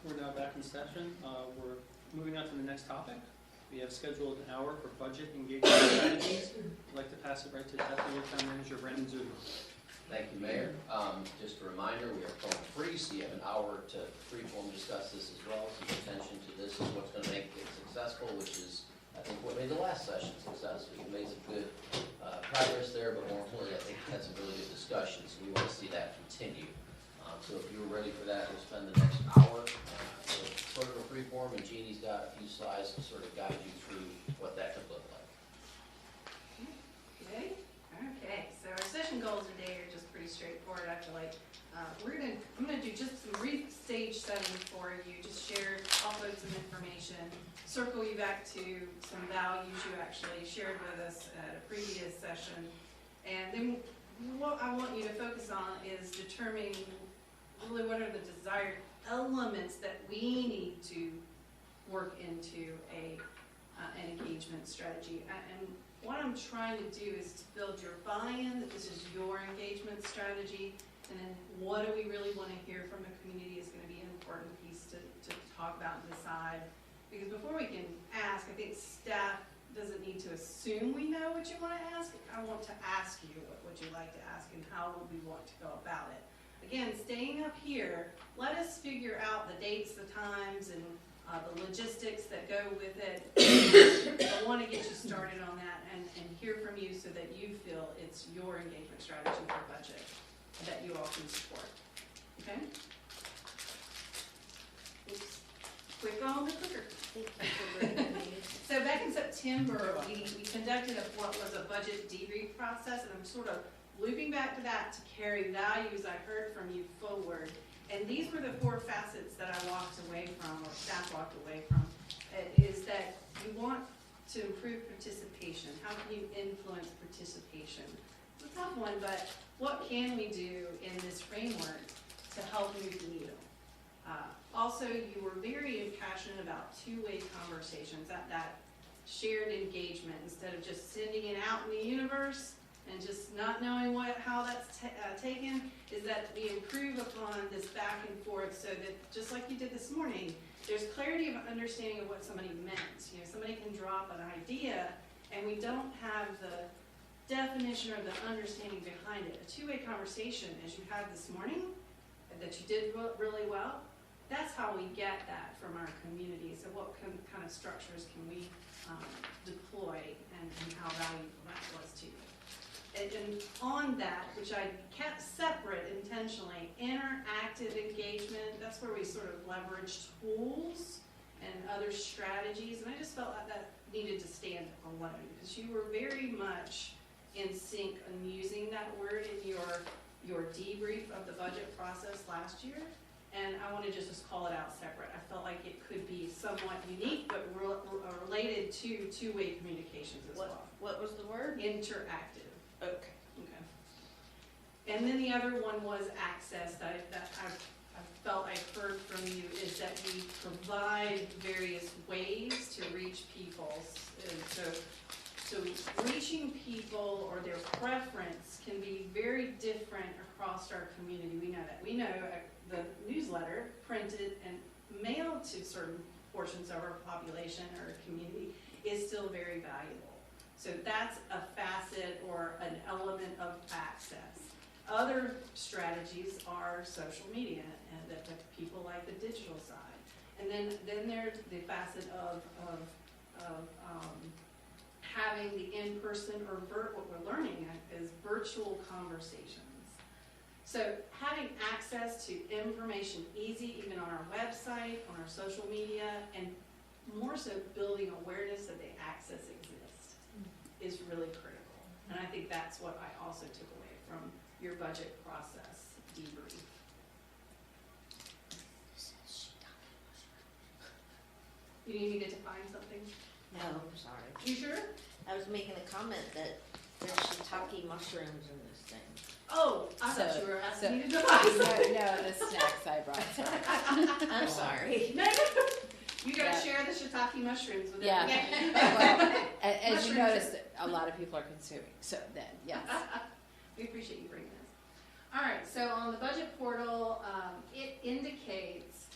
We're now back in session. We're moving on to the next topic. We have scheduled an hour for budget engagement strategies. I'd like to pass it right to Deputy Town Manager Brandon Zuber. Thank you, Mayor. Just a reminder, we are phone free, so you have an hour to freeform discuss this as well. So your attention to this is what's going to make it successful, which is, I think, what made the last session successful. We made some good progress there, but more importantly, I think we had some really good discussions. We want to see that continue. So if you were ready for that, we'll spend the next hour sort of a freeform, and Jeannie's got a few slides to sort of guide you through what that could look like. Ready? Okay, so our session goals today are just pretty straightforward. I feel like I'm gonna do just some brief stage setting for you, just share, upload some information, circle you back to some values you actually shared with us at a previous session, and then what I want you to focus on is determining really what are the desired elements that we need to work into an engagement strategy. And what I'm trying to do is to build your buy-in that this is your engagement strategy, and then what do we really want to hear from the community is going to be an important piece to talk about and decide. Because before we can ask, I think staff doesn't need to assume we know what you want to ask. I want to ask you what would you like to ask and how would we want to go about it. Again, staying up here, let us figure out the dates, the times, and the logistics that go with it. I want to get you started on that and hear from you so that you feel it's your engagement strategy for budget that you all can support. Okay? Oops. Quick on the clicker. So back in September, we conducted what was a budget debrief process, and I'm sort of looping back to that to carry values I heard from you forward. And these were the 4 facets that I walked away from, or staff walked away from, is that you want to improve participation. How can you influence participation? It's a tough one, but what can we do in this framework to help move the needle? Also, you were very passionate about two-way conversations, that shared engagement, instead of just sending it out in the universe and just not knowing how that's taken, is that we improve upon this back and forth so that, just like you did this morning, there's clarity of understanding of what somebody meant. You know, somebody can drop an idea and we don't have the definition or the understanding behind it. A two-way conversation, as you had this morning, that you did really well, that's how we get that from our community. So what kind of structures can we deploy and how valuable that was to you? And on that, which I kept separate intentionally, interactive engagement, that's where we sort of leverage tools and other strategies. And I just felt like that needed to stand alone because you were very much in sync on using that word in your debrief of the budget process last year. And I want to just call it out separate. I felt like it could be somewhat unique, but related to two-way communications as well. What was the word? Interactive. Okay. Okay. And then the other one was access that I felt I heard from you is that we provide various ways to reach people. And so reaching people or their preference can be very different across our community. We know that. We know the newsletter printed and mailed to certain portions of our population or community is still very valuable. So that's a facet or an element of access. Other strategies are social media, and that people like the digital side. And then there's the facet of having the in-person or what we're learning is virtual conversations. So having access to information easy, even on our website, on our social media, and more so building awareness that the access exists is really critical. And I think that's what I also took away from your budget process debrief. You need me to define something? No, I'm sorry. You sure? I was making a comment that there's shiitake mushrooms in this thing. Oh, I thought you were asking me to No, define. no, the snacks I brought. I'm sorry. No, you gotta share the shiitake mushrooms with Yeah. everybody. Well, as you Mushrooms. noticed, a lot of people are consuming, so then, yes. We appreciate you bringing this. All right, so on the budget portal, it indicates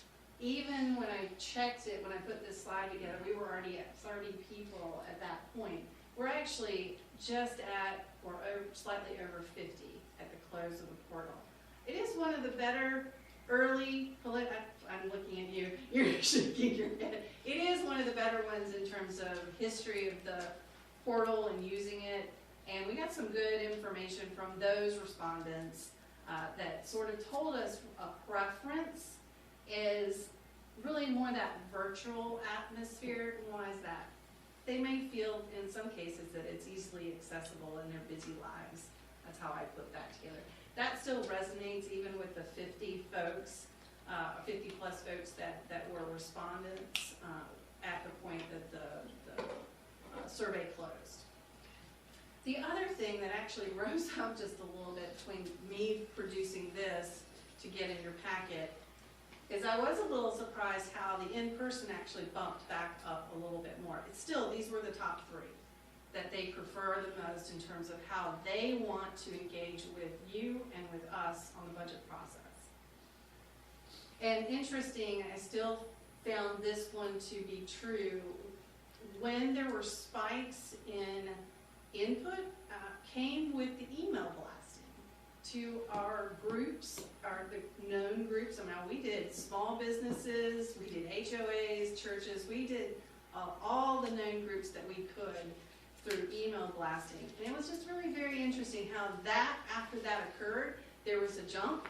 even when I checked it, when I put this slide together, we were already at 30 people at that point. We're actually just at, or slightly over 50 at the close of the portal. It is one of the better early, I'm looking at you, you're shaking your head. It is one of the better ones in terms of history of the portal and using it. And we got some good information from those respondents that sort of told us a preference is really more that virtual atmosphere. Why is that? They may feel in some cases that it's easily accessible in their busy lives. That's how I put that together. That still resonates even with the 50 folks, 50 plus folks that were respondents at the point that the survey closed. The other thing that actually rose up just a little bit between me producing this to get in your packet is I was a little surprised how the in-person actually bumped back up a little bit more. It's still, these were the top 3 that they prefer the most in terms of how they want to engage with you and with us on the budget process. And interesting, I still found this one to be true. When there were spikes in input, came with the email blasting to our groups, the known groups. I mean, we did small businesses, we did HOAs, churches, we did all the known groups that we could through email blasting. And it was just really very interesting how that, after that occurred, there was a jump.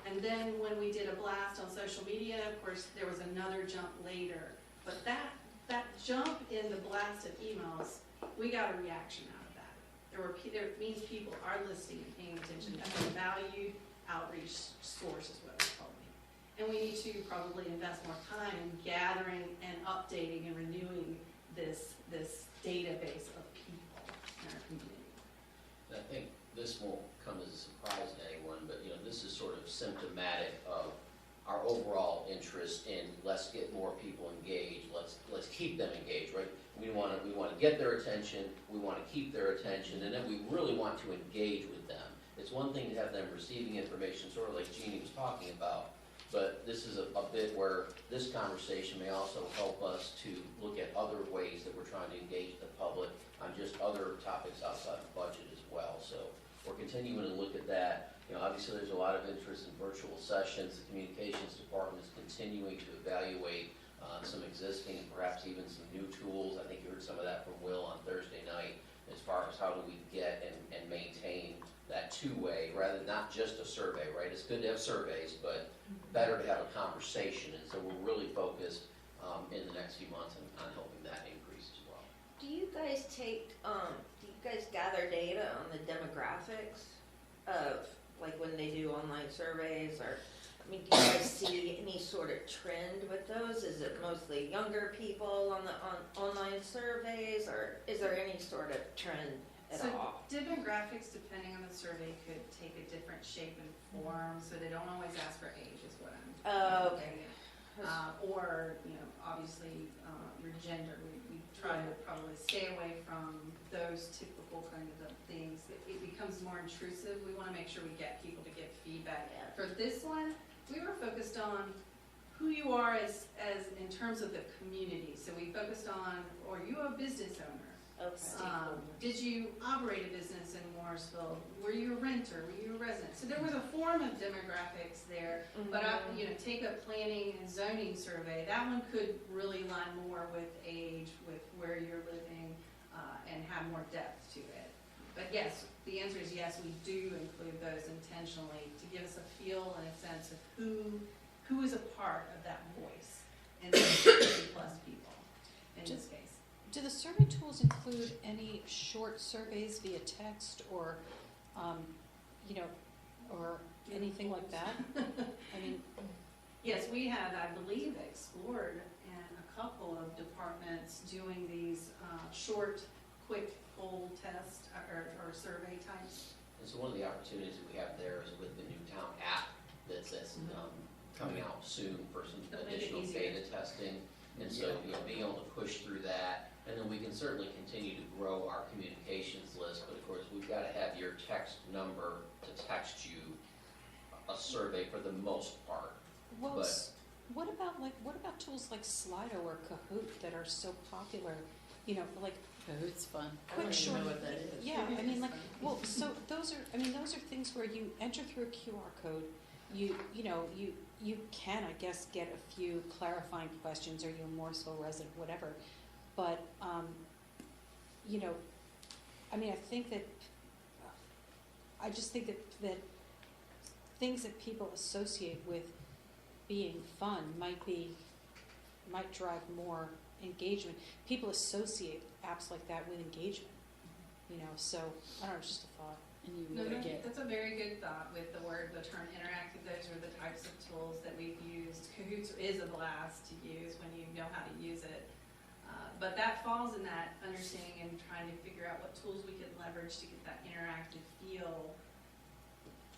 And then when we did a blast on social media, of course, there was another jump later. But that jump in the blast of emails, we got a reaction out of that. It means people are listening and paying attention. That's a valued outreach source is what it told me. And we need to probably invest more time in gathering and updating and renewing this database of people in our community. And I think this won't come as a surprise to anyone, but this is sort of symptomatic of our overall interest in let's get more people engaged, let's keep them engaged, right? We want to get their attention, we want to keep their attention, and then we really want to engage with them. It's one thing to have them receiving information, sort of like Jeannie was talking about, but this is a bit where this conversation may also help us to look at other ways that we're trying to engage the public on just other topics outside the budget as well. So we're continuing to look at that. Obviously there's a lot of interest in virtual sessions. The communications department is continuing to evaluate some existing and perhaps even some new tools. I think you heard some of that from Will on Thursday night as far as how do we get and maintain that two-way rather than not just a survey, right? It's good to have surveys, but better to have a conversation. And so we're really focused in the next few months on helping that increase as well. Do you guys gather data on the demographics of, like when they do online surveys, or, do you guys see any sort of trend with those? Is it mostly younger people on online surveys, or is there any sort of trend at all? Demographics, depending on the survey, could take a different shape and form, so they don't always ask for age, is what I'm Okay. Or, obviously, your gender. We try to probably stay away from those typical kind of things. It becomes more intrusive. We want to make sure we get people to give feedback. Yeah. For this one, we were focused on who you are as in terms of the community. So we focused on, are you a business owner? Okay. Did you operate a business in Morrisville? Were you a renter? Were you a resident? So there was a form of demographics there. But take a planning and zoning survey. That one could really line more with age, with where you're living, and have more depth to it. But yes, the answer is yes. We do include those intentionally to give us a feel and a sense of who is a part of that voice, and 50 plus people in this case. Do the survey tools include any short surveys via text or, or anything like that? Yes, we have, I believe, explored in a couple of departments doing these short, quick poll test or survey types. And so one of the opportunities that we have there is with the new town app that's coming out soon for some That'll make it additional easier. beta testing. And so, being able to push through that, and then we can certainly continue to grow our communications list, but of course, we've got to have your text number to text you a survey for the most part. What was what about tools like Slido or Kahoot that are so popular? You know, like Kahoot's fun. quick short. what that is. Yeah, I mean, like, well, so those are things where you enter through a QR code. You can, I guess, get a few clarifying questions. Are you a Morrisville resident, whatever. But I think that I just think that things that people associate with being fun might drive more engagement. People associate apps like that with engagement, so I don't know, it's just a thought. And you No, really get, that's a very good thought with the term interactive. Those are the types of tools that we've used. Kahoots is a blast to use when you know how to use it. But that falls in that understanding and trying to figure out what tools we can leverage to get that interactive feel.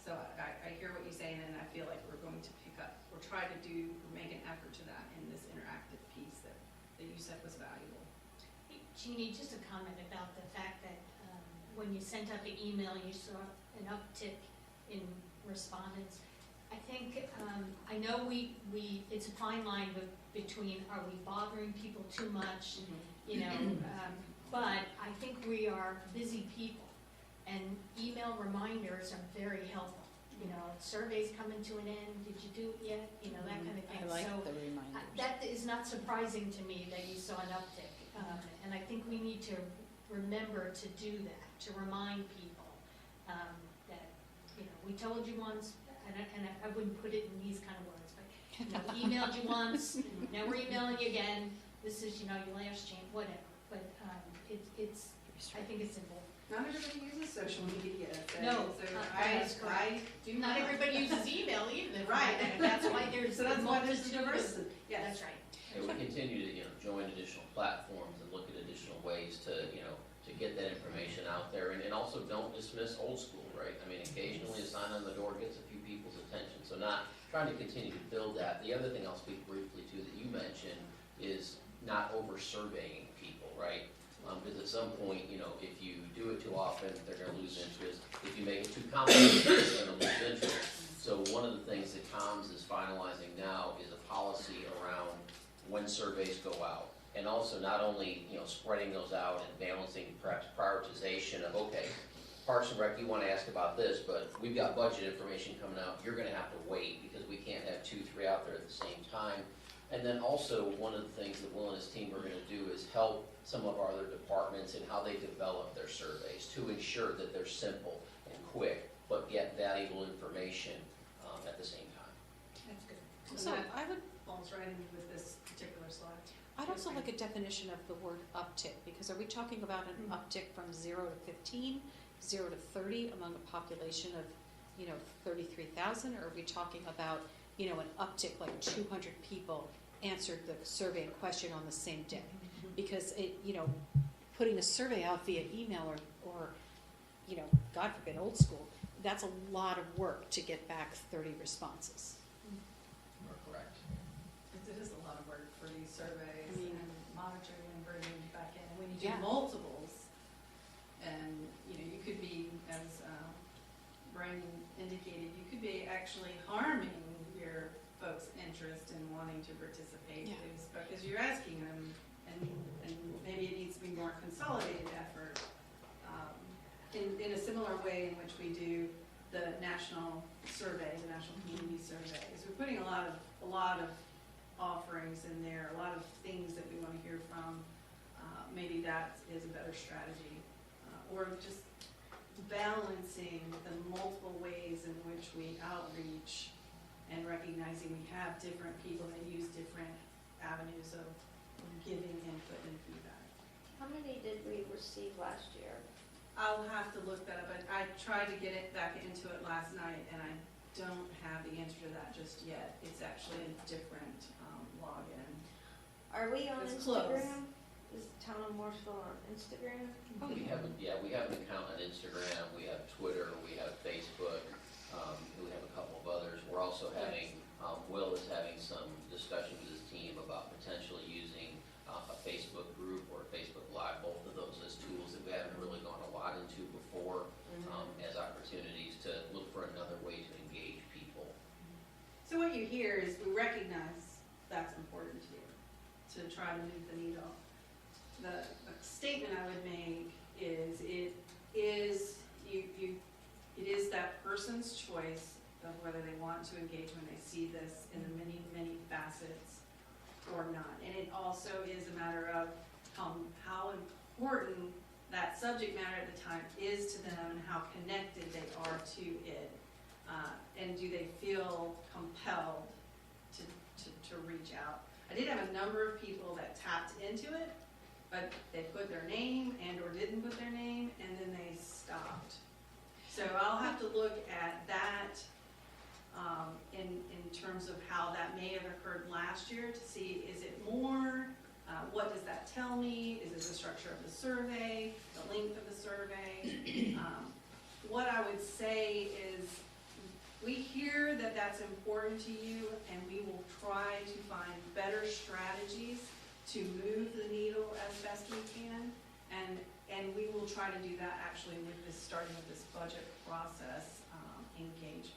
So I hear what you're saying, and I feel like we're going to pick up, or try to make an effort to that in this interactive piece that you said was valuable. Hey, Jeannie, just a comment about the fact that when you sent out the email, you saw an uptick in respondents. I think, I know it's a fine line between are we bothering people too much, but I think we are busy people, and email reminders are very helpful. Surveys coming to an end, did you do it yet, that kind of thing. I like So, the reminders. that is not surprising to me that you saw an uptick, and I think we need to remember to do that, to remind people that, we told you once, and I wouldn't put it in these kind of words, but, we emailed you once, now we're emailing you again, this is, your last chance, whatever, but I think it's important. Not everybody uses social media. No, so that's correct. I do Not everybody uses email either. Right. And that's why there's So that's a why there's the multitude of- diversity. Yes. That's right. And we continue to, join additional platforms and look at additional ways to, to get that information out there. And also don't dismiss old school, right? I mean, occasionally a sign on the door gets a few people's attention. So not trying to continue to build that. The other thing I'll speak briefly to that you mentioned is not over surveying people, right? Because at some point, if you do it too often, they're going to lose interest. If you make it too complicated, they're going to lose interest. So one of the things that Comms is finalizing now is a policy around when surveys go out. And also not only, spreading those out and balancing perhaps prioritization of, okay, Parks and Rec, you want to ask about this, but we've got budget information coming out. You're going to have to wait because we can't have 2, 3 out there at the same time. And then also, one of the things that Will and his team are going to do is help some of our other departments in how they develop their surveys to ensure that they're simple and quick, but get valuable information at the same time. That's good. So And that I would falls right in with this particular slide. I'd also like a definition of the word uptick, because are we talking about an uptick from 0 to 15, 0 to 30 among a population of, 33,000, or are we talking about, an uptick like 200 people answered the survey in question on the same day? Because it, putting a survey out via email or God forbid, old school, that's a lot of work to get back 30 responses. You're correct. It is a lot of work for these surveys I mean- and monitoring and bringing back in. When you do Yeah. multiples, and, you could be, as Brandon indicated, you could be actually harming your folks' interest in wanting to participate. Yeah. Is because you're asking them, and maybe it needs to be more consolidated effort. In a similar way in which we do the national survey, the national community surveys. We're putting a lot of offerings in there, a lot of things that we want to hear from. Maybe that is a better strategy. Or just balancing the multiple ways in which we outreach and recognizing we have different people that use different avenues of giving input and feedback. How many did we receive last year? I'll have to look that up. I tried to get it back into it last night, and I don't have the answer to that just yet. It's actually a different login. Are we on It's close. Instagram? Is Town of Morrisville on Instagram? We have an account on Instagram, we have Twitter, we have Facebook, we have a couple of others. We're also having, Will is having some discussion with his team about potentially using a Facebook group or a Facebook Live, both of those as tools that we haven't really gone a lot into before, as opportunities to look for another way to engage people. So what you hear is we recognize that's important to you, to try to move the needle. The statement I would make is it is that person's choice of whether they want to engage when they see this in the many, many facets or not. And it also is a matter of how important that subject matter at the time is to them and how connected they are to it. And do they feel compelled to reach out? I did have a number of people that tapped into it, but they put their name and or didn't put their name, and then they stopped. So I'll have to look at that in terms of how that may have occurred last year to see, is it more? What does that tell me? Is it the structure of the survey, the length of the survey? What I would say is we hear that that's important to you, and we will try to find better strategies to move the needle as best we can, and we will try to do that actually with this, starting with this budget process engagement.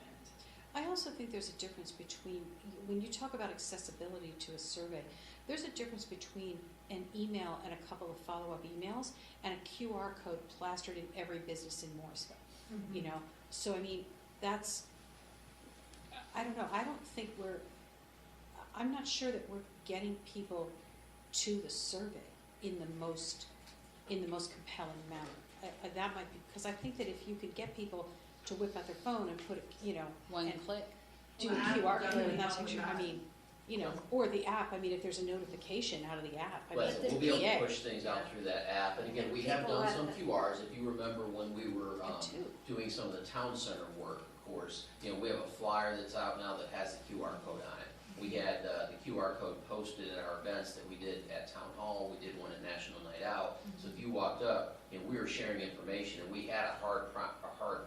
I also think there's a difference between, when you talk about accessibility to a survey, there's a difference between an email and a couple of follow-up emails and a QR code plastered in every business in Morrisville, you know? So, I mean, that's, I don't know, I don't think I'm not sure that we're getting people to the survey in the most compelling manner. That might be, because I think that if you could get people to whip out their phone and put it, you know, One and click. do Well, a I've QR done code it and that's help what with I that. mean, you know, or the app. I mean, if there's a notification out of the app, I mean, But we'll be able to yay. push things out through that app, and again, we have People done have some the- QRs, if you remember when we were, Me too. doing some of the town center work, of course, you know, we have a flyer that's out now that has the QR code on it. We had, the QR code posted at our events that we did at Town Hall, we did one at National Night Out, so if you walked up, you know, we were sharing information, and we had a hard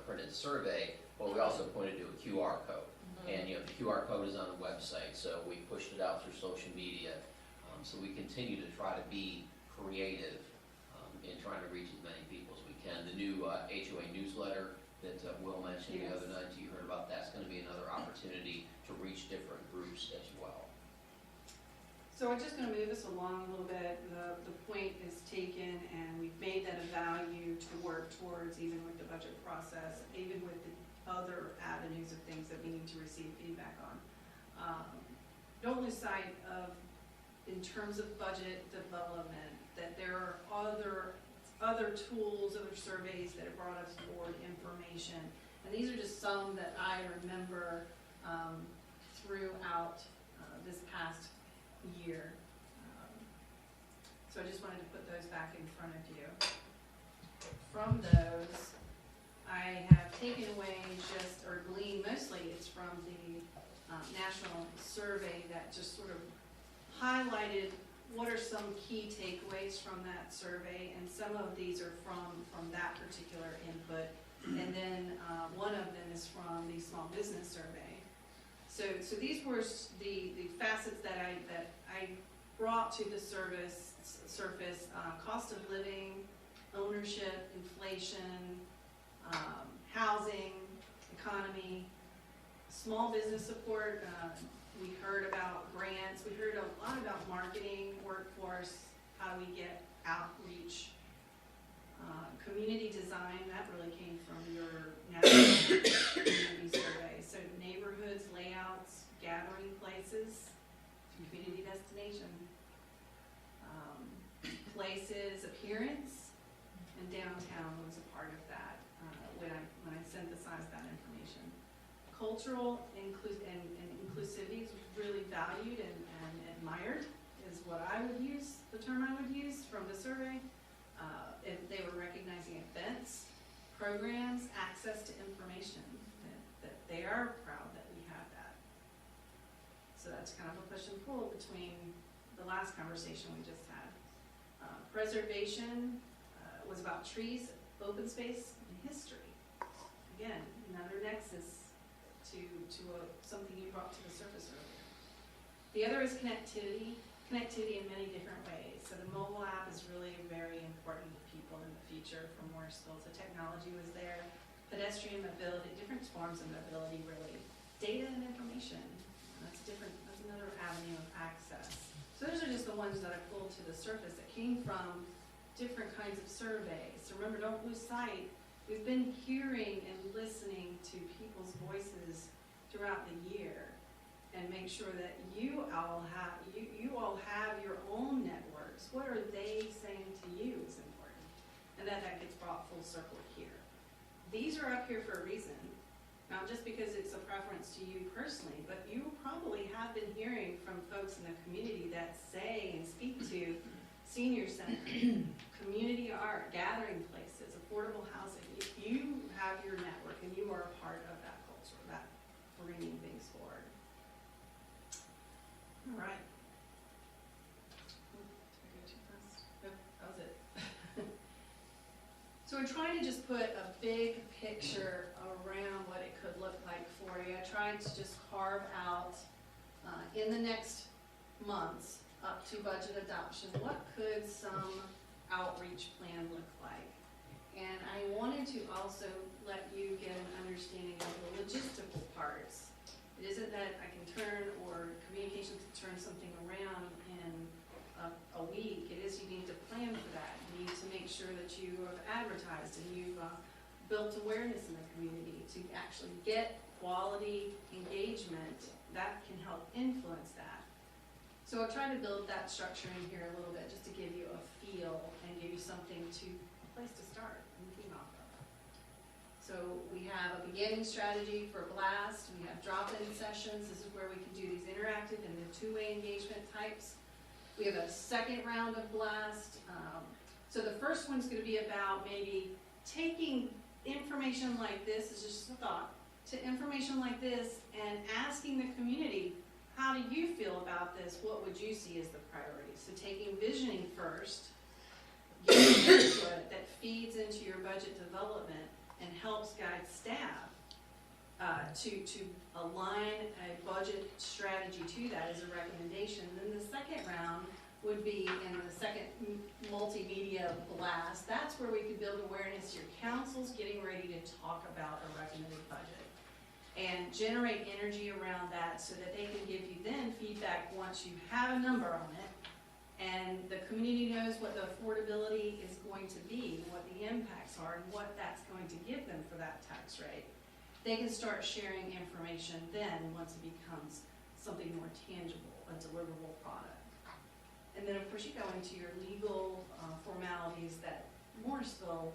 printed survey, but we also pointed to a QR code. And, you know, the QR code is on the website, so we pushed it out through social media. So we continue to try to be creative in trying to reach as many people as we can. The new HOA newsletter that Will mentioned the other night, you heard about, that's gonna be another opportunity to reach different groups as well. So we're just gonna move us along a little bit. The point is taken, and we've made that a value to work towards, even with the budget process, even with the other avenues of things that we need to receive feedback on. Don't lose sight of, in terms of budget development, that there are other tools, other surveys that have brought us forward information. And these are just some that I remember throughout this past year. So I just wanted to put those back in front of you. From those, I have taken away or gleaned, mostly it's from the national survey that just sort of highlighted what are some key takeaways from that survey, and some of these are from that particular input, and then one of them is from the small business survey. So these were the facets that I brought to the surface, cost of living, ownership, inflation, housing, economy, small business support. We heard about grants. We heard a lot about marketing, workforce, how do we get outreach, community design. That really came from your national community survey. So neighborhoods, layouts, gathering places, community destination, places, appearance, and downtown was a part of that when I synthesized that information. Cultural and inclusivity was really valued and admired is what I would use, the term I would use from the survey. If they were recognizing events, programs, access to information, that they are proud that we have that. So that's kind of a push and pull between the last conversation we just had. Preservation was about trees, open space, and history. Again, another nexus to something you brought to the surface earlier. The other is connectivity in many different ways. So the mobile app is really very important to people in the future for Morrisville. So technology was there, pedestrian mobility, different forms of mobility really. Data and information, that's different, that's another avenue of access. So those are just the ones that I pulled to the surface that came from different kinds of surveys. So remember, don't lose sight. We've been hearing and listening to people's voices throughout the year, and make sure that you all have your own networks. What are they saying to you is important, and that gets brought full circle here. These are up here for a reason, not just because it's a preference to you personally, but you probably have been hearing from folks in the community that say and speak to senior center, community art, gathering places, affordable housing. You have your network, and you are a part of that culture, that bringing things forward. All right. Did I go too fast? Nope, that was it. So we're trying to just put a big picture around what it could look like for you. I tried to just carve out, in the next months, up to budget adoption, what could some outreach plan look like? And I wanted to also let you get an understanding of the logistical parts. It isn't that I can turn, or communications can turn something around in a week. It is you need to plan for that. You need to make sure that you have advertised and you've built awareness in the community to actually get quality engagement. That can help influence that. So I'll try to build that structure in here a little bit just to give you a feel and give you something a place to start and key off of. So we have a beginning strategy for BLAST. We have drop-in sessions. This is where we can do these interactive and the two-way engagement types. We have a second round of BLAST. So the first one's going to be about maybe taking information like this, is just a thought, to information like this and asking the community, how do you feel about this? What would you see as the priorities? So taking visioning first, getting input that feeds into your budget development and helps guide staff to align a budget strategy to that as a recommendation. And then the second round would be in the second multimedia blast. That's where we could build awareness. Your council's getting ready to talk about a recommended budget and generate energy around that so that they can give you then feedback once you have a number on it and the community knows what the affordability is going to be, what the impacts are, and what that's going to give them for that tax rate. They can start sharing information then once it becomes something more tangible, a deliverable product. And then of course you go into your legal formalities that Morrisville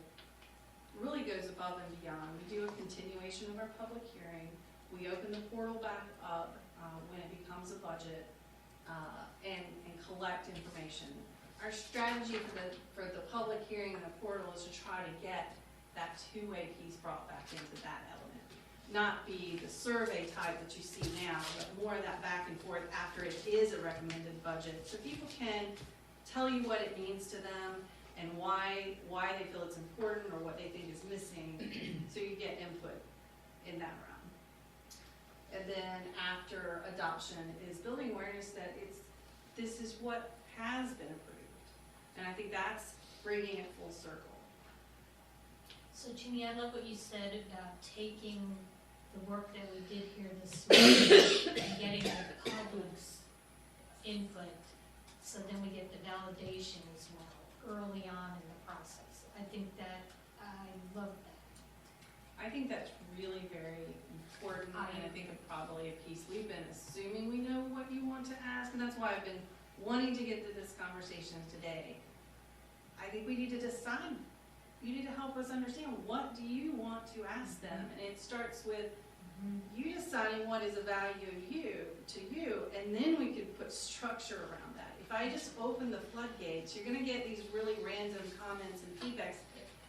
really goes above and beyond. We do a continuation of our public hearing. We open the portal back up when it becomes a budget and collect information. Our strategy for the public hearing and the portal is to try to get that two-way piece brought back into that element. Not be the survey type that you see now, but more of that back and forth after it is a recommended budget. So people can tell you what it means to them and why they feel it's important or what they think is missing, so you get input in that round. And then after adoption is building awareness that this is what has been approved. And I think that's bringing it full circle. So Ginny, I love what you said about taking the work that we did here this morning and getting the public's input, so then we get the validation as well early on in the process. I think that, I love that. I think that's really very important, and I think probably a piece we've been assuming we know what you want to ask, and that's why I've been wanting to get to this conversation today. I think we need to decide. You need to help us understand, what do you want to ask them? And it starts with you deciding what is a value to you, and then we could put structure around that. If I just open the floodgates, you're gonna get these really random comments and feedbacks,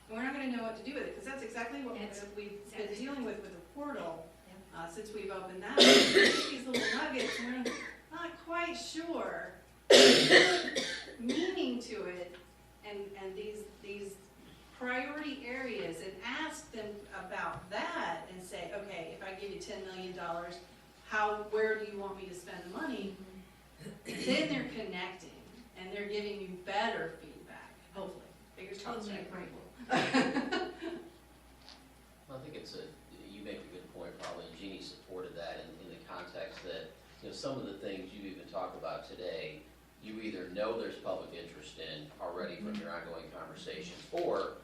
and we're not gonna know what to do with it, because that's exactly what we've been dealing with the portal since we've opened that. These little nuggets, and we're not quite sure meaning to it, and these priority areas, and ask them about that and say, okay, if I give you $10 million, where do you want me to spend the money? Then they're connecting and they're giving you better feedback, hopefully. Fingers crossed, right? Well, I think you make a good point, probably, and Jeannie supported that in the context that some of the things you even talk about today, you either know there's public interest in already from your ongoing conversations, or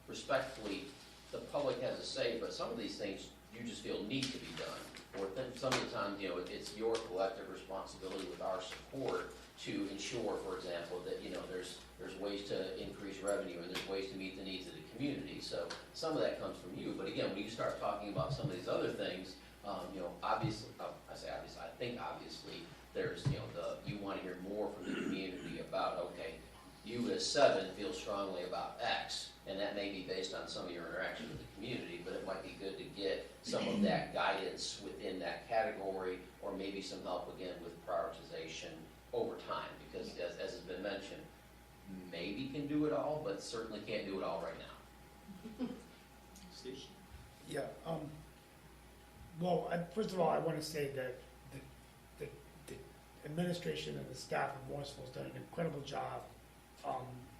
respectfully, the public has a say, but some of these things you just feel need to be done. Or some of the time, it's your collective responsibility with our support to ensure, for example, that, there's ways to increase revenue and there's ways to meet the needs of the community. So some of that comes from you. But again, when you start talking about some of these other things, obviously, I think obviously, there's, you want to hear more from the community about, okay, you as 7 feel strongly about X, and that may be based on some of your interaction with the community, but it might be good to get some of that guidance within that category, or maybe some help again with prioritization over time, because as has been mentioned, maybe can do it all, but certainly can't do it all right now. Steve? Yeah, well, first of all, I want to say that the administration and the staff of Morrisville has done an incredible job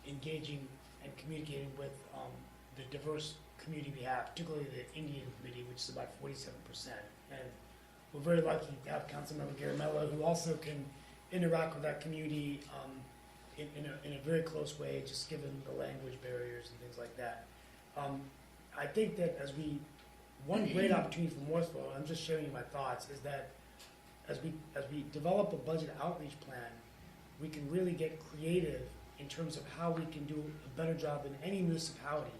engaging and communicating with the diverse community we have, particularly the Indian committee, which is about 47%. And we're very lucky to have Councilmember Garamella, who also can interact with that community in a very close way, just given the language barriers and things like that. I think that one great opportunity for Morrisville, I'm just sharing you my thoughts, is that as we develop a budget outreach plan, we can really get creative in terms of how we can do a better job in any municipality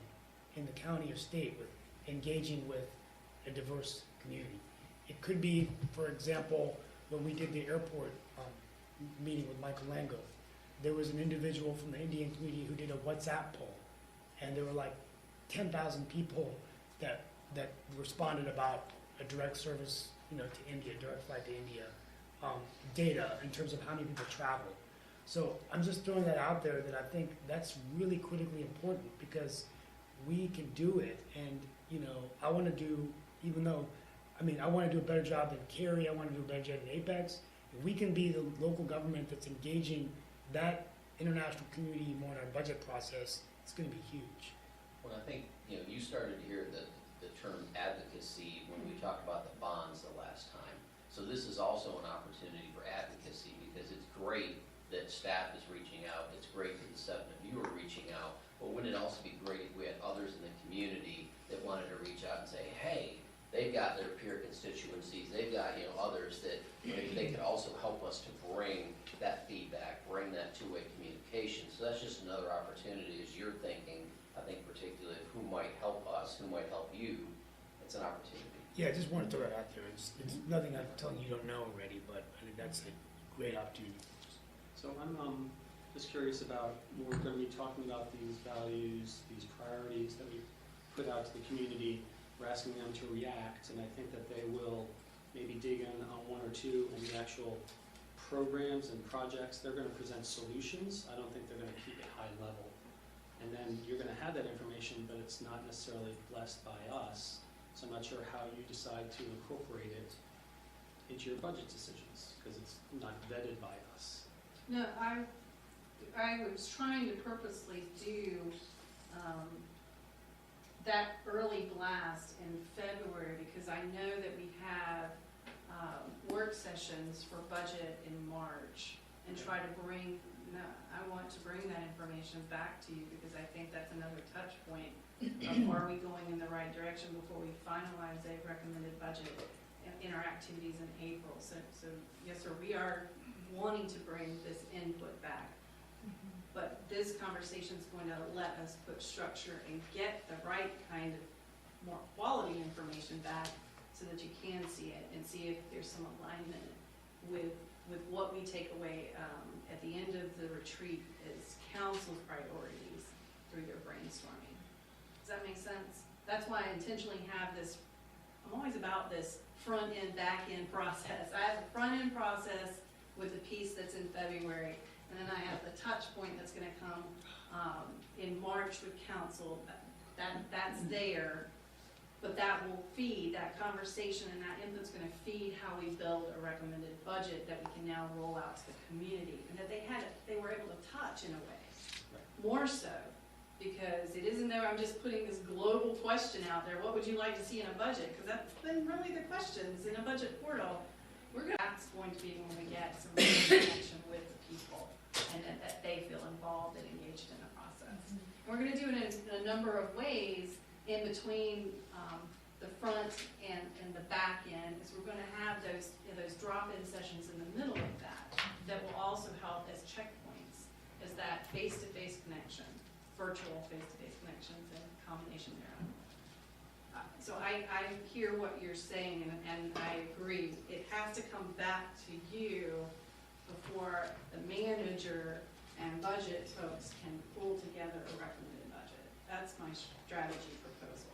in the county or state with engaging with a diverse community. It could be, for example, when we did the airport meeting with Michael Lango, there was an individual from the Indian community who did a WhatsApp poll, and there were like 10,000 people that responded about a direct service, to India, direct flight to India, data in terms of how many people travel. So I'm just throwing that out there, that I think that's really critically important, because we can do it. And, I want to do, I want to do a better job than Cary, I want to do a better job than Apex. If we can be the local government that's engaging that international community more in our budget process, it's going to be huge. Well, I think, you started to hear the term advocacy when we talked about the bonds the last time. So this is also an opportunity for advocacy, because it's great that staff is reaching out, it's great that the 7 of you are reaching out, but wouldn't it also be great if we had others in the community that wanted to reach out and say, hey, they've got their peer constituencies, they've got, others that maybe they could also help us to bring that feedback, bring that two-way communication. So that's just another opportunity as you're thinking, I think particularly of who might help us, who might help you. It's an opportunity. Yeah, I just want to throw that out there. It's nothing I'm telling you don't know already, but I think that's a great opportunity. So I'm just curious about, when we're going to be talking about these values, these priorities that we put out to the community, we're asking them to react, and I think that they will maybe dig in on 1 or 2 in the actual programs and projects. They're going to present solutions. I don't think they're going to keep it high level. And then you're going to have that information, but it's not necessarily blessed by us. So I'm not sure how you decide to incorporate it into your budget decisions, because it's not vetted by us. No, I was trying to purposely do that early blast in February, because I know that we have work sessions for budget in March, and try to I want to bring that information back to you, because I think that's another touch point of, are we going in the right direction before we finalize a recommended budget in our activities in April. So yes, sir, we are wanting to bring this input back. But this conversation is going to let us put structure and get the right kind of more quality information back, so that you can see it and see if there's some alignment with what we take away at the end of the retreat as council priorities through your brainstorming. Does that make sense? That's why I intentionally have this, I'm always about this front end, back end process. I have a front end process with the piece that's in February, and then I have the touch point that's gonna come in March with council. That's there, but that will feed, that conversation and that input's gonna feed how we build a recommended budget that we can now roll out to the community, and that they were able to touch in a way. More so, because it isn't there, I'm just putting this global question out there, what would you like to see in a budget? Because that's been really the questions in a budget portal. That's going going to be when we get some connection with the people and that they feel involved and engaged in the process. We're gonna do it in a number of ways in between the front and the back end, is we're gonna have those drop-in sessions in the middle of that will also help as checkpoints, as that face-to-face connection, virtual face-to-face connections and combination thereof. So I hear what you're saying, and I agree. It has to come back to you before the manager and budget folks can pull together a recommended budget. That's my strategy proposal.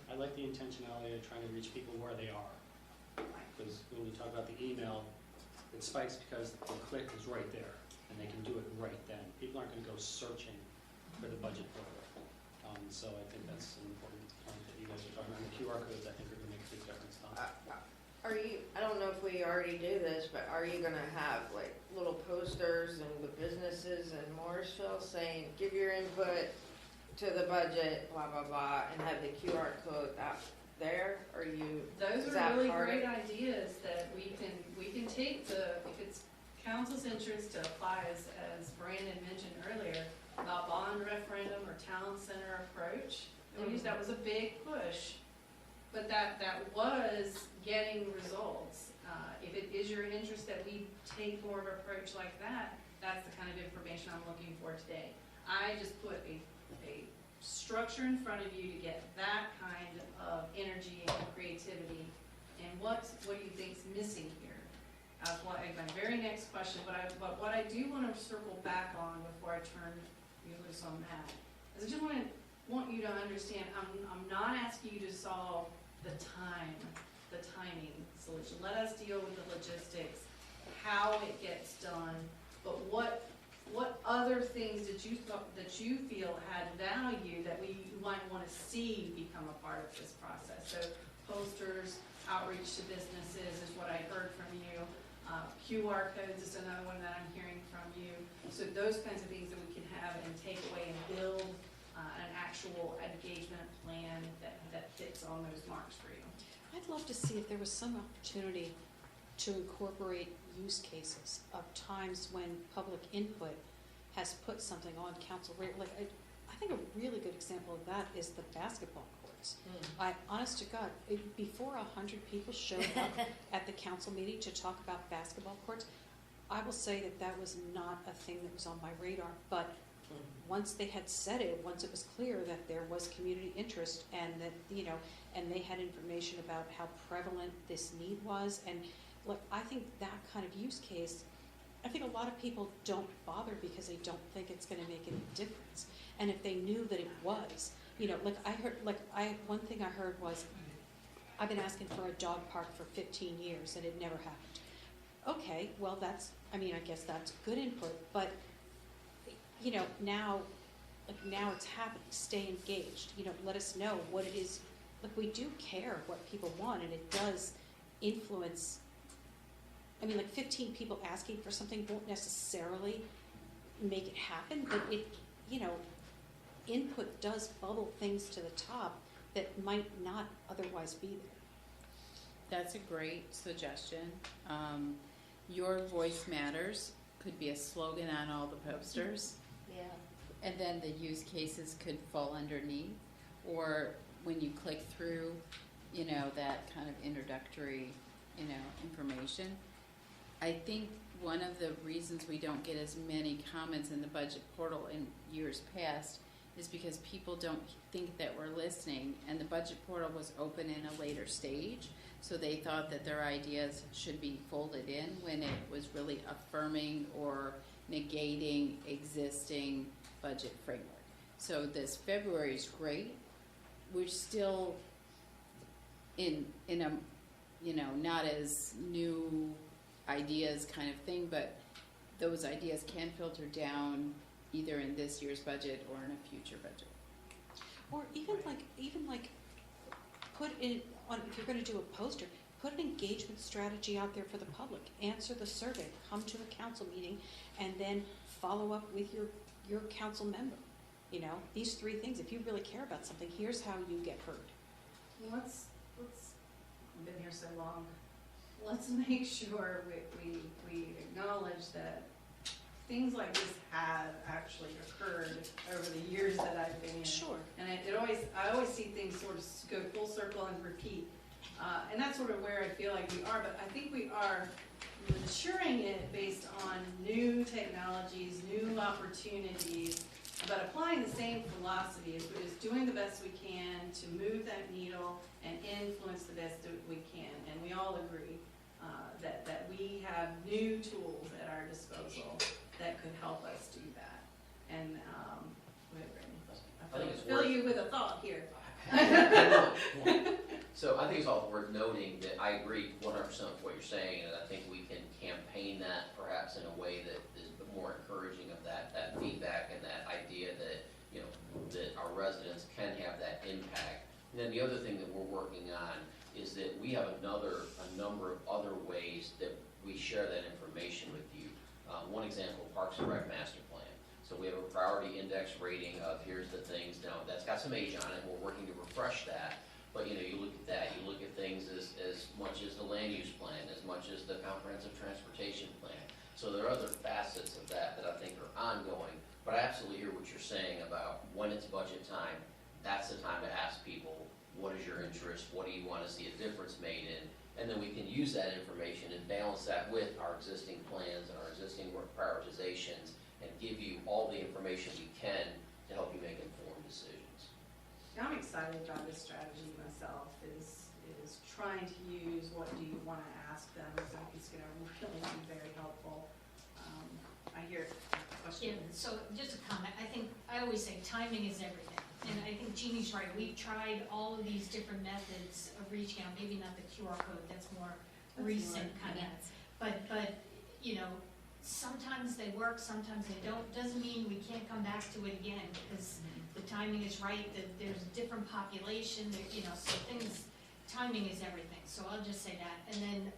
I like the intentionality of trying to reach people where they are. Because when we talk about the email, it spikes because the click is right there, and they can do it right then. People aren't gonna go searching for the budget portal. So I think that's an important point that you guys are talking about. The QR codes, I think, are gonna make a big difference. Are you, I don't know if we already do this, but are you gonna have like little posters in the businesses in Morrisville saying, give your input to the budget, blah, blah, blah, and have the QR code out there? Are you, Those is are that really part of great it? ideas that we can take if it's council's interest to apply, as Brandon mentioned earlier, about bond referendum or town center approach. That was a big push, but that was getting results. If it is your interest that we take more of an approach like that, that's the kind of information I'm looking for today. I just put a structure in front of you to get that kind of energy and creativity. And what do you think's missing here? My very next question, but what I do want to circle back on before I turn you loose on that, is I just want you to understand, I'm not asking you to solve the timing solution. Let us deal with the logistics, how it gets done, but what other things that you feel had value that we might want to see become a part of this process? So posters, outreach to businesses is what I heard from you. QR codes is another one that I'm hearing from you. So those kinds of things that we can have and take away and build an actual engagement plan that fits on those marks for you. I'd love to see if there was some opportunity to incorporate use cases of times when public input has put something on council radar. Like, I think a really good example of that is the basketball courts. Honest to God, before 100 people showed up at the council meeting to talk about basketball courts, I will say that was not a thing that was on my radar. But once they had said it, once it was clear that there was community interest and that, and they had information about how prevalent this need was, and look, I think that kind of use case, I think a lot of people don't bother because they don't think it's going to make any difference. And if they knew that it was, one thing I heard was, I've been asking for a dog park for 15 years and it never happened. Okay, well I guess that's good input, but now it's happening. Stay engaged. Let us know what it is. Look, we do care what people want, and it does influence. 15 people asking for something won't necessarily make it happen, but input does bubble things to the top that might not otherwise be there. That's a great suggestion. Your voice matters could be a slogan on all the posters. Yeah. And then the use cases could fall underneath, or when you click through, that kind of introductory, information. I think one of the reasons we don't get as many comments in the budget portal in years past is because people don't think that we're listening, and the budget portal was open in a later stage, so they thought that their ideas should be folded in when it was really affirming or negating existing budget framework. So this February is great. We're still in a, not as new ideas kind of thing, but those ideas can filter down either in this year's budget or in a future budget. Or even like put in on, if you're going to do a poster, put an engagement strategy out there for the public. Answer the survey, come to a council meeting, and then follow up with your council member. These 3 things. If you really care about something, here's how you get heard. I've been here so long. let's make sure we acknowledge that things like this have actually occurred over the years that I've been in. Sure. And I always see things sort of go full circle and repeat. And that's sort of where I feel like we are, but I think we are maturing it based on new technologies, new opportunities, but applying the same philosophy is doing the best we can to move that needle and influence the best that we can. And we all agree that we have new tools at our disposal that could help us do that. And, go ahead, I Brandon. think it's Fill worth- you with a thought here. So I think it's all worth noting that I agree 100% with what you're saying, and I think we can campaign that perhaps in a way that is more encouraging of that feedback and that idea that, you know, that our residents can have that impact. And then the other thing that we're working on is that we have a number of other ways that we share that information with you. One example, Parks and Rec Master Plan. So we have a priority index rating of here's the things, now that's got some age on it, we're working to refresh that. But you know, you look at that, you look at things as much as the land use plan, as much as the comprehensive transportation plan. So there are other facets of that I think are ongoing. But I absolutely hear what you're saying about when it's budget time, that's the time to ask people, what is your interest, what do you want to see a difference made in? And then we can use that information and balance that with our existing plans and our existing work prioritizations and give you all the information we can to help you make informed decisions. I'm excited about this strategy myself, is trying to use what do you want to ask them, so it's going to really be very helpful. I hear a Yeah, question. so just a comment, I always say timing is everything, and I think Jeannie's right, we've tried all of these different methods of reaching out, maybe not the QR code, that's more recent kind of, but, you know, sometimes they work, sometimes they don't, doesn't mean we can't come back to it again, because the timing is right, that there's a different population, that, you know, so timing is everything, so I'll just say that, and then,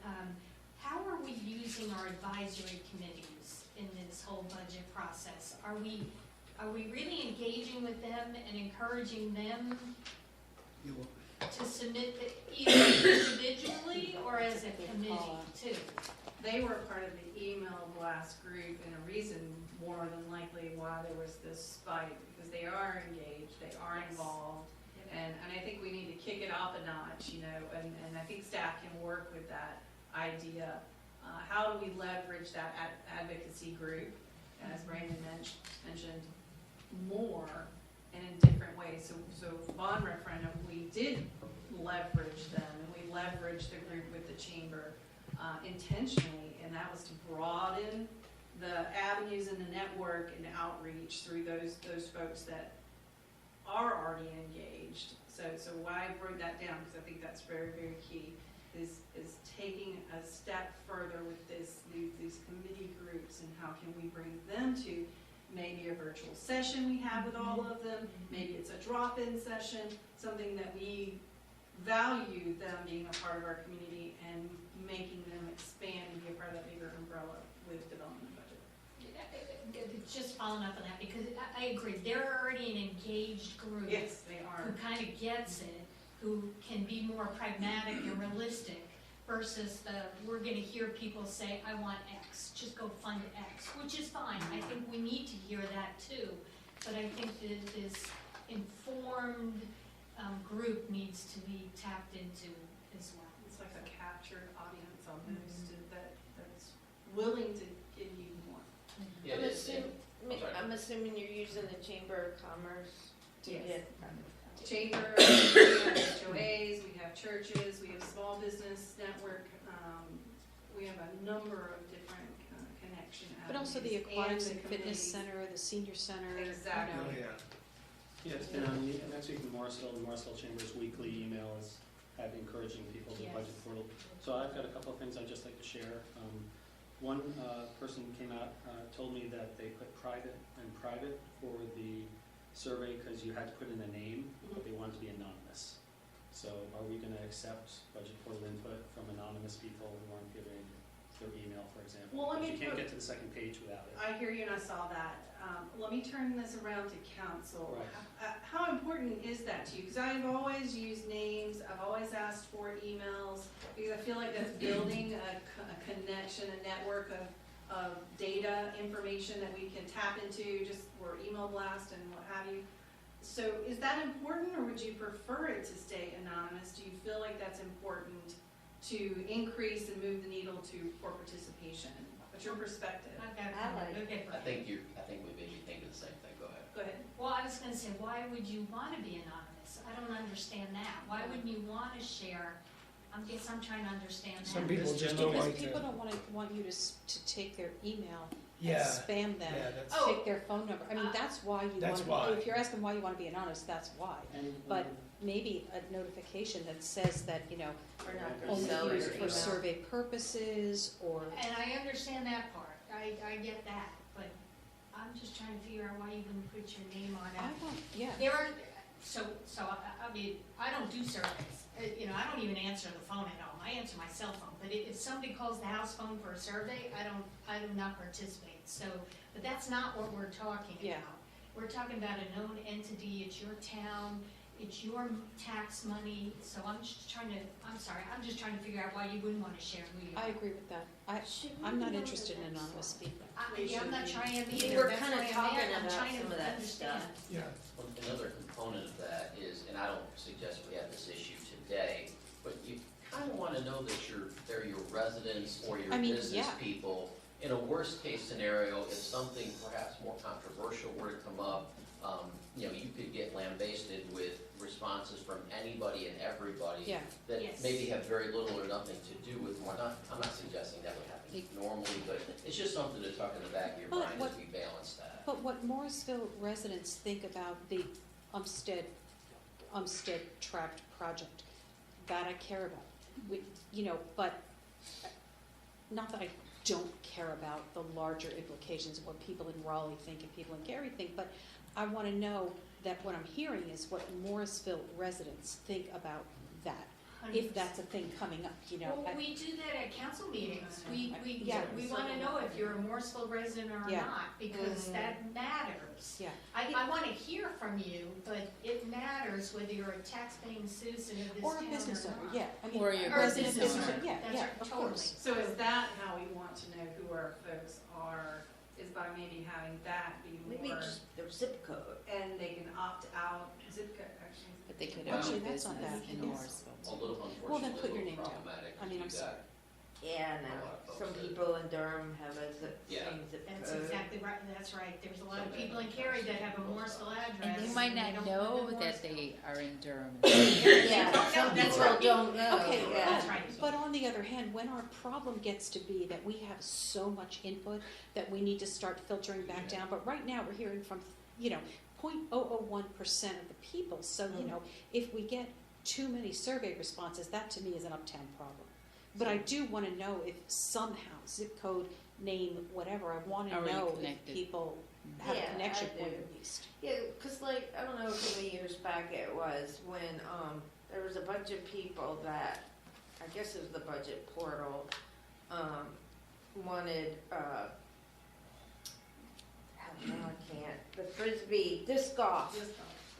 how are we using our advisory committees in this whole budget process? Are we really engaging with them and encouraging them to submit either individually or as a committee too? They were part of the email blast group, and a reason more than likely why there was this spike, because they are engaged, they are Yes. involved, and I think we need to kick it up a notch, you know, and I think staff can work with that idea. How do we leverage that advocacy group, as Brandon mentioned, more and in different ways? So bond referendum, we did leverage them, and we leveraged the group with the chamber intentionally, and that was to broaden the avenues in the network and outreach through those folks that are already engaged. So why I broke that down, because I think that's very, very key, is taking a step further with these committee groups, and how can we bring them to maybe a virtual session we have with all of them, maybe it's a drop-in session, something that we value them being a part of our community and making them expand and be a part of that bigger umbrella with development budget. Just following up on that, because I agree, they're already an engaged group. Yes, they are. Who kind of gets it, who can be more pragmatic and realistic, versus we're gonna hear people say, I want X, just go fund X, which is fine, I think we need to hear that too, but I think that this informed group needs to be tapped into as well. It's like a captured audience almost, that's willing to give you more. Yeah, I'm it is. I'm assuming you're using the Chamber of Commerce to Yes. get. Chamber, we have HOAs, we have churches, we have small business network, we have a number of different connection avenues. But also the aquatics and fitness committees. center, the senior center. you know. Exactly. Yeah, it's been on, next week in Morrisville, the Morrisville Chamber's weekly email is encouraging people to Yes. budget portal. So I've got a couple of things I'd just like to share. One person came out, told me that they put private and private for the survey because you had to put in a name, but they wanted to be anonymous. So are we gonna accept budget portal input from anonymous people who aren't giving their email, for example? Well, let Because me you can't put- get to the second page without it. I hear you and I saw that. Let me turn this around to council. Right. How important is that to you? Because I've always used names, I've always asked for emails, Because I feel like that's building a connection, a network of data, information that we can tap into, just or email blast and what have you. So is that important, or would you prefer it to stay anonymous? Do you feel like that's important to increase and move the needle for participation? What's your perspective? I've got I like- okay. I think we may be thinking the same thing, go ahead. Go ahead. Well, I was gonna say, why would you wanna be anonymous? I don't understand that. Why wouldn't you wanna share? I'm trying to understand that. Some people Because just don't Because like to. people don't want you to take their email and Yeah, spam them, yeah, that's, Oh. take their phone number. I mean, that's why you That's want to, why. if you're asking why you want to be anonymous, that's why. And But maybe a notification that says that, you know, We're not only gonna sell used your for email. survey purposes, or, And I understand that part. I get that, but I'm just trying to figure out why you wouldn't put your name on I it. want, yeah. There are, I mean, I don't do surveys. You know, I don't even answer the phone at all. I answer my cell phone. But if somebody calls the house phone for a survey, I do not participate. So, but that's not what we're talking Yeah. about. We're talking about a known entity. It's your town. It's your tax money. So I'm just trying to figure out why you wouldn't want to share who you are. I agree with that. I'm not interested in anonymous feedback. Yeah, I'm not trying to We either. were That's kinda why I'm talking there. I'm about trying to some of that understand. stuff. yeah. Well, another component of that is, and I don't suggest we have this issue today, but you kind of want to know that they're your residents or your I mean, business yeah. people. In a worst case scenario, if something perhaps more controversial were to come up, you know, you could get lambasted with responses from anybody and everybody Yeah. that Yes. maybe have very little or nothing to do with I'm not suggesting that would happen normally, but it's just something to tuck in the back of your Well, mind what- as we balance that. But what Morrisville residents think about the Umstead Tract project, that I care about. You know, but not that I don't care about the larger implications of what people in Raleigh think and people in Cary think, but I want to know that what I'm hearing is what Morrisville residents think about that, if that's a thing coming up, you know. Well, we do that at council meetings. We Yeah. wanna know if you're a Morrisville resident or Yeah. not, because that matters. Yeah. I wanna hear from you, but it matters whether you're a tax-paying citizen of this town Or a business owner, not. yeah. I mean, Or your Or a business business owner. owner. Yeah, That's yeah, right, of totally. course. So is that how we want to know who our folks are, is by maybe having that be Maybe more, just their zip code. and they can opt out, zip code, actually. But they could Well, have a actually, that's not business bad, in yes. Morrisville. Although Well, then unfortunately, put a your little name down. problematic. I mean, You I'm got- sorry. Yeah, A lot no, of folks some that- people in Durham have a Yeah. same zip code. That's exactly right, that's right. There's a lot of Some people in that- Cary that have a Morrisville address. And they might not don't know live in that Morrisville. they are in Durham. Yeah, Don't some know, that's people right. don't know. Okay, Yeah. That's right. but on the other hand, when our problem gets to be that we have so much input that we need to start filtering back down, but right now we're hearing from, you know, 0.001% of the people, so, you know, if we get too many survey responses, that to me is an uptown problem. But I do want to know if somehow, zip code, name, whatever, I want to Are we know if connected? people have Yeah, a connection I point do. at least. Yeah, cause like, I don't know how many years back it was when, there was a bunch of people that, I guess it was the budget portal, wanted, no, I can't, the frisbee disc golf. Just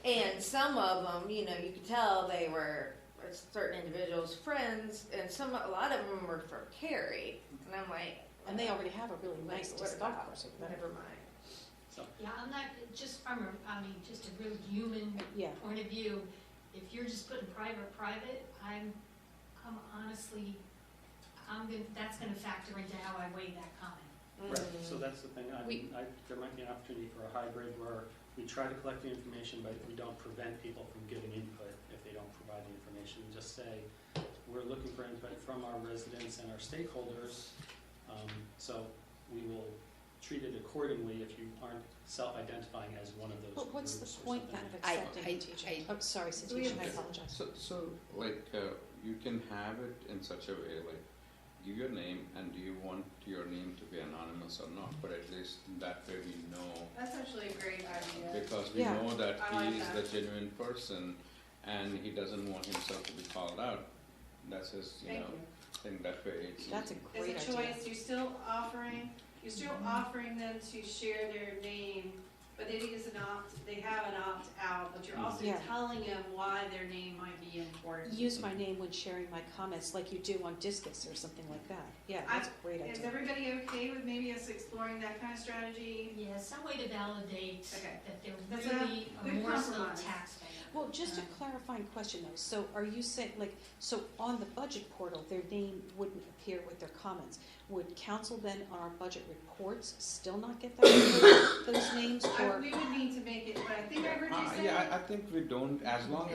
And some of them, you know, you could tell they were certain individuals' friends, and a lot of them were from Cary, and I'm like. And they already have a really like, nice what disc golf about? course over there. Never mind. Yeah, I'm not, just from just a real human Yeah, point of view, if you're just putting private, I'm honestly, that's gonna factor into how I weigh that comment. Right, so that's the thing, We- there might be an opportunity for a hybrid where we try to collect the information, but we don't prevent people from giving input if they don't provide the information. We just say, we're looking for input from our residents and our stakeholders, so we will treat it accordingly if you aren't self-identifying as one of those but what's the groups or point something. then of I- accepting I- TJ? Oh, sorry, Satish, I apologize. So like, you can have it in such a way, like, give your name, and do you want your name to be anonymous or not? But at least that way we know, That's actually a great idea. because we Yeah. know that I like he is that. the genuine person, and he doesn't want himself to be called out. That's his, you Thank know, you. thing that way. It's That's a As great a idea. choice, you're still offering them to share their name but it is they have an opt-out, but you're also Yeah. telling them why their name might be important. Use my name when sharing my comments like you do on Discus or something like that. Yeah, that's a great Is idea. everybody okay with maybe us exploring that kind of strategy? Yeah, some way to validate Okay. that they're That's really a a good Morrisville compromise. taxpayer. Well, just a clarifying question though, so are you saying, like, so on the budget portal, their name wouldn't appear with their comments? Would council then on our budget reports still not get those names, or? We would need to make it, but I think I heard you say. Yeah, I think we don't, as long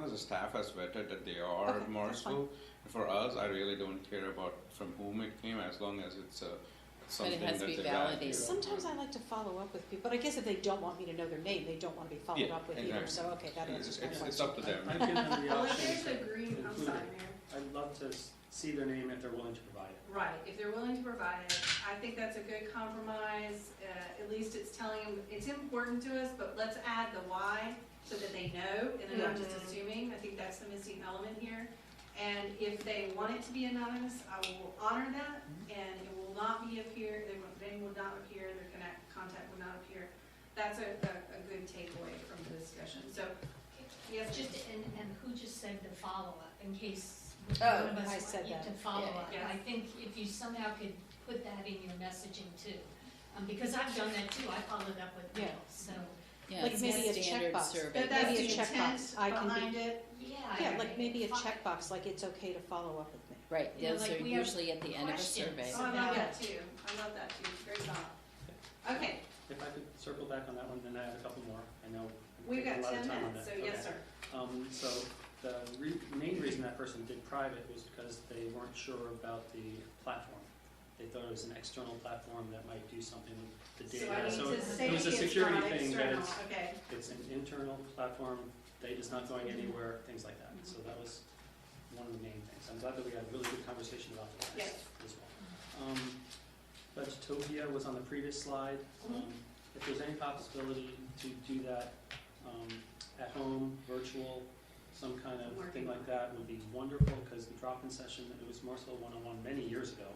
as the staff has vetted that they are Okay, that's Morrisville, for us, I really don't care about from whom it came, as long as it's But something it that has to they be validate. validated. Sometimes I like to follow up with people, but I guess if they don't want me to know their name, they don't want to be followed Yeah, up with either, so, exactly. okay, that answers my It's question. up to them. I've given them the Well, if option there's to a green, I'm include sorry, it. Mayor. I'd love to see their name if they're willing to provide it. Right, if they're willing to provide it, I think that's a good compromise. At least it's telling them, it's important to us, but let's add the why so that they know and they're not just assuming. I think that's the missing element here. And if they want it to be anonymous, I will honor that, and it will not be appear, their name will not appear, their contact will not appear. That's a good takeaway from the discussion. So, yes, Just, and who just said the follow-up, in case Oh, one of I us said want you that. to follow up. Yeah. I think if you somehow could put that in your messaging too, because I've done that too, I followed up with Yeah. people, so, Yeah, Like it's maybe a standard checkbox. survey. but that's Maybe the a checkbox. intent I can be- behind it. yeah. Yeah, like maybe a fi- checkbox, like it's okay to follow up with me. Right, You know, those like are we have usually at the end of a questions. survey. Oh, I love that too. I love that too. Very solid. Okay, If I could circle back on that one, then I have a couple more. I know we've taking got a lot of 10 time on minutes, that. so yes, Okay. sir. So the main reason that person did private was because they weren't sure about the platform. They thought it was an external platform that might do something with the So data. I need So to say it was a it's security not thing, that external, okay. it's an internal platform, data's not going anywhere, things like that. So that was one of the main things. I'm glad that we had a really good conversation about the Yes. rest as well. Budgetopia was on the previous slide. If there's any possibility to do that at home, virtual, some kind of thing like that would be wonderful, because the drop-in session, it was Morrisville 101 many years ago.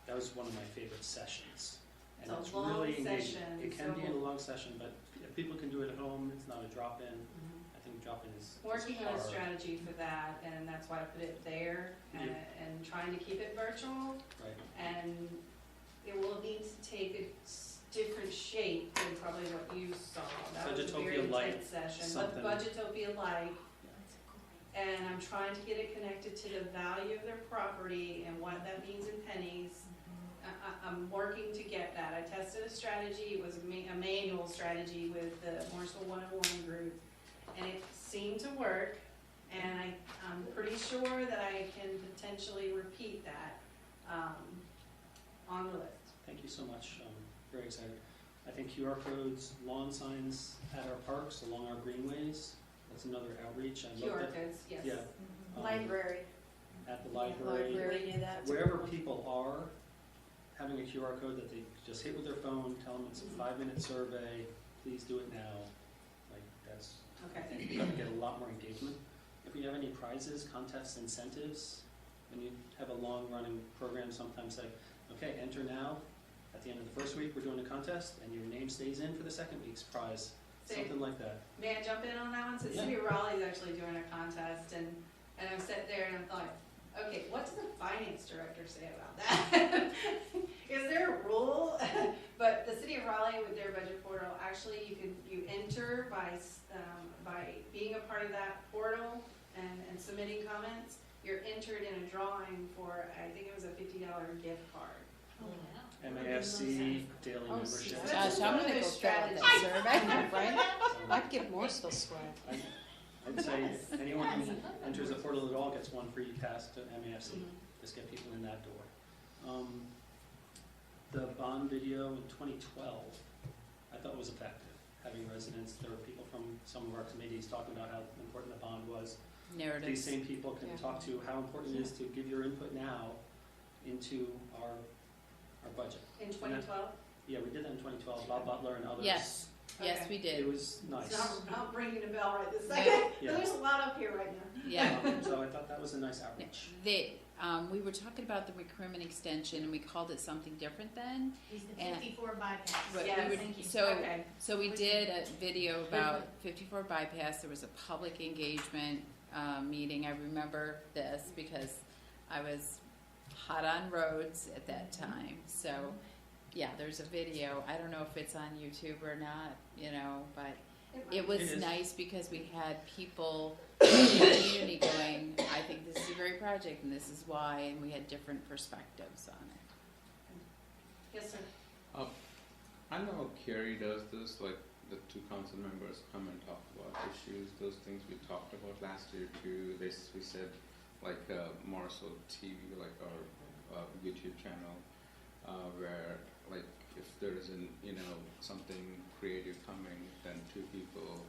That was one of my favorite sessions. And It's a it's long really engaging. session, It can be so- a long session, but if people can do it at home, it's not a drop-in. I think drop-in is Working on a hard. strategy for that, and that's why I put it there, and trying to keep it virtual. Right. And it will need to take a different shape than probably what you saw. That was a very Budgetopia light, intense session, something. but Budgetopia light. And I'm trying to get it connected to the value of their property and what that means in pennies. I'm working to get that. I tested a strategy, it was a manual strategy with the Morrisville 101 group, and it seemed to work. And I'm pretty sure that I can potentially repeat that on the list. Thank you so much. Very excited. I think QR codes, lawn signs at our parks, along our greenways, that's another outreach. I love QR that. codes, yes. Yeah. um, Library. At the library, Library do that. wherever people are, having a QR code that they just hit with their phone, tell them it's a 5-minute survey, please do it now. Like, that's, I Okay. think we're gonna get a lot more engagement. If we have any prizes, contests, incentives, when you have a long-running program, sometimes say, okay, enter now. At the end of the first week, we're doing a contest, and your name stays in for the second week's prize, something like that. May I jump in on that one? So the City of Raleigh is actually doing a contest, and I sat there and I thought, okay, what does the finance director say about that? Is there a rule? But the City of Raleigh, with their budget portal, actually you enter by being a part of that portal and submitting comments. You're entered in a drawing for, I think it was a $50 gift card. Oh, wow. MAFC, daily Oh, membership. so Gosh, I'm gonna go fill out that survey. Right? I'd give Morrisville swag. I'd say anyone who enters the portal at all gets one free pass to MAFC. Just get people in that door. The bond video in 2012, I thought was effective. Having residents, there were people from some of our committees talking about how important the bond was. These Narratives. same people can Yeah. talk to how important it is to give your input now into our budget. In 2012? Yeah, we did that in 2012, Bob Butler and others. Yes, yes, Okay. we It did. was nice. It's not ringing a bell right this second. Yeah. There's a lot up here right now. Yeah. So I thought that was a nice outreach. we were talking about the recruitment extension, and we called it something different then. Is the And- 54 bypass. But we Yes, were- thank you. So, Okay. so we did a video about 54 bypass. There was a public engagement meeting. I remember this because I was hot on roads at that time. So, yeah, there's a video. I don't know if it's on YouTube or not, but it was It is. nice because we had people in the community going, I think this is a great project and this is why, and we had different perspectives on it. Yes, sir. I know Carrie does this, like the two council members come and talk about issues, those things we talked about last year too. We said like Morrisville TV, like our YouTube channel, where like if there is something creative coming, then two people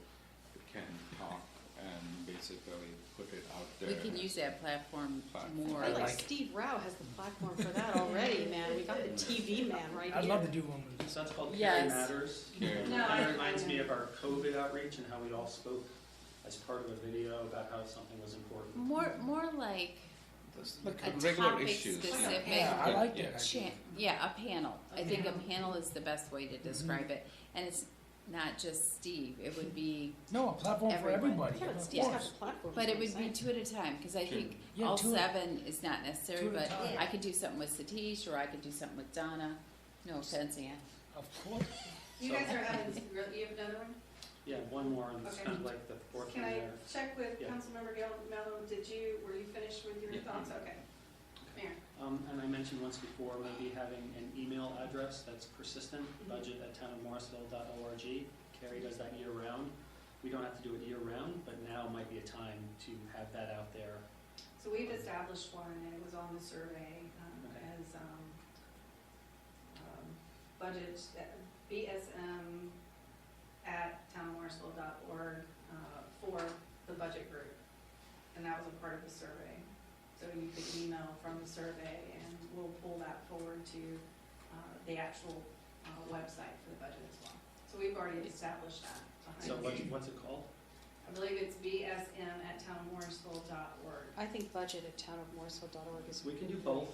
can talk and basically put it out there. We can use that platform more. I feel like like- Steve Rao has the platform for that already, man. We got the TV man right I'd here. love to do one with So that's called Yes. Carry Matters. Carry And No, that I- reminds me of our COVID outreach and how we all spoke as part of a video about how something was important. More like Like a regular topic issues. specific. Yeah, I like Yeah. that. Yeah, a panel. I think a panel. panel is the best way to describe it. And it's not just Steve, it would be, No, a platform for Everyone. everybody, Yeah, of Steve's got course. the platform. but is it what would I'm be saying. two at a time, because I think Yeah, all two- 7 is not necessary, two at a but time. I could do something with Satish, or I could do something with Donna. No offense, Ann. Of course. You guys are having, you have another one? Yeah, one more, and it's Okay. kind of like the fourth Can one I there. check with Yeah. Councilmember Mello? Were you finished with your Yeah. thoughts? Okay. Mayor? And I mentioned once before, maybe having an email address that's persistent, budget@townofmorrisville.org. Carrie does that year round. We don't have to do it year round, but now might be a time to have that out there. So we've established one, and it was on the survey, Okay. as, budget, BSM at townofmorrisville.org, for the budget group. And that was a part of the survey. So you could email from the survey, and we'll pull that forward to, the actual, website for the budget as well. So we've already established that So behind. what's it called? I believe it's bsm@townofmorrisville.org. I think budget at townofmorrisville.org is. We can do both.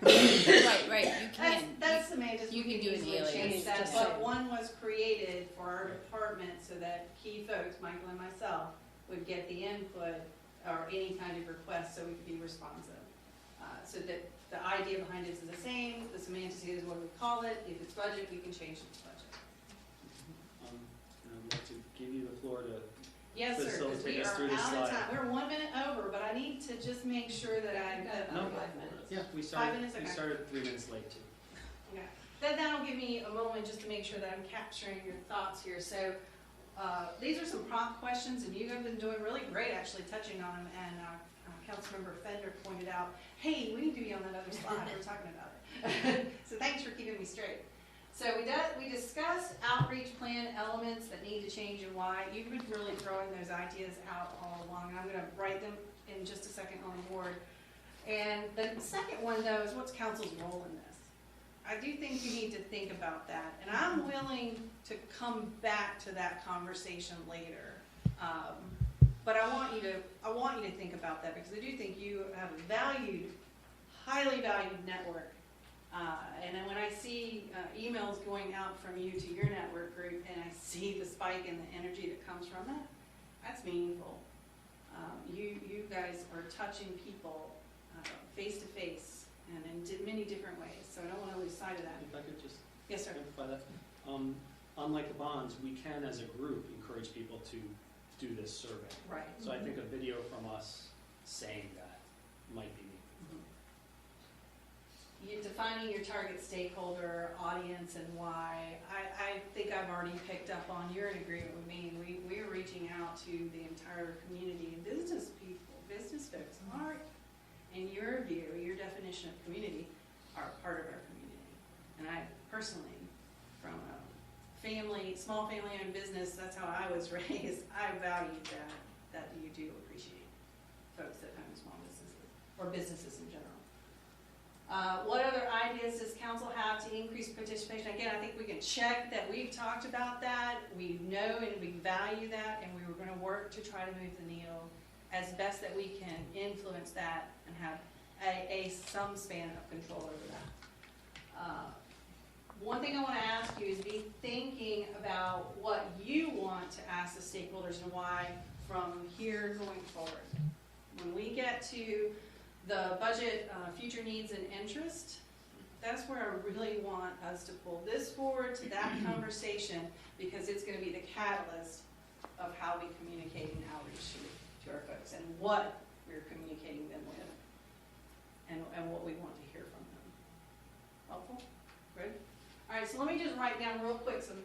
Right, you can. That's semantics. You We can do an easily alias. change that, Just but say- one was created for our department so that key folks, Michael and myself, would get the input or any kind of request so we could be responsive. So that the idea behind it is the same, the semantics is what we call it. If it's budget, we can change it to budget. I'd like to give you the floor to, Yes, sir, because Facilitate we us are through this out of slide. time. We're 1 minute over, but I need to just make sure that I put No. on 5 minutes. yeah, we 5 started, minutes, we okay. started 3 minutes late too. Okay, that'll give me a moment just to make sure that I'm capturing your thoughts here. So, these are some prompt questions, and you have been doing really great actually touching on them, and, Councilmember Fender pointed out, hey, we need to be on that other slide, we're talking about it. So thanks for keeping me straight. So we discussed outreach plan elements that need to change and why. You've been really throwing those ideas out all along, and I'm gonna write them in just a second on the board. And the second one, though, is what's council's role in this? I do think you need to think about that, and I'm willing to come back to that conversation later. But I want you to think about that, because I do think you have a highly valued network. And then when I see emails going out from you to your network group, and I see the spike in the energy that comes from that, that's meaningful. You guys are touching people face to face and in many different ways, so I don't want to lose sight of that. If I could just Yes, sir. amplify that. Unlike the bonds, we can, as a group, encourage people to do this survey. Right. So I think a video from us saying that might be meaningful. You defining your target stakeholder, audience, and why. I think I've already picked up on, you're in agreement with me, and we're reaching out to the entire community, and business people, business folks are, in your view, your definition of community, are part of our community. And I personally, from a small family-owned business, that's how I was raised, I value that you do appreciate folks that own small businesses, or businesses in general. What other ideas does council have to increase participation? Again, I think we can check that we've talked about that, we know and we value that, and we were gonna work to try to move the needle as best that we can influence that and have some span of control over that. One thing I want to ask you is be thinking about what you want to ask the stakeholders and why from here going forward. When we get to the budget, future needs and interest, that's where I really want us to pull this forward to that conversation, because it's going to be the catalyst of how we communicate and outreach to our folks and what we're communicating them with and what we want to hear from them. Helpful? Good? All right, so let me just write down real quick some,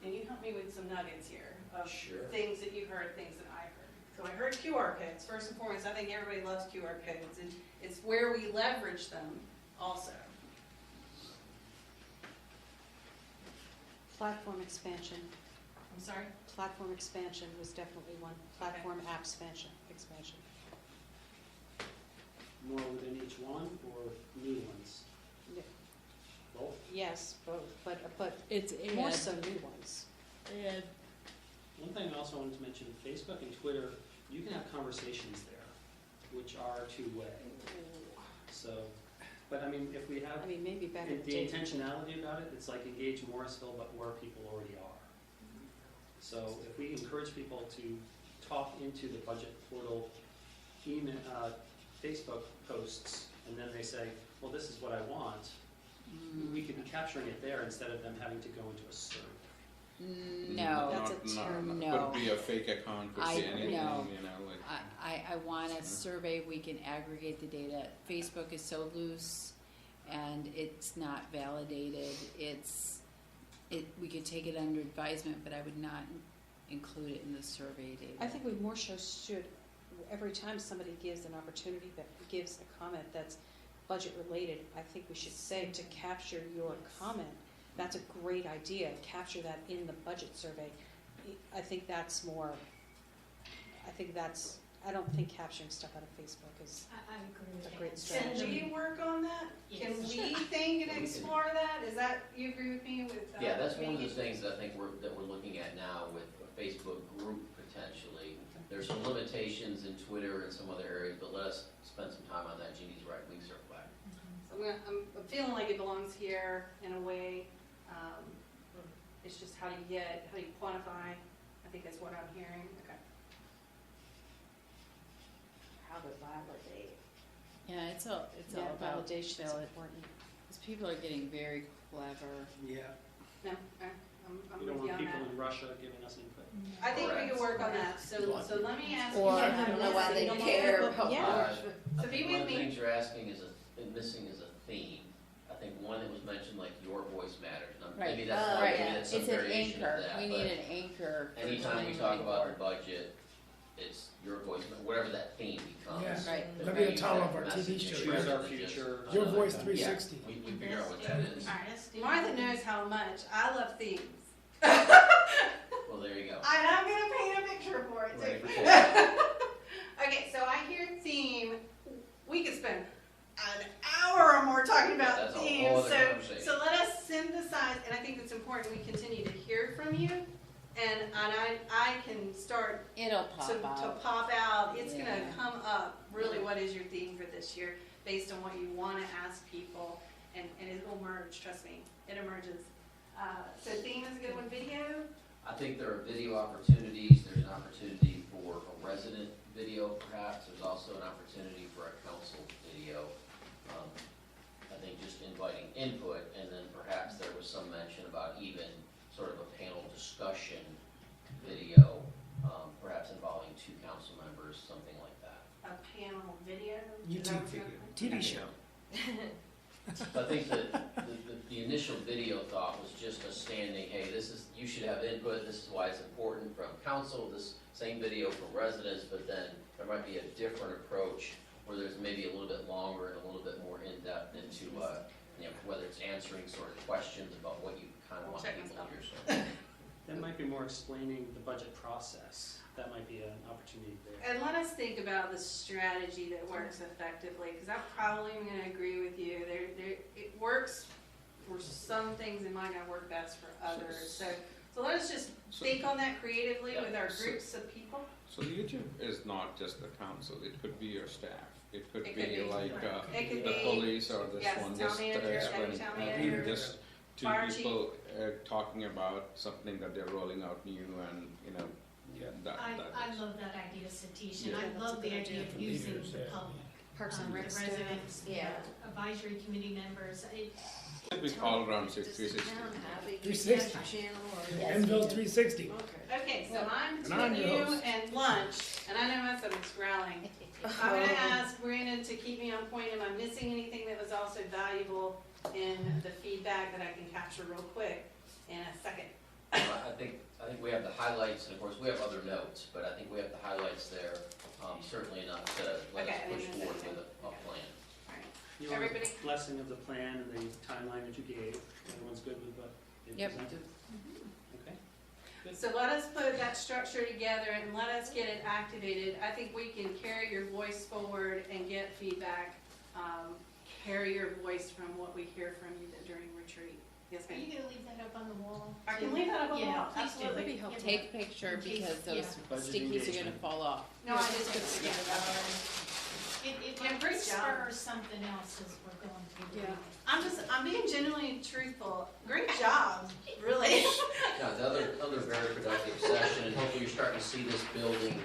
and you help me with some nuggets here of Sure. things that you heard, things that I heard. So I heard QR codes. First and foremost, I think everybody loves QR codes, and it's where we leverage them also. Platform expansion. I'm sorry? Platform expansion was definitely one. Platform app expansion. More within each one or new ones? Yeah. Both? Yes, both, but It's more so new ones. and One thing I also wanted to mention, Facebook and Twitter, you can have conversations there, which are two-way. So, but I mean, if we have I mean, maybe back in the the day. intentionality about it, it's like engage Morrisville, but where people already are. So if we encourage people to talk into the budget portal, email, Facebook posts, and then they say, well, this is what I want, we could be capturing it there instead of them having to go into a survey. no. That's a terrible- no. Could be a fake account, could I be anything, you know. know, like. I want a survey, we can aggregate the data. Facebook is so loose and it's not validated. We could take it under advisement, but I would not include it in the survey data. I think we more so should, every time somebody gives an opportunity, that gives a comment that's budget related, I think we should say to capture your comment. That's a great idea, capture that in the budget survey. I think that's more, I don't think capturing stuff out of Facebook is I agree with a that. great Can strategy. we work on that? Can Yes. we think and explore that? Is that, you agree with me with? Yeah, that's one of the maybe- things that I think we're looking at now with a Facebook group potentially. There's some limitations in Twitter and some other areas, but let us spend some time on that. Jeannie's right, we can circle back. So I'm feeling like it belongs here in a way. It's just how do you quantify? I think that's what I'm hearing. Okay. How to validate. Yeah, it's all Yeah, about validation is valid, important. because people are getting very clever. Yeah. No, I'm We don't with you want on people that. in Russia giving us input. I think we Correct. could work on that. So let me ask you. Or- I don't know why they care about. Yeah. I So be think one with of the me. things you're asking is missing is a theme. I think one that was mentioned, like your voice matters. Now, Right. maybe that's Oh, not, Right, maybe that's some it's an variation of anchor, that, we but need an anchor. for anytime we 2024. talk about the budget, it's your voice, whatever that theme becomes. Yeah. Right. the That'd be the range title of of our TV messaging show. rather Choose our than just future. Your another Voice content. 360. We figure out what that is. All right. Martha knows how much I love themes. Well, there you go. And I'm gonna paint a picture for it Ready too. for ten. Okay, so I hear theme. We could spend an hour or more talking about That's a whole themes. other conversation. So let us synthesize, and I think it's important we continue to hear from you. And I can start It'll to pop out. pop out. It's gonna Yeah. come up. Really, what is your theme for this year, based on what you want to ask people, and it will merge. Trust me, it emerges. So theme is a good one. Video. I think there are video opportunities, there's an opportunity for a resident video perhaps, there's also an opportunity for a council video. I think just inviting input, and then perhaps there was some mention about even sort of a panel discussion video, perhaps involving 2 council members, something like that. A panel video. YouTube video, TV show. So I think that the initial video thought was just a standing, hey, you should have input, this is why it's important from council, this same video from residents, but then there might be a different approach where there's maybe a little bit longer and a little bit more in-depth into, whether it's answering sort of questions about what you kind of We'll want check people to myself. hear. That might be more explaining the budget process. That might be an opportunity there. And let us think about the strategy that works effectively, because I probably am going to agree with you. It works for some things, it might not work best for others. So let us just think on that creatively with our groups of people. So YouTube is not just the council, it could be your staff. It could It be could be, like It could the be, police or this yes, one, town just manager, deputy explaining, town having manager, just two fire chief. people talking about something that they're rolling out new and, that I is. love that idea, Satish, and Yeah. I That's a love the good idea idea. of using Leaders, the yeah. public. Parks and The Rec staff. residents, the Yeah. advisory committee members, Should be all around Does the 360. town have a 360. YouTube channel or? Enville 360. Okay, so I'm And I'm between your you host. and lunch, and I know my stomach's growling. I'm gonna ask Brandon to keep me on point. Am I missing anything that was also valuable in the feedback that I can capture real quick in a second? I think we have the highlights, and of course, we have other notes, but I think we have the highlights there, certainly enough to let us Okay, I push didn't miss forward with anything. a Okay. plan. Alright. You want Everybody? a blessing of the plan and the timeline that you gave? Everyone's good with what you Yep. presented? Okay. So let us put that structure together and let us get it activated. I think we can carry your voice forward and get feedback. Carry your voice from what we hear from you during retreat. Yes, Are you ma'am? gonna leave that up on the wall? I can leave that up on the Yeah, wall, please do. absolutely. That'd be helpful. Take a picture In case- because those yeah. Budget stickies are gonna engagement. fall off. No, I just put it together. It Yeah, might great job. spur something else as we're going through the Yeah. meeting. I'm being genuinely truthful. Great job, really. Now, the other very productive session, and hopefully you're starting to see this building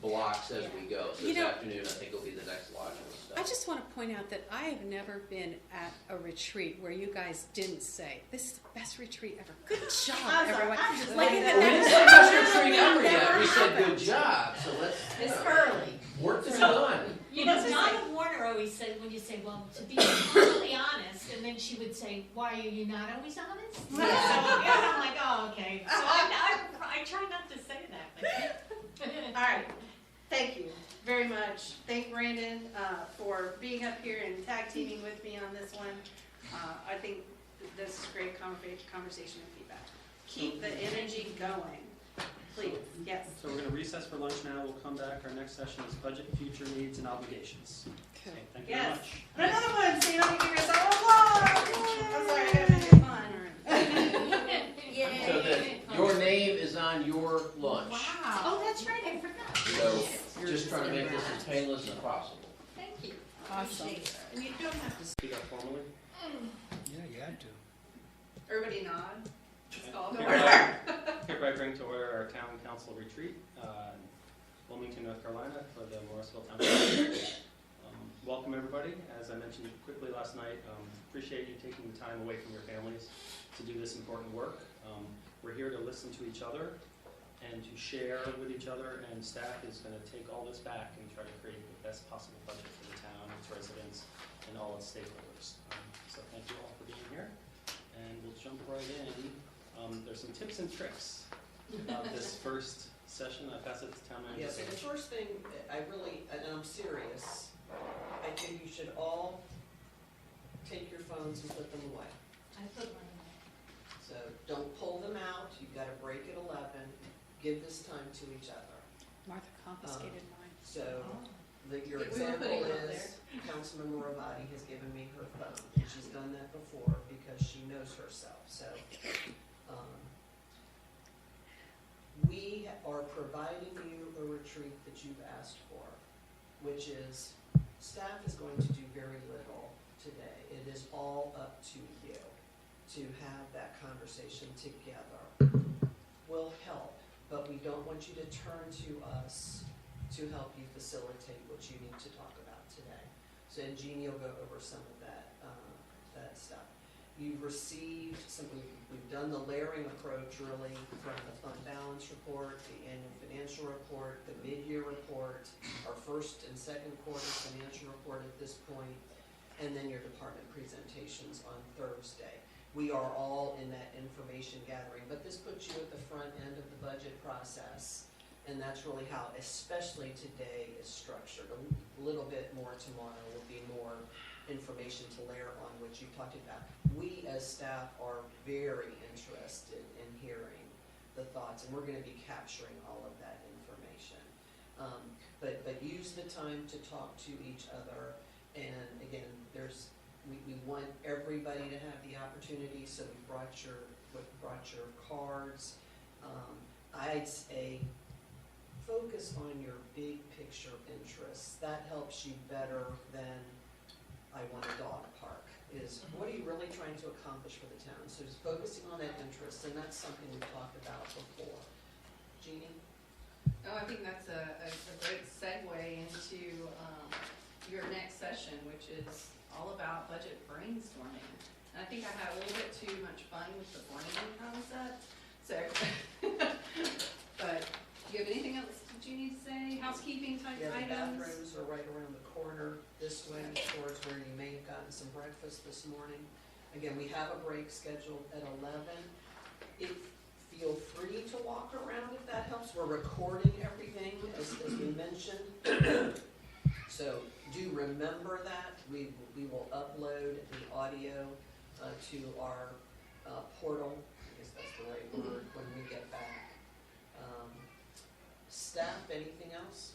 blocks as we go. So You this know- afternoon, I think will be the next logical step. I just want to point out that I have never been at a retreat where you guys didn't say, "This is the best retreat ever." Good job, everyone. I'm just Like, like in that. the We didn't next- say best retreat ever Never yet, we said happened. good job, so let's, It's early. work is So- done. You know, Donna Warner always said, when you say, well, to be completely honest, and then she would say, why are you not always honest? So, yeah, I'm like, oh, okay. So I try not to say that, but. All right, thank you very much. Thank Brandon for being up here and tag teaming with me on this one. I think this is great conversation and feedback. Keep the energy going, please, yes. So we're gonna recess for lunch now. We'll come back. Our next session is budget, future needs, and obligations. Okay. Okay, thank you very Yes. much. And another one, so you don't give yourself applause. I'm sorry, I gotta make it fun. Yay. So that your name is on your lunch. Wow. Oh, that's right, I forgot. So, just trying to make this as painless as possible. Thank you. Awesome. And you don't have to, Speak up formally. Yeah, you have to. everybody nod. Just call to Hereby order. hereby bring to order our town council retreat, Wilmington, North Carolina, for the Morrisville Town Council. Welcome, everybody. As I mentioned quickly last night, appreciate you taking the time away from your families to do this important work. We're here to listen to each other and to share with each other, and staff is going to take all this back and try to create the best possible budget for the town, its residents, and all its stakeholders. So thank you all for being here, and we'll jump right in. There's some tips and tricks about this first session. I pass it to town manager. Yeah, so the first thing, I really, and I'm serious, I think you should all take your phones and put them away. I put mine So don't pull them out, you've got a break at 11, give this time to each other. Martha confiscated mine. So, your We were example putting it up is, Councilmember Ravati has given me her phone, and she's done that before because she knows herself, so. We are providing you a retreat that you've asked for, which is, staff is going to do very little today. It is all up to you to have that conversation together. We'll help, but we don't want you to turn to us to help you facilitate what you need to talk about today. So Jeannie will go over some of that stuff. You've received we've done the layering approach really from the fund balance report, the annual financial report, the mid-year report, our first and second quarter financial report at this point, and then your department presentations on Thursday. We are all in that information gathering, but this puts you at the front end of the budget process. And that's really how, especially today, is structured. A little bit more tomorrow will be more information to layer on what you talked about. We as staff are very interested in hearing the thoughts, and we're gonna be capturing all of that information. But use the time to talk to each other, and again, we want everybody to have the opportunity, so we brought your cards. I'd say focus on your big picture interests. That helps you better than I want a dog park, is what are you really trying to accomplish for the town? So just focusing on that interest, and that's something we've talked about before. Jeannie? Oh, I think that's a great segue into your next session, which is all about budget brainstorming. And I think I had a little bit too much fun with the brain concept, so, but do you have anything else that you need to say? Housekeeping type Yeah, the items? bathrooms are right around the corner this way towards where you may have gotten some breakfast this morning. Again, we have a break scheduled at 11. Feel free to walk around if that helps. We're recording everything, as we mentioned. So do remember that. We will upload the audio to our portal. I guess that's the right word when we get back. Staff, anything else?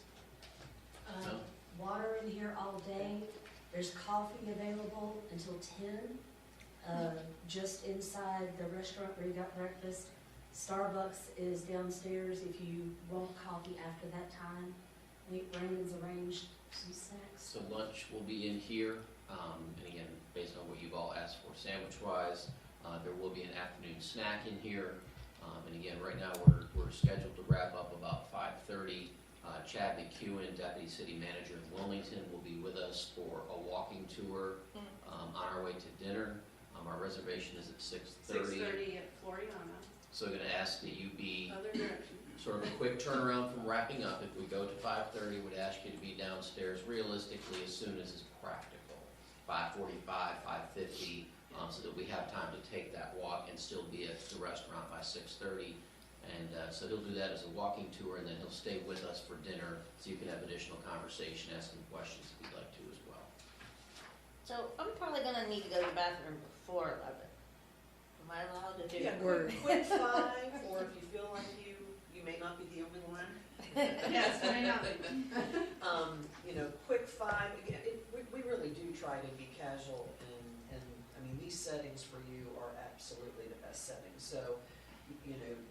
No. Water in here all day. There's coffee available until 10, just inside the restaurant where you got breakfast. Starbucks is downstairs if you want coffee after that time. I think Brandon's arranged some snacks. So lunch will be in here, and again, based on what you've all asked for sandwich-wise, there will be an afternoon snack in here. And again, right now, we're scheduled to wrap up about 5:30. Chad McEwen, Deputy City Manager of Wilmington, will be with us for a walking tour on our way to dinner. Our reservation is at 6:30. 6:30 at Floriana, So I'm going to ask that you be other direction. sort of a quick turnaround from wrapping up. If we go to 5:30, would ask you to be downstairs realistically as soon as is practical. 5:45, 5:50, so that we have time to take that walk and still be at the restaurant by 6:30. And so he'll do that as a walking tour, and then he'll stay with us for dinner, so you can have additional conversation, ask him questions if you'd like to as well. So I'm probably gonna need to go to the bathroom before 11. Am I allowed to do Yeah, that? quick 5, or if you feel like you may not be the only one. Yes, I know. Quick 5, again, we really do try to be casual, and I mean, these settings for you are absolutely the best settings. So,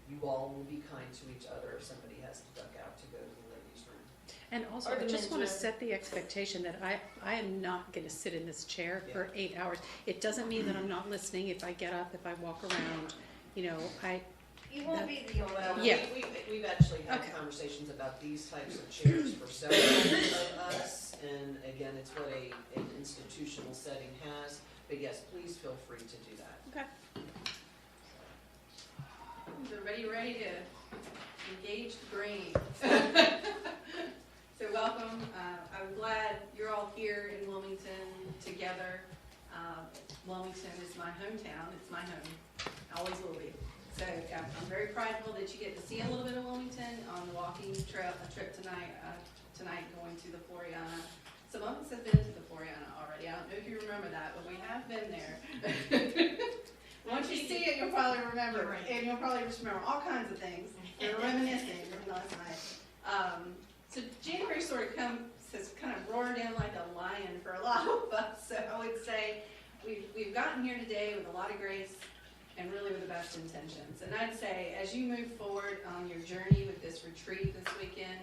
you all will be kind to each other if somebody has to duck out to go to the ladies' room. And also, Or I the just want to men's set the expectation that I am not going to sit in this chair for 8 hours. It doesn't mean that I'm not listening if I get up, if I walk around, You won't be the only Well, one. Yeah. we've actually had Okay. conversations about these types of chairs for several of us, and again, it's what an institutional setting has, but yes, please feel free to do that. Okay. Is everybody ready to engage the brain? So welcome. I'm glad you're all here in Wilmington together. Wilmington is my hometown. It's my home. Always will be. So I'm very prideful that you get to see a little bit of Wilmington on the walking trip tonight going to the Floriana. Some of us have been to the Floriana already. I don't know if you remember that, but we have been there. Once you see it, you'll probably remember, Right. and you'll probably just remember all kinds of things. You're reminiscing from last night. So January sort of has kind of roared in like a lion for a lot of us. So I would say we've gotten here today with a lot of grace and really with the best intentions. And I'd say as you move forward on your journey with this retreat this weekend,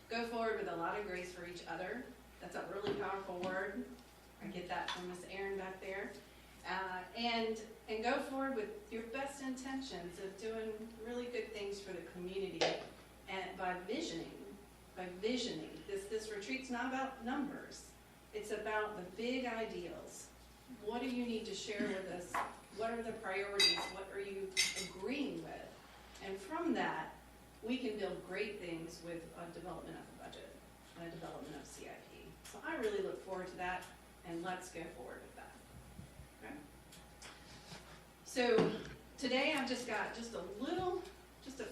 go forward with a lot of grace for each other. That's a really powerful word. I get that from Miss Erin back there. And go forward with your best intentions of doing really good things for the community, and by visioning. This retreat's not about numbers. It's about the big ideals. What do you need to share with us? What are the priorities? What are you agreeing with? And from that, we can build great things with a development of the budget and a development of CIP. So I really look forward to that, and let's go forward with that. Okay? So today I've just got just a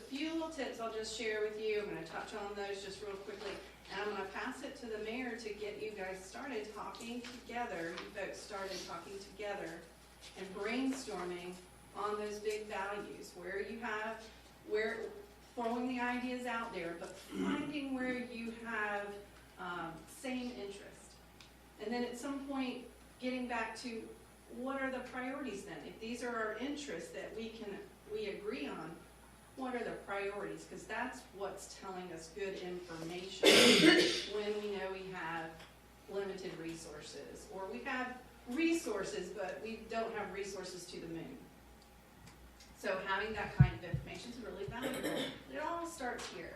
few little tips I'll just share with you. I'm going to touch on those just real quickly. And I'm going to pass it to the mayor to get you guys started talking together, you folks started talking together and brainstorming on those big values, throwing the ideas out there, but finding where you have same interest. And then at some point, getting back to what are the priorities then? If these are our interests that we agree on, what are the priorities, because that's what's telling us good information when we know we have limited resources, or we have resources, but we don't have resources to the moon. So having that kind of information is really valuable. It all starts here.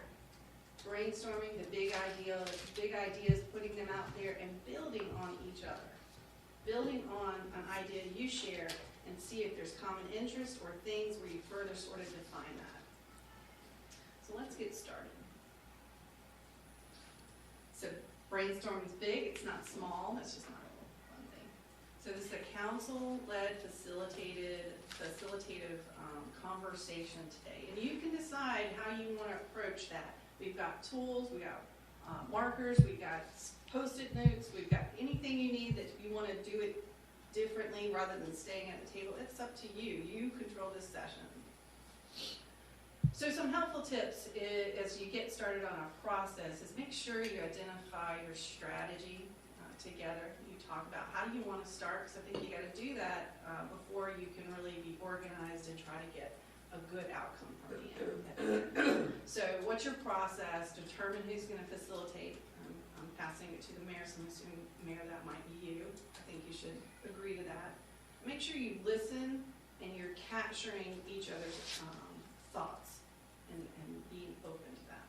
Brainstorming the big ideas, putting them out there and building on each other. Building on an idea you share and see if there's common interest or things where you further sort of define that. So let's get started. So brainstorming is big, it's not small, that's just not a fun thing. So this is a council-led facilitative conversation today. And you can decide how you want to approach that. We've got tools, we've got markers, we've got Post-it notes, we've got anything you need that you want to do it differently rather than staying at the table. It's up to you. You control this session. So some helpful tips as you get started on a process is make sure you identify your strategy together. You talk about how do you want to start, because I think you got to do that before you can really be organized and try to get a good outcome from the end. So what's your process? Determine who's going to facilitate. I'm passing it to the mayor, so I'm assuming, Mayor, that might be you. I think you should agree to that. Make sure you listen and you're capturing each other's thoughts and being open to that.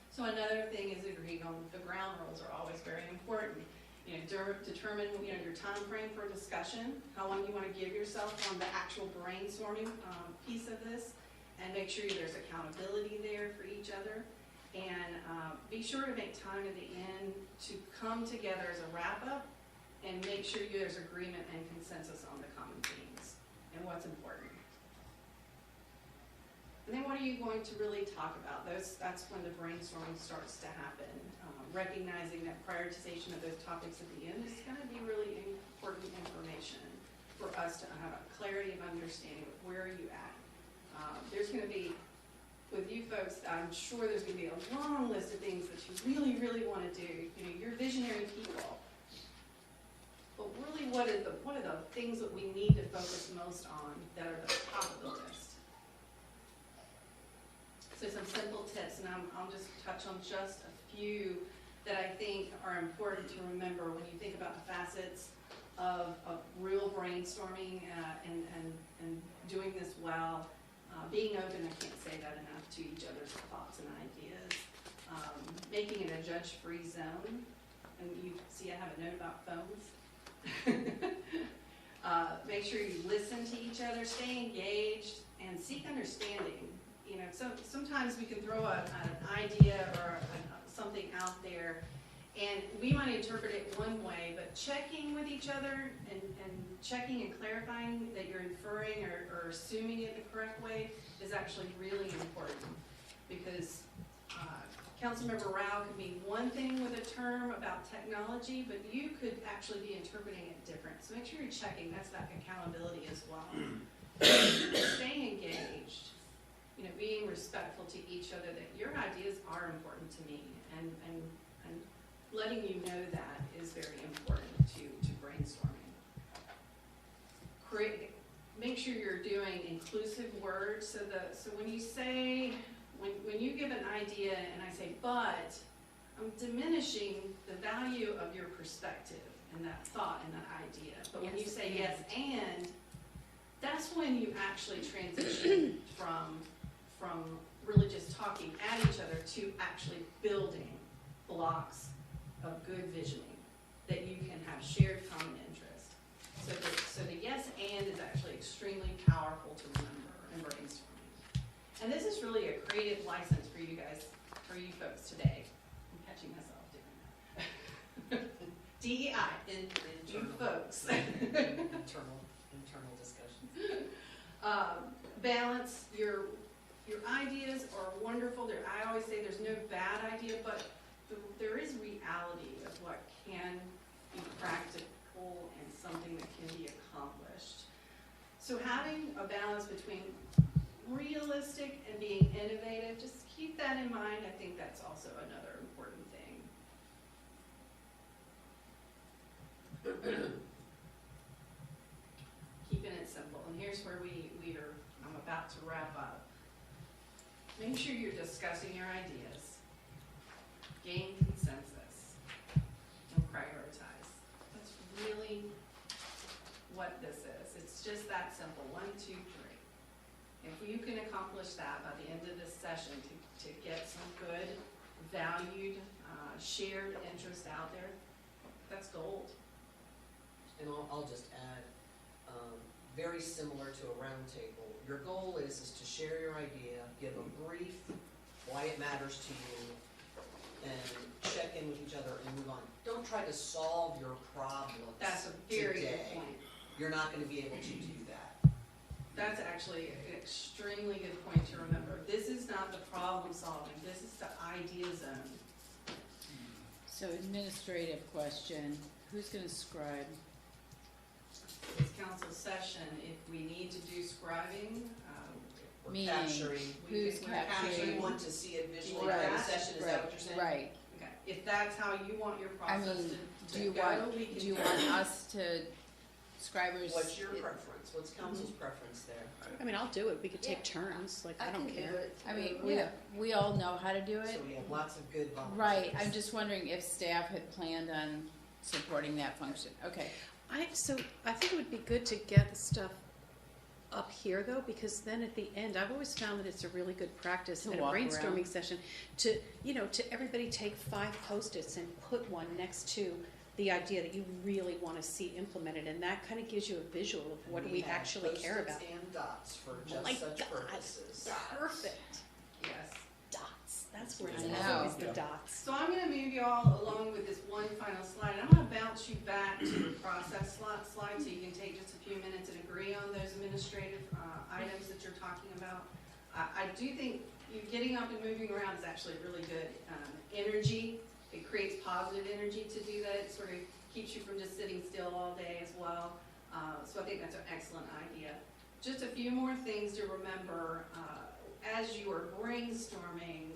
So another thing is agreeing on the ground rules are always very important. You know, determine your time frame for discussion, how long you want to give yourself on the actual brainstorming piece of this, and make sure there's accountability there for each other. And be sure to make time at the end to come together as a wrap-up and make sure there's agreement and consensus on the common themes and what's important. And then what are you going to really talk about? That's when the brainstorming starts to happen. Recognizing that prioritization of those topics at the end is going to be really important information for us to have a clarity of understanding of where are you at. There's going to be, with you folks, I'm sure there's going to be a long list of things that you really, really want to do. You know, you're visionary people. But really, what are the things that we need to focus most on that are the top of the list? So some simple tips, and I'll just touch on just a few that I think are important to remember when you think about the facets of real brainstorming and doing this well. Being open, I can't say that enough, to each other's thoughts and ideas. Making it a judge-free zone. And you see I have a note about phones. Make sure you listen to each other, stay engaged, and seek understanding. You know, sometimes we can throw an idea or something out there, and we might interpret it one way, but checking with each other and checking and clarifying that you're inferring or assuming it the correct way is actually really important, because Councilmember Rao could mean one thing with a term about technology, but you could actually be interpreting it different. So make sure you're checking. That's that accountability as well. Staying engaged. You know, being respectful to each other, that your ideas are important to me, and letting you know that is very important to brainstorming. Make sure you're doing inclusive words, so when you say, when you give an idea and I say, but, I'm diminishing the value of your perspective and that thought and that idea. But when you say yes and, that's when you actually transition from really just talking at each other to actually building blocks of good visioning that you can have shared common interest. So the yes and is actually extremely powerful to remember in brainstorming. And this is really a creative license for you guys, for you folks today. I'm catching myself doing that. DEI, you folks. Internal discussions. Balance your ideas are wonderful. I always say there's no bad idea, but there is reality of what can be practical and something that can be accomplished. So having a balance between realistic and being innovative, just keep that in mind. I think that's also another important thing. Keeping it simple. And here's where I'm about to wrap up. make sure you're discussing your ideas, gain consensus, and prioritize. That's really what this is. It's just that simple, 1, 2, 3. If you can accomplish that by the end of this session to get some good, valued, shared interest out there, that's gold. And I'll just add, very similar to a roundtable, your goal is to share your idea, give a brief why it matters to you, and check in with each other and move on. Don't try to solve your problems That's a very today. good point. You're not gonna be able to do that. That's actually an extremely good point to remember. This is not the problem solving, this is the idea zone. So administrative question, who's gonna scribe? It's council session, if we need to do scribing, We're Meaning, capturing, who's we're capturing? you want to see it visually Right, in the session, is that what you're saying? Right, okay, if that's how you want your I process mean, to do you go, want, we can do you want us to, scribers? What's your preference? What's council's preference there? I mean, I'll do it, we could take Yeah. turns, like, I don't can do care. it I mean, too. we all know how to do it. So we have lots of good volunteers. Right, I'm just wondering if staff had planned on supporting that function, okay. I think it would be good to get the stuff up here though, because then at the end, I've always found that it's a really good practice To in a walk brainstorming around. session to everybody take 5 Post-its and put one next to the idea that you really want to see implemented, and that kind of gives you a visual of what We we have actually care about. Post-its and dots for just Like such dots. purposes. Perfect. yes. Dots. That's where I it's know. always the dots. So I'm gonna move you all along with this one final slide. I'm gonna bounce you back to the process slide so you can take just a few minutes and agree on those administrative items that you're talking about. I do think you getting up and moving around is actually really good energy. It creates positive energy to do that. It sort of keeps you from just sitting still all day as well. So I think that's an excellent idea. Just a few more things to remember as you are brainstorming.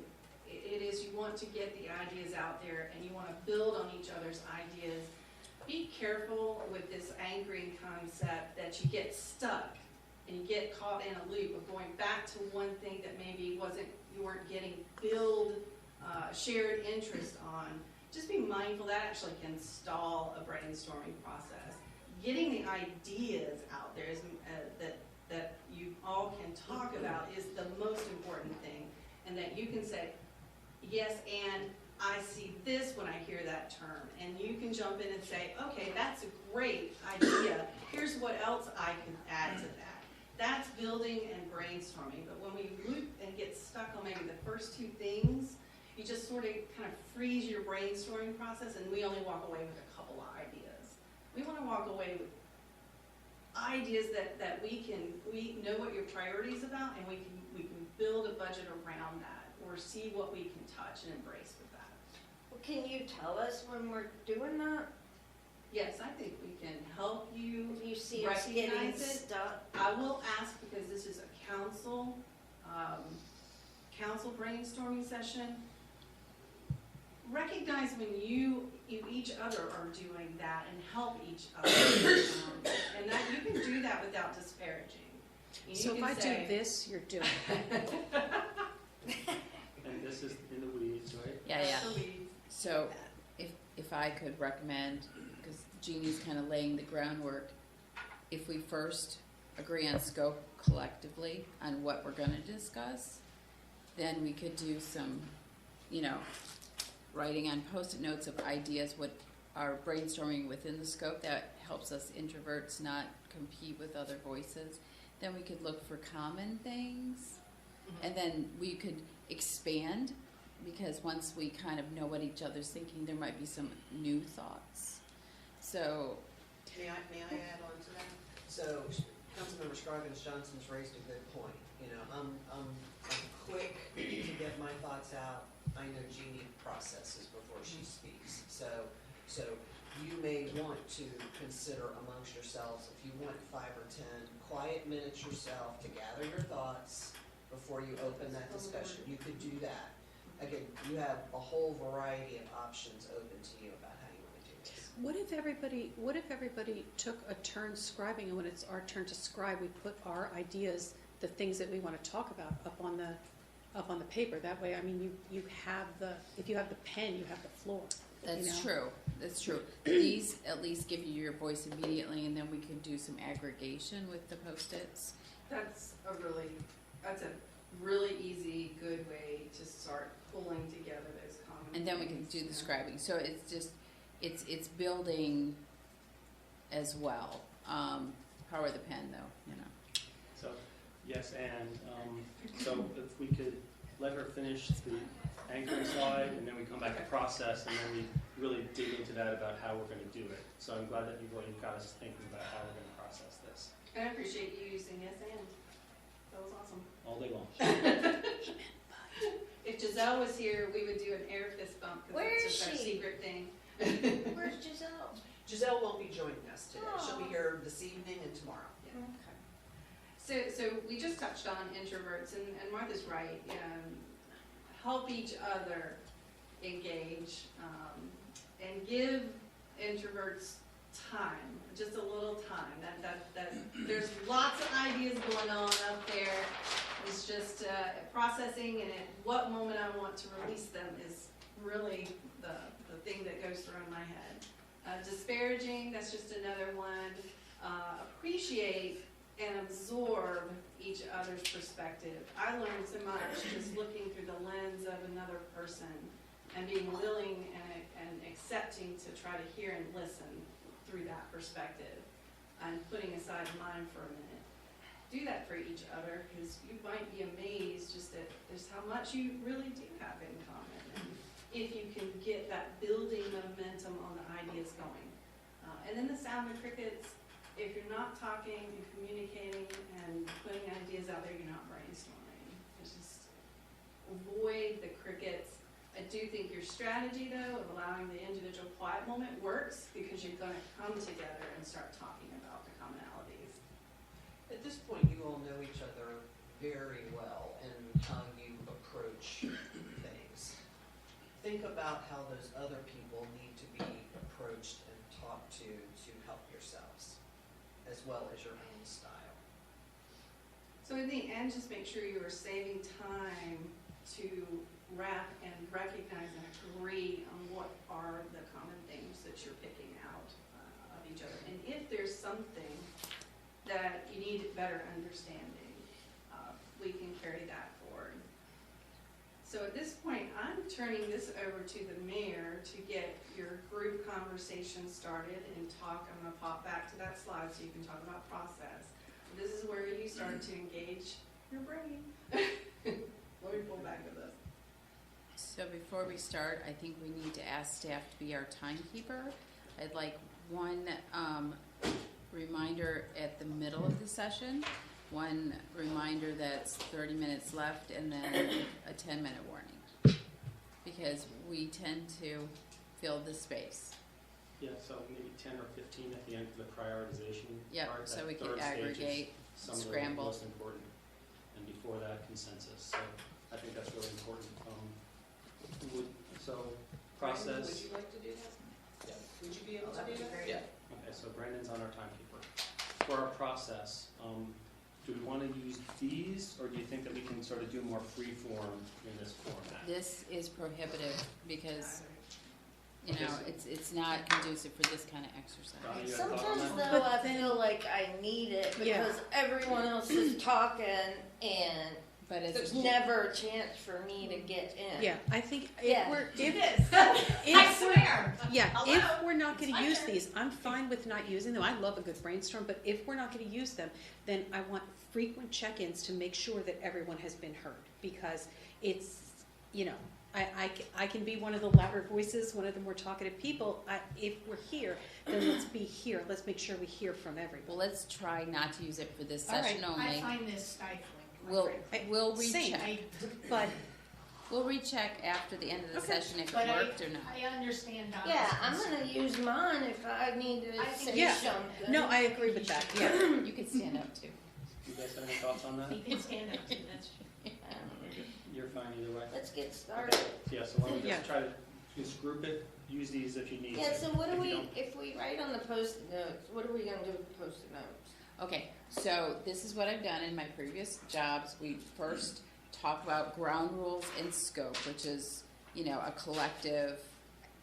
It is you want to get the ideas out there and you want to build on each other's ideas. Be careful with this anchoring concept that you get stuck and you get caught in a loop of going back to one thing that maybe you weren't getting shared interest on. Just be mindful that actually can stall a brainstorming process. Getting the ideas out there is, that you all can talk about is the most important thing, and that you can say, yes, and I see this when I hear that term, and you can jump in and say, okay, that's a great idea. Here's what else I can add to that. That's building and brainstorming, but when we loop and get stuck on maybe the first 2 things, you just sort of kind of freeze your brainstorming process, and we only walk away with a couple of ideas. We want to walk away with ideas that we know what your priorities about, and we can build a budget around that, or see what we can touch and embrace with that. Well, can you tell us when we're doing that? Yes, I think we can help you. If you see us getting Recognize it. stuck? I will ask, because this is a council brainstorming session. Recognize when you each other are doing that and help each other. And that you can do that without disparaging. You So if can I do say- this, you're doing it. And this is in the weeds, right? Yeah, yeah. So we- So if I could recommend, because Jeannie's kind of laying the groundwork, if we first agree on scope collectively on what we're gonna discuss, then we could do some, writing on Post-it notes of ideas, what are brainstorming within the scope. That helps us introverts not compete with other voices. Then we could look for common things. And then we could expand, because once we kind of know what each other's thinking, there might be some new thoughts. So, May I add on to that? So, Councilmember Scroggins-Johnson's raised a good point. I'm quick to get my thoughts out. I know Jeannie processes before she speaks. So you may want to consider amongst yourselves, if you want 5 or 10 quiet minutes yourself to gather your thoughts before you open that discussion. You could do that. Again, you have a whole variety of options open to you about how you want to do this. What if everybody took a turn scribing, and when it's our turn to scribe, we put our ideas, the things that we want to talk about, up on the up on the paper. That way, I mean, you have if you have the pen, you have the floor. That's true, that's true. These at least give you your voice immediately, and then we can do some aggregation with the Post-its. That's a really easy, good way to start pulling together those common And then we can things, do you the know. scribing, so it's just, it's building as well. Power of the pen though, you know. So, yes, and, so if we could let her finish the anchoring slide, and then we come back to process, and then we really dig into that about how we're gonna do it. So I'm glad that you've got us thinking about how we're gonna process this, And I appreciate you using yes and. That was awesome. all day long. If Giselle was here, we would do an air fist bump, because Where that's is just our she? secret thing. Where's Giselle? Giselle won't be joining us today. She'll be Aw. here this evening and tomorrow. So we just touched on introverts, and Martha's right. Help each other engage, and give introverts time, just a little time. That there's lots of ideas going on up there. It's just processing, and at what moment I want to release them is really the thing that goes through in my head. Disparaging, that's just another one. Appreciate and absorb each other's perspective. I learned so much just looking through the lens of another person and being willing and accepting to try to hear and listen through that perspective and putting aside mine for a minute. Do that for each other, because you might be amazed just at just how much you really do have in common. And if you can get that building momentum on the ideas going. And then the sound of crickets. If you're not talking and communicating and putting ideas out there, you're not brainstorming. It's just avoid the crickets. I do think your strategy, though, of allowing the individual quiet moment works, because you're going to come together and start talking about the commonalities. At this point, you all know each other very well and how you approach things. Think about how those other people need to be approached and talked to help yourselves, as well as your own style. So in the end, just make sure you are saving time to wrap and recognize and agree on what are the common things that you're picking out of each other. And if there's something that you need better understanding, we can carry that forward. So at this point, I'm turning this over to the mayor to get your group conversation started and talk. I'm going to pop back to that slide so you can talk about process. This is where you start to engage your brain. Let me pull back to this. So before we start, I think we need to ask staff to be our timekeeper. I'd like one reminder at the middle of the session, one reminder that's 30 minutes left, and then a 10-minute warning. Because we tend to fill the space. Yeah, so maybe 10 or 15 at the end for the prioritization Yep, part. so That we can third stage is aggregate, some of the scramble. most important, and before that, consensus. So I think that's really important. So Brandon, process. would you like to do that? Yeah. Would you be able Oh, to that'd do be that? great. Yeah. Okay, so Brandon's on our timekeeper. For our process, do we want to use these, or do you think that we can sort of do more free form in this format? This is prohibitive because, you Okay, know, so- it's not conducive for this kind of exercise. Donna, you have a thought on Sometimes that? though, But I then- feel like I need it Yeah. because everyone else is talking and But there's it's, never a chance for me to get in. Yeah, I think Yeah. if Hello? we're not gonna my use turn. these, I'm fine with not using them. I love a good brainstorm, but if we're not gonna use them, then I want frequent check-ins to make sure that everyone has been heard. Because it's, you know, I can be one of the louder voices, one of the more talkative people. If we're here, then let's be here. Let's make sure we hear from well, everyone. let's try not to use it for this All right. session I only. find this stifling. quite We'll, frankly. we'll Same. recheck. But We'll recheck after the end of the Okay. session if it But worked or not. I understand Donna's Yeah, I'm concern. gonna use mine if I need to I think say Yeah. something. no, I agree with that. Yeah. You can stand up too. You guys have any thoughts on that? You can stand up to that's. You're fine either way. Let's get started. Okay, yeah, so why don't we Yeah. just try to just group it, use these if you need to. Yeah, so what do If you we, don't- if we write on the post-it notes, what are we gonna do with the post-it notes? Okay, so this is what I've done in my previous jobs. We first talk about ground rules and scope, which is, you know, a collective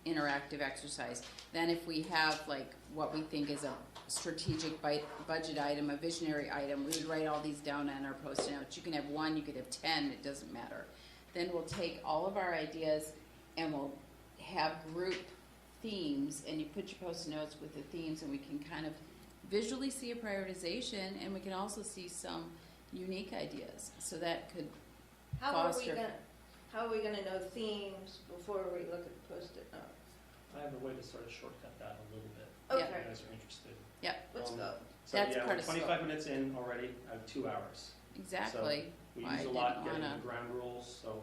interactive exercise. Then if we have like what we think is a strategic budget item, a visionary item, we would write all these down on our post-it notes. You can have 1, you could have 10, it doesn't matter. Then we'll take all of our ideas and we'll have group themes, and you put your post-it notes with the themes, and we can kind of visually see a prioritization, and we can also see some unique ideas. So that could How are we foster. gonna know themes before we look at the post-it note? I have a way to sort of shortcut that a little bit, Yeah. if Okay, you guys are interested. let's go. So That's yeah, part we're of 25 minutes in already, I have 2 hours. Exactly. We Why I use a lot didn't getting wanna- the ground rules, so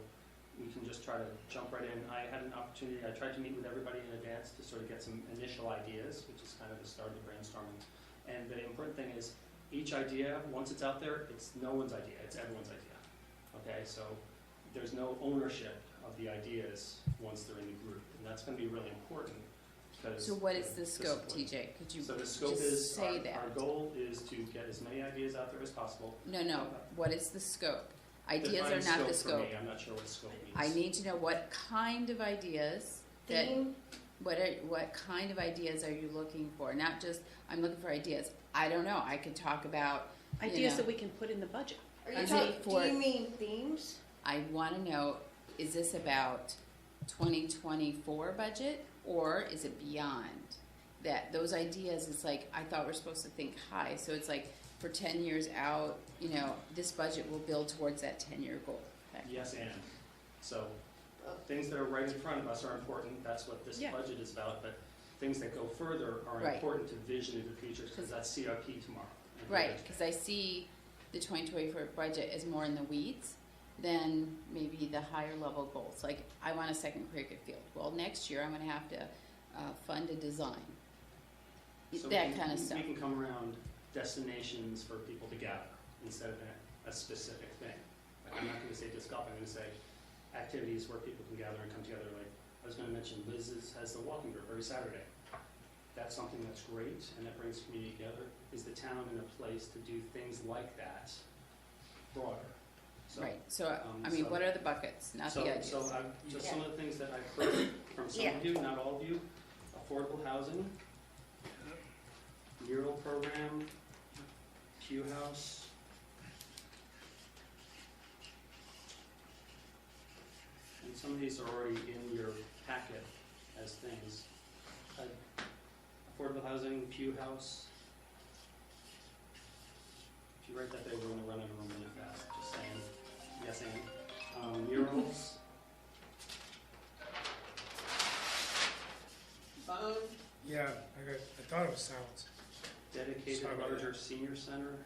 we can just try to jump right in. I had an opportunity, I tried to meet with everybody in advance to sort of get some initial ideas, which is kind of the start of the brainstorming. And the important thing is, each idea, once it's out there, it's no one's idea, it's everyone's idea. Okay, so there's no ownership of the ideas once they're in the group, and that's gonna be really important, because. So what is the scope, discipline. TJ? Could you So the scope just is, say our that? goal is to get as many ideas out there as possible. No. What is the scope? Ideas Define are not the for scope. me, I'm not sure what scope means. I need to know what kind of ideas that, Theme, what kind of ideas are you looking for? Not just, I'm looking for ideas. I don't know. I could talk about, Ideas know. that we can put in the budget. are I you think talking, for- do you mean themes? I want to know, is this about 2024 budget, or is it beyond? That those ideas, it's like, I thought we're supposed to think high, so it's like for 10 years out, you know, this budget will build towards that 10-year goal. Okay. Yes, and. So, things that are right in front of us are important, that's what this Yeah. budget is about, but things that go further are Right. important to vision of the future, because that's CRP tomorrow. Right, because I see the 2024 budget as more in the weeds than maybe the higher level goals. Like, I want a second cricket field. Well, next year I'm going to have to fund a design. So That we- kind of stuff. We can come around destinations for people to gather, instead of a specific thing. Like, I'm not gonna say disc golf, I'm gonna say activities where people can gather and come together, like, I was gonna mention Liz has the walking group every Saturday. That's something that's great, and that brings community together. Is the town in a place to do things like that broader? So, Right, so, um, I mean, so- what are the buckets, not the ideas? So, just some of the things that I've heard from some of you, not all of you, affordable housing, mural program, Pew House. And some of these are already in your packet as things. Affordable housing, Pew House. If you write that there, we're gonna run out of room really fast, just saying. Yes, and, murals, Yeah, I thought it was silence. dedicated Sorry about larger senior center.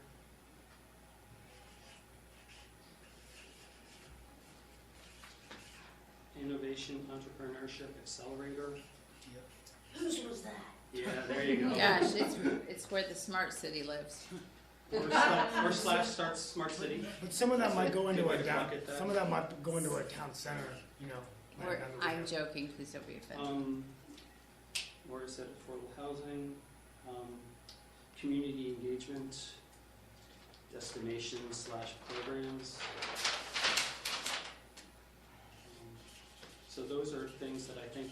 Innovation Entrepreneurship Accelerator. Whose was that? Yeah, there you go. Gosh, it's where the smart city lives. Or slash starts Smart City. But some of that might go into Good way our to down, bucket that. some of that might go into our town center, you know. like another I'm way. joking, please don't be offended. Where is it? Affordable housing, community engagement, destinations slash programs. So those are things that I think,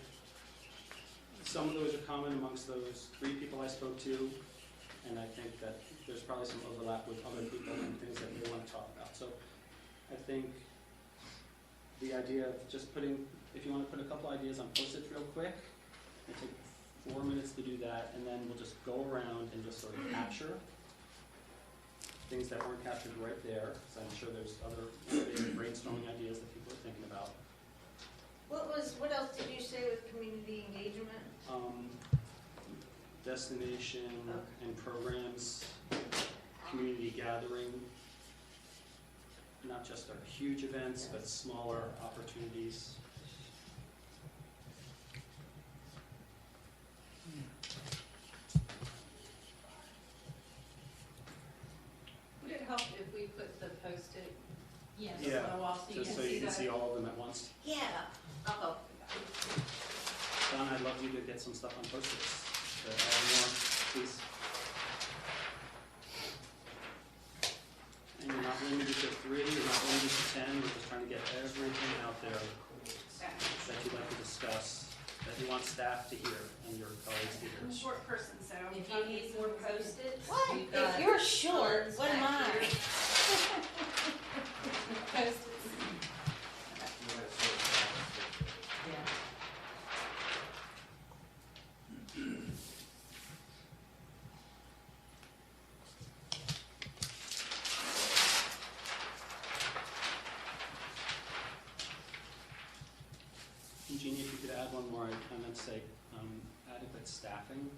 some of those are common amongst those 3 people I spoke to, and I think that there's probably some overlap with other people and things that they want to talk about. So I think the idea of just putting, if you want to put a couple ideas on Post-its real quick, it'll take 4 minutes to do that, and then we'll just go around and just sort of capture things that weren't captured right there, because I'm sure there's other brainstorming ideas that people are thinking about. What else did you say with community engagement? Destination Okay. and programs, community gathering, not just our huge events, but smaller opportunities. Would it help if we put the Post-it Yes. Yeah, on the wall so you Just can so you can that? see all of them at once. Yeah, I'll help. Don, I'd love you to get some stuff on Post-its, to add more, please. And you're not limited to 3, you're not limited to 10, we're just trying staff to hear and your colleagues to I'm a hear. short person, so. If you need more Post-its, What? we've got If you're short, tons what am back I? here. Yeah. And Jeannie, if you could add one more, I meant to say adequate staffing.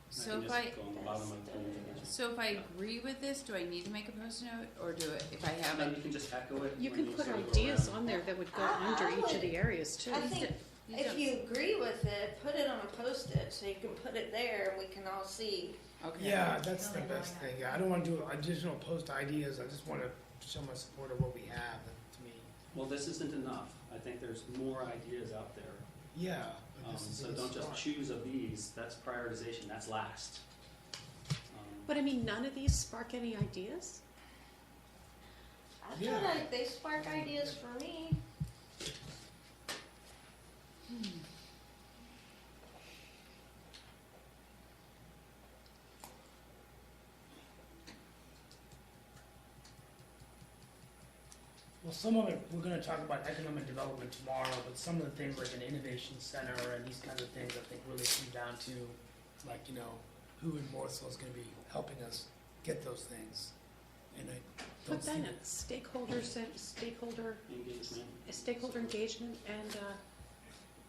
So if just I, go on the bottom of the communication. so if I agree with this, do I need to make a post note, or do it, if I And haven't? you can just echo it. You when can put sort of go ideas around. on there that would go I under each of would- the areas too. I think You if don't- you agree with it, put it on a Post-it so you can put it there and we can all see. Okay. Yeah, that's the best thing. I don't wanna do additional post ideas, I just wanna show my support of what we have, to me. Well, this isn't enough. I think there's more ideas out there. Yeah. but this is So a don't just start. choose of these. That's prioritization. That's last. But I mean, none of these spark any ideas? I feel Yeah. like they spark ideas for me. Well, some of it, we're gonna talk about economic development tomorrow, but some of the things like an innovation center and these kinds of things, I think really come down to, like, you know, who in Morrisville is gonna be helping us get those things. And I don't Put see that in, that. stakeholder engagement and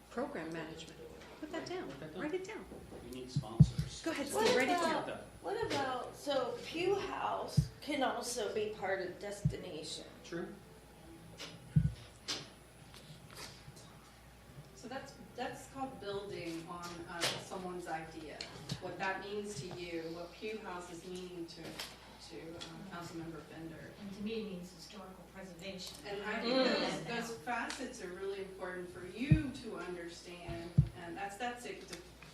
program management. Put that down, Write that down. write it down. We need sponsors. Go ahead, What Steve, write it about- down. What about, so Pew House can also be part of destination. True. So that's called building on someone's idea. What that means to you, what Pew House is meaning to Councilmember Bender. And to me, it means historical preservation. And I think those facets are really important for you to understand, and that's it,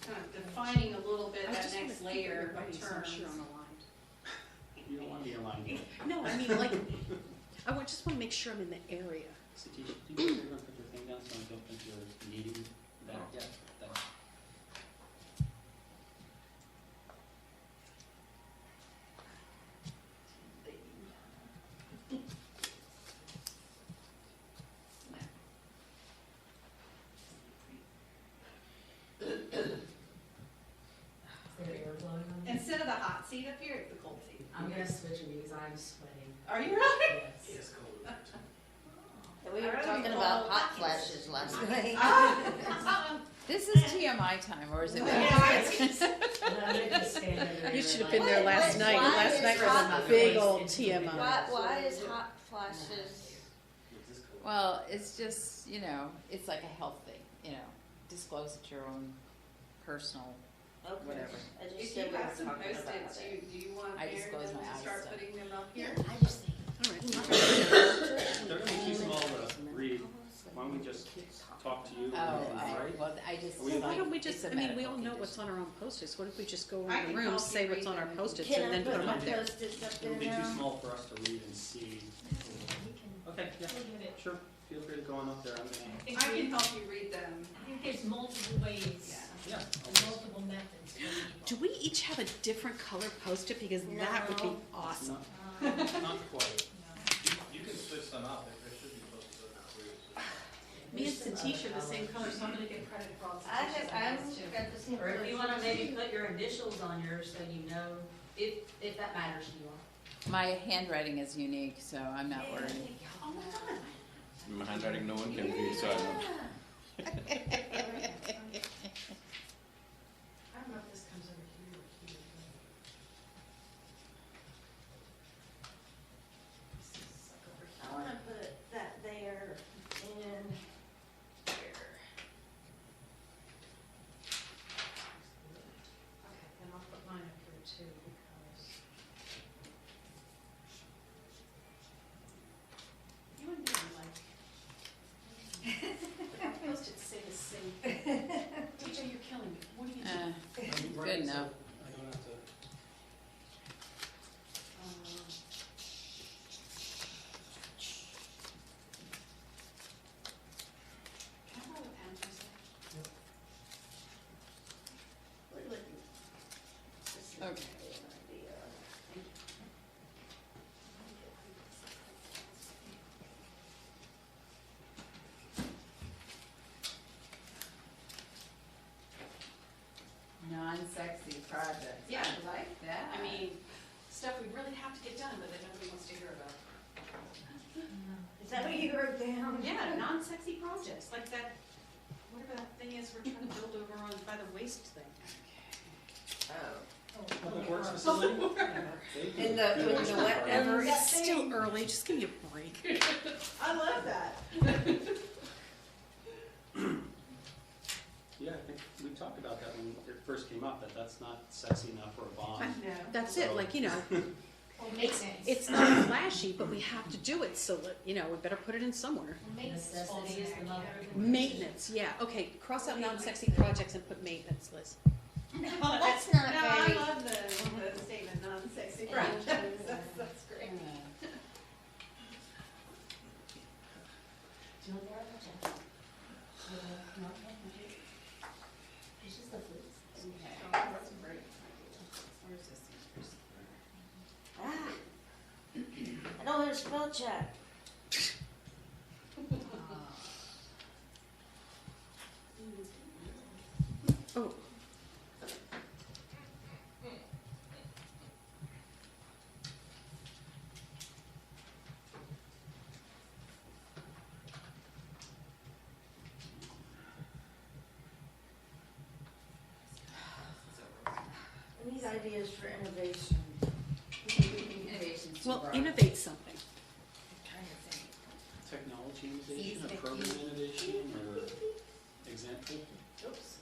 kind of defining a little bit I that just wanna next keep layer everybody of so terms. sure I'm aligned. You don't want to be aligned. No, I mean, like, just wanna make sure I'm in the area. Satish, do you think you're going to put your thing down so I don't think you're needing that yet? Thanks. Is there air blowing on me? Instead of the hot seat up here, it's the cold seat. I'm gonna switch them because I'm sweating. Are you really? Yes. We were I'd rather talking be about cold. hot flashes last night. This is TMI time, or is it? Yeah. And I'm gonna stand over there You should have and been like- there last Why night. is Last night was hot- a big old Why, TMI. why is hot flashes? Well, it's just, you know, it's like a health thing, you know, disclose at your own personal, Okay. whatever. I just If said you we were have some talking about Post-its, it. do you want I Mayor disclose to my eyes start stuff. putting them up Yeah, here? I just think. All right. They're going to be too small to read. Why don't we just talk to you? Right? Well, I just. Well, Well, why like, don't we it's just, a I mean, we medical all know what's condition. on our own Post-its. What if we just go I around the can room, help say you what's read on our them. Post-its, Can and I then put put them my up there? Post-its up It'll there be too now? small for us to read and see. We can, Okay, yeah, we'll get it. sure. Feel free to go on up there. I'm going I can help you read them. I think there's multiple ways, yeah. and multiple methods for people. Do we each have a different color Post-it? Because that would be No. awesome. Not, not quite. You can switch them up, there should be posted Me and Satish are the same color, so I'm gonna get credit for all I Satish's have, ideas too. I've got the same. Or if you wanna color. maybe put your initials on yours so you know, if that matters to you all. My handwriting is unique, so I'm not worried. Oh my God. My handwriting no one can read, so I don't. I don't know if this comes over here or here. I wanna put that there and there. Okay, then I'll put mine up here too, because. You and me are like. Our Post-its say the same thing. non-sexy projects. Yeah. I like that. I mean, stuff we really have to get done, but that nobody wants to hear about. Is that what you wrote down? Yeah, non-sexy projects, like that, whatever that thing is we're trying to build over on by the waste thing. Public Works facility? They do In the- good with the extra wet- part. Whatever, that it's still early, just give me a break. I love that. Yeah, I think we talked about that when it first came up, that that's not sexy enough for a bond. No. That's it, like, you know, Well, maintenance. it's not flashy, but we have to do it, so that, you know, we better put it in somewhere. Maintenance Necessity falls is in the that mother. category. Maintenance, yeah, okay, cross out non-sexy projects and put maintenance, Liz. That's not No, very. I love the statement, non-sexy projects, that's great. Do you want to write that down? No, okay. It's just the fleas. Okay. That's great. Where's this? Ah. I don't want to spell check. Oh. And these ideas for innovation. Innovation's too Well, broad. innovate something. I'm trying to think. Technology innovation, or Feedback. program innovation, or example? Oops.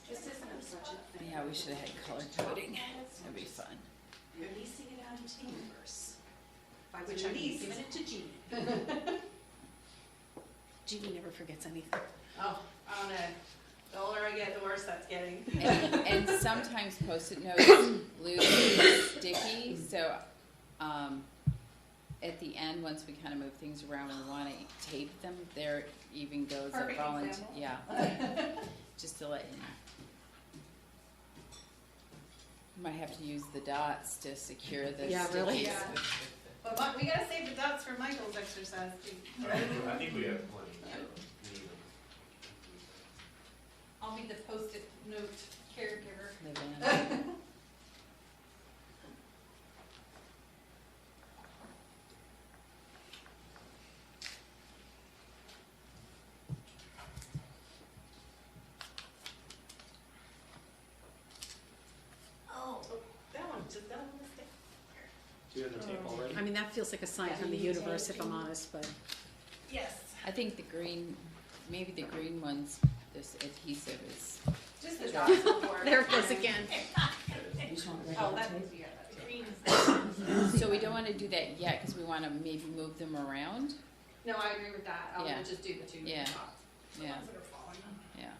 This isn't a budget thing. Yeah, we should have had color coding. That'd be fun. Releasing it out into the universe, by which I mean Release. giving it to Jeannie. Jeannie never forgets anything. Oh, I don't know. The older I get, the worse that's getting. And sometimes Post-it notes lose sticky, so, at the end, once we kind of move things around, we wanna tape them, there even goes a Perfect volunteer, example. yeah. Just to let you know. You might have to use the dots to secure the Yeah, really? stickies. Yeah. But we gotta save the dots for Michael's exercise too. I think we have plenty. I'll be the post-it note caregiver. Live in. Oh, that one, just that one mistake. Do you have the tape already? I mean, that feels like a sign Yeah. from the universe, if I'm honest, but. Yes, I think the green, maybe the green ones, this adhesive is, just the dots will work. There it goes again. You just want Oh, regular that's, tape? yeah, that green is. so we don't wanna do that yet, cause we wanna maybe move them around, No, I agree with that. I'm Yeah. gonna just do the two Yeah. dots. The yeah. ones that are falling. Yeah.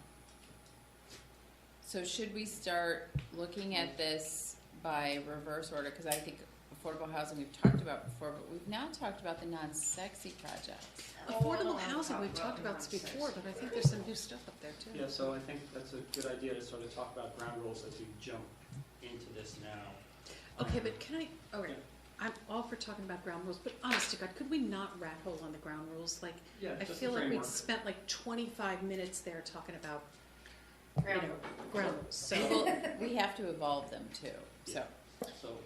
So should we start looking at this by reverse order, cause I think affordable housing we've talked about before, but we've now talked about the non-sexy projects. Affordable housing, we've talked about this before, but I think there's some new stuff up there too. Yeah, so I think that's a good idea to sort of talk about ground rules as we jump into this now. Okay, but can I, okay, I'm all for talking about ground rules, but honest to God, could we not rat hole on the ground rules? Like, Yeah, I just the feel like we'd framework. spent like 25 minutes there talking about, you Ground know, ground rules, so. Well, we have to evolve them too, so. So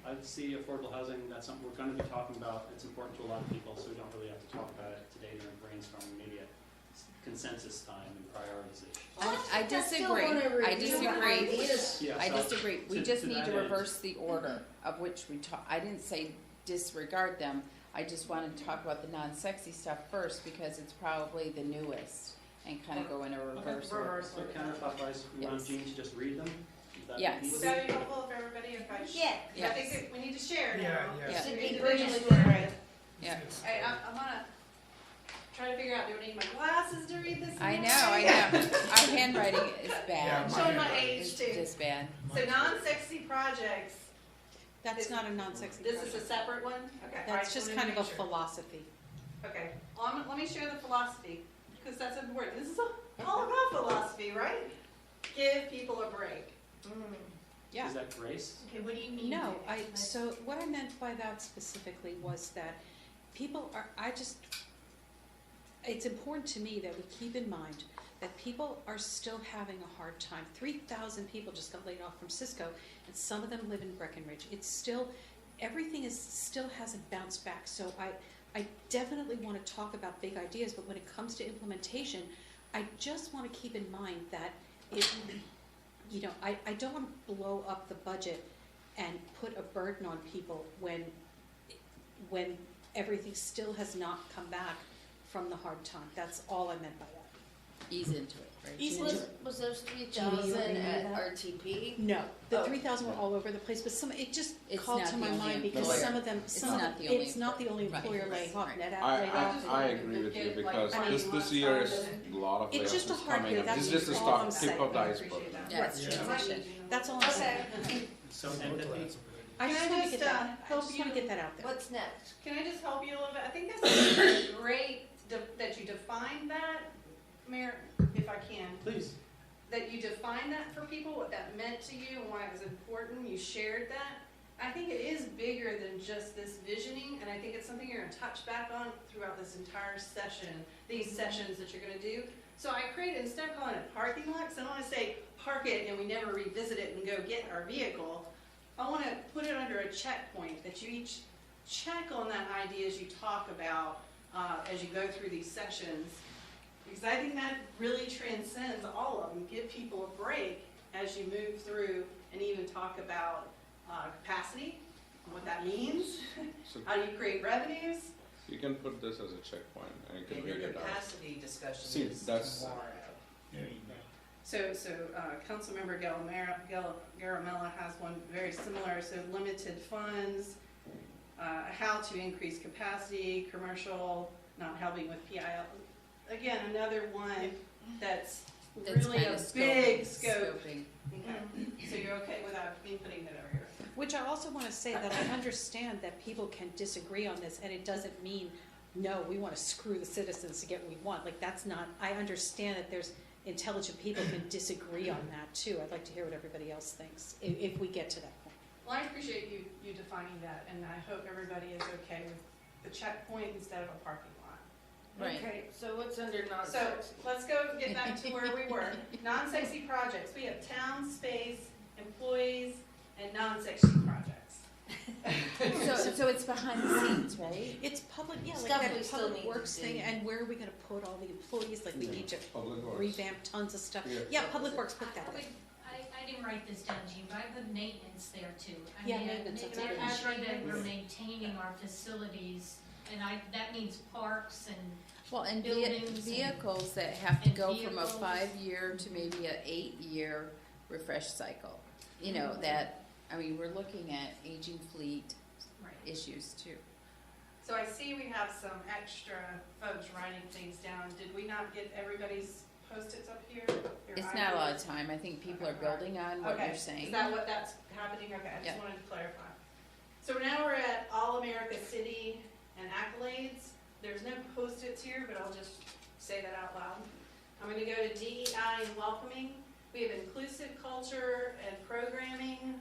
I see affordable housing, that's something we're gonna be talking about. It's important to a lot of people, so we don't really have to talk about it today during brainstorming, maybe at consensus time and prioritization. I disagree, I disagree. Yeah, I so disagree, we to- just to need that to end- reverse the order of which we talk, I didn't say disregard them, I just wanted to talk about the non-sexy stuff first, because it's probably the newest, and kind of go in a reverse order. Reverse So order. counterclockwise, we want Yes. Jean to just read them? Would that be Yes. easy? Would that be helpful for everybody if I? Yeah. I think that we need to share now. Yeah, yeah. Should be Individually, brainstorming. right. Yeah, Hey, I'm gonna try to figure out, do I need my glasses to read this? I again? know, our handwriting is Yeah, bad, I'm my showing my handwriting age it's too. just bad. So non-sexy projects, That's not a non-sexy this is project. a separate one? Okay. I That's just wanted kind to of a make sure. philosophy. Okay, let me share the philosophy, because that's important. This is all about philosophy, right? Give people a break. Yeah. Is that grace? Okay, what do you mean? No, by that? so what I meant by that specifically was that people are, it's important to me that we keep in mind that people are still having a hard time. 3,000 people just got laid off from Cisco, and some of them live in Breckenridge. It's still, everything still hasn't bounced back. So I definitely want to talk about big ideas, but when it comes to implementation, I just want to keep in mind that I don't want to blow up the budget and put a burden on people when everything still has not come back from the hard time. That's all I meant by that. Ease into it, right? Ease Was, into it. was those Judy, 3,000 you agree at with that? RTP? No, the Oh. 3,000 were all over the place, but it just It's called not to the my only mind because employer. some of them, It's not the only it's not the only employer. employer Right, laying off. right. NetApp laid off. I agree with you Get, like, because I mean, this year is funded. a lot of It's layoffs just a is hard coming year, up. that's This is just the all I'm start, tip saying. of the I iceberg. appreciate that. Yeah, it's Yeah. transition. That's all I'm saying. Some Both empathy. lines are I Can just I want to just, get that, I help just want to you? get that out there. What's next? Can I just help you a little bit? I think that's great that you defined that, Mayor, if I can. Please. That you defined that for people, what that meant to you and why it was important, you shared that. I think it is bigger than just this visioning, and I think it's something you're gonna touch back on throughout this entire session, these sessions that you're gonna do. So I created, instead of calling it parking lots, I don't wanna say park it and we never revisit it and go get our vehicle. I wanna put it under a checkpoint, that you each check on that idea as you talk about, as you go through these sessions. Because I think that really transcends all of them. Give people a break as you move through and even talk about capacity, what that means, So how do you create revenues. you can put this as a checkpoint and you can And read your it out. capacity discussion See, is that's- tomorrow. There you go. So Councilmember Garamella has one very similar, so limited funds, how to increase capacity, commercial, not helping with PIL. Again, another one that's That's really kind a of big scope. scoping. Okay, so you're okay without me putting that over here? Which I also want to say that I understand that people can disagree on this, and it doesn't mean, no, we want to screw the citizens to get what we want. Like, that's not, I understand that there's intelligent people can disagree on that too. I'd like to hear what everybody else thinks, if we get to that point. Well, I appreciate you defining that, and I hope everybody is okay with the checkpoint instead of a parking lot. Right. Okay, so what's under So, non-sexy? let's get back to where we were. Non-sexy projects, we have town, space, employees, and non-sexy projects. So it's behind the scenes, right? It's public, yeah, like Stuff we that still public need to works thing, do. and where are we gonna put all the employees, like we Yeah, need to Public Works. revamp tons of stuff. Yeah. Yeah, Public Works, put that I there. would- I didn't write this down, Jean, but I put maintenance there too. I Yeah, mean, maintenance, that's making good. sure that we're maintaining our facilities, and that means parks and, Well, and Buildings and- vehicles that have to and go from a vehicles. 5-year to maybe a 8-year refresh cycle. You know, that, I mean, we're looking at aging fleet Right. issues too. So I see we have some extra folks writing things down. Did we not get everybody's Post-its up here? Your It's not a lot of items? time. I think people Okay, are building on what Okay, you're saying. Is that what that's happening? Okay, I Yeah. just wanted to clarify. So now we're at All America City and accolades. There's no Post-its here, but I'll just say that out loud. I'm gonna go to DEI and welcoming. We have inclusive culture and programming,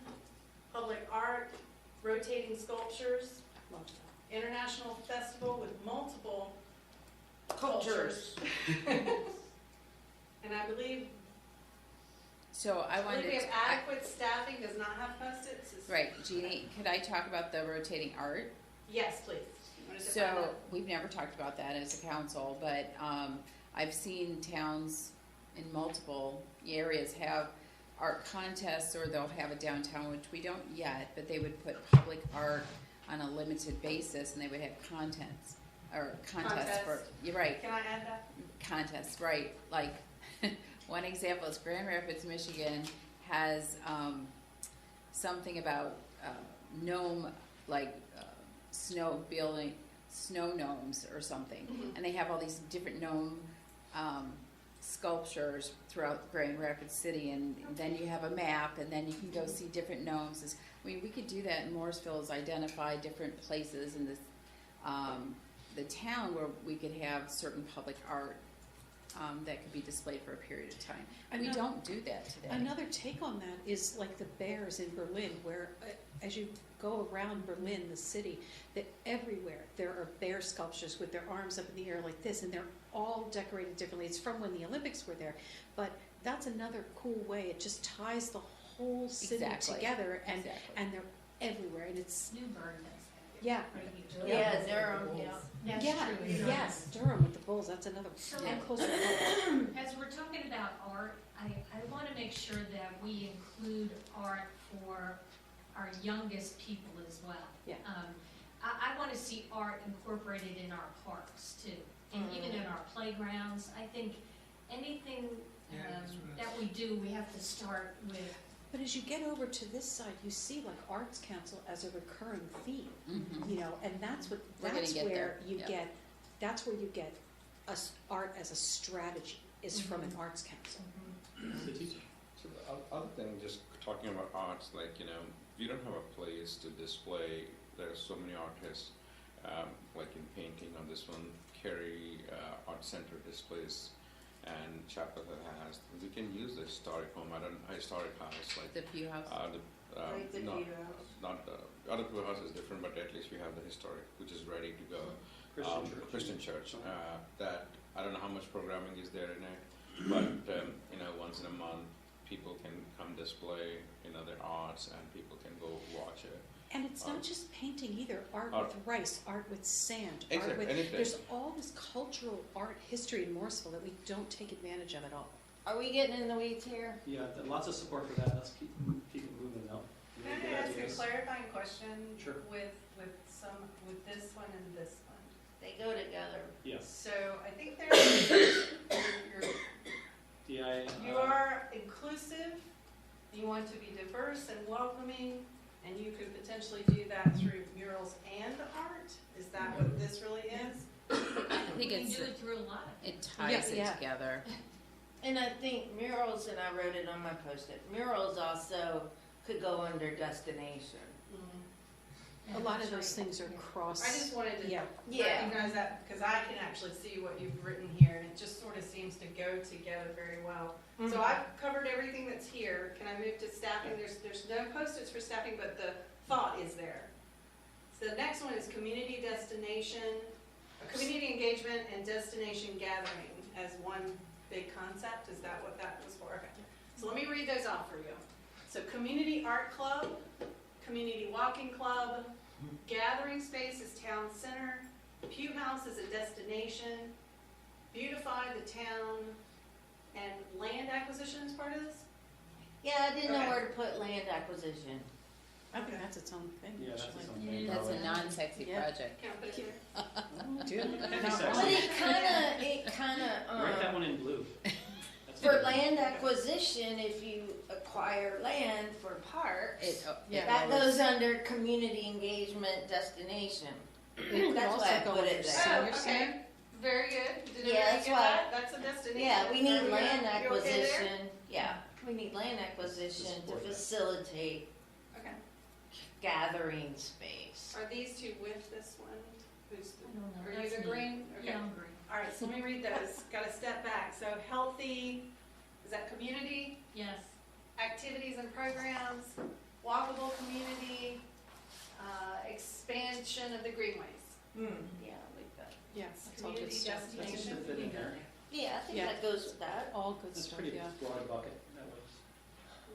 public art, rotating sculptures, international festival with multiple cultures. And I believe So I wanted we have to, adequate staffing, does not have Post-its. right, Jeannie, could I talk about the rotating art? Yes, please. You wanna define So, that? we've never talked about that as a council, but, I've seen towns in multiple areas have art contests, or they'll have a downtown, which we don't yet, but they would put public art on a limited basis, and they would have contests, for, you're right, Can I add that? contests, right, like, one example is Grand Rapids, Michigan has, something about, gnome, like, snow gnomes or something. Mhm. And they have all these different gnome, sculptures throughout Grand Rapids City, and then you have a map, and then you can go see different gnomes. I mean, we could do that in Morrisville, is identify different places in this, the town where we could have certain public art, that could be displayed for a period of time. And we Another- don't do that today. Another take on that is like the bears in Berlin, where as you go around Berlin, the city, that everywhere there are bear sculptures with their arms up in the air like this, and they're all decorated differently. It's from when the Olympics were there, but that's another cool way. It just ties the whole city Exactly. together, and Exactly. and they're everywhere, and it's Newburgh does that. yeah. Right here. Yeah, Durham, yeah. That's Yeah, true. yes, Durham with the bulls, that's another, So- and closer to home. As we're talking about art, I want to make sure that we include art for our youngest people as well. Yeah. I want to see art incorporated in our parks too, and even in our playgrounds. I think anything that we do, we have to start with. But as you get over to this side, you see like Arts Council as a recurring theme, Mhm. you know, and that's what, We're gonna that's get where there, you yeah. get, that's where you get art as a strategy, is from an Arts Council. The teacher. So the other thing, just talking about arts, like, we don't have a place to display, there are so many artists, like in painting on this one, Kerry Art Center displays, and Chapel Hill has, we can use the historic home, historic house, like, The Pew House. Like the not, Pew House. not the, other Pew House is different, but at least we have the historic, which is ready to go. Christian church. Christian church, that, I don't know how much programming is there in it, but, once in a month, people can come display, their arts, and people can go watch it. And it's not just painting either, art Art. with rice, art with sand, art Exactly, with, anything. there's all this cultural art history in Morrisville that we don't take advantage of at all. Are we getting in the weeds here? Yeah, lots of support for that, let's keep it moving though. Can I Good ask a ideas. clarifying question? Sure. With this one and this one? They go together. Yes, So I think there's, DI. you are inclusive, you want to be diverse and welcoming, and you could potentially do that through murals and art? Is that what this really is? I think We can it's, do it through a lot. it ties it Yeah. together. And I think murals, and I wrote it on my post-it, murals also could go under destination. A lot of those things are cross. I just wanted to Yeah. Yeah. recognize that, because I can actually see what you've written here, and it just sort of seems to go together very well. So I've covered everything that's here. Can I move to staffing? There's no post-its for staffing, but the thought is there. So the next one is community destination, community engagement and destination gathering as one big concept. Is that what that was for? Okay. So let me read those off for you. So community art club, community walking club, gathering space is town center, Pew House is a destination, beautify the town, and land acquisition is part of this? Yeah, I didn't know Okay. where to put land acquisition. I think that's its own thing. Yeah, that's actually. its own thing. That's a probably. non-sexy Yeah. project. Can I put it there? Do it. That'd be Not sexy. But wrong. it kinda, Write that one in blue. That's for good. land acquisition, if you acquire land for parks, Yeah. that goes under community engagement destination. It could That's also why I go put under it there. senior Oh, okay. center. Very good. Did Yeah, everybody that's get why- that? That's a destination. Yeah, we need There land go. You okay there? acquisition, yeah, we need land acquisition to support that. facilitate Okay. gathering space. Are these two with this one? Who's, I don't know. are you That's the me. green? Okay. Yeah, I'm green. All right, so let me read those. Got to step back. So healthy, is that community? Yes. Activities and programs, walkable community, expansion of the greenways. Yeah, I like that. Yeah, that's all good Community stuff. That seems to destination. fit in there. Yeah, I think Yeah. that goes with that. All good That's stuff, pretty yeah. broad bucket, that works.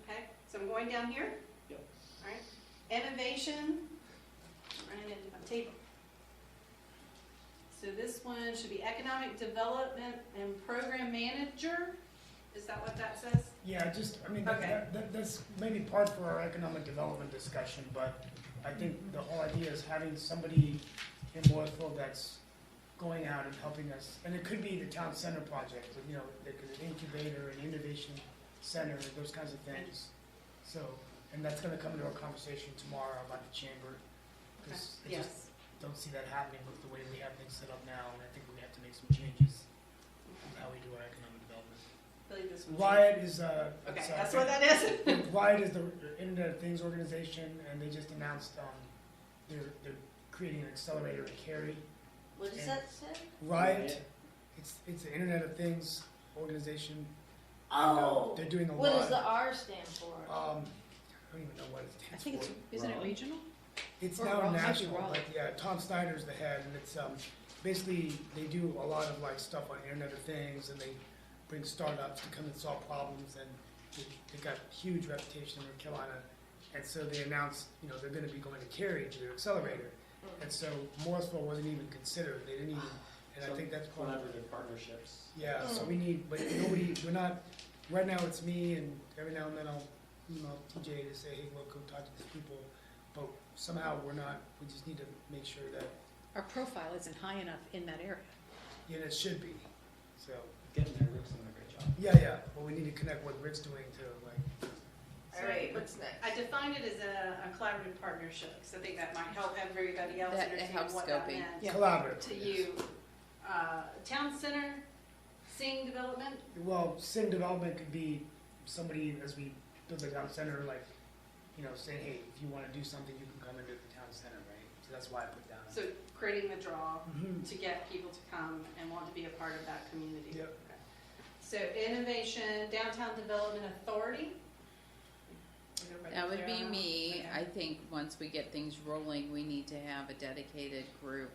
Okay, so I'm going down here. Yep. All right, innovation, running into my table. So this one should be economic development and program manager. Is that what that says? Yeah, Okay. that's maybe part for our economic development discussion, but I think the whole idea is having somebody in Morrisville that's going out and helping us, and it could be the town center project, there could be an incubator, an innovation center, those kinds of things. So, and that's gonna come into our conversation tomorrow about the chamber, because I just don't see that happening with the way we have things set up now, and I think we have to make some changes in how we do our economic development. I believe this one's. Riot is Okay, that's what that is. Riot is the Internet of Things organization, and they just announced they're creating an accelerator in Cary. What does that say? Riot, it's the Internet of Things organization. Oh, They're doing a what lot. does the R stand for? I don't even know what it I stands think it's, for. isn't it Raleigh? regional? It's or now Raleigh, might be national, Raleigh. but yeah, Tom Snyder's the head, and it's, basically, they do a lot of like stuff on Internet of Things, and they bring startups to come and solve problems, and they've got huge reputation in North Carolina. And so they announced, you know, they're gonna be going to Cary to their accelerator, and so Morrisville wasn't even considered, they didn't even, and I So think that's part of, Collaborative partnerships. yeah, so we need, but nobody, we're not, right now it's me, and every now and then I'll email TJ to say, hey, look, go talk to these people, but somehow we're not, we just need to make sure that, Our profile isn't high enough in that area. yeah, it should be, so, Getting there, Rick's doing a great job. yeah, but we need to connect what Rick's doing to, like, All right, what's next? I defined it as a collaborative partnership, so I think that might help everybody else That- it understand helps what that scoping. meant Yeah. collaborative. to you. Town center, seeing development, Well, sim development could be somebody, as we build the town center, like, you know, saying, hey, if you wanna do something, you can come into the town center, right? So that's why I put down. so creating the draw Mhm. to get people to come and want to be a part of that community. Yep. Okay. So innovation, downtown development authority. Is everybody That would clear be on that? me. Okay. I think once we get things rolling, we need to have a dedicated group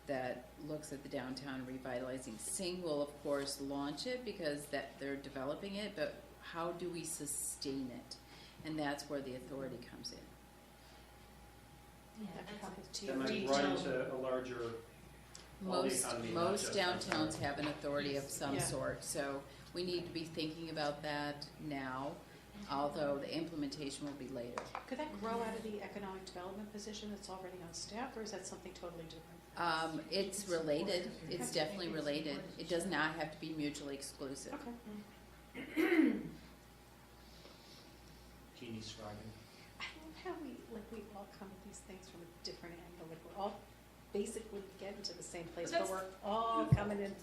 that looks at the downtown revitalizing. Sing will, of course, launch it because that they're developing it, but how do we sustain it? And that's where the authority comes in. Yeah, That could that's help with That might Retail. run into a larger, all the Most, economy, not most just downtowns downtown. have an authority of some Yeah. sort, so we need to be thinking about that now, although the implementation will be later. Could that grow out of the economic development position that's already on staff, or is that something totally different? It's related, it's definitely related. It does not have to be mutually exclusive. Okay. Jeannie's scribing. I love how we all come at these things from a different angle, like we're all basically getting to the same place, But but we're all coming in,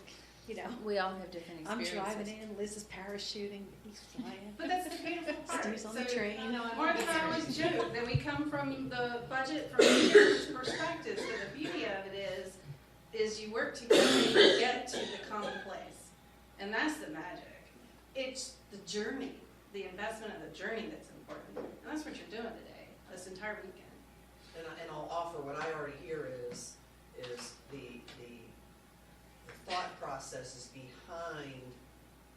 you know. We all have different I'm experiences. driving in, Liz is parachuting, he's flying. But that's the beautiful part. Steve's on the So, train. Martha and I always joke that we come from the budget, from the chairman's perspective, so the beauty of it is you work together and you get to the common place. And that's the magic. It's the journey, the investment of the journey that's important. And that's what you're doing today, this entire weekend. And I'll offer, what I already hear is the thought processes behind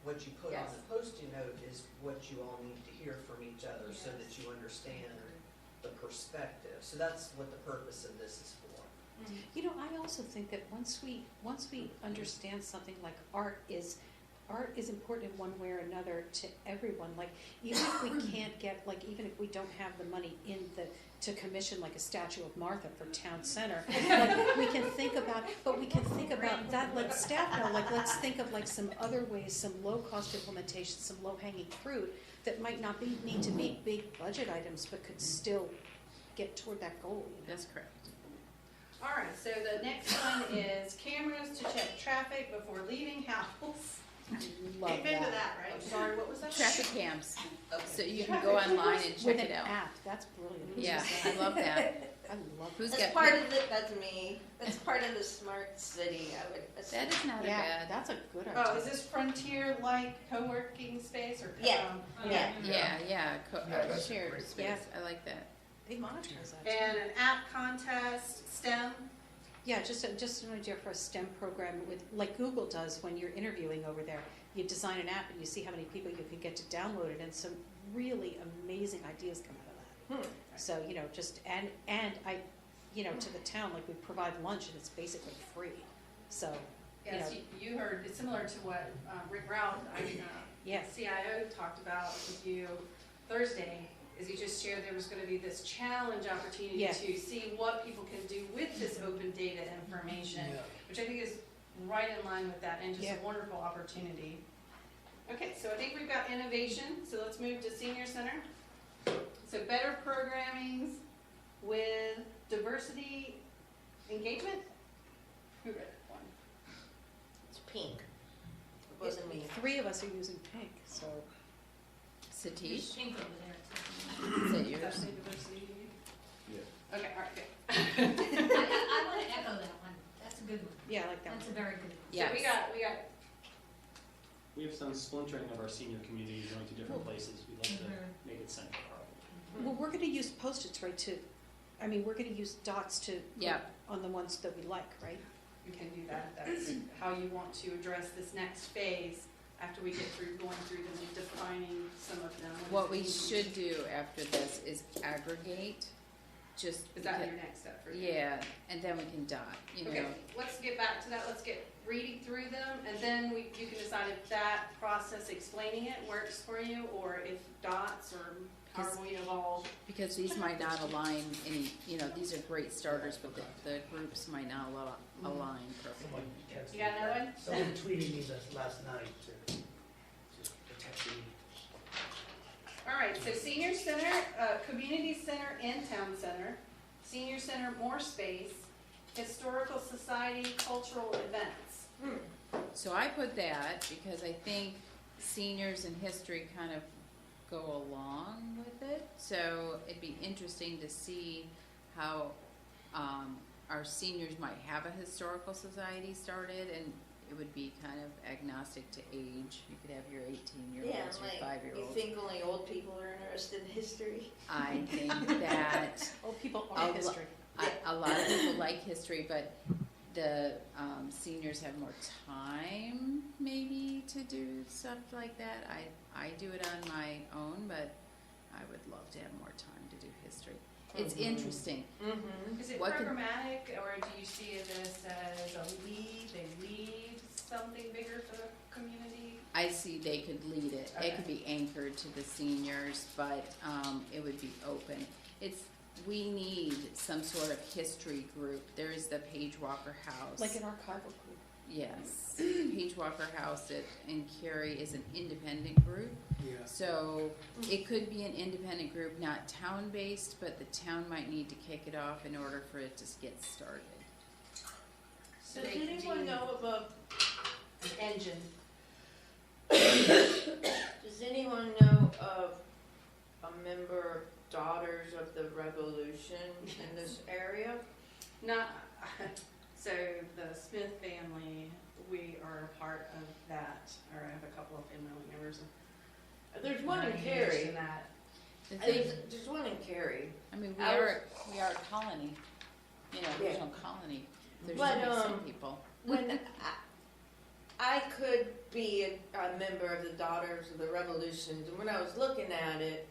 what you put on Yes. the post-it note is what you all need to hear from each other so Yes. that you understand the perspective. So that's what the purpose of this is for. You know, I also think that once we understand something like art is important in one way or another to everyone, like even if we can't get, like even if we don't have the money to commission like a statue of Martha for town center, like we can think about that, let staff know, like let's think of like some other ways, some low cost implementation, some low hanging fruit that might not need to be big budget items, but could still get toward that goal, you know? That's correct. All right, so the next one is cameras to check traffic before leaving house. Love You've been to that. that, right? I'm sorry, what was that? Traffic cams, Okay. so you can go online and check With it an out. app, that's brilliant. Who's Yeah, that? I love that. I love Who's That's got, part of the, that's me, that's part of the smart city, I would assume. that is not a Yeah, bad, that's a good idea. Oh, is this frontier-like co-working space or? Yeah. Yeah. yeah, Yeah, that's a shared great- space, Yeah. I like that. They monetize that. And an app contest, STEM. Yeah, just an idea for a STEM program with, like Google does when you're interviewing over there. You design an app and you see how many people you can get to download it, and some really amazing ideas come out of that. So, you know, just, and I, you know, to the town, like we provide lunch and it's basically free. So, Yes, you heard, it's similar to what Rick Rout, yeah, CIO, talked about with you Thursday, is he just shared there was gonna be this challenge opportunity Yeah. to see what people can do with this open data information, which I think is right in line with that and just Yeah. a wonderful opportunity. Okay, so I think we've got innovation, so let's move to senior center. So better programming with diversity engagement? Who read that one? It's pink. It wasn't me. 3 of us are using pink, so. Satish, Pink over there. is that Does yours? that say diversity? Yeah. Okay, all right, good. I want to echo that one. That's a good one. Yeah, I like that That's one. a very good one. Yes. So we got we have some splintering of our senior community going to different places. We'd like to Mhm. make it central. Well, we're gonna use Post-its, right, we're gonna use dots to, Yeah. on the ones that we like, right? We can do that, that's how you want to address this next phase, after we get through going through them and defining some of them. What we should do after this is aggregate, just. Is that because- your next step for you? Yeah, and then we can dot, you know. Okay, let's get back to that, let's get reading through them, and then you can decide if that process explaining it works for you, or if dots, or however we evolve. Because these might not align any, these are great starters, but the groups might not align perfectly. Someone texted You got another one? Someone tweeted me this last night to text me. All right, so senior center, community center and town center, senior center more space, historical society, cultural events. So I put that because I think seniors and history kind of go along with it. So it'd be interesting to see how our seniors might have a historical society started, and it would be kind of agnostic to age. You could have your 18-year-olds, your 5-year-olds. You think only old people are interested in history? I think that Old people A are lo- history. a lot of people like history, but the seniors have more time maybe to do stuff like that. I do it on my own, but I would love to have more time to do history. It's interesting. Mm-hmm. Is it What could- programmatic, or do you see this as a they lead something bigger for the community? I see they could lead it. Okay. It could be anchored to the seniors, but it would be open. We need some sort of history group. There is the Page Walker House. Like an archival group. Yes, Page Walker House in Cary is an independent group. Yeah. So it could be an independent group, not town-based, but the town might need to kick it off in order for it to get started. So Does they anyone do know of an engine. does anyone know of a member, Daughters of the Revolution in this area? Not, so the Smith family, we are a part of that, or I have a couple of family members. There's one in engaged Cary. in that. The thing, There's one in Cary. I mean, we I are a colony, original colony. There's But, only some people. When I could be a member of the Daughters of the Revolution, and when I was looking at it,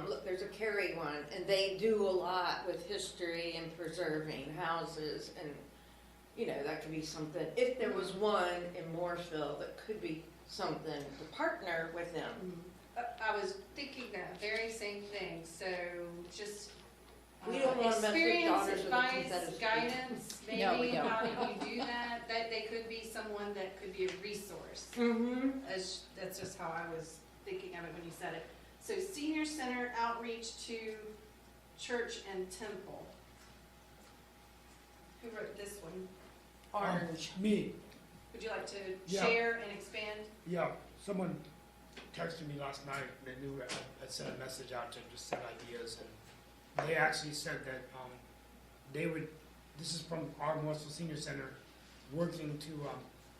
look, there's a Cary one, and they do a lot with history and preserving houses, and, that could be something. If there was one in Morrisville, that could be something to partner with them. I was thinking that very same thing, so just We don't wanna mess with experience, Daughters of the advice, Confederacy. guidance, No, we maybe, don't. how do you do that? That they could be someone that could be a resource. Mm-hmm. That's just how I was thinking of it when you said it. So senior center outreach to church and temple. Who wrote this one? Orange. Me, Would you like to Yeah. share and expand? yeah, someone texted me last night, they knew I sent a message out to just send ideas, and they actually said that, they would, this is from our Morrisville Senior Center, working to,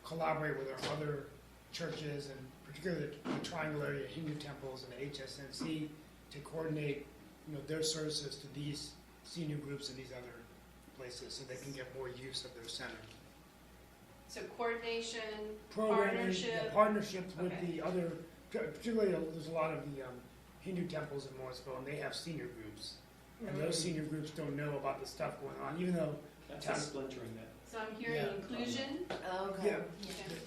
collaborate with our other churches, and particularly the Triangle area, Hindu temples, and the HSNC, to coordinate, their services to these senior groups and these other places, so they can get more use of their center. So coordination, Programming, partnership. the partnerships with Okay. the other, particularly, there's a lot of the Hindu temples in Morrisville, and they have senior groups. And those senior groups don't know about the stuff going on, even though, That's a splintering that. So I'm hearing Yeah. inclusion. Okay. yeah,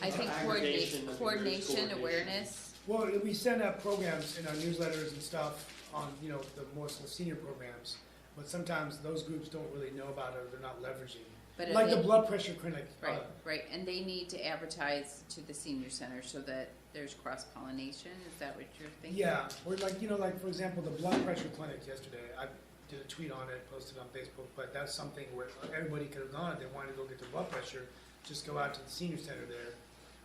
I think Aggregation of the groups, coordination, coordination. awareness. well, we send out programs in our newsletters and stuff on, the Morrisville senior programs, but sometimes those groups don't really know about it, or they're not leveraging. But if Like they- the blood pressure clinic. Right, and they need to advertise to the senior center so that there's cross-pollination, is that what you're thinking? Yeah, or like for example, the blood pressure clinic yesterday, I did a tweet on it, posted on Facebook, but that's something where everybody could have gone if they wanted to go get their blood pressure, just go out to the senior center there.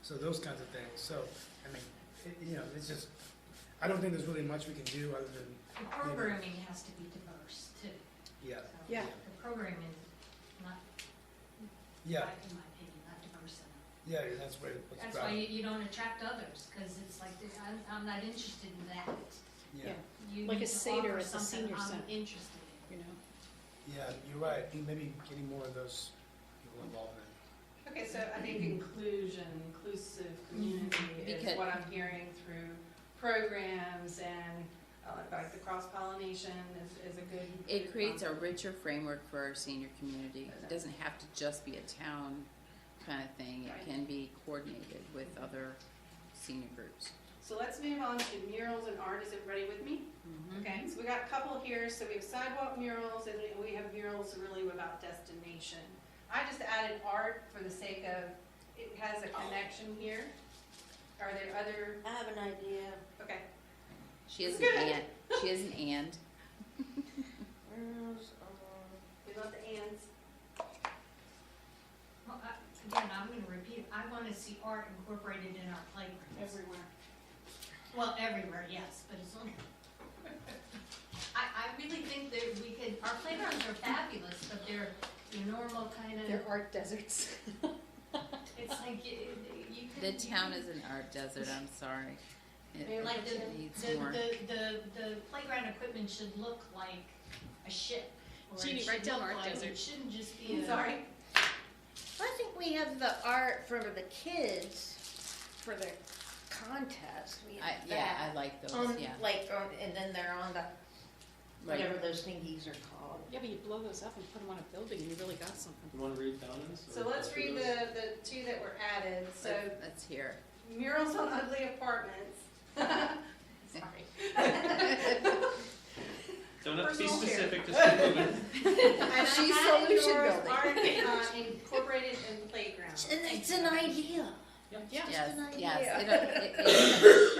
So those kinds of things. So, I mean, it's just, I don't think there's really much we can do other than, The programming has to be diverse too. yeah. So Yeah. The programming is not, Yeah, in my opinion, not diverse enough. Yeah, that's what it's That's about. why you don't attract others, because it's like, I'm not interested in that. Yeah, You Like need a to Seder offer at the something senior I'm center. interested in. You know, yeah, you're right. I think maybe getting more of those people involved in it. Okay, so I think inclusion, inclusive community is Because- what I'm hearing through programs and like the cross-pollination is a good. It creates a richer framework for our senior community. It doesn't have to just be a town kind of thing. Right. It can be coordinated with other senior groups. So let's move on to murals and art. Is everybody with me? Mhm. Okay, so we got a couple here. So we have sidewalk murals and we have murals really about destination. I just added art for the sake of, it has a connection here. Are there other, I have an idea. okay. She has an Good. and. She has an and. We love the ands. Well, again, I'm gonna repeat, I wanna see art incorporated in our playgrounds. Everywhere. Well, everywhere, yes, but it's only. I really think that we could, our playgrounds are fabulous, but they're your normal kind they're of, art deserts. it's like you The could. town is an art desert, I'm sorry. They're It like needs the more. playground equipment should look like a ship. or it Jeannie, should write down look art like- desert. It shouldn't just be a. Sorry. I think we have the art for the kids for the contest. We have Yeah, I that. like those, On, yeah. like, and then they're on the, Right. whatever those thingies are called. Yeah, but you blow those up and put them on a building and you really got something. You wanna read Donna's? or So let's go through read those? the two that were added. So Let's hear. murals on ugly apartments. Sorry. Don't have to be Personal here. specific, just keep moving. And She's I added solution yours, building. art incorporated in playground. And it's an idea. Yeah. Yes, an idea. yes.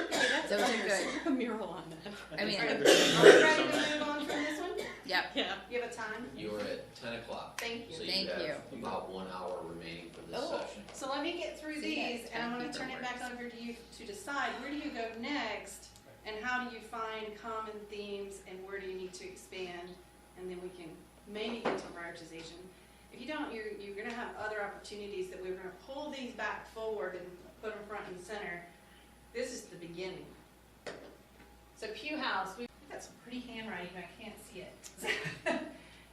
That's Those are nice. good. A mural on that. I mean, Are we ready to move on from this one? Yep, Yeah. You have a time? You're at 10 o'clock. Thank So you. Thank you you. have about 1 hour remaining for this Oh. session. So let me get through See, these, that's and I'm kind gonna of turn it back works. over to you to decide, where do you go next? And how do you find common themes, and where do you need to expand? And then we can maybe get to prioritization. If you don't, you're gonna have other opportunities that we're gonna pull these back forward and put them front and center. This is the beginning. So Pew House, we've got some pretty handwriting, but I can't see it.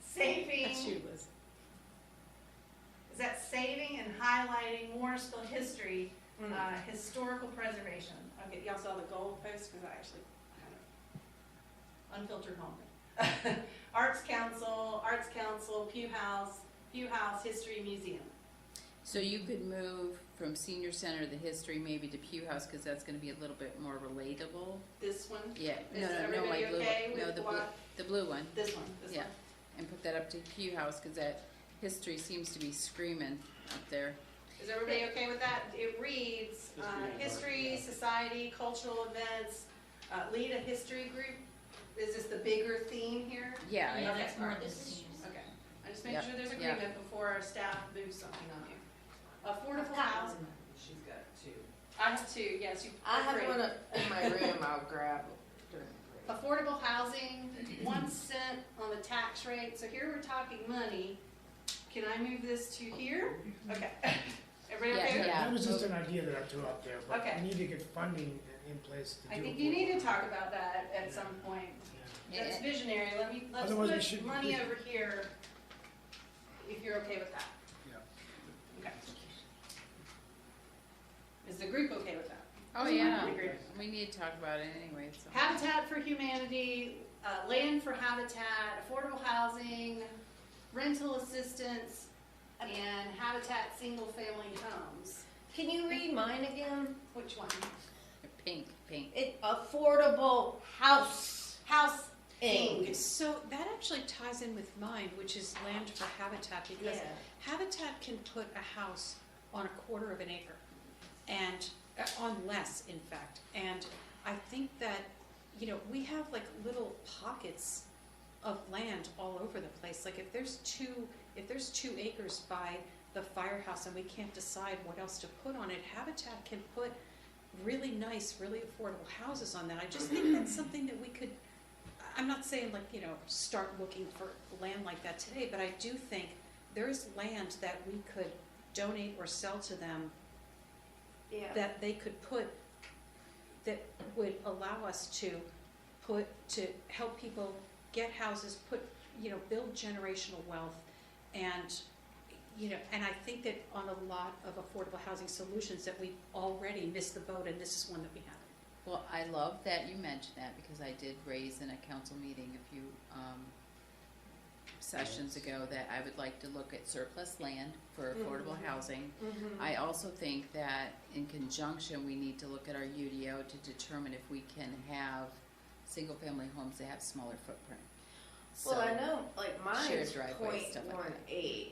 Saving. That's you, Liz. Is that saving and highlighting Morrisville history, historical preservation? Okay, y'all saw the gold post, because I actually had an unfiltered moment. Arts Council, Pew House History Museum. so you could move from senior center to the history maybe to Pew House, cause that's gonna be a little bit more relatable. This one, Yeah, Is no, everybody my blue okay one, no, with the blue, what? the blue one, this one, this yeah. one. And put that up to Pew House, cause that history seems to be screaming up there. Is everybody okay with that? It reads, history, society, cultural events, lead a history group. Is this the bigger theme here? Yeah, Yeah, Okay, that's more alright. the themes. Okay, I just make Yep, sure there's yep. agreement before our staff moves something on you. Affordable I've got housing, one. She's got two. I have two, yes, you. I have agree. one in my room, I'll grab it during the break. Affordable housing, 1 cent on the tax rate, so here we're talking money. Can I move this to here? Okay. Everybody okay with that? Yeah. That was just an idea that I threw out there, but Okay. we need to get funding in place to do I it. think you need to talk about that at some point. Yeah. That's visionary, let's Otherwise, we put should- money over here, if you're okay with that. Yeah. Okay. Is the group okay with that? Oh, yeah, Agree. we need to talk about it anyway, so. Habitat for Humanity, land for habitat, affordable housing, rental assistance, and habitat single-family homes. Can you read mine again? Which one? Pink. It, affordable house. House Inc. Inc. So that actually ties in with mine, which is land for habitat, because Yeah. habitat can put a house on 1/4 of an acre, and on less, in fact. And I think that, you know, we have like little pockets of land all over the place. Like if there's 2 acres by the firehouse and we can't decide what else to put on it, Habitat can put really nice, really affordable houses on that. I just think that's something that we could, I'm not saying like, you know, start looking for land like that today, but I do think there is land that we could donate or sell to them Yeah. that they could put, that would allow us to help people get houses, build generational wealth, and, and I think that on a lot of affordable housing solutions that we've already missed the boat, and this is one that we haven't. Well, I love that you mentioned that, because I did raise in a council meeting a few sessions ago that I would like to look at surplus land for affordable housing. I also think that in conjunction, we need to look at our UDO to determine if we can have single-family homes that have smaller footprint. Well, I So, know, like shared mine's driveways, stuff like that. .18.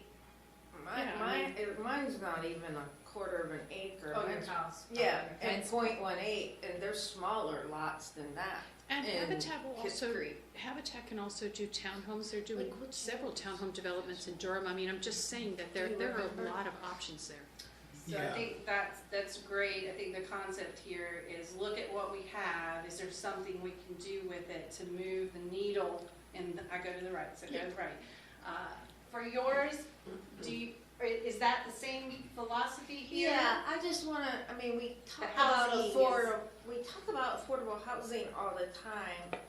Yeah, I Mine's not even a quarter of an acre. Oh, your Mine's- house. Yeah, Oh, and .18, and there's smaller lots than that. And in Habitat will Kiss also, Creek. Habitat can also do townhomes, they're doing Like what several townhome developments in Durham. I mean, I'm just saying that there Do you are remember? a lot of options there. So I Yeah. think that's great. I think the concept here is look at what we have. Is there something we can do with it to move the needle? And I go to the right, so go to the right. For yours, is that the same philosophy here? Yeah, I just wanna, we talk The about housing is- affordable housing all the time,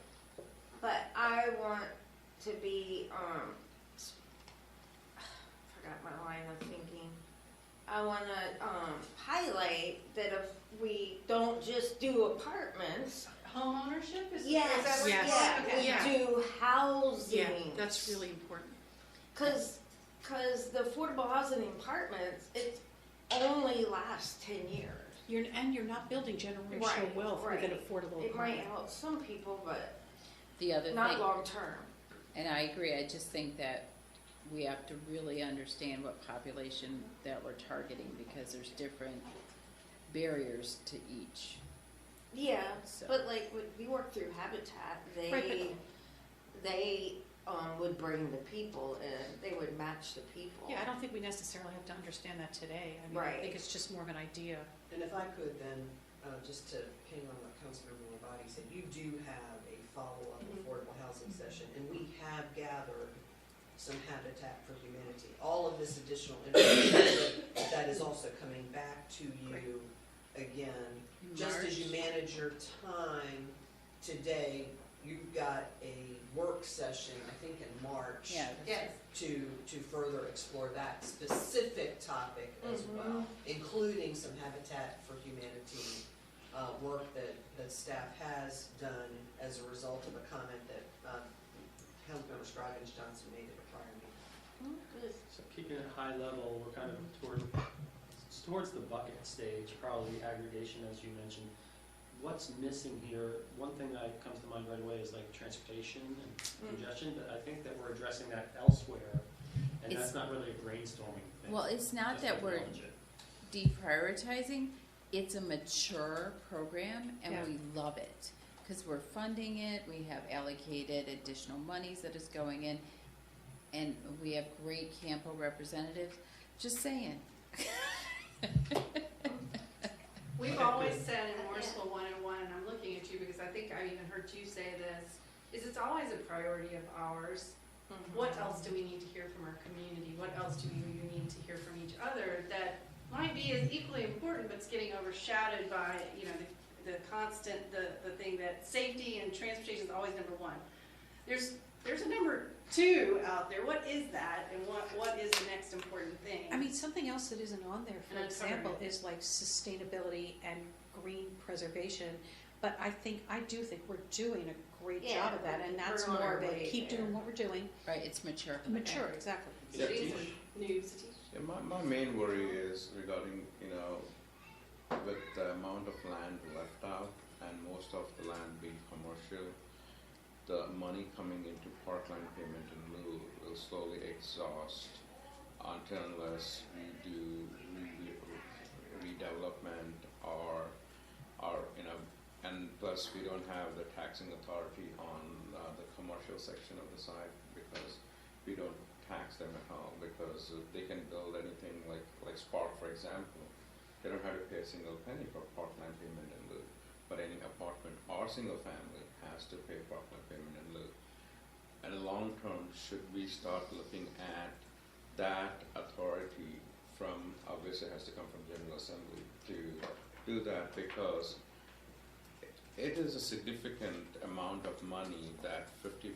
but I want to be, forgot my line of thinking. I wanna, highlight that if we don't just do apartments, Home ownership is yes, is that what Yes. you're saying? yeah, Okay. we do housing. Yeah, that's really important. Cause the affordable housing apartments, it only lasts 10 years. You're not building generational Right, wealth with an right. affordable It might apartment. help some people, but The other not thing, long term. and I agree, I just think that we have to really understand what population that we're targeting, because there's different barriers to each. Yeah, So- but like when we work through Habitat, Right, they would bring the people in, they would match the people. Yeah, I don't think we necessarily have to understand that today. I mean, I Right. think it's just more of an idea. And if I could then, just to ping on what Councilmember Labate said, you do have a follow-up affordable housing session, and we have gathered some Habitat for Humanity. All of this additional information that is also coming back to you again. Just as you March. manage your time today, you've got a work session, I think in March. Yeah. Yes. To further explore that specific topic as well, including some Habitat for Humanity work that staff has done as a result of a comment that Councilmember Scroggins Johnson made at a prior meeting. Good. So keeping it high level, we're kind of towards the bucket stage, probably aggregation, as you mentioned. What's missing here, one thing that comes to mind right away is like transportation and congestion, but I think that we're addressing that elsewhere, and It's- that's not really a brainstorming thing. Well, it's not Just that we're acknowledge it. deprioritizing, it's a mature program, and Yeah. we love it. Because we're funding it, we have allocated additional monies that is going in, and we have great Campo representatives. Just saying. We've always said in Morrisville 101, and I'm looking at you because I think I even heard you say this, is it's always a priority of ours. What else do we need to hear from our community? What else do we need to hear from each other that might be as equally important, but it's getting overshadowed by, the constant, the thing that safety and transportation is always number one. There's a number two out there. What is that, and what is the next important thing? I mean, something else that isn't on there, And for I'm example, covering it. is like sustainability and green preservation. But I do think we're doing a great Yeah, job of that, and that's we're on more our of a way keep there. doing what we're doing, Right, it's mature. mature, exactly. Yeah, These Satish? are new Satish. Yeah, my main worry is regarding, with the amount of land left out and most of the land being commercial, the money coming into parkland payment in lieu will slowly exhaust until unless we do redevelopment or and plus we don't have the taxing authority on the commercial section of the site because we don't tax them at all because they can build anything like Spark, for example. They don't have to pay a single penny for parkland payment in lieu, but any apartment or single family has to pay parkland payment in lieu. And long term, should we start looking at that authority from, obviously it has to come from General Assembly to do that, because it is a significant amount of money that 50%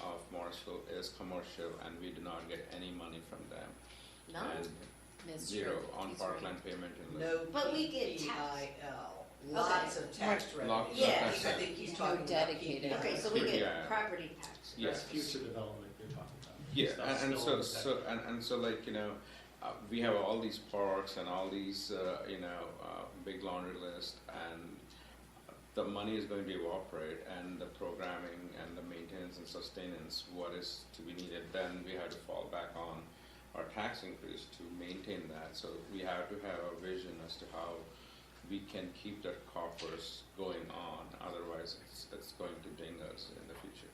of Morrisville is commercial, and we do not get any money from them. No, And That's zero true. on He's parkland payment in No But we get tax. PIL, lots of tax revenue. Lots of Yeah. I tax. think he's No talking about dedicated. PIL. okay, so we Yeah. get property tax. Yes. That's future development you're talking about. Yeah, Stuff and still so, on the and so like, we have all these parks and all these, big laundry list, and the money is going to evaporate, and the programming and the maintenance and sustenance, what is to be needed, then we have to fall back on our tax increase to maintain that. So we have to have a vision as to how we can keep that coffers going on, otherwise it's going to ding us in the future.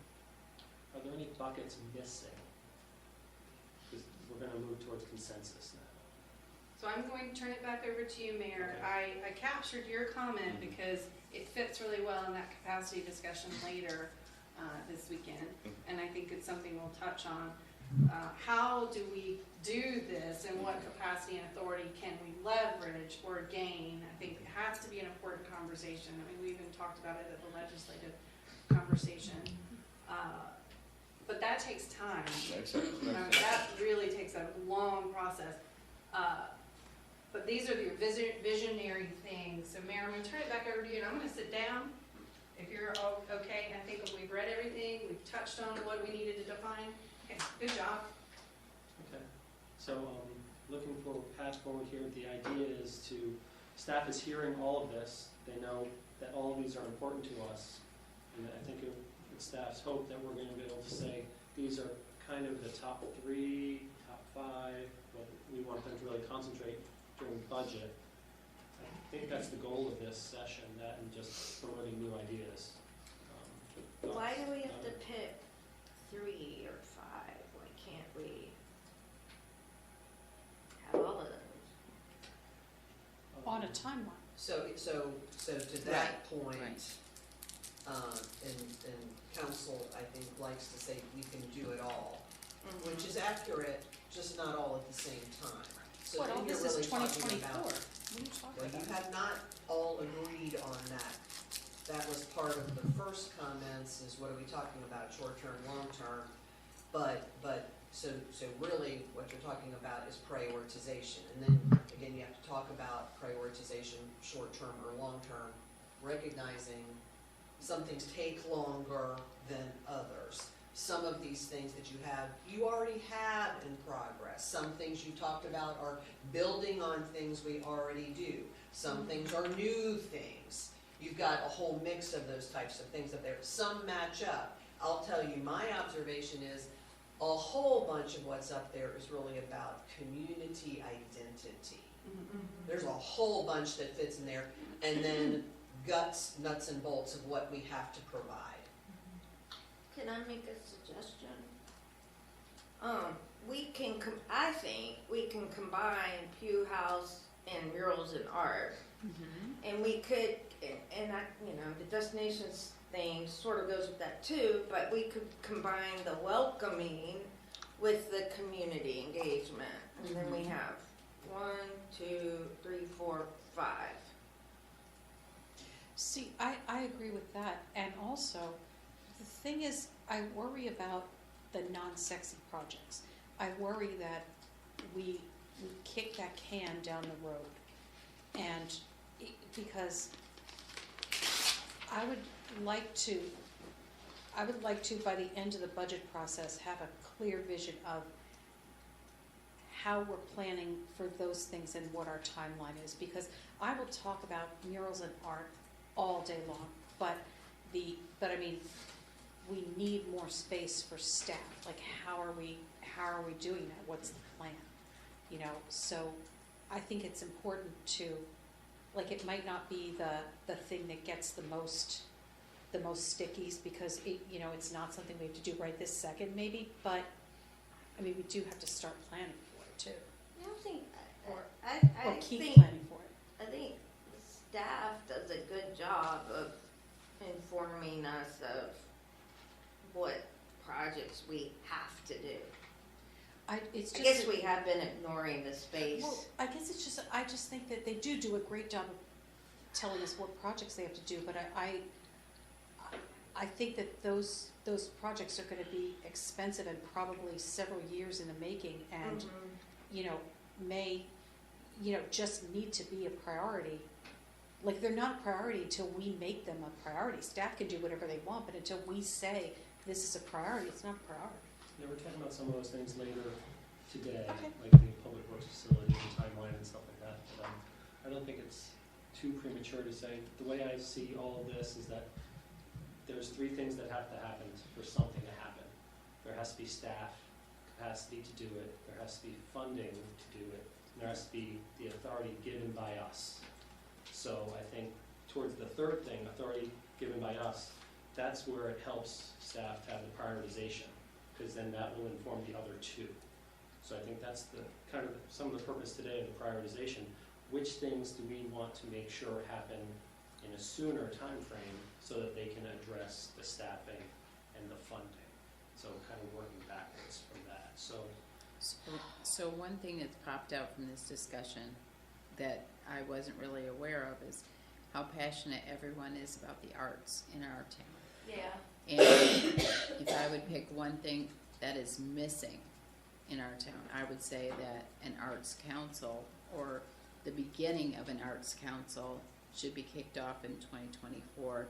Are there any buckets missing? Because we're gonna move towards consensus now. So I'm going to turn it back over to you, Mayor. Okay. I captured your comment Mhm. because it fits really well in that capacity discussion later this weekend, and I think it's something we'll touch on. How do we do this, and what capacity and authority can we leverage or gain? I think it has to be an important conversation. I mean, we even talked about it at the legislative conversation. But that takes time. That really takes a long process. But these are your visionary things. So Mayor, I'm gonna turn it back over to you, and I'm gonna sit down. If you're okay, and I think we've read everything, we've touched on what we needed to define. Okay, good job. Okay, so, looking for a path forward here, the idea is to, staff is hearing all of this, they know that all of these are important to us, and I think it's staff's hope that we're gonna be able to say, these are kind of the top 3, top 5, but we want them to really concentrate during budget. I think that's the goal of this session, that and just promoting new ideas. Why do we have to pick 3 or 5? Why can't we have all of those? On a timeline. So to that point, and council, I think, likes to say we can do it all, which is accurate, just not all at the same time. So What, all then you're this is really talking 2024? about- What are you talking Well, you about? have not all agreed on that. That was part of the first comments, is what are we talking about, short-term, long-term? So really, what you're talking about is prioritization. And then, again, you have to talk about prioritization, short-term or long-term, recognizing some things take longer than others. Some of these things that you already have in progress. Some things you talked about are building on things we already do. Some things are new things. You've got a whole mix of those types of things up there. Some match up. I'll tell you, my observation is a whole bunch of what's up there is really about community identity. There's a whole bunch that fits in there. And then nuts and bolts of what we have to provide. Can I make a suggestion? I think we can combine Pew House and murals and art. And we could, the destinations thing sort of goes with that too, but we could combine the welcoming with the community engagement. And then we have 1, 2, 3, 4, 5. See, I agree with that, and also, the thing is, I worry about the non-sexy projects. I worry that we kick that can down the road, and because I would like to, by the end of the budget process, have a clear vision of how we're planning for those things and what our timeline is, because I will talk about murals and art all day long, but I mean, we need more space for staff. Like, how are we doing that? What's the plan? So I think it's important to, like, it might not be the thing that gets the most stickies, because it's not something we have to do right this second maybe, but I mean, we do have to start planning for it too. I don't think, Or keep think, planning for it. I think the staff does a good job of informing us of what projects we have to do. It's I just. guess we have been ignoring the space. Well, I guess it's just, I just think that they do a great job of telling us what projects they have to do, but I think that those projects are gonna be expensive and probably several years in the making, and, you know, may, you know, just need to be a priority. Like, they're not a priority until we make them a priority. Staff can do whatever they want, but until we say this is a priority, it's not a priority. Yeah, we're talking about some of those things later today, Okay. like the public works facility and timeline and stuff like that. But I don't think it's too premature to say, the way I see all of this is that there's three things that have to happen for something to happen. There has to be staff capacity to do it, there has to be funding to do it, and there has to be the authority given by us. So I think towards the third thing, authority given by us, that's where it helps staff to have the prioritization, because then that will inform the other two. So I think that's the kind of some of the purpose today of the prioritization. Which things do we want to make sure happen in a sooner time frame so that they can address the staffing and the funding? So kind of working backwards from that. So one thing that's popped out from this discussion that I wasn't really aware of is how passionate everyone is about the arts in our town. Yeah. And if I would pick one thing that is missing in our town, I would say that an arts council or the beginning of an arts council should be kicked off in 2024,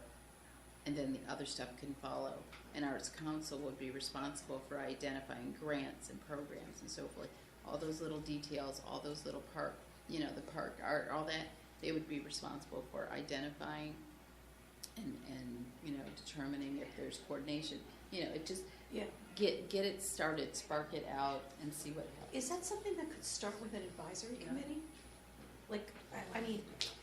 and then the other stuff can follow. An arts council would be responsible for identifying grants and programs and so forth. All those little details, all those little park, you know, the park art, all that, they would be responsible for identifying and you know, determining if there's coordination. You know, it just, Yeah. get it started, spark it out, and see what happens. Is that something that could start with an advisory Yeah. committee? Like, I mean,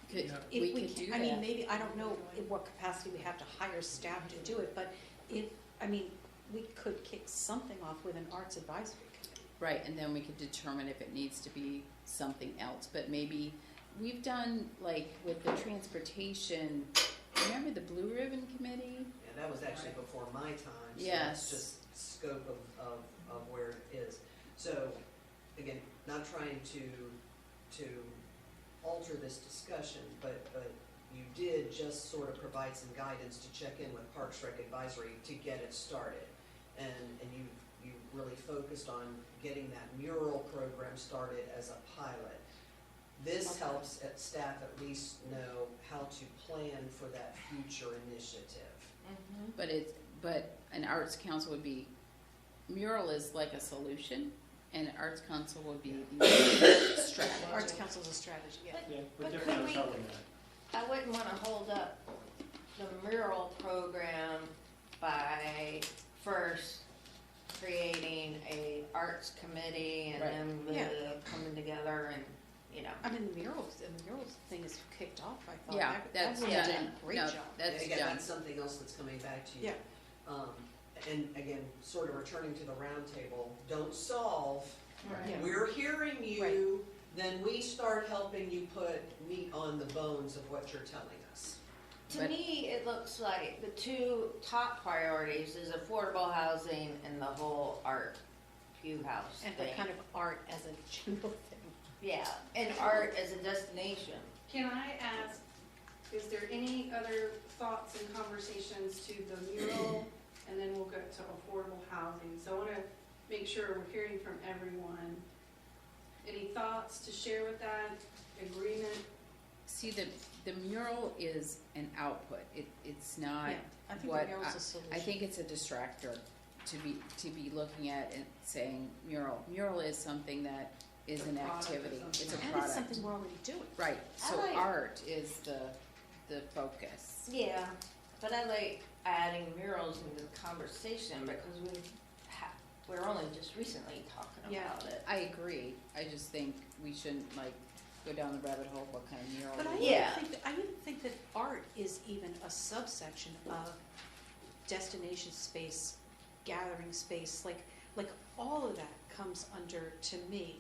Could, Yeah. if we we could can, do I mean, that. maybe, I don't know in what capacity we have to hire staff to do it, but I mean, we could kick something off with an arts advisory committee. Right, and then we could determine if it needs to be something else, but maybe, we've done, like, with the transportation, remember the Blue Ribbon Committee? And that was actually before my time, so Yes. that's just scope of where it is. So, again, not trying to alter this discussion, but you did just sort of provide some guidance to check in with Parks Rec Advisory to get it started. And you really focused on getting that mural program started as a pilot. This helps staff at least know how to plan for that future initiative. But an arts council would be, mural is like a solution, and an arts council would be the strategy. Arts council's a strategy, yeah. Yeah, we're But different could on we- covering that. I wouldn't wanna hold up the mural program by first creating a arts committee and Right. then Yeah. coming together and, you know. I mean, the murals thing is kicked off, I thought. Yeah, That that's woman done. did a great No, job. that's Again, done. that's something else that's coming back to you. Yeah. And again, sort of returning to the roundtable, don't solve. Yeah. We're hearing you, then we start helping you put meat on the bones of what you're telling us. To But- me, it looks like the two top priorities is affordable housing and the whole art Pew House And the thing. kind of art as a general thing. Yeah, and art as a destination. Can I ask, is there any other thoughts and conversations to the mural? And then we'll go to affordable housing. So I want to make sure we're hearing from everyone. Any thoughts to share with that? Agreement? See, the mural is an output, it's not Yeah, I think what the mural's a solution. I think it's a distractor to be looking at and saying mural. Mural is something that is It's a an product or activity, something. it's a And it's product. something we're already doing. Right, so I like- art is the focus. Yeah, but I like adding murals into the conversation because we're only just recently talking Yeah. about it. I agree, I just think we shouldn't like go down the rabbit hole of what kind of mural. But I we- even Yeah. think that, art is even a subsection of destination space, gathering space, like all of that comes under, to me,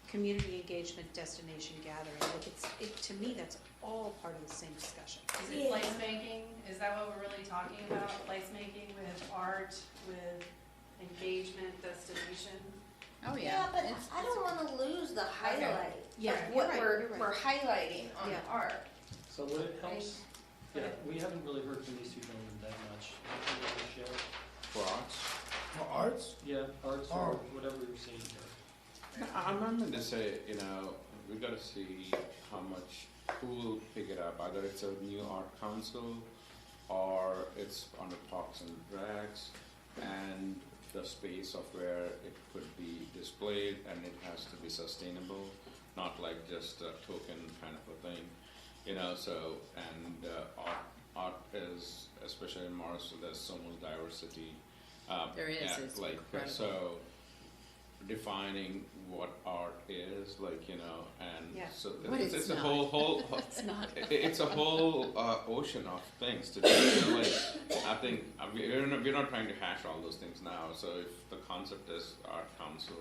community engagement, destination gathering, like to me, that's all part of the same discussion. Is it placemaking? Is that what we're really talking about? Placemaking with art, with engagement, destination? Oh, Yeah, but It's- I don't wanna lose the highlight Yeah, of you're what right, we're, you're right. we're highlighting on Yeah. the art. So what it helps, yeah, we haven't really heard from these two gentlemen that much. Anything you want to share? For arts? For arts, Yeah, arts or whatever you're seeing here. I'm going to say, you know, we got to see how much, who will pick it up, either it's a new art council or it's under Parks and Recs, and the space of where it could be displayed, and it has to be sustainable, not like just a token kind of a thing, you know. So, and art is, especially in Morrisville, there's so much diversity. There is, yeah, it's like incredible. so defining what art is, like, you know, and Yeah. so What it's it's a not. whole It's not. it's a whole ocean of things to do. You know, like, I think we're not trying to hash all those things now. So if the concept is art council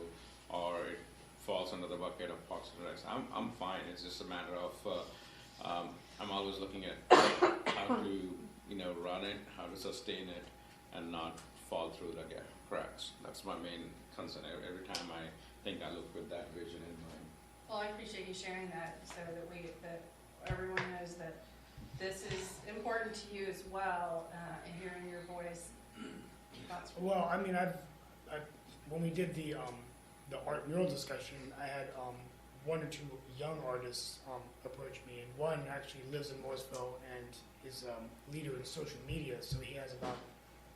or it falls under the bucket of Parks and Recs, I'm fine. It's just a matter of I'm always looking at how to, you know, run it, how to sustain it, and not fall through the cracks. That's my main concern. Every time I think I look with that vision in mind. Well, I appreciate you sharing that so that that everyone knows that this is important to you as well, and hearing your voice. Thoughts from you. well, I mean, when we did the art mural discussion, I had one or two young artists approach me, and one actually lives in Morrisville and is leader in social media, so he has about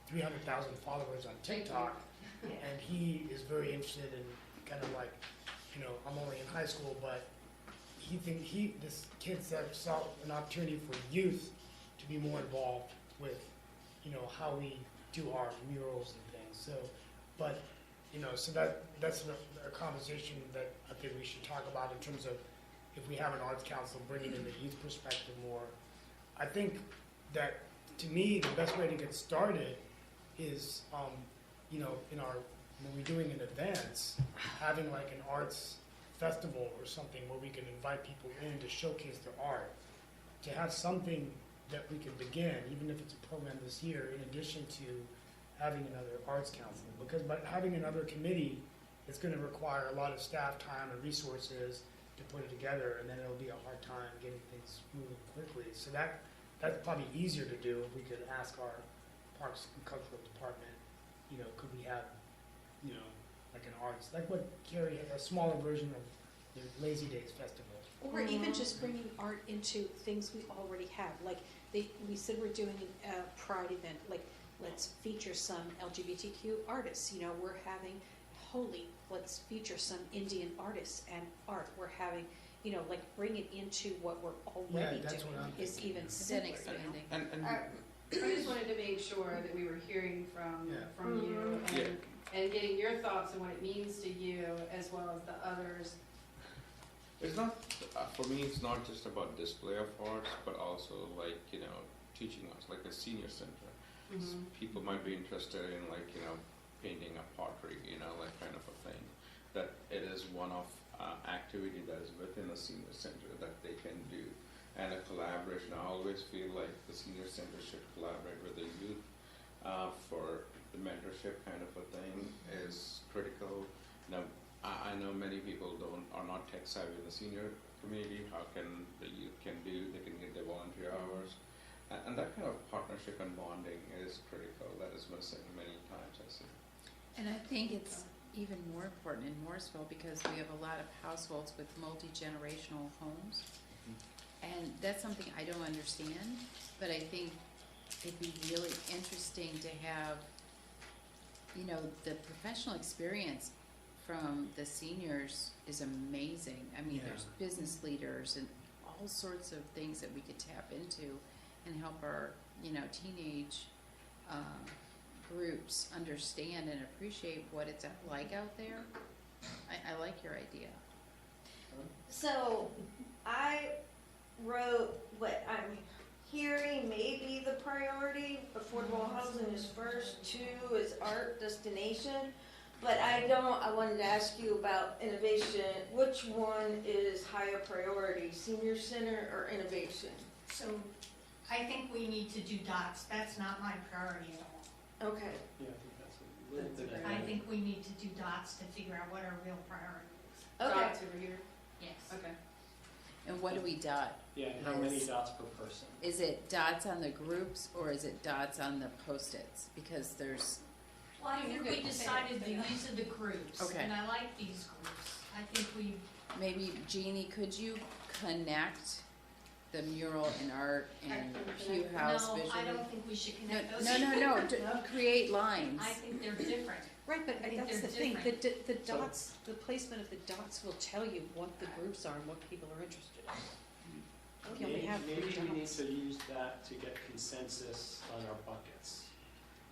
300,000 followers on TikTok, and he is very interested in kind of like, you know, I'm only in high school, but this kid saw an opportunity for youth to be more involved with, you know, how we do our murals and things. So, but, you know, so that's a conversation that I think we should talk about in terms of if we have an arts council, bringing in the youth perspective more. I think that, to me, the best way to get started is, you know, when we're doing an event, having like an arts festival or something where we can invite people in to showcase their art, to have something that we can begin, even if it's a program this year, in addition to having another arts council. Because by having another committee, it's going to require a lot of staff time and resources to put it together, and then it'll be a hard time getting things moving quickly. So that's probably easier to do if we could ask our Parks and Cultural Department, you know, could we have, you know, like an arts, like what Carrie, a smaller version of the Lazy Days Festival. Or even just bringing art into things we already have, like we said we're doing a Pride event, like let's feature some LGBTQ artists, you know, we're having let's feature some Indian artists and art, we're having, you know, like bring it into what we're already that's doing what I'm is thinking. even Then simpler, you know? expanding. And I just wanted to make sure that we were hearing from Yeah. you Yeah. and getting your thoughts on what it means to you as well as the others. it's not, for me, it's not just about display of arts, but also like, you know, teaching us, like a senior center. People might be interested in, like, you know, painting a pottery, you know, like kind of a thing. That it is one of activity that is within a senior center that they can do. And a collaboration, I always feel like the senior center should collaborate with the youth for the mentorship kind of a thing is critical. Now, I know many people are not tech savvy in the senior community. How can the youth they can get their volunteer hours. And that kind of partnership and bonding is critical. That is missing many times, I see. And I think it's even more important in Morrisville because we have a lot of households with multi-generational homes. And that's something I don't understand, but I think it'd be really interesting to have, you know, the professional experience from the seniors is amazing. I mean, Yeah. there's business leaders and all sorts of things that we could tap into and help our, you know, teenage groups understand and appreciate what it's like out there. I like your idea. So I wrote what I'm hearing may be the priority. Affordable housing is first, 2 is art destination. But I wanted to ask you about innovation. Which one is higher priority, senior center or innovation? So I think we need to do dots, that's not my priority at all. Okay. Yeah, I think that's what little bit ahead. I think we need to do dots to figure out what our real priority is. Okay. over here. Yes. Okay. And what do we dot? Yeah, and how many dots per person? Is it dots on the groups or is it dots on the Post-its? Because there's, Well, I think we decided these are the groups. Okay. And I like these groups. I think we, maybe Jeannie, could you connect the mural and art and Pew House no, visually? I don't think we should No, connect those. no, create lines. I think they're different. Right, but I think that's the they're thing, the, different. the dots, the placement of the dots will tell you what the groups are and what people are interested in. If you only have Maybe three we need dots. to use that to get consensus on our buckets.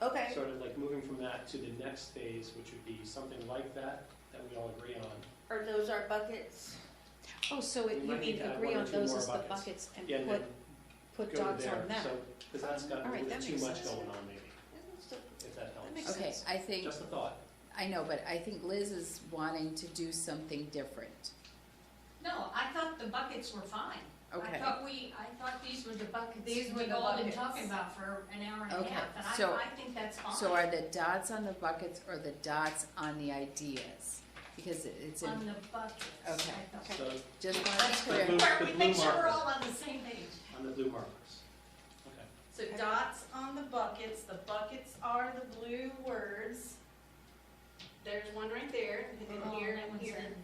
Okay. Sort of like moving from that to the next phase, which would be something like that we all agree on. Are those our buckets? Oh, so We you might need mean to add agree one or on two those more as the buckets. buckets and Yeah, and put, then put go to dots there. on that? So, because that's got All a right, little that too makes much sense. going on maybe, if that helps. That makes Okay, sense. I think, Just a thought. I know, but I think Liz is wanting to do something different. No, I thought the buckets were fine. Okay. I thought these were the buckets These were we've the all been buckets. talking about for an hour and a Okay, half, and so- I think that's fine. So are the dots on the buckets or the dots on the ideas? Because it's in, On the buckets. Okay. I thought. So, just want to be Let's clear. blue- where the we blue make sure we're marker. all on the same page. on the blue markers. Okay. So dots on the buckets are the blue words. There's one right there, and Oh, here, that and one's here. in-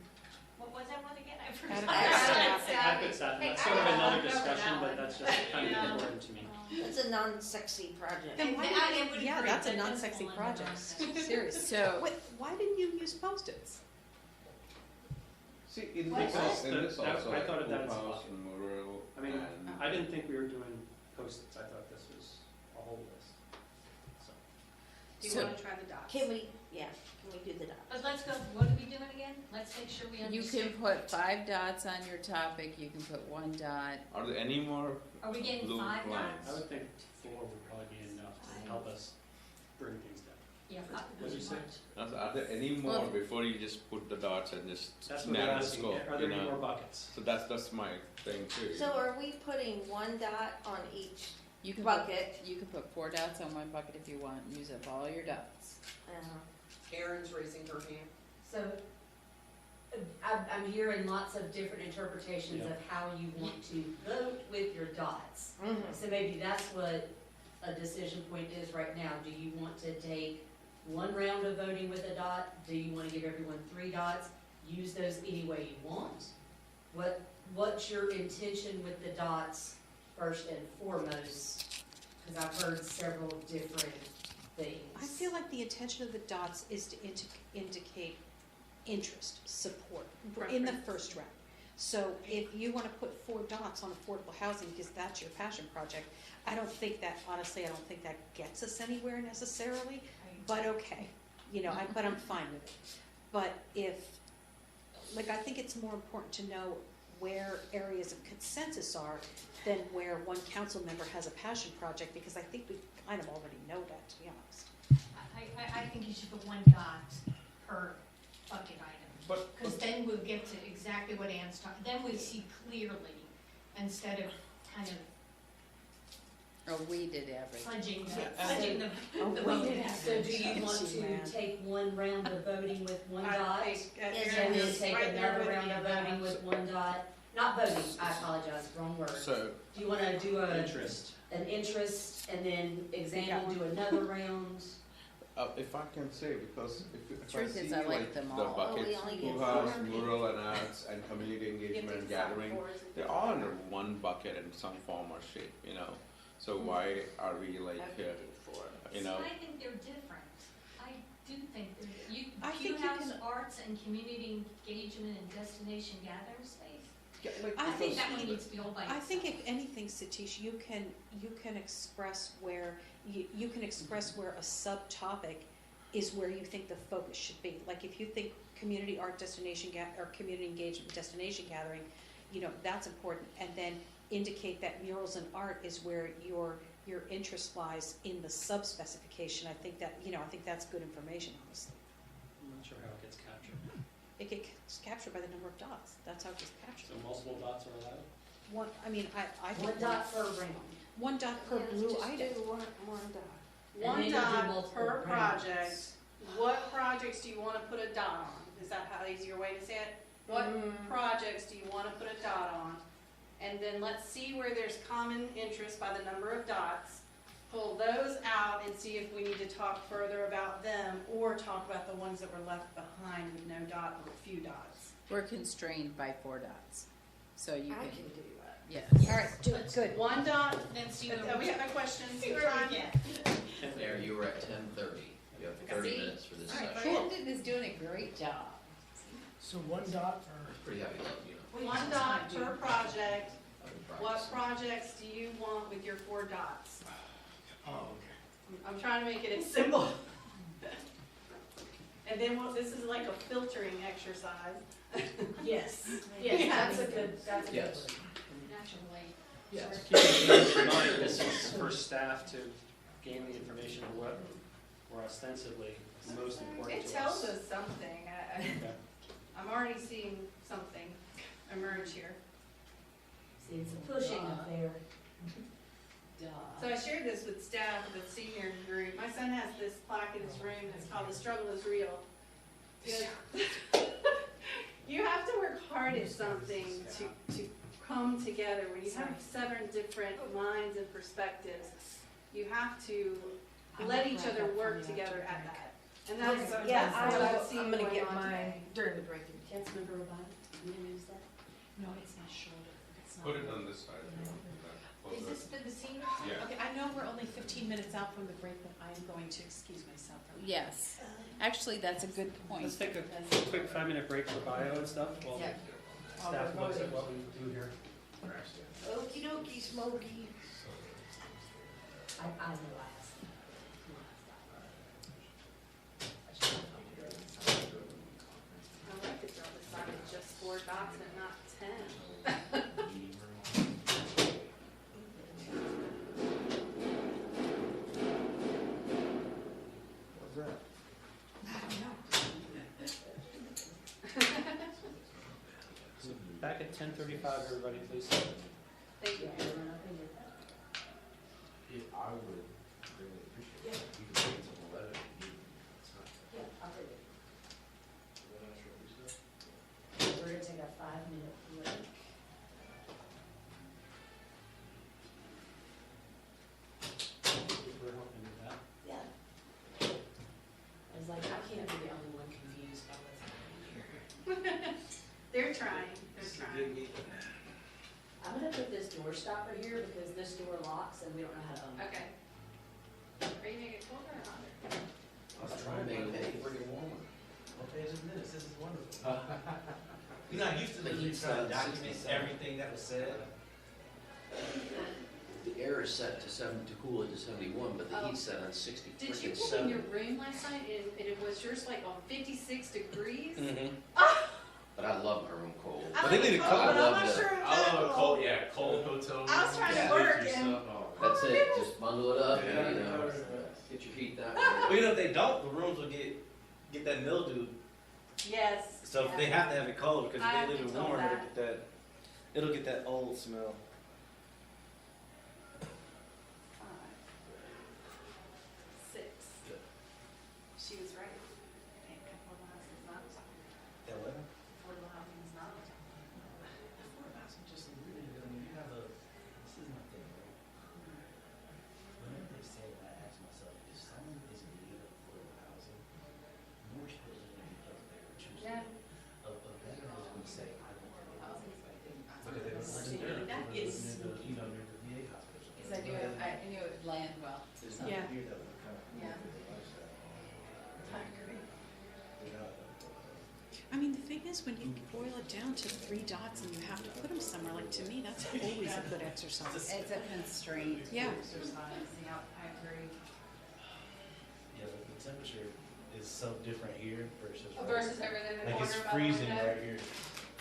What was that one again? I forgot. Adequate staff. Adequate staff, and Hey, that's sort of I another don't know discussion, that but one. that's just kind of Yeah. important to me. It's a non-sexy project. Then why I didn't would you, yeah, agree, that's a that does non-sexy fall under project, non-sexy. seriously. So, Wait, why didn't you use Post-its? See, in What? this, Because in this that- also, I like thought of that as a House bucket. and Morrisville I mean, and. I didn't think we were doing Post-its, I thought this was a whole list. So, Do you So- wanna try the dots? Can we do the dots? But let's go, what are we doing again? Let's make sure we you understand. can put 5 dots on your topic, you can put 1 dot. Are there any more Are we getting blue 5 lines? I would think 4 would probably be enough to help us bring things down. Yeah, What'd you say? Are there any more Well- before you just put the dots and just That's what they're narrow the asking, scope, are you there any more know? buckets? So that's my thing too. So are we putting 1 dot on each You can put, bucket? you can put 4 dots on 1 bucket if you want, use up all your dots. Erin's raising her hand. So, I'm hearing lots of different interpretations of how you want to vote with your dots. So maybe that's what a decision point is right now. Do you want to take 1 round of voting with a dot? Do you want to give everyone 3 dots? Use those any way you want? What's your intention with the dots first and foremost? Because I've heard several different things. I feel like the intention of the dots is to indicate interest, support, in the first round. So if you wanna put 4 dots on affordable housing because that's your passion project, I don't think that gets us anywhere necessarily, but okay, but I'm fine with it. But I think it's more important to know where areas of consensus are than where one council member has a passion project, because I think we kind of already know that, to be honest. I think you should put 1 dot per bucket item. But- Because then we'll get to exactly what Ann's talking, then we see clearly, instead of kind of Or weighted average. fudging the Oh, voting. wait. So do you want Fancy, to man. take 1 round of voting with 1 I dot? think, Yes, And then Erin's take right there another with round you. of voting with 1 dot? Not voting, I apologize, wrong word. So, Do you wanna do Interest. an interest and then got examine, one. do another round? if I can say, because if I Truth see is, I like like them the all. buckets, Oh, we only Pew get House, 4. mural and arts and community engagement and gathering, they're all under 1 bucket in some form or shape, you know? So why are we like, you know? See, I think they're different. I do think I Pew think you House can- arts and community engagement and destination gathering space. I I think think that one needs to be all by I itself. think if anything, Satish, you can express where, you can express where a subtopic is where you think the focus should be. Like if you think community art destination or community engagement destination gathering, that's important. And then indicate that murals and art is where your interest lies in the sub-specification. I think that's good information, honestly. I'm not sure how it gets captured. It gets captured by the number of dots. That's how it gets captured. So multiple dots are allowed? I think 1 dot per round. 1 dot per blue item. Just do one dot. One And then you do dot multiple per rounds. project what projects do you wanna put a dot on? Is that how easier way to say it? What projects do you wanna put a dot on? And then let's see where there's common interest by the number of dots. Pull those out and see if we need to talk further about them or talk about the ones that were left behind with no dot or a few dots. We're constrained by 4 dots, so you I can, can do that. yes. All right, do it, good. One dot, Then see we have a question, See where we get. Mayor, you were at 10:30. You have 30 minutes for this All right, session. Brandon is doing a great job. So one dot for, Pretty heavy load, you know. one dot per project. other What projects. projects do you want with your 4 dots? oh, okay. I'm trying to make it as simple. And then this is like a filtering exercise. Yes, Yeah. yes, that's a good Yes. one. Naturally. Yes. Keep in mind, this is for staff to gain the information of what were ostensibly most important It to tells us. us something. Okay. I'm already seeing something emerge here. See, it's a pushing up there. So I shared this with staff of the senior group. My son has this plaque in his room that's called "The Struggle is Real." Because you have to work hard at something to come together. When you have 7 different minds and perspectives, you have to let each other work together at that. And that's what I've seen I'm gonna going get on mine today. during the break. Councilmember Roboto, you gonna use that? No, it's not shoulder, it's not. Put it on this side. if you want that. Is Closer. this for the senior? Yeah. Okay, I know we're only 15 minutes out from the break, but I am going to excuse myself from that. Yes, actually, that's a good point. Let's take a quick 5-minute break for bio and stuff while Yeah. staff looks at what we do here. Okey dokey, Smokey. I know I asked. I like that y'all decided just 4 dots and not 10. What's that? So back at 10:35, everybody, please. Thank you. If I would really appreciate it, you can wait until 11 if you need. It's not. Yeah, I'll take it. What else should we say? We're gonna take a 5-minute break. We're hoping to do that. Yeah. I was like, I can't be the only one confused by what's happening here. They're trying, they're trying. I'm gonna put this door stopper here because this door locks and we don't know how to open it. Okay. Are you making it colder or hotter? I was trying to make it bring it warmer. Okay, just minutes, this is wonderful. You're not used to the The heat heat's trying to on document 67. everything that was said. The air is set to cool it to 71, but the Oh. heat's set on 60 Did you freaking get in 7. your room last night and it was yours like on 56 degrees? Mm-hmm. But I love my room cold. I But they like need it a cold, cold- but I'm not I love sure if I that love a cold. cold, cold hotel. I was trying to room. work Freeze and- yourself. Oh. That's it, just bundle it up Yeah, and, you know, yeah. get your heat that Well, way. you know, if they don't, the rooms will get that mildew. Yes. So yeah. they have to have it cold because I've if they been leave it told warm, that. it'll get that old smell. 5, 6. She was right. Hey, affordable housing is not, That what? affordable housing is not. Affordable housing just really, I mean, you have this is my thing, right? Whenever they say that, I ask myself, if someone is in need of affordable housing, Morrisville is going to be up there, choosing. Yeah. A veteran is going to say, I don't want housing. Because they don't See, live there, that they live is- near the, near the VA hospital. Because I knew it would land well. There's so. not Yeah. here that would kind of. Yeah. I agree. I mean, the thing is, when you boil it down to 3 dots and you have to put them somewhere, like, to me, that's always a good exercise. It's a constraint. Yeah. Exercise, yeah, I agree. Yeah, the temperature is so different here versus. Versus over there in the Like corner it's by the freezing window. right here.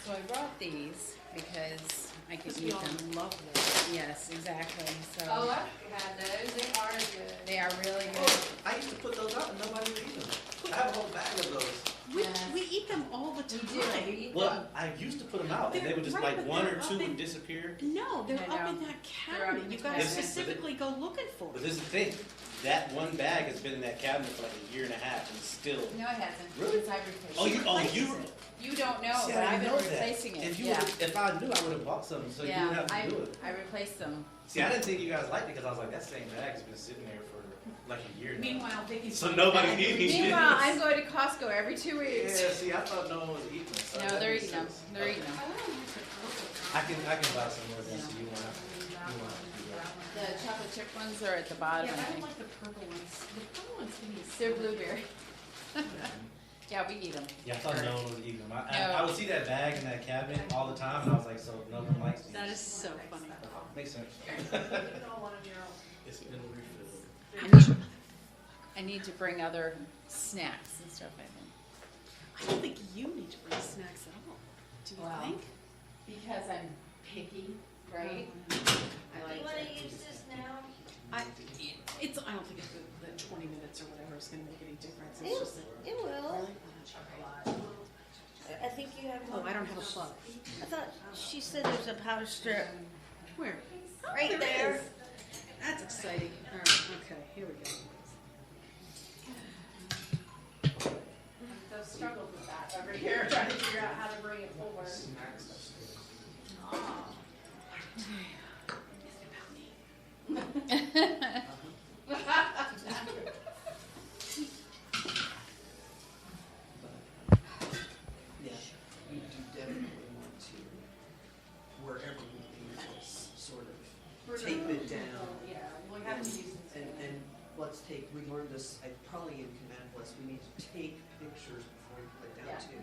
So I brought these because I could Because we use all them. love them. Yes, exactly, so. Oh, I've had those, they are good. They are really good. Oh, I used to put those out and nobody would eat them. I have a whole bag of those. We, Yes. we eat them all the We time. do, we eat them. Well, I used to put them out and they would just Right, like but one they're or two up in- would disappear. No, they're I up know. in that They're up cabinet. in You the gotta cabinet. specifically go looking for But them. this is the thing, that one bag has been in that cabinet for like a year and a half and still. No, it hasn't. Really? Since I replaced Oh, it. you. You don't know, See, but I I've didn't been know that. replacing it, If you yeah. would've- if I knew, I would have bought some, so you Yeah, wouldn't have to do it. I replaced them. See, I didn't think you guys liked it because I was like, that same bag has been sitting there for like a year now. Meanwhile, Vicky's. So nobody's eating it. Meanwhile, I'm going to Costco every 2 Yeah, weeks. see, I thought no one was eating it. So No, that they're makes eating them, sense. they're eating them. I can buy some more then, so you won't have to do that. The chocolate chip ones are at the bottom, Yeah, I I don't think. like the purple ones. The purple ones give me. They're blueberry. Yeah, we eat them. Yeah, I thought no one was eating them. I No. would see that bag in that cabinet all the time, and I was like, so no one likes these. That is so funny. Makes sense. It's been refilled. I need to bring other snacks and stuff, I think. I don't think you need to bring snacks at all, do you Well, think? Because I'm picky, right? Do I you like wanna to. use this now? I don't think it's the 20 minutes or whatever is gonna make any difference, It- it's just that. It will. I think you have one. Oh, I don't have a plug. I thought she said there's a powder strip Where? right there. is. That's exciting. All right, okay, here we go. I've struggled with that over here, trying to figure out how to bring it forward. Yeah, we do definitely want to, wherever we use this, sort of tape it down. Yeah, we have to use this. And let's take, we learned this, probably in Command Plus, we need to take pictures before we put it down too.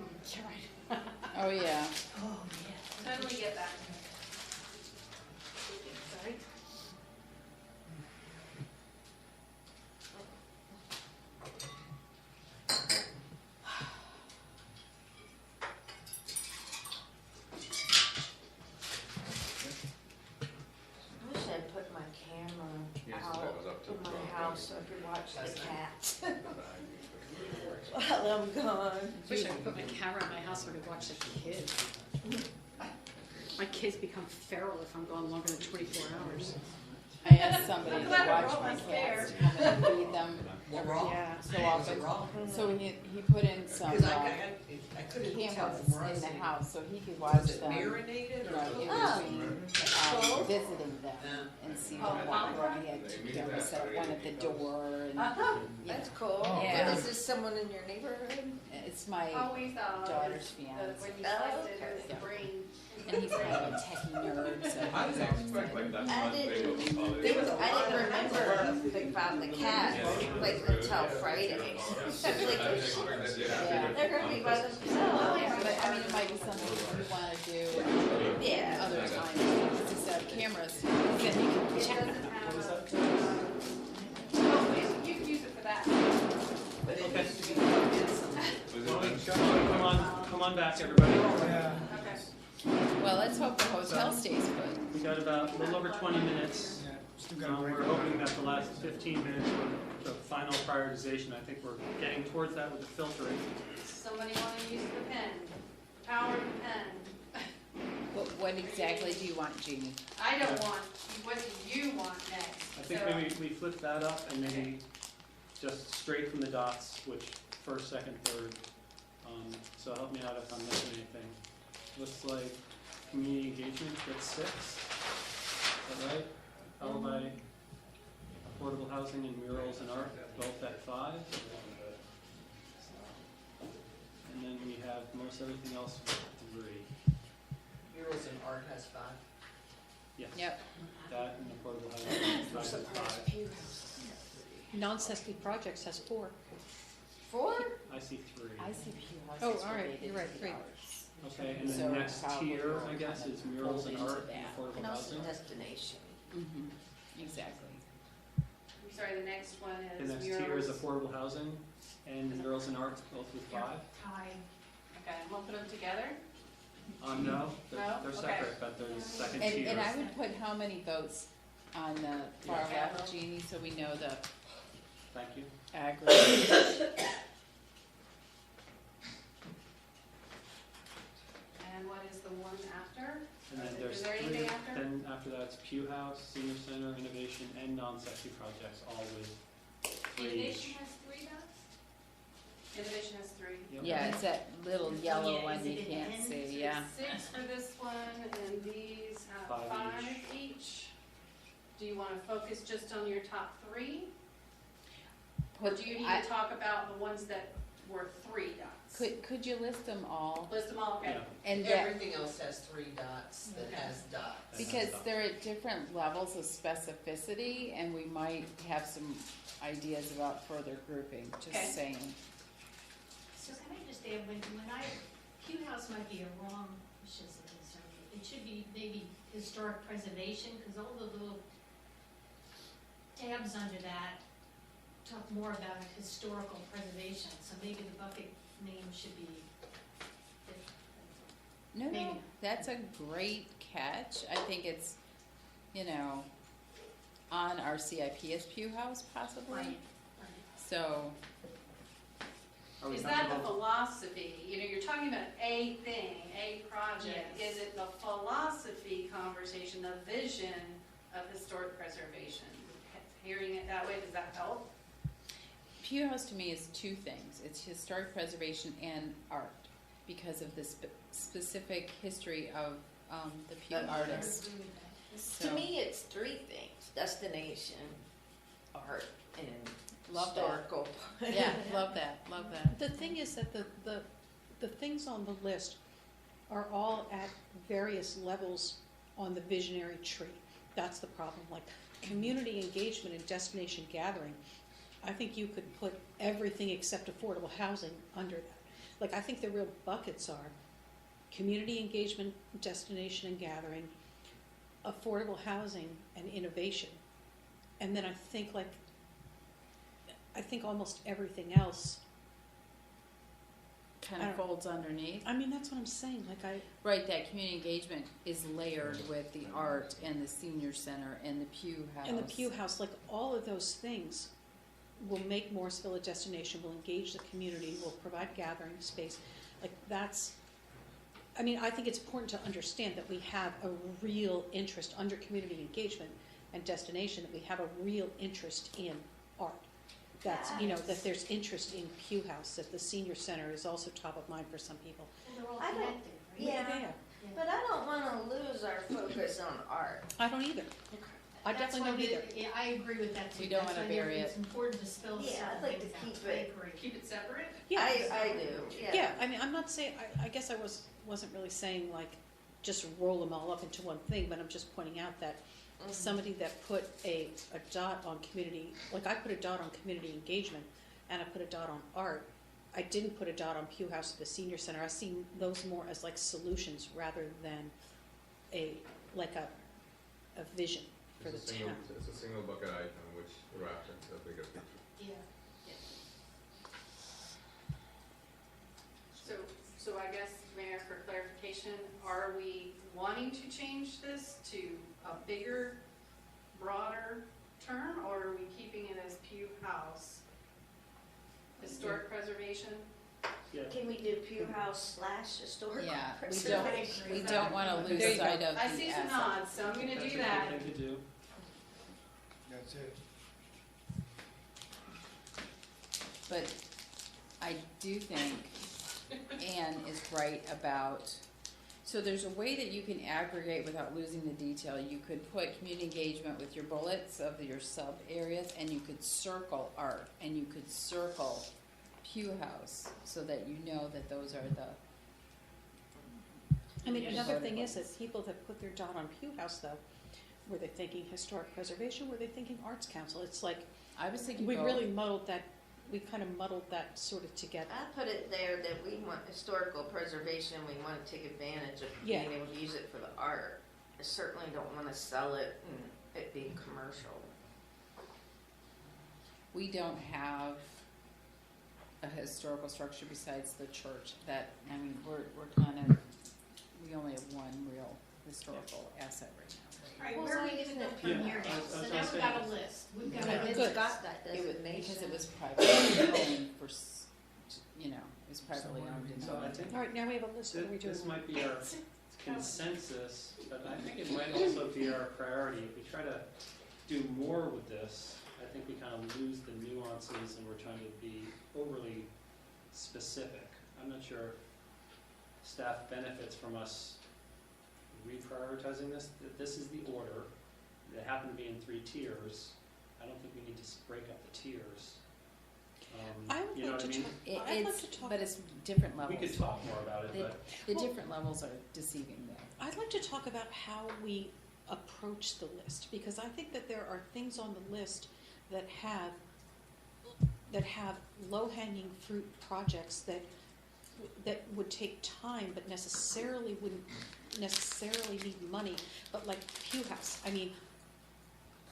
Oh, yeah. Oh, yeah. Totally get that. Sorry. I wish I'd put my camera Yes, out that was up to in my 12. house so I could watch the cats while I'm gone. Wish I could put my camera in my house so I could watch the kids. My kids become feral if I'm gone longer than 24 hours. I asked somebody I'm to glad I watch brought my my cats spare. to come and feed them Well, every, raw. Yeah. so Is often. it raw? So he put in some Because I couldn't tell cameras from where I in was the sitting. house, so he could watch Was it them, you marinated or? know, in Oh. between, Cool. visiting them and see Oh, them walk around. He had, you know, set one at the door and, you know. That's cool. Yeah. Is this someone in your neighborhood? It's my, Always, daughter's when fiance. you sliced it, okay. it was the brain. and he's kind of a techie nerd, so I he's didn't always expect like, like that I much big didn't- of a holiday. There was a I lot didn't of- remember about the cats, like, until Friday. I was like, yeah. they're gonna be by themselves. But I mean, it might be something you wanna do Yeah. other times, to set up cameras, then you can It check doesn't them. have you can use it for that. But it has to be inside. Come on back, everybody. Yeah. Okay. Well, let's hope the hotel stays put. We got about a little over 20 minutes. Yeah, still got a break. We're hoping that the last 15 minutes were the final prioritization. I think we're getting towards that with the filtering. Somebody wanna use the pen, the power of the pen. What exactly do you want, Jeannie? I don't want, what do you want next? I think So- maybe we flip that up and maybe just straight from the dots, which first, second, third. So help me out if I'm missing anything. Looks like community engagement gets 6. Is that right? Followed by affordable housing and murals and art, both at 5. And then we have most everything else with 3. Murals and art has 5. Yes. Yep. That and affordable housing, 5 at 5. Non-Sesame Projects has 4. 4? I see 3. I see Pew House Oh, is all right, related you're to right, the great. arts. Okay, and So then next probably tier, we'll I guess, kind is of murals fold and into art and that. affordable And also housing. destination. Exactly. I'm sorry, the next one The is next tier is murals. affordable housing and murals and art, both with 5. Tie. Okay, I'm gonna put them together. No, No? they're Okay. separate, but they're the second And, tier. and I would put how many votes on the far Yeah. left, Jeannie, so we know the Thank you. aggregate. And what is the one after? And then Is there's there 3, anything after? then after that it's Pew House, Senior Center, Innovation, and non-sexy projects, all with for each. Innovation has 3 dots? Innovation has 3. Yep. Yeah, it's that little Oh, yellow yeah, one is you it an can't N? see, yeah. 6 for this one, and these have 5 5 each. Do you want to focus just on your top 3? Or do you need I- to talk about the ones that were 3 dots? Could you list them all? List them all, okay. Yeah. And that, Everything else has 3 dots that Okay. has dots. because they're at different levels of specificity, and we might have some ideas about further grouping, Okay. just saying. So can I just add, when Pew House might be a wrong, it should be maybe historic preservation, because all the little tabs under that talk more about historical preservation, so maybe the bucket name should be different. No, no, Maybe. that's a great catch. I think it's, you know, on our CIP as Pew House possibly. Right. So, Are we Is that the comfortable? philosophy? You know, you're talking about a thing, a project. Yes. Is it the philosophy conversation, the vision of historic preservation? Hearing it that way, does that help? Pew House to me is 2 things. It's historic preservation and art because of the specific history of the Pew Of artist. To So, me, it's 3 things: destination, art, and Love that. historical. yeah, love that, love that. The thing is that the things on the list are all at various levels on the visionary tree. That's the problem, like community engagement and destination gathering. I think you could put everything except affordable housing under that. Like, I think the real buckets are community engagement, destination and gathering, affordable housing and innovation. And then I think almost everything else, Kind I of don't- folds underneath. I mean, that's what I'm saying, Right, that community engagement is layered with the art and the senior center and the Pew House. and the Pew House, like all of those things will make Morrisville a destination, will engage the community, will provide gathering space. Like that's, I mean, I think it's important to understand that we have a real interest under community engagement and destination, that we have a real interest in art. That's, you know, that there's interest in Pew House, that the senior center is also top of mind for some people. Well, they're all I don't- connected, right? Yeah, but I don't wanna lose our focus on art. I don't either. I That's definitely why don't either. Yeah, I agree with that too. We don't That's wanna why bury It's important to spell Yeah, certain I'd like to things out. keep I it- agree. Keep it separate? Yeah. I do, yeah. Yeah, I mean, I'm not saying, I guess I wasn't really saying like, just roll them all up into one thing, but I'm just pointing out that Mhm. somebody that put a dot on community, like I put a dot on community engagement, and I put a dot on art. I didn't put a dot on Pew House or the senior center. I see those more as like solutions rather than a vision for the It's a single, town. it's a single bucket item which wrapped into a bigger picture. Yeah. So I guess, Mayor, for clarification, are we wanting to change this to a bigger, broader term, or are we keeping it as Pew House? Historic preservation? Yeah. Can we do Pew House / historical Yeah, preservation? we don't wanna There you lose go. sight of the I see some asset. nods, so I'm gonna That's a do good that. thing to do. That's it. But I do think Anne is right about, so there's a way that you can aggregate without losing the detail. You could put community engagement with your bullets of your sub areas, and you could circle art, and you could circle Pew House, so that you know that those are the, I mean, Yeah. another thing is that people that put their dot on Pew House though, were they thinking historic preservation, were they thinking arts council? It's like, I was thinking we both. really we kind of muddled that sort of together. I put it there that we want historical preservation, we want to take advantage of Yeah. being able to use it for the art. I certainly don't want to sell it and it be commercial. We don't have a historical structure besides the church. That, I mean, we're kind of, we only have one real historical asset right now. All right, Well, where are we so gonna go isn't it- from Yeah, here now? I was So gonna now say- we've got a list. We've got Yeah. a It's Good. got that It was, designation. because it was privately owned for, you know, it was privately owned and So I owned. think All right, now we have a list, what are we doing? this might be our consensus, but I think it might also be our priority. If we try to do more with this, I think we kind of lose the nuances and we're trying to be overly specific. I'm not sure staff benefits from us reprioritizing this. This is the order. They happen to be in 3 tiers. I don't think we need to break up the tiers. I would You know like what I to mean? talk, I'd like It's, to talk, but it's different We levels. could talk more about it, The, but the Well- different levels are deceiving there. I'd like to talk about how we approach the list, because I think that there are things on the list that have low-hanging fruit projects that would take time, but necessarily wouldn't necessarily need money, but like Pew House, I mean,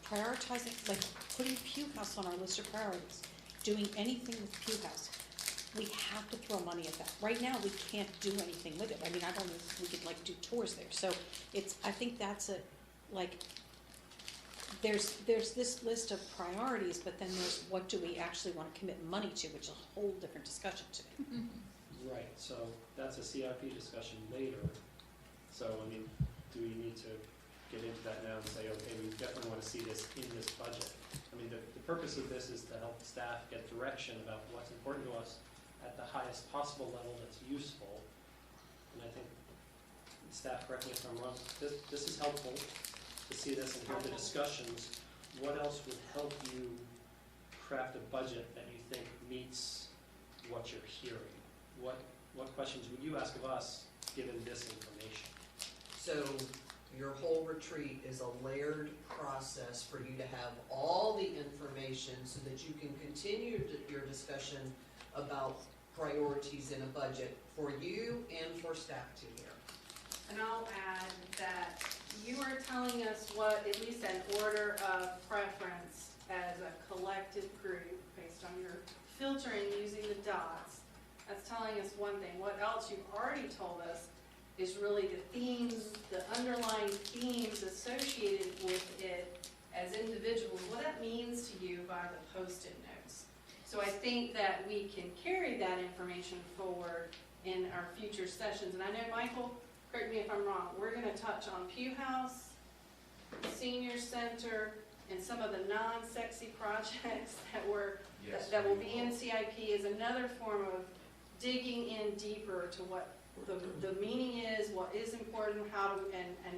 prioritizing, like putting Pew House on our list of priorities, doing anything with Pew House, we have to throw money at that. Right now, we can't do anything with it. I mean, I don't know if we could like do tours there, so I think that's there's this list of priorities, but then there's what do we actually wanna commit money to, which is a whole different discussion to me. right, so that's a CIP discussion later. So, I mean, do we need to get into that now and say, okay, we definitely want to see this in this budget? I mean, the purpose of this is to help staff get direction about what's important to us at the highest possible level that's useful. And I think, staff, correct me if I'm wrong, this is helpful to see this and hear the discussions. What else would help you craft a budget that you think meets what you're hearing? What questions would you ask of us, given this information? So your whole retreat is a layered process for you to have all the information so that you can continue your discussion about priorities in a budget for you and for staff to hear. And I'll add that you are telling us what, at least an order of preference as a collective group, based on your filtering using the dots. That's telling us one thing. What else you've already told us is really the themes, the underlying themes associated with it as individuals, what that means to you by the Post-it notes. So I think that we can carry that information forward in our future sessions. And I know, Michael, correct me if I'm wrong, we're gonna touch on Pew House, Senior Center, and some of the non-sexy projects that will be in CIP is another form of digging in deeper to what the meaning is, what is important, how do, and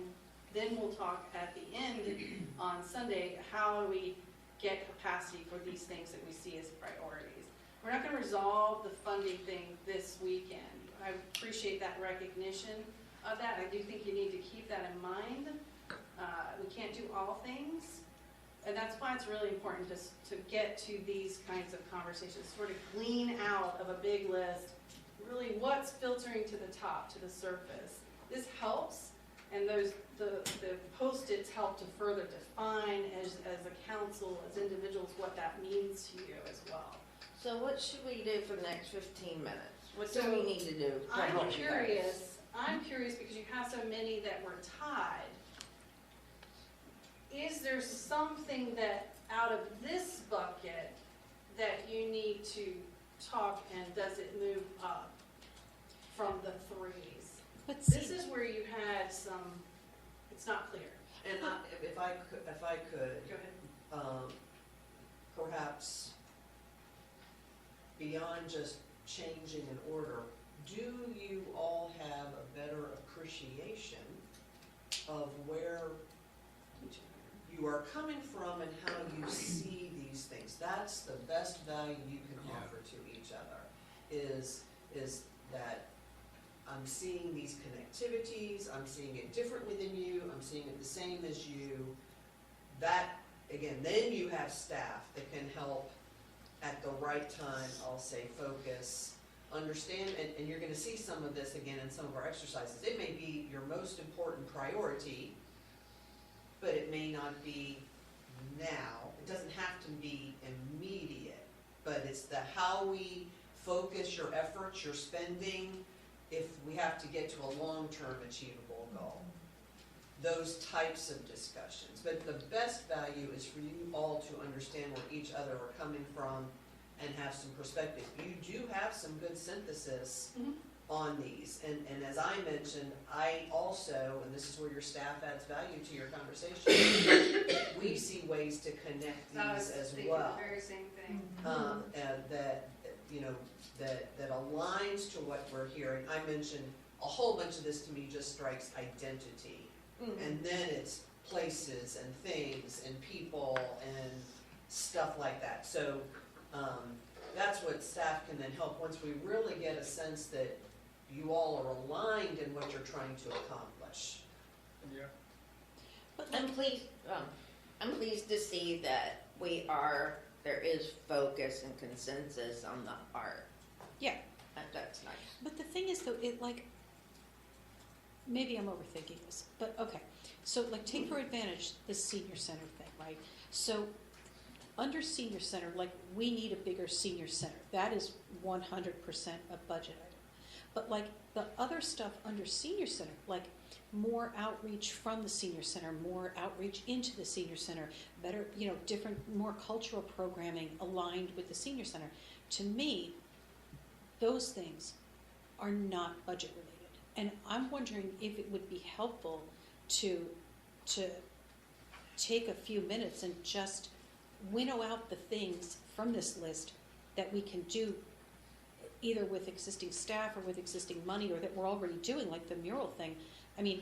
then we'll talk at the end on Sunday, how do we get capacity for these things that we see as priorities. We're not gonna resolve the funding thing this weekend. I appreciate that recognition of that. I do think you need to keep that in mind. We can't do all things, and that's why it's really important just to get to these kinds of conversations, sort of glean out of a big list really what's filtering to the top, to the surface. This helps, and the Post-its help to further define as a council, as individuals, what that means to you as well. So what should we do for the next 15 minutes? What do So, we need to do? to help I'm you curious because you have so many that were tied. Is there something that out of this bucket that you need to talk, and does it move up from the threes? But This see, is where you had some, it's not clear. And if I could, Go ahead. Perhaps beyond just changing an order, do you all have a better appreciation of where you are coming from and how you see these things? That's the best value you can offer to each other, is that I'm seeing these connectivities, I'm seeing it differently than you, I'm seeing it the same as you. That, again, then you have staff that can help at the right time, I'll say, focus, understand, and you're gonna see some of this again in some of our exercises. It may be your most important priority, but it may not be now. It doesn't have to be immediate, but it's the how we focus your efforts, your spending, if we have to get to a long-term achievable goal. Those types of discussions. But the best value is for you all to understand where each other are coming from and have some perspective. You do have some good synthesis Mhm. on these. And as I mentioned, I also, and this is where your staff adds value to your conversation, we see ways to connect these as well. Very same thing. And that, you know, that aligns to what we're hearing. I mentioned a whole bunch of this to me just strikes identity. And then it's places and things and people and stuff like that. So that's what staff can then help once we really get a sense that you all are aligned in what you're trying to accomplish. Yeah. But I'm pleased to see that there is focus and consensus on the art. Yeah. That's nice. But the thing is though, maybe I'm overthinking this, but okay. So like take for advantage the senior center thing, right? So under senior center, like we need a bigger senior center. That is 100% a budget item. But like the other stuff under senior center, like more outreach from the senior center, more outreach into the senior center, better, different, more cultural programming aligned with the senior center. To me, those things are not budget related. And I'm wondering if it would be helpful to take a few minutes and just winnow out the things from this list that we can do either with existing staff or with existing money, or that we're already doing, like the mural thing. I mean,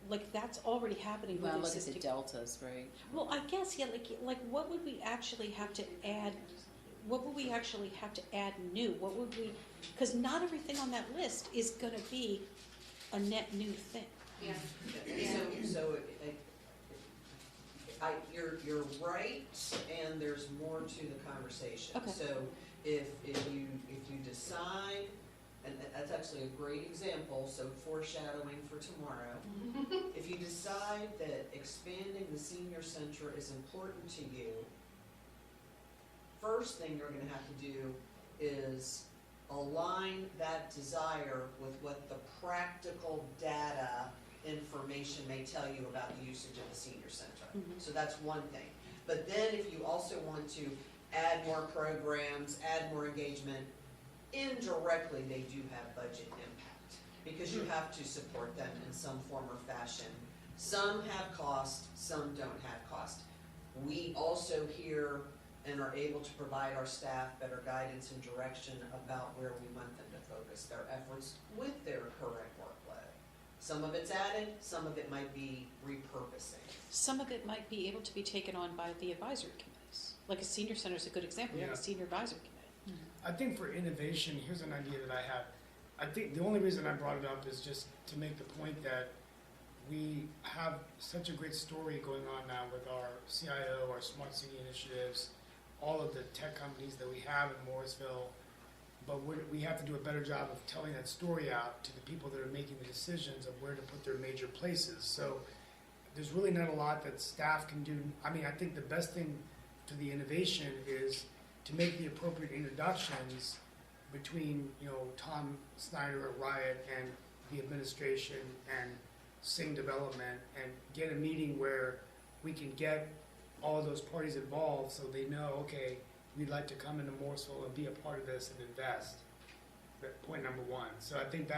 like that's already happening with Well, look at existing. the deltas, right? Well, I guess, yeah, like what would we actually have to add? What would we actually have to add new? What would we, because not everything on that list is gonna be a net new thing. Yeah. You're right, and there's more to the conversation. Okay. So if you decide, and that's actually a great example, so foreshadowing for tomorrow. If you decide that expanding the senior center is important to you, first thing you're gonna have to do is align that desire with what the practical data information may tell you about the usage of the senior center. So that's one thing. But then if you also want to add more programs, add more engagement, indirectly they do have budget impact because you have to support them in some form or fashion. Some have cost, some don't have cost. We also hear and are able to provide our staff better guidance and direction about where we want them to focus their efforts with their current workload. Some of it's added, some of it might be repurposing. Some of it might be able to be taken on by the advisory committees. Like a senior center is a good example. You have a Yeah. senior advisory committee. I think for innovation, here's an idea that I have. I think the only reason I brought it up is just to make the point that we have such a great story going on now with our CIO, our smart city initiatives, all of the tech companies that we have in Morrisville. But we have to do a better job of telling that story out to the people that are making the decisions of where to put their major places. So there's really not a lot that staff can do. I mean, I think the best thing to the innovation is to make the appropriate introductions between, Tom Snyder at Riot and the administration and Sing Development, and get a meeting where we can get all of those parties involved so they know, okay, we'd like to come into Morrisville and be a part of this and invest. That point number one. So I think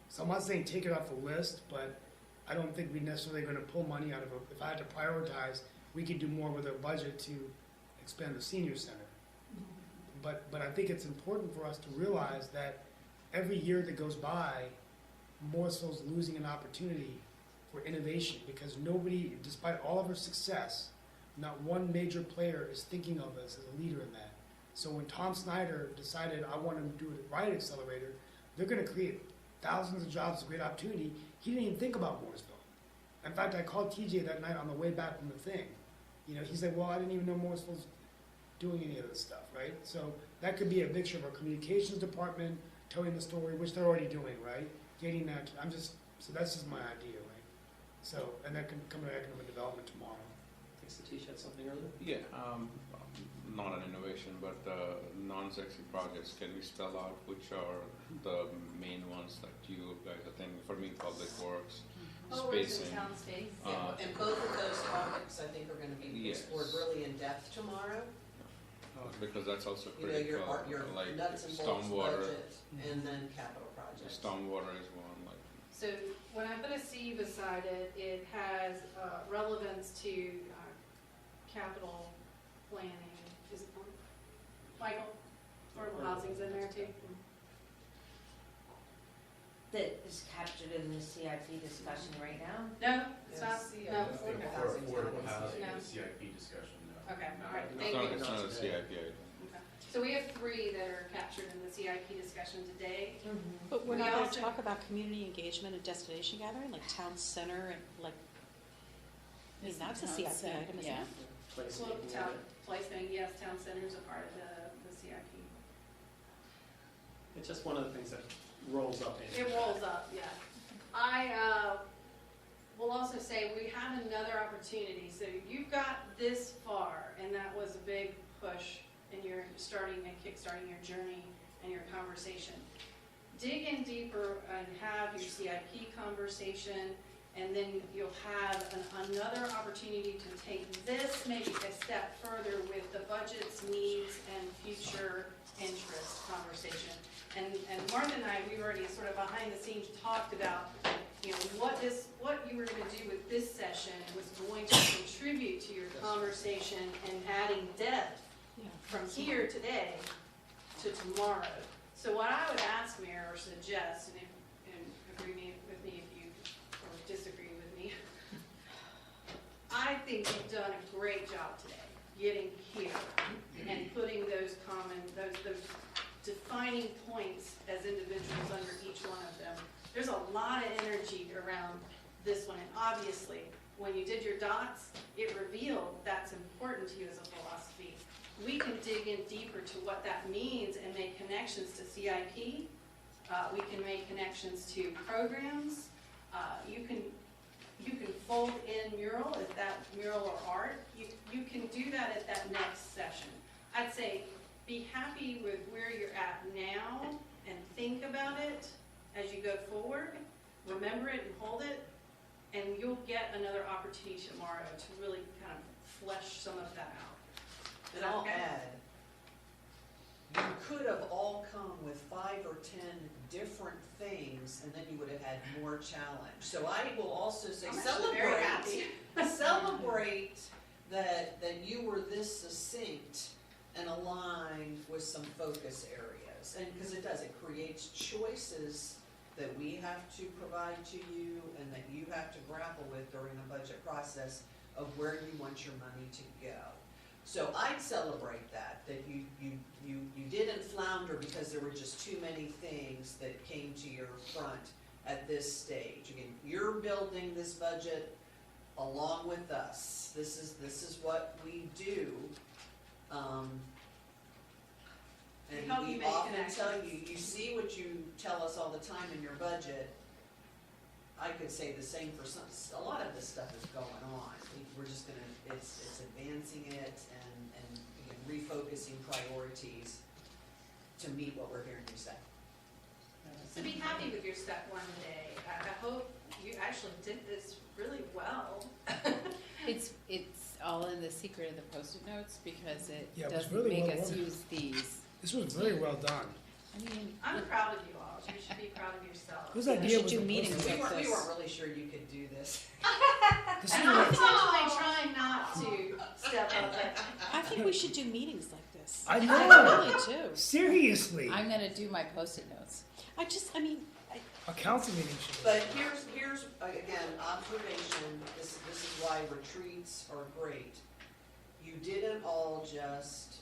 so I'm not saying take it off the list, but I don't think we're necessarily going to pull money out of it. If I had to prioritize, we could do more with our budget to expand the senior center. But I think it's important for us to realize that every year that goes by, Morrisville's losing an opportunity for innovation because nobody, despite all of our success, not one major player is thinking of us as a leader in that. So when Tom Snyder decided I want to do a Riot Accelerator, they're going to create thousands of jobs, a great opportunity. He didn't even think about Morrisville. In fact, I called TJ that night on the way back from the thing. He said, well, I didn't even know Morrisville's doing any of this stuff, right? So that could be a mixture of our communications department, telling the story, which they're already doing, right? Getting that, so that's just my idea, right? So, and that can come to economic development tomorrow. I think Satish had something earlier. Yeah, not an innovation, but non-sexy projects. Can we spell out which are the main ones that you guys are thinking? For me, public works, spacing. Town space. And both of those topics, I think, are going to be Yes. explored really in depth tomorrow. because that's also You know, critical, your like nuts and bolts stormwater. budget, and then capital projects. Stormwater is one, like, So when I put a C beside it, it has relevance to capital planning. Is it, Michael, affordable housing's in there too? That is captured in the CIP discussion right now? No, it's not, Yeah, no. affordable For housing's not affordable in housing, No. the CIP discussion, no. Okay, Not- all right, it's thank not, you. it's not a Today. CIP item. Okay. So we have 3 that are captured in the CIP discussion today. But we're We not gonna also- talk about community engagement and destination gathering, like town center and like, I mean, Is that's a town CIP center- item, isn't yeah. it? Placemaking Well, of town, it. placemaking, yes, town center's a part of the CIP. It's just one of the things that rolls up in. It rolls up, yeah. I will also say we have another opportunity. So you've got this far, and that was a big push in your starting and kickstarting your journey and your conversation. Dig in deeper and have your CIP conversation, and then you'll have another opportunity to take this maybe a step further with the budgets, needs, and future interest conversation. And Martha and I, we've already sort of behind the scenes talked about, you know, what you were gonna do with this session was going to contribute to your conversation and adding depth Yeah. from here today to tomorrow. So what I would ask, Mayor, or suggest, and agree with me if you, or disagree with me, I think you've done a great job today, getting here and putting those those defining points as individuals under each one of them. There's a lot of energy around this one, and obviously, when you did your dots, it revealed that's important to you as a philosophy. We can dig in deeper to what that means and make connections to CIP. We can make connections to programs. You can fold in mural, if that mural or art. You can do that at that next session. I'd say be happy with where you're at now and think about it as you go forward. Remember it and hold it, and you'll get another opportunity tomorrow to really kind of flesh some of that out. Is And that I'll okay? add, you could have all come with 5 or 10 different things, and then you would have had more challenge. So I will also say, I'm actually very happy. celebrate that you were this succinct and aligned with some focus areas. And because it creates choices that we have to provide to you and that you have to grapple with during the budget process of where you want your money to go. So I'd celebrate that you didn't flounder because there were just too many things that came to your front at this stage. Again, you're building this budget along with us. This is what we do. We help you And we make often tell connections. you see what you tell us all the time in your budget. I could say the same for a lot of this stuff is going on. We're just gonna, it's advancing it and again, refocusing priorities to meet what we're hearing you say. So be happy with your step one today. I hope you actually did this really well. It's all in the secret of the Post-it notes because it Yeah, it was doesn't really make well us organized. use these. This was very well done. I mean, I'm proud of you all. You should be proud of yourself. Whose We idea should was do the meetings post-it? We like weren't this. really sure you could do this. This And is I'm what- intentionally trying not to step up, but I think we should do meetings like this. I I know. really do. Seriously, I'm gonna do my Post-it notes. I mean, a council meeting should. But here's again, observation, this is why retreats are great. You didn't all just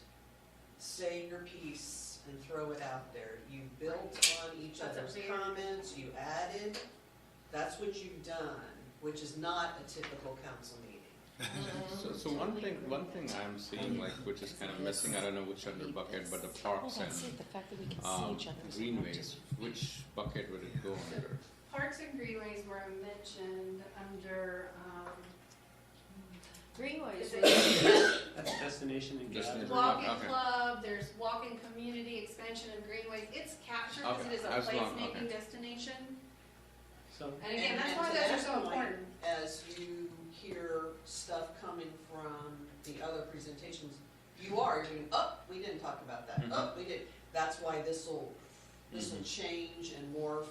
say your piece and throw it out there. You built on each That's other's a very- comments, you added, that's what you've done, which is not a typical council meeting. So one thing I'm seeing, like, which is kind of missing, I don't know which other bucket, but the well, parks that's and it, the fact that we can see each other. is greenways, which bucket would it go under? parks and greenways were mentioned under, Greenways, That's destination and Destination. gathering. walk-in Okay. club, there's walk-in community, expansion of greenways. It's captured because Okay, it is a as long- placemaking okay. destination. So, And again, that's And why to those are that so point, important. As you hear stuff coming from the other presentations, You are, you're going, oh, we didn't talk about that, oh, we did. That's why this'll change and morph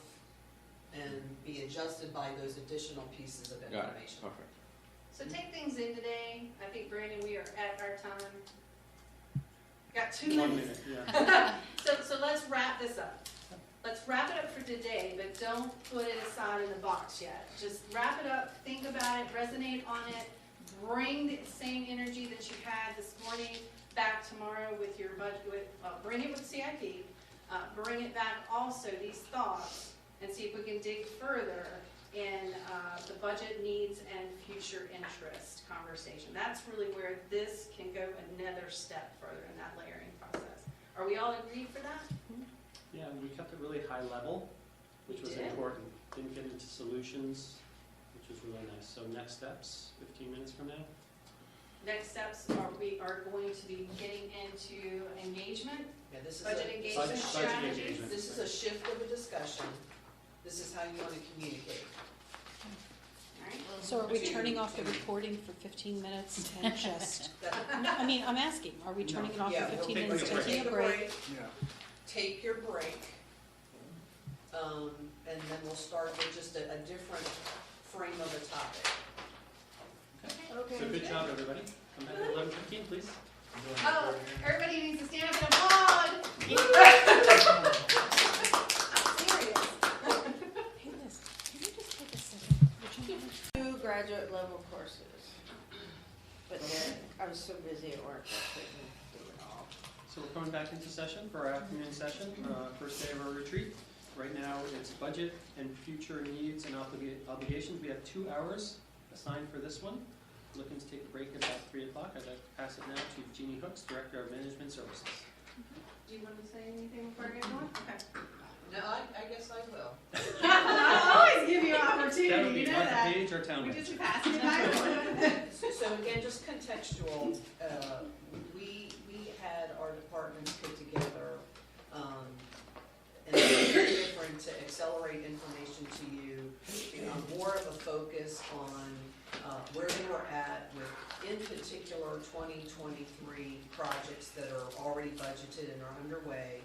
and be adjusted by those additional pieces of Got it, information. perfect. So take things in today. I think, Brandon, we are at our time. Got 2 1 minutes. minute, yeah. So let's wrap this up. Let's wrap it up for today, but don't put it aside in the box yet. Just wrap it up, think about it, resonate on it, bring the same energy that you had this morning back tomorrow with your budget, bring it with CIP, bring it back also, these thoughts, and see if we can dig further in the budget needs and future interest conversation. That's really where this can go another step further in that layering process. Are we all agreed for that? Yeah, and we kept it really high level, which We was did. important. Didn't get into solutions, which was really nice. So next steps, 15 minutes from now. Next steps are we are going to be getting into engagement, Yeah, this is budget a, engagement Budget strategies. engagement. this is a shift of a discussion. This is how you want to communicate. Alright. So are we turning off the recording for 15 minutes and just, That- no, I mean, I'm asking, are we turning it off Yeah, for we'll 15 take minutes, a break. taking a break? Take your break. And then we'll start with just a different frame of a topic. Okay. So good job, everybody. Come back at 11:15, please. Oh, everybody needs to stand up and applaud. I'm serious. Hey Liz, can you just take a second? Would you mind? 2 graduate level courses. But then, I was so busy at work, I couldn't do it all. So we're coming back into session for our afternoon session, first day of our retreat. Right now, it's budget and future needs and obligations. We have 2 hours assigned for this one. Looking to take a break at about 3 o'clock. I'd like to pass it now to Jeannie Hooks, Director of Management Services. Do you want to say anything before I get going? Okay. No, I guess I will. I'll always give you an That would opportunity, be you know Martha that. Page, our town We manager. just pass it back. So again, just contextual, we had our departments put together, and it's very different to accelerate information to you, more of a focus on where they were at with, in particular, 2023 projects that are already budgeted and are underway.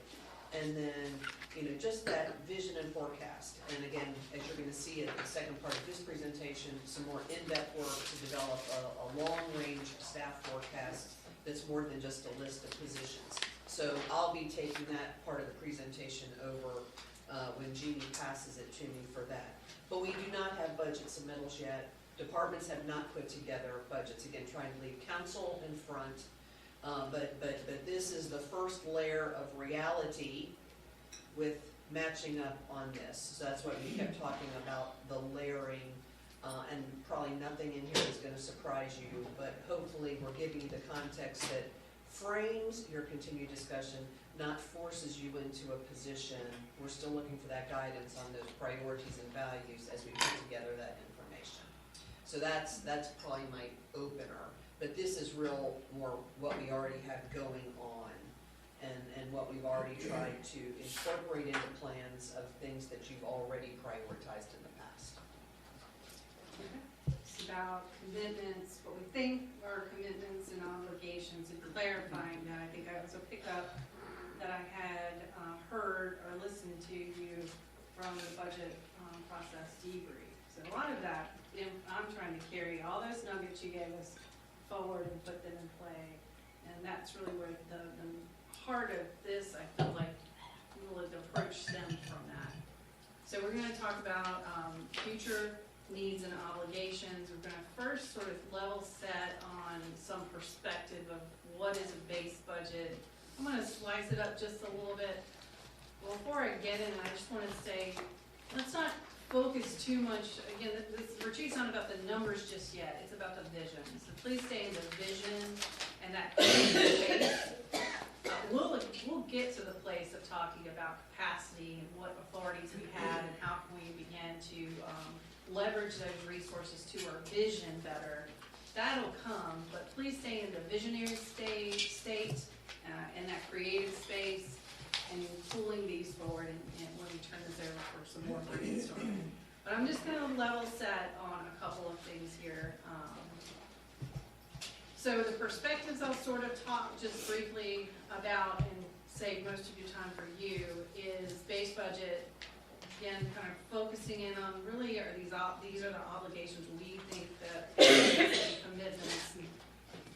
And then, just that vision and forecast. And again, as you're gonna see in the second part of this presentation, some more in-depth work to develop a long-range staff forecast that's more than just a list of positions. So I'll be taking that part of the presentation over when Jeannie passes it to me for that. But we do not have budget submittals yet. Departments have not put together budgets, again, trying to leave council in front. But this is the first layer of reality with matching up on this. So that's why we kept talking about the layering, and probably nothing in here is gonna surprise you, but hopefully we're giving you the context that frames your continued discussion, not forces you into a position. We're still looking for that guidance on those priorities and values as we put together that information. So that's probably my opener. But this is real more what we already have going on and what we've already tried to incorporate into plans of things that you've already prioritized in the past. It's about commitments, what we think are commitments and obligations, and clarifying that. I think I also picked up that I had heard or listened to you from the budget process debrief. So a lot of that, I'm trying to carry all those nuggets you gave us forward and put them in play. And that's really where the heart of this, I feel like, really the approach stemmed from that. So we're gonna talk about future needs and obligations. We're gonna first sort of level set on some perspective of what is a base budget. I'm gonna slice it up just a little bit. Well, before I get in, I just wanna say, let's not focus too much, again, this retreat's not about the numbers just yet, it's about the vision. So please stay in the vision and that space. We'll get to the place of talking about capacity and what authorities we have and how can we begin to leverage those resources to our vision better. That'll come, but please stay in the visionary state and that creative space, and pulling these forward and when we turn this over for some more brainstorming. But I'm just gonna level set on a couple of things here. So the perspectives I'll sort of talk just briefly about and save most of your time for you is base budget. Again, kind of focusing in on really are these are the obligations we think that commitments, and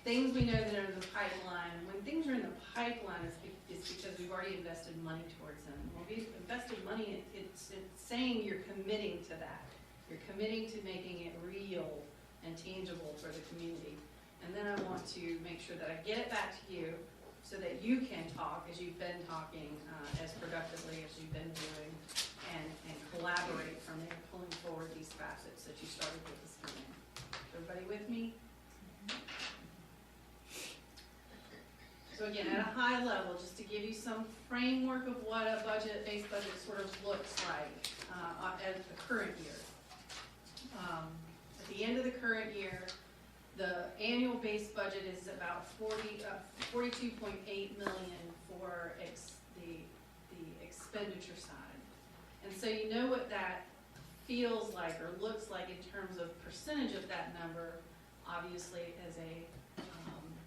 things we know that are in the pipeline. And when things are in the pipeline, it's because we've already invested money towards them. When we've invested money, it's saying you're committing to that. You're committing to making it real and tangible for the community. And then I want to make sure that I get it back to you so that you can talk as you've been talking, as productively as you've been doing, and collaborate from there, pulling forward these facets that you started with this morning. Everybody with me? So again, at a high level, just to give you some framework of what a base budget sort of looks like at the current year. At the end of the current year, the annual base budget is about 42.8 million for the expenditure side. And so you know what that feels like or looks like in terms of percentage of that number. Obviously, as a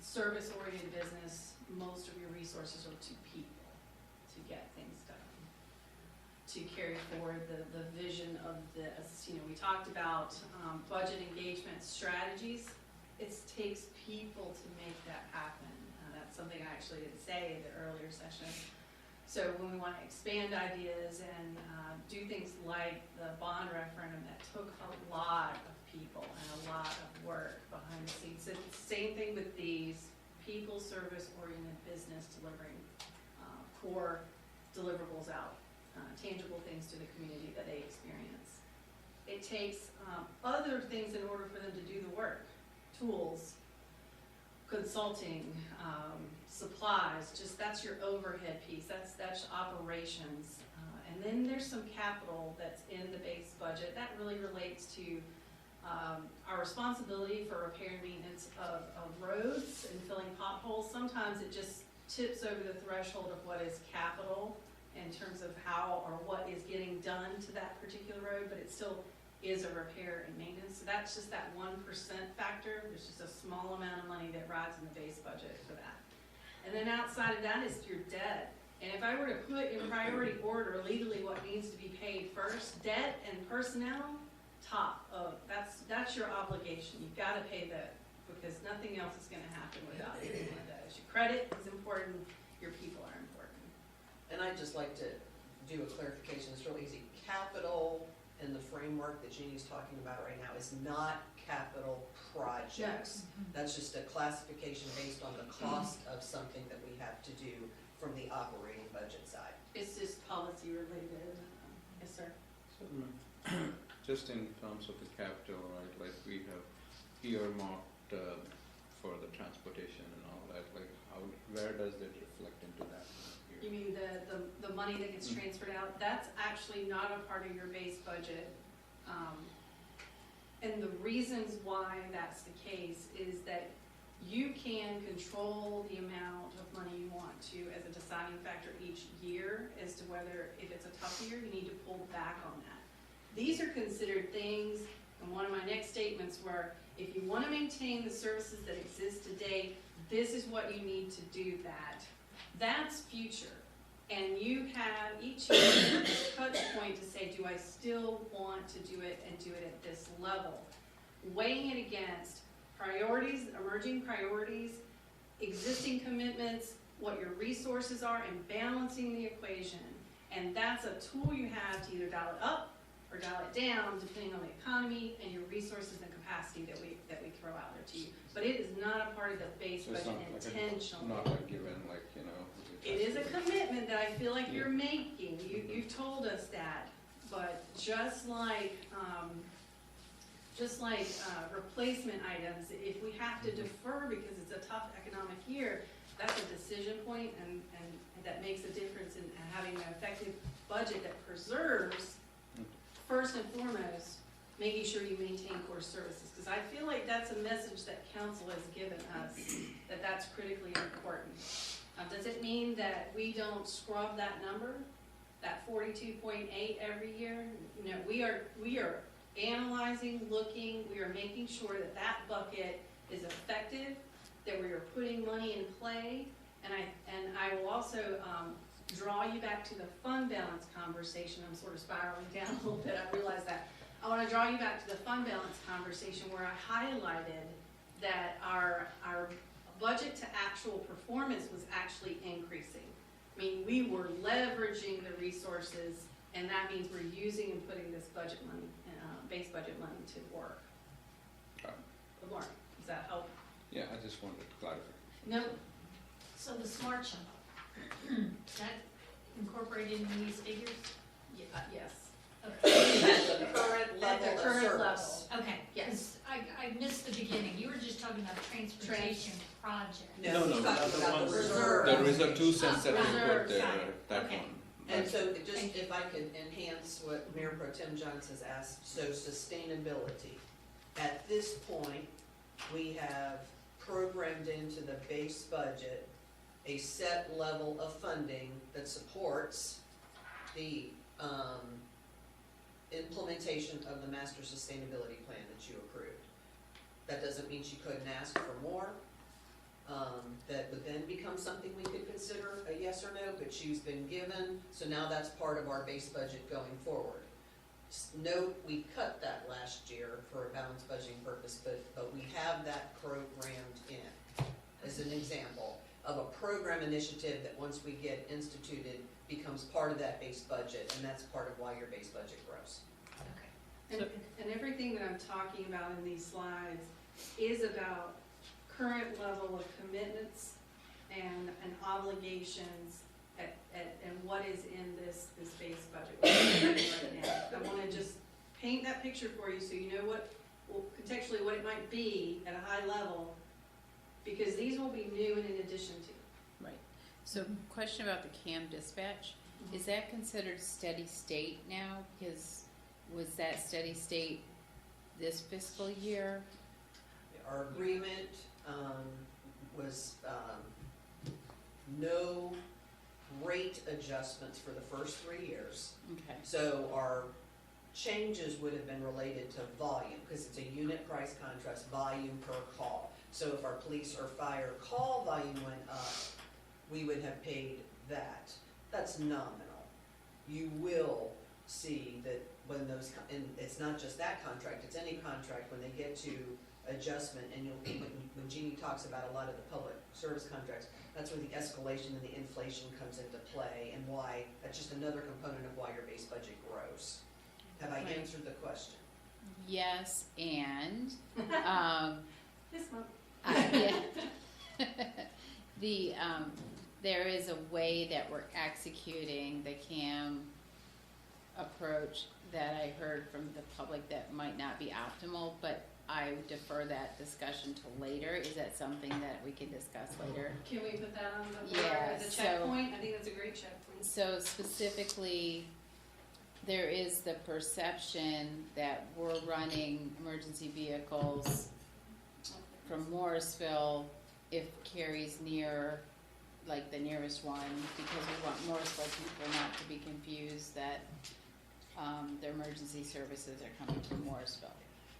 service-oriented business, most of your resources are to people to get things done, to carry forward the vision of this. You know, we talked about budget engagement strategies. It takes people to make that happen. That's something I actually didn't say in the earlier session. So when we want to expand ideas and do things like the bond referendum, that took a lot of people and a lot of work behind the scenes. It's the same thing with these people service-oriented business delivering core deliverables out, tangible things to the community that they experience. It takes other things in order for them to do the work. Tools, consulting, supplies, just that's your overhead piece, that's operations. And then there's some capital that's in the base budget. That really relates to our responsibility for repair and maintenance of roads and filling potholes. Sometimes it just tips over the threshold of what is capital in terms of how or what is getting done to that particular road, but it still is a repair and maintenance. So that's just that 1% factor. There's just a small amount of money that rides in the base budget for that. And then outside of that is your debt. And if I were to put in priority order legally what needs to be paid first, debt and personnel, top of, that's your obligation. You've got to pay that because nothing else is going to happen without it. Your credit is important, your people are important. And I'd just like to do a clarification. It's real easy. Capital in the framework that Jeannie's talking about right now is not capital projects. That's just a classification based on the cost of something that we have to do from the operating budget side. It's just policy related. Yes, sir. So, just in terms of the capital, right, like we have earmarked for the transportation and all that, like where does that reflect into that? You mean the money that gets transferred out? That's actually not a part of your base budget. And the reasons why that's the case is that you can control the amount of money you want to as a deciding factor each year as to whether, if it's a tough year, you need to pull back on that. These are considered things, and one of my next statements were, if you want to maintain the services that exist today, this is what you need to do that. That's future. And you have each year a touch point to say, do I still want to do it and do it at this level? Weighing it against priorities, emerging priorities, existing commitments, what your resources are, and balancing the equation. And that's a tool you have to either dial it up or dial it down, depending on the economy and your resources and capacity that we throw out there to you. But it is not a part of the base So it's budget not intentionally. Not like given, like, you know. It is a commitment that I feel like you're making. You've told us that. But just like replacement items, if we have to defer because it's a tough economic year, that's a decision point, and that makes a difference in having an effective budget that preserves, first and foremost, making sure you maintain core services. Because I feel like that's a message that council has given us, that that's critically important. Does it mean that we don't scrub that number, that 42.8 every year? No, we are analyzing, looking, we are making sure that that bucket is effective that we are putting money in play, and I will also, draw you back to the fund balance conversation. I'm sort of spiraling down a little bit, I realize that. I wanna draw you back to the fund balance conversation where I highlighted that our budget to actual performance was actually increasing. I mean, we were leveraging the resources, and that means we're using and putting this budget money, base budget money to work. Good morning, does that help? Yeah, I just wanted clarification. No, So the smart shop, that incorporated in these figures? yes. Okay. At the current At level the of current service. level. Okay, Yes. because I missed the beginning, you were just talking about transportation project. No, No, he's no, talking the about ones- the reserve. There is a 2 cents that we Reserve put there, side. that Okay. one. And so, Thank just you. if I could enhance what Mayor Pro Tem Johns has asked, so sustainability. At this point, we have programmed into the base budget a set level of funding that supports the, implementation of the master sustainability plan that you approved. That doesn't mean she couldn't ask for more. That would then become something we could consider a yes or no, but she's been given, so now that's part of our base budget going forward. Note, we cut that last year for a balanced budgeting purpose, but we have that programmed in as an example of a program initiative that once we get instituted becomes part of that base budget, and that's part of why your base budget grows. And everything that I'm talking about in these slides is about current level of commitments and obligations and what is in this base budget right now. I wanna just paint that picture for you so you know contextually what it might be at a high level, because these will be new and in addition to. Right. So question about the CAM dispatch, is that considered steady state now? Because was that steady state this fiscal year? Our agreement, was, no rate adjustments for the first 3 years. Okay, So our changes would have been related to volume, because it's a unit price contrast, volume per call. So if our police or fire call volume went up, we would have paid that. That's nominal. You will see that when those, and it's not just that contract, it's any contract, when they get to adjustment, and when Jeannie talks about a lot of the public service contracts, that's where the escalation and the inflation comes into play, and why, that's just another component of why your base budget grows. Have I Right. answered the question? yes, and, This month. yeah. There is a way that we're executing the CAM approach that I heard from the public that might not be optimal, but I would defer that discussion to later. Is that something that we can discuss later? Can we put that on the board Yeah, as a so- checkpoint? I think that's a great checkpoint. So specifically, there is the perception that we're running emergency vehicles from Morrisville if Carrie's near, like the nearest one, because we want Morrisville people not to be confused that the emergency services are coming from Morrisville.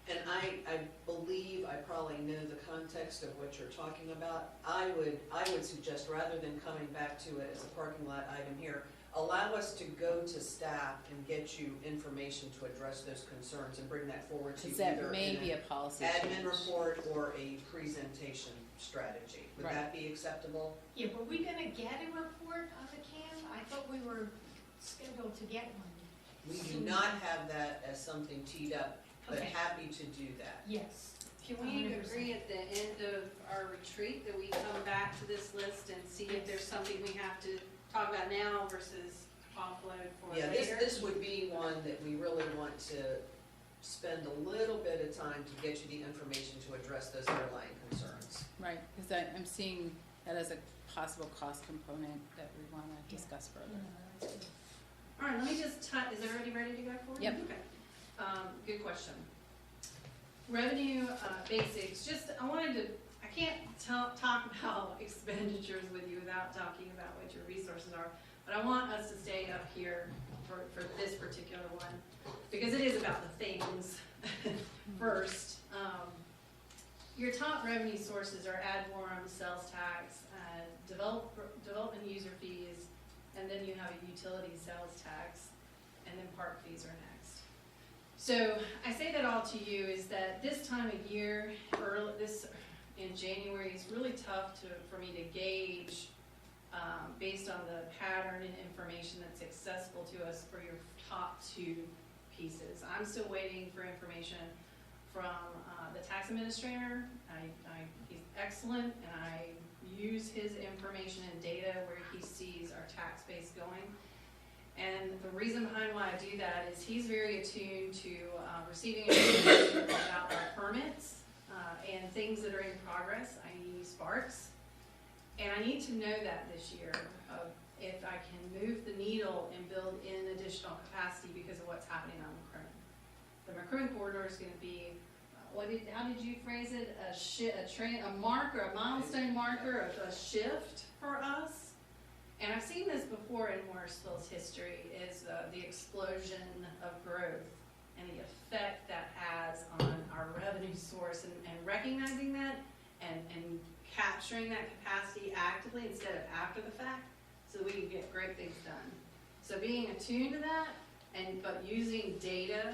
And I believe I probably know the context of what you're talking about. I would suggest, rather than coming back to it as a parking lot item here, allow us to go to staff and get you information to address those concerns and bring that forward to you Because either that may in be an a policy admin change. report or a presentation strategy. Would Right. that be acceptable? Yeah, were we gonna get a report on the CAM? I thought we were scheduled to get one. We do not have that as something teed up, but Okay. happy to do that. Yes. Can we 100%. agree at the end of our retreat that we come back to this list and see if there's something we have to talk about now versus offload for Yeah, later? this would be one that we really want to spend a little bit of time to get you the information to address those underlying concerns. Right, because I'm seeing that as a possible cost component that we want to discuss further. That's good. All right, let me just is everybody ready to go forward? Yep. Okay. Good question. Revenue, basics, I wanted to, I can't talk about expenditures with you without talking about what your resources are, but I want us to stay up here for this particular one, because it is about the things first. your top revenue sources are ad valorem, sales tax, development user fees, and then you have a utility sales tax, and then park fees are next. So I say that all to you is that this time of year, in January, is really tough for me to gauge based on the pattern and information that's accessible to us for your top two pieces. I'm still waiting for information from the tax administrator. He's excellent, and I use his information and data where he sees our tax base going. And the reason behind why I do that is he's very attuned to receiving information about our permits and things that are in progress, i.e. sparks. And I need to know that this year of if I can move the needle and build in additional capacity because of what's happening on McCrimmon. The McCrimmon corridor is going to be, how did you phrase it? A marker, a milestone marker of a shift for us. And I've seen this before in Morrisville's history, is the explosion of growth and the effect that has on our revenue source, and recognizing that and capturing that capacity actively instead of after the fact, so that we can get great things done. So being attuned to that, but using data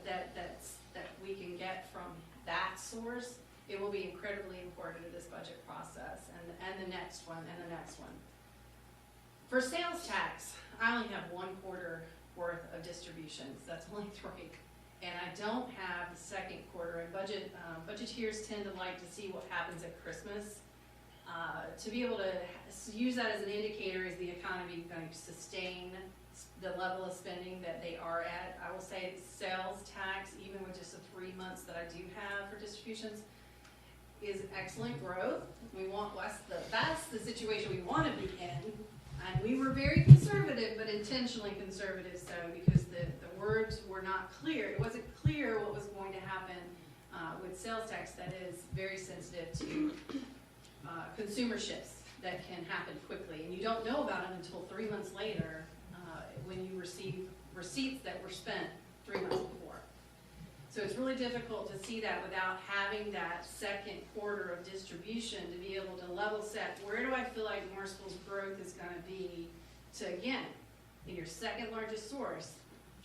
that we can get from that source, it will be incredibly important to this budget process and the next one and the next one. For sales tax, I only have 1 quarter worth of distributions. That's only 3. And I don't have the second quarter. And budgeteers tend to like to see what happens at Christmas. To be able to use that as an indicator, is the economy going to sustain the level of spending that they are at? I will say sales tax, even with just the 3 months that I do have for distributions, is excellent growth. That's the situation we want to be in. And we were very conservative, but intentionally conservative, so because the words were not clear. It wasn't clear what was going to happen with sales tax. That is very sensitive to consumer shifts that can happen quickly. And you don't know about them until 3 months later when you receive receipts that were spent 3 months before. So it's really difficult to see that without having that second quarter of distribution to be able to level set. Where do I feel like Morrisville's growth is going to be to, again, in your second largest source,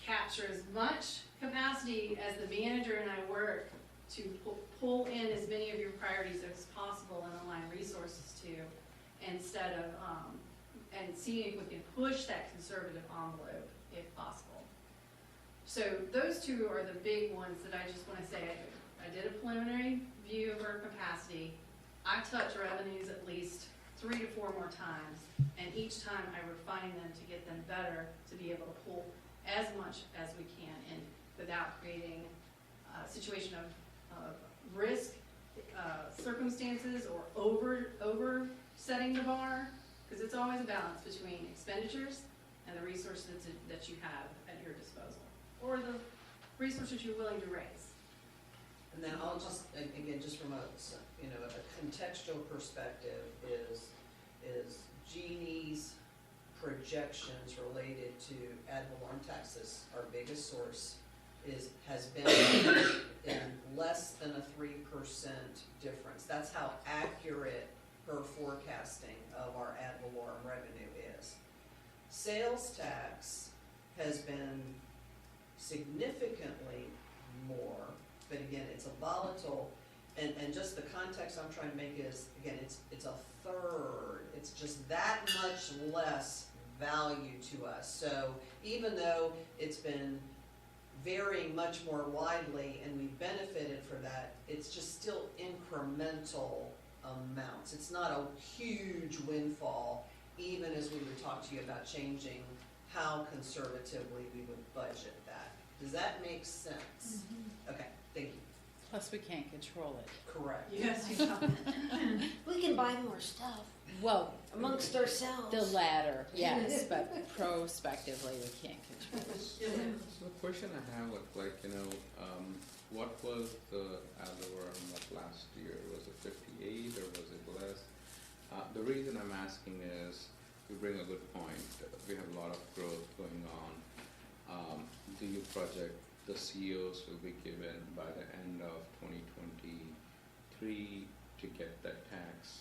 capture as much capacity as the manager and I work to pull in as many of your priorities as possible and align resources to, instead of, and seeing if we can push that conservative envelope if possible. So those two are the big ones that I just want to say. I did a preliminary view of our capacity. I touch revenues at least 3 to 4 more times, and each time I refine them to get them better, to be able to pull as much as we can in without creating a situation of risk circumstances or over setting the bar, because it's always a balance between expenditures and the resources that you have at your disposal, or the resources you're willing to raise. And then I'll just, again, just from a contextual perspective, is Jeannie's projections related to ad valorem taxes, our biggest source, has been in less than a 3% difference. That's how accurate her forecasting of our ad valorem revenue is. Sales tax has been significantly more, but again, it's a volatile, and just the context I'm trying to make is, again, it's a third. It's just that much less value to us. So even though it's been varying much more widely and we've benefited for that, it's just still incremental amounts. It's not a huge windfall, even as we would talk to you about changing how conservatively we would budget that. Does that make sense? Mm-hmm. Okay, thank you. Plus, we can't control it. Correct. Yes, you can. We can buy more stuff Well, amongst ourselves. the latter, yes, but prospectively, we can't control it. So the question I have, what was the ad valorem last year? Was it 58 or was it less? The reason I'm asking is, you bring a good point. We have a lot of growth going on. Do you project the CEOs will be given by the end of 2023 free to get that tax.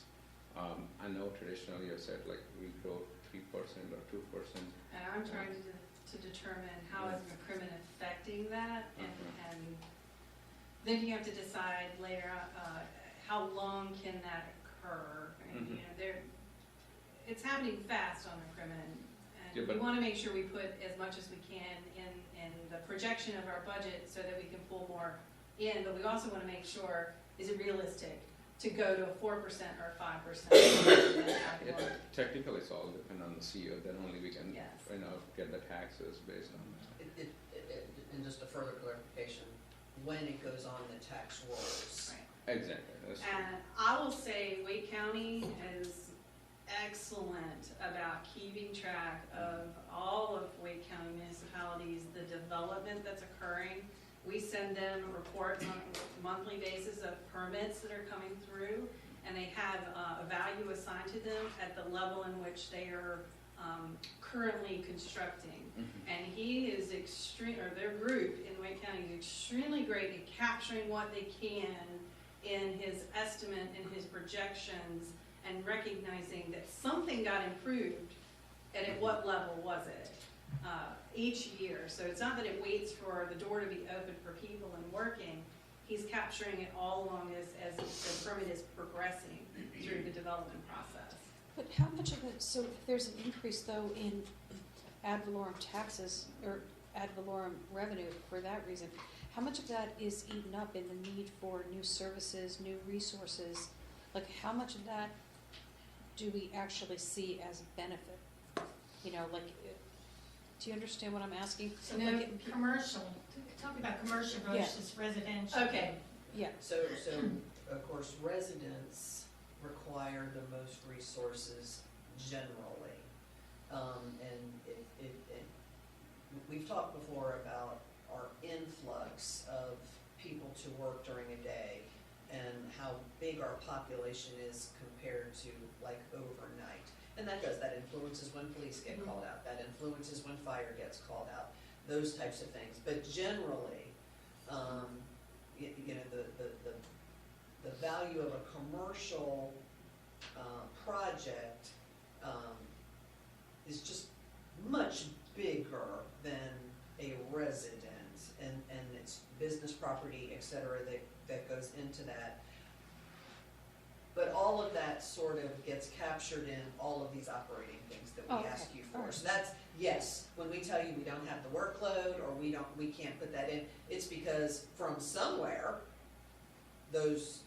I know traditionally you said like we go 3% or 2%. And I'm trying to determine how is McCrimmon affecting that, and then you have to decide later, how long can that occur? And, you know, it's happening fast on McCrimmon, Yeah, and we wanna make sure we put as much as we can in the projection of our budget so that we can pull more in, but we also wanna make sure, is it realistic to go to a 4% or 5%? Technically, it's all depend on the CEO, then only we can, Yes. you know, get the taxes based on that. And just a further clarification, when it goes on the tax rolls. Right. Exactly, that's true. And I will say Wake County is excellent about keeping track of all of Wake County municipalities, the development that's occurring. We send them reports on a monthly basis of permits that are coming through, and they have a value assigned to them at the level in which they are currently constructing. And he is or their group in Wake County is extremely great at capturing what they can in his estimate and his projections, and recognizing that something got improved, and at what level was it each year. So it's not that it waits for the door to be open for people and working. He's capturing it all along as the permit is progressing through the development process. But how much of it, so if there's an increase though in ad valorem taxes or ad valorem revenue for that reason, how much of that is eaten up in the need for new services, new resources? Like how much of that do we actually see as benefit? You know, like, do you understand what I'm asking? So No. like commercial, talk about commercial versus residential. Okay. Yeah, So of course, residents require the most resources generally. And we've talked before about our influx of people to work during a day and how big our population is compared to like overnight. And that influences when police get called out, that influences when fire gets called out, those types of things. But generally, you know, the value of a commercial project is just much bigger than a residence, and it's business property, et cetera, that goes into that. But all of that sort of gets captured in all of these operating things that we ask you for. So that's, yes, when we tell you we don't have the workload, or we can't put that in, it's because from somewhere, those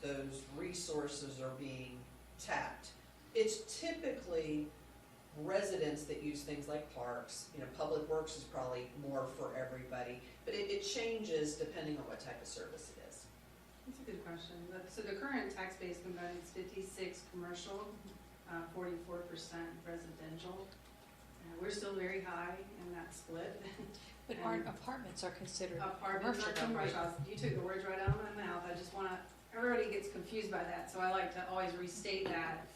resources are being tapped. It's typically residents that use things like parks. You know, public works is probably more for everybody, but it changes depending on what type of service it is. That's a good question. So the current tax base component is 56 commercial, 44% residential. We're still very high in that split. but aren't apartments are considered Apartments are commercial. You took the words right out of my mouth. I just wanna, everybody gets confused by that, so I like to always restate that.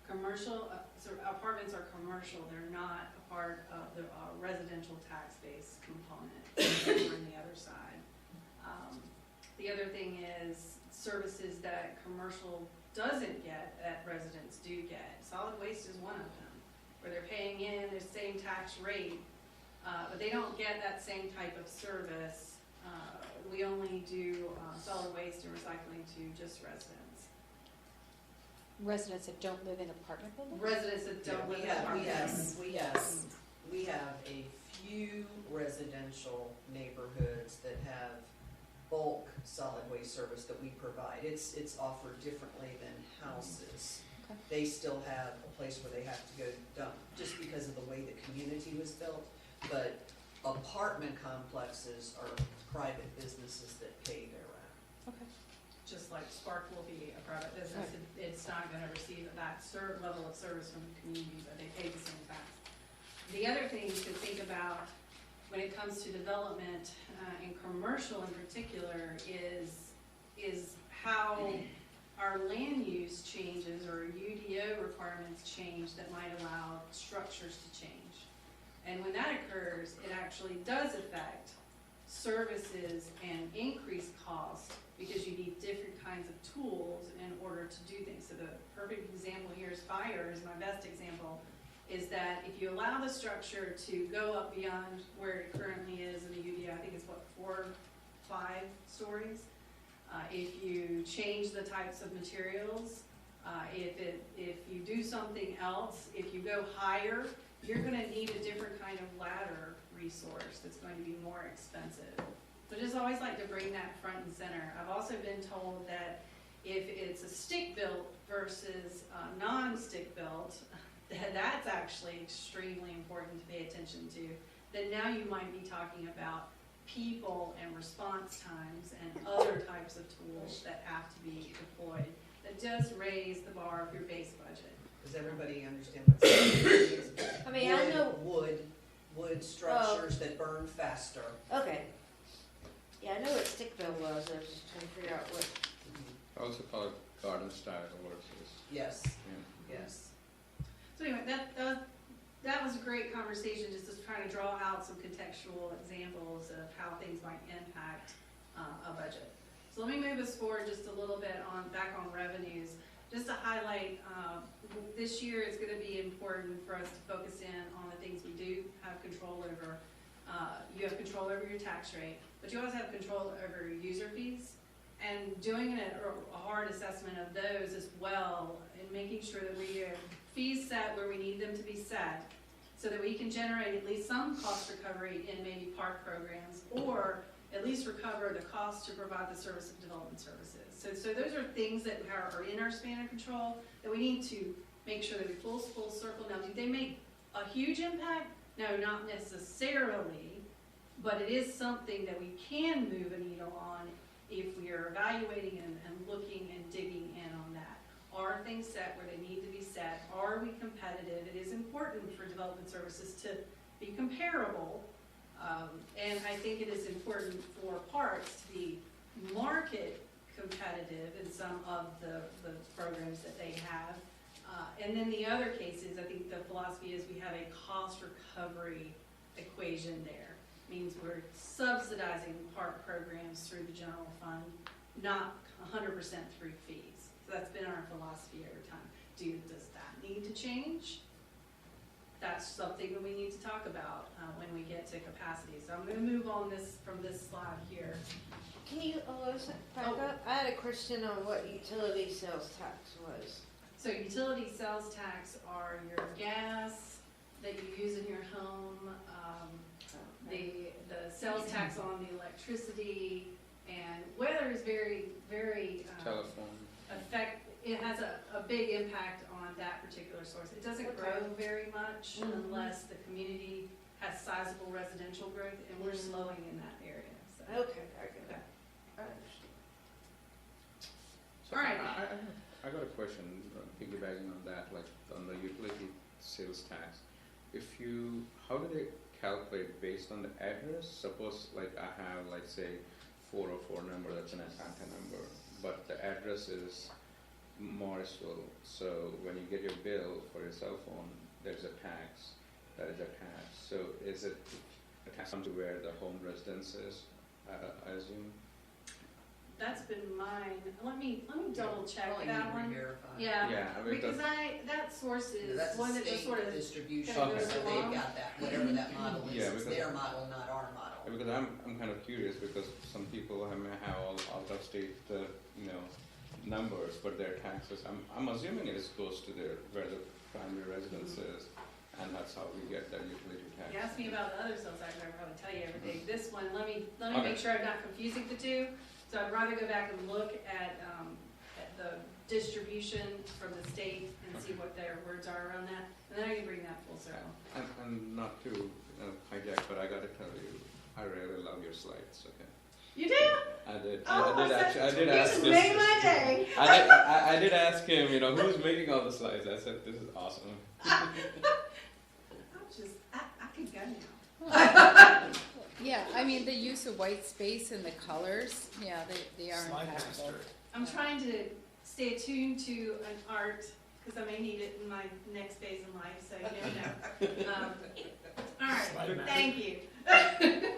Commercial, so apartments are commercial, they're not a part of the residential tax base component. They're on the other side. The other thing is services that commercial doesn't get that residents do get. Solid waste is one of them, where they're paying in the same tax rate, but they don't get that same type of service. We only do solid waste and recycling to just residents. residents that don't live in apartment buildings? Residents that don't live in apartments. We have a few residential neighborhoods that have bulk solid waste service that we provide. It's offered differently than houses. Okay. They still have a place where they have to go dump, just because of the way the community was built. But apartment complexes are private businesses that pay their rent. Okay. Just like Spark will be a private business, it's not gonna receive that level of service from the community, but they pay the same tax. The other thing to think about when it comes to development, in commercial in particular, is how our land use changes or UDO requirements change that might allow structures to change. And when that occurs, it actually does affect services and increase cost because you need different kinds of tools in order to do things. So the perfect example here is fire, is my best example, is that if you allow the structure to go up beyond where it currently is in the UDO, I think it's what, 4, 5 stories? If you change the types of materials, if you do something else, if you go higher, you're gonna need a different kind of ladder resource that's going to be more expensive. So just always like to bring that front and center. I've also been told that if it's a stick-built versus non-stick built, that's actually extremely important to pay attention to. Then now you might be talking about people and response times and other types of tools that have to be deployed. That does raise the bar of your base budget. Does everybody understand what's happening? I mean, I know, Wood structures that burn faster. okay. Yeah, I know what stick built was, I was just trying to figure out what, I also call it garden style versus, Yes, yeah. yes. So anyway, that was a great conversation, just to try to draw out some contextual examples of how things might impact a budget. So let me move us forward just a little bit back on revenues. Just to highlight, this year it's going to be important for us to focus in on the things we do have control over. You have control over your tax rate, but you also have control over your user fees. And doing a hard assessment of those as well, and making sure that we have fees set where we need them to be set, so that we can generate at least some cost recovery in maybe park programs, or at least recover the cost to provide the service of development services. So those are things that are in our span of control that we need to make sure that we full circle. Now, do they make a huge impact? No, not necessarily, but it is something that we can move a needle on if we are evaluating and looking and digging in on that. Are things set where they need to be set? Are we competitive? It is important for development services to be comparable. And I think it is important for parks to be market competitive in some of the programs that they have. And then the other cases, I think the philosophy is we have a cost recovery equation there. Means we're subsidizing park programs through the general fund, not 100% through fees. So that's been our philosophy over time. Does that need to change? That's something that we need to talk about when we get to capacity. So I'm going to move on from this slide here. can you, Alyssa, back up? I had a question on what utility sales tax was. So utility sales tax are your gas that you use in your home, the sales tax on the electricity, and weather is very, very telephone. it has a big impact on that particular source. It doesn't grow very much unless the community has sizable residential growth, and we're slowing in that area. So. Okay, I get it. I understand. So All right. I got a question, piggybacking on that, like on the utility sales tax. How do they calculate based on the address? Suppose like I have, like say, 404 number, that's an Atlanta number, but the address is Morrisville. So when you get your bill for your cell phone, there's a tax that is attached. So is it attached to where the home residence is, I assume? That's been mine. Let me double check Probably that need to one. re-verify. Yeah, I mean, because that source is That's one a that just state sort of distribution, kinda goes so along. they've got that, whatever that model is, Yeah, it's because- their model, not our model. Because I'm kind of curious because some people may have all out of state numbers, but their taxes, I'm assuming it is close to where the primary residence is, and that's how we get that utility tax. You asked me about the other sales tax, I can probably tell you everything. This one, let me Okay. make sure I'm not confusing the two. So I'd rather go back and look at the distribution from the state and see what their words are around that, and then I can bring that full circle. And not to hijack, but I gotta tell you, I really love your slides, okay? You do? I did. Oh, I did you ask just this. made my day. I did ask him, who's making all the slides? I said, this is awesome. I can go now. Yeah, I mean, the use of white space and the colors, yeah, they are Slide impactful. master. I'm trying to stay attuned to an art, because I may need it in my next phase in life, so you never know. All right, Slide back. thank you.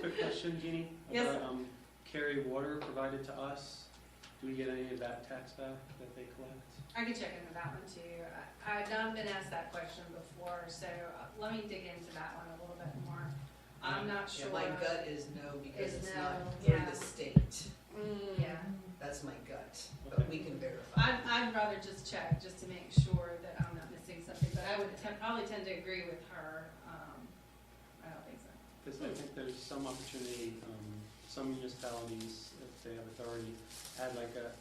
Quick question, Jeannie? Yes, About, Cary water provided to us, do we get any of that tax back that they collect? I can check into that one too. I've not been asked that question before, so let me dig into that one a little bit more. I'm not Yeah, sure. my gut is no, because Is it's no, not through yeah. the state. Yeah, That's my gut, but we can verify. I'd rather just check, just to make sure that I'm not missing something, but I would probably tend to agree with her. I don't think so. Because I think there's some opportunity, some municipalities, if they have authority, add like a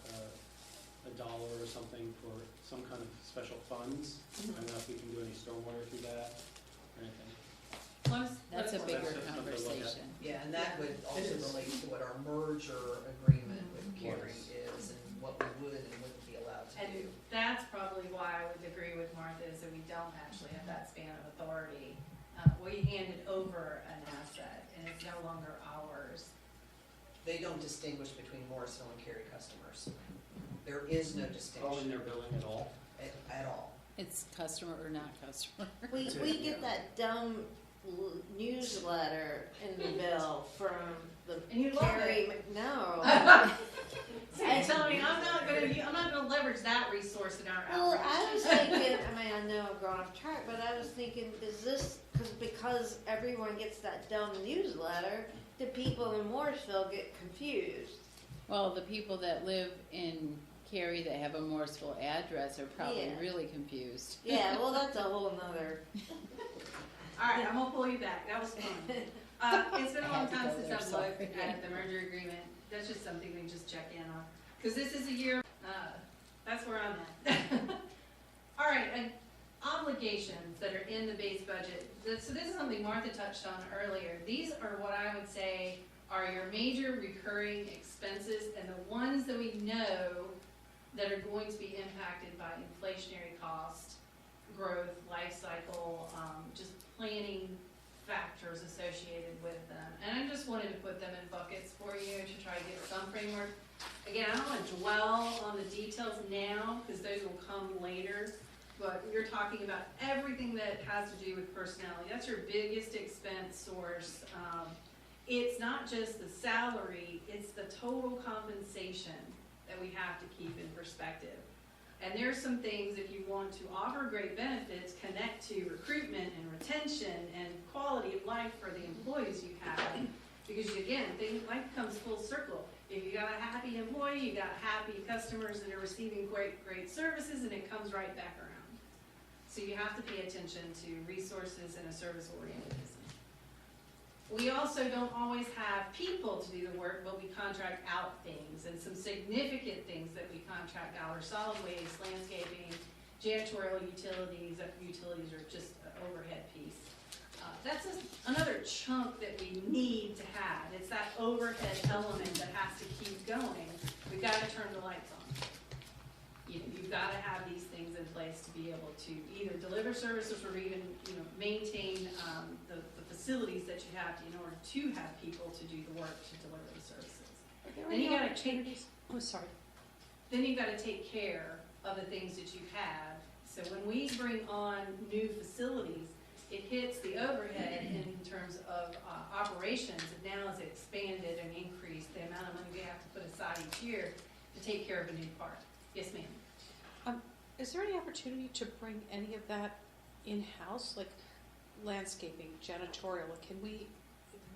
dollar or something for some kind of special funds. I don't know if we can do any stormwater through that or anything. That's a Let us bigger That's something to look at. conversation. Yeah, and that would also is. relate to what our merger agreement with Cary Yes. is and what we would and wouldn't be allowed to do. And that's probably why I would agree with Martha, is that we don't actually have that span of authority. We handed over an asset, and it's no longer ours. They don't distinguish between Morrisville and Cary customers. There is no All in distinction their billing at all? at all. It's customer or not customer. We get that dumb newsletter in the bill from the And you love Cary, no. So you're telling me I'm not gonna leverage that resource in our Well, outreach. I was thinking, I know I've gone off track, but I was thinking, is this, because everyone gets that dumb newsletter, do people in Morrisville get confused? Well, the people that live in Cary that have a Morrisville address are probably Yeah. really confused. Yeah, well, that's a whole nother, All right, I'm gonna pull you back. That was fun. It's been a I long had to time go since there, I've sorry. looked at the merger agreement. That's just something we just check in on. Because this is a year, that's where I'm at. All right, and obligations that are in the base budget. So this is something Martha touched on earlier. These are what I would say are your major recurring expenses and the ones that we know that are going to be impacted by inflationary cost, growth, life cycle, just planning factors associated with them. And I just wanted to put them in buckets for you to try to get some framework. Again, I don't want to dwell on the details now, because those will come later, but you're talking about everything that has to do with personality. That's your biggest expense source. It's not just the salary, it's the total compensation that we have to keep in perspective. And there's some things, if you want to offer great benefits, connect to recruitment and retention and quality of life for the employees you have. Because again, life comes full circle. If you got a happy employee, you got happy customers that are receiving great services, and it comes right back around. So you have to pay attention to resources in a service-oriented business. We also don't always have people to do the work, but we contract out things, and some significant things that we contract out are solid waste, landscaping, janitorial utilities. Utilities are just an overhead piece. That's just another chunk that we need to have. It's that overhead element that has to keep going. We've got to turn the lights on. You've got to have these things in place to be able to either deliver services or even, maintain the facilities that you have in order to have people to do the work to deliver the services. Then you gotta take, then you've got to take care of the things that you have. So when we bring on new facilities, it hits the overhead in terms of operations. And now as it expanded and increased the amount of money we have to put aside each year to take care of a new park. Yes, ma'am. Is there any opportunity to bring any of that in-house, like landscaping, janitorial?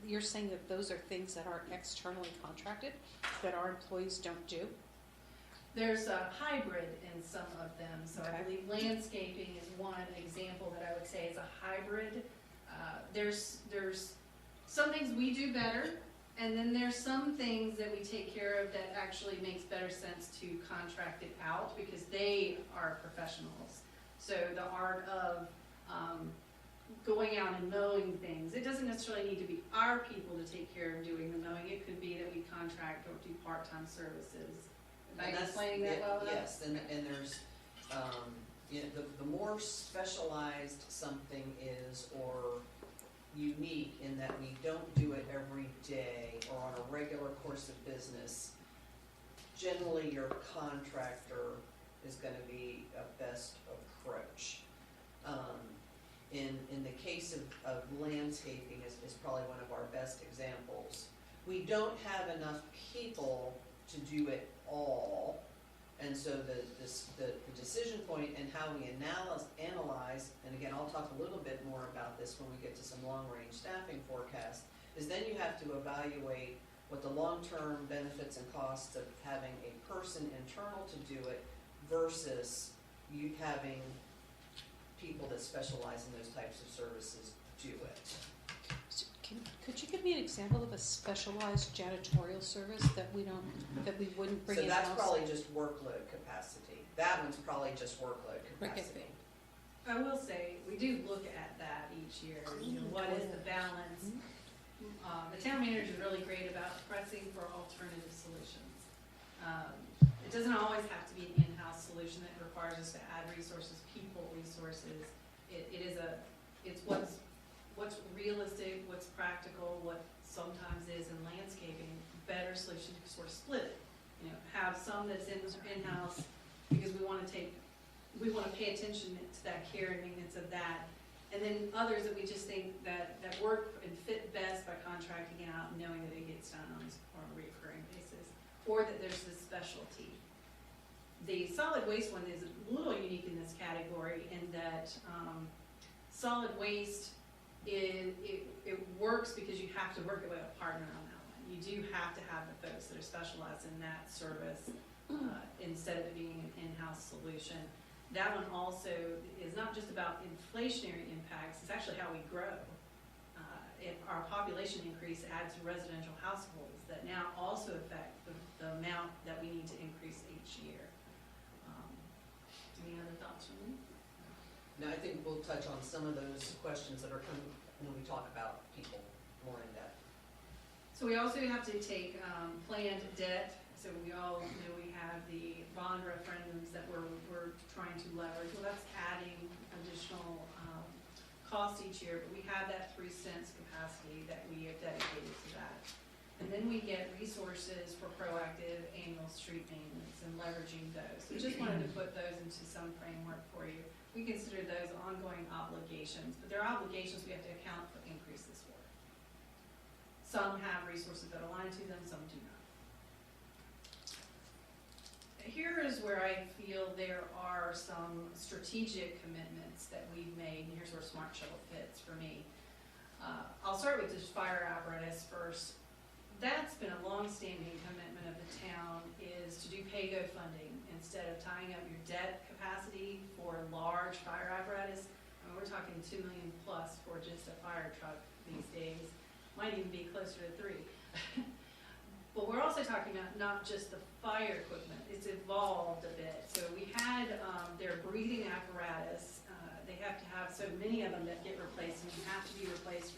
You're saying that those are things that are externally contracted, that our employees don't do? There's a hybrid in some of them, so I Okay. believe landscaping is one example that I would say is a hybrid. There's some things we do better, and then there's some things that we take care of that actually makes better sense to contract it out, because they are professionals. So the art of going out and mowing things, it doesn't necessarily need to be our people to take care of doing the mowing. It could be that we contract or do part-time services. Am I And that's explaining that it, well enough? Yes, and there's, the more specialized something is, or unique in that we don't do it every day or on a regular course of business, generally your contractor is gonna be a best approach. in the case of landscaping is probably one of our best examples. We don't have enough people to do it all. And so the decision point and how we analyze, and again, I'll talk a little bit more about this when we get to some long-range staffing forecasts, is then you have to evaluate what the long-term benefits and costs of having a person internal to do it versus you having people that specialize in those types of services do it. Could you give me an example of a specialized janitorial service that we wouldn't bring So in-house? that's probably just workload capacity. That one's probably just workload capacity. I will say, we do look at that each year, you know, what is the balance? The town manager is really great about pressing for alternative solutions. It doesn't always have to be an in-house solution that requires us to add resources, people resources. It's what's realistic, what's practical, what sometimes is in landscaping, better solution to sort of split it. You know, have some that's in-house because we want to pay attention to that care and maintenance of that. And then others that we just think that work and fit best by contracting out and knowing that it gets done on a recurring basis. Or that there's this specialty. The solid waste one is a little unique in this category in that solid waste, it works because you have to work with a partner on that one. You do have to have the folks that are specialized in that service instead of it being an in-house solution. That one also is not just about inflationary impacts, it's actually how we grow. If our population increase adds to residential households that now also affect the amount that we need to increase each year. Any other thoughts from you? Now, I think we'll touch on some of those questions that are coming when we talk about people more in depth. So we also have to take planned debt. So we all know we have the bond referendums that we're trying to leverage. Well, that's adding additional cost each year, but we have that 3 cents capacity that we have dedicated to that. And then we get resources for proactive annual street maintenance and leveraging those. So just wanted to put those into some framework for you. We consider those ongoing obligations, but they're obligations we have to account for increases for. Some have resources that align to them, some do not. Here is where I feel there are some strategic commitments that we've made, and here's where Smart Shuttle fits for me. I'll start with this fire apparatus first. That's been a long-standing commitment of the town, is to do pay-go funding instead of tying up your debt capacity for large fire apparatus. I mean, we're talking $2 million plus for just a fire truck these days. Might even be closer to 3. But we're also talking about not just the fire equipment, it's evolved a bit. So we had their breathing apparatus, they have to have so many of them that get replaced, and you have to be replaced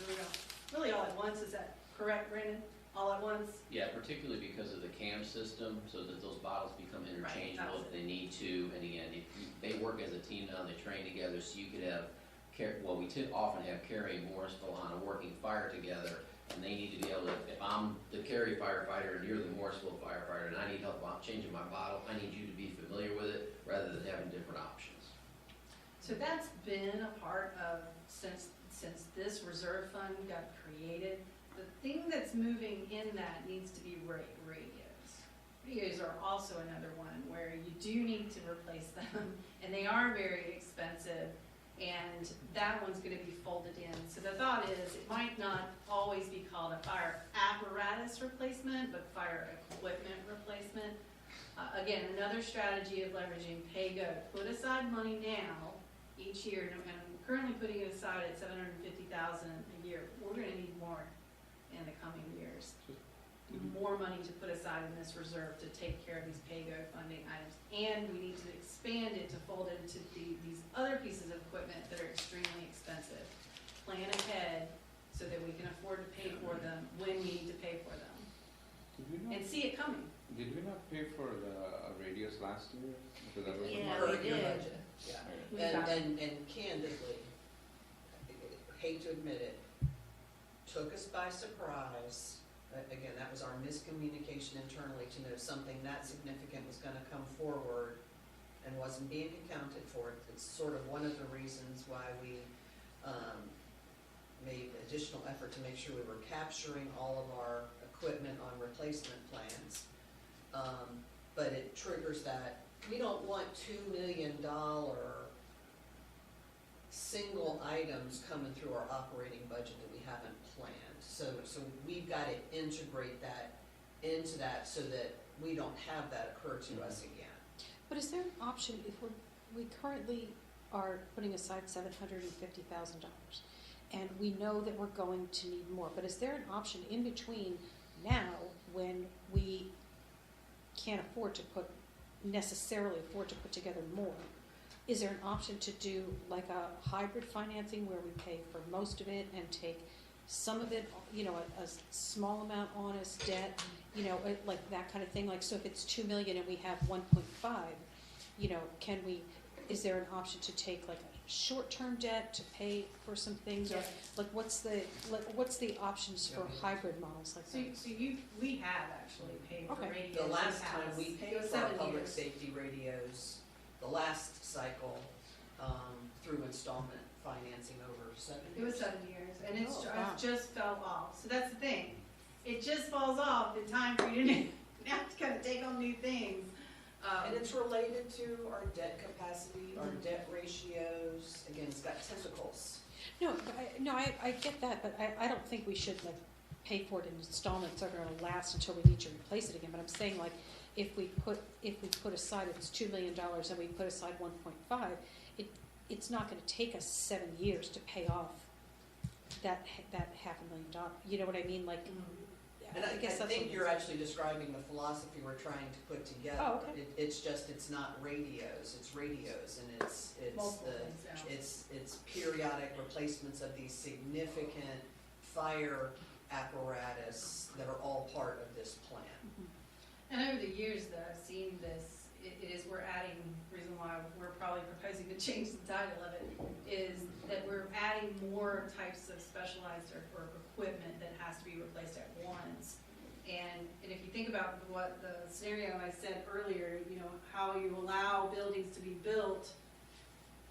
really all at once. Is that correct, Brandon? All at once? Yeah, particularly because of the CAM system, so that those bottles become interchangeable if they need to. And again, they work as a team now, they train together, so you could have, we often have Carrie and Morrisville on a working fire together. And they need to be able to, if I'm the Cary firefighter and you're the Morrisville firefighter and I need help changing my bottle, I need you to be familiar with it rather than having different options. So that's been a part of, since this reserve fund got created, the thing that's moving in that needs to be radios. Radios are also another one where you do need to replace them, and they are very expensive. And that one's going to be folded in. So the thought is it might not always be called a fire apparatus replacement, but fire equipment replacement. Again, another strategy of leveraging pay-go. Put aside money now, each year, and I'm currently putting it aside at $750,000 a year. We're going to need more in the coming years. More money to put aside in this reserve to take care of these pay-go funding items. And we need to expand it to fold it into these other pieces of equipment that are extremely expensive. Plan ahead so that we can afford to pay for them when we need to pay for them. And see it coming. Did we not pay for the radios last year? Because that was Yeah, Part we of your did. budget. Yeah. And candidly, hate to admit it, took us by surprise. Again, that was our miscommunication internally to know something that significant was going to come forward and wasn't being accounted for. It's sort of one of the reasons why we made additional effort to make sure we were capturing all of our equipment on replacement plans. But it triggers that, we don't want $2 million single items coming through our operating budget that we haven't planned. So we've got to integrate that into that so that we don't have that occur to us again. But is there an option if we currently are putting aside $750,000 and we know that we're going to need more, but is there an option in between now when we can't necessarily afford to put together more? Is there an option to do like a hybrid financing where we pay for most of it and take some of it, a small amount on as debt, like that kind of thing? Like, so if it's $2 million and we have 1.5, is there an option to take like a short-term debt to pay for some things? Or like what's the options for hybrid models like that? So we have actually paid for Okay. radios. The last in-house. time we It paid was for our 7 public years. safety radios, the last cycle, through installment financing over 7 years. It was 7 years, and it wow. just fell off. So that's the thing. It just falls off in time for you to now to kind of take on new things. And it's related to our debt capacity, our debt ratios. Again, it's got tentacles. I get that, but I don't think we should like pay for it in installments that are going to last until we need to replace it again. But I'm saying like if we put aside, it's $2 million and we put aside 1.5, it's not going to take us 7 years to pay off that $500,000. You know what I mean? Like, And I guess that's think what you're actually describing the philosophy we're trying to put together. Oh, okay. It's not radios, it's radios, and it's Multiple things now. it's periodic replacements of these significant fire apparatus that are all part of this plan. And over the years, though, I've seen this, we're adding, reason why we're probably proposing to change the title of it, is that we're adding more types of specialized or equipment that has to be replaced at once. And if you think about what the scenario I said earlier, how you allow buildings to be built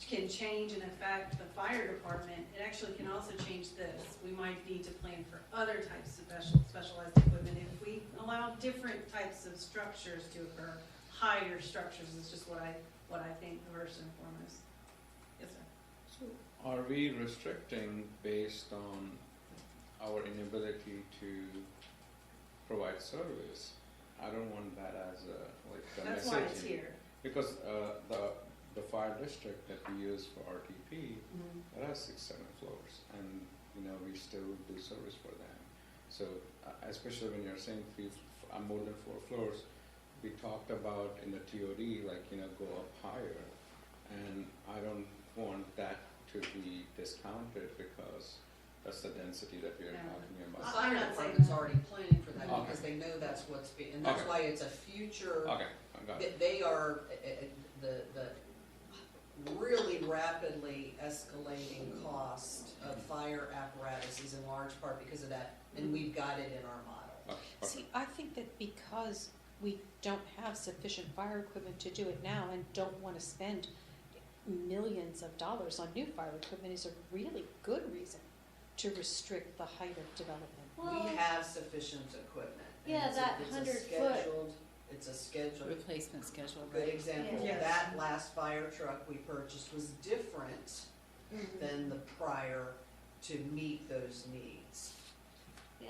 can change and affect the fire department, it actually can also change this. We might need to plan for other types of specialized equipment. If we allow different types of structures to occur, higher structures is just what I think first and foremost. Yes, sir. So are we restricting based on our inability to provide service? I don't want that as the That's messaging. why it's here. Because the fire district that we use for RTP, that has 6-7 floors, and we still do service for them. So especially when you're saying more than 4 floors, we talked about in the TOD go up higher, and I don't want that to be discounted because that's the density that we are talking The about. fire I'm not saying department's that. already planning for that Okay. because they know that's what's being, and that's Okay. why it's a future. Okay, I got it. They are the really rapidly escalating cost of fire apparatus is in large part because of that, and we've got it in our model. Okay, perfect. See, I think that because we don't have sufficient fire equipment to do it now and don't want to spend millions of dollars on new fire equipment is a really good reason to restrict the height of development. We have sufficient equipment. and Yeah, it's a- that it's a 100-foot. scheduled- It's a scheduled, Replacement schedule, good right? example. Yes. That last fire truck we purchased was different than the prior to meet those needs. Yeah.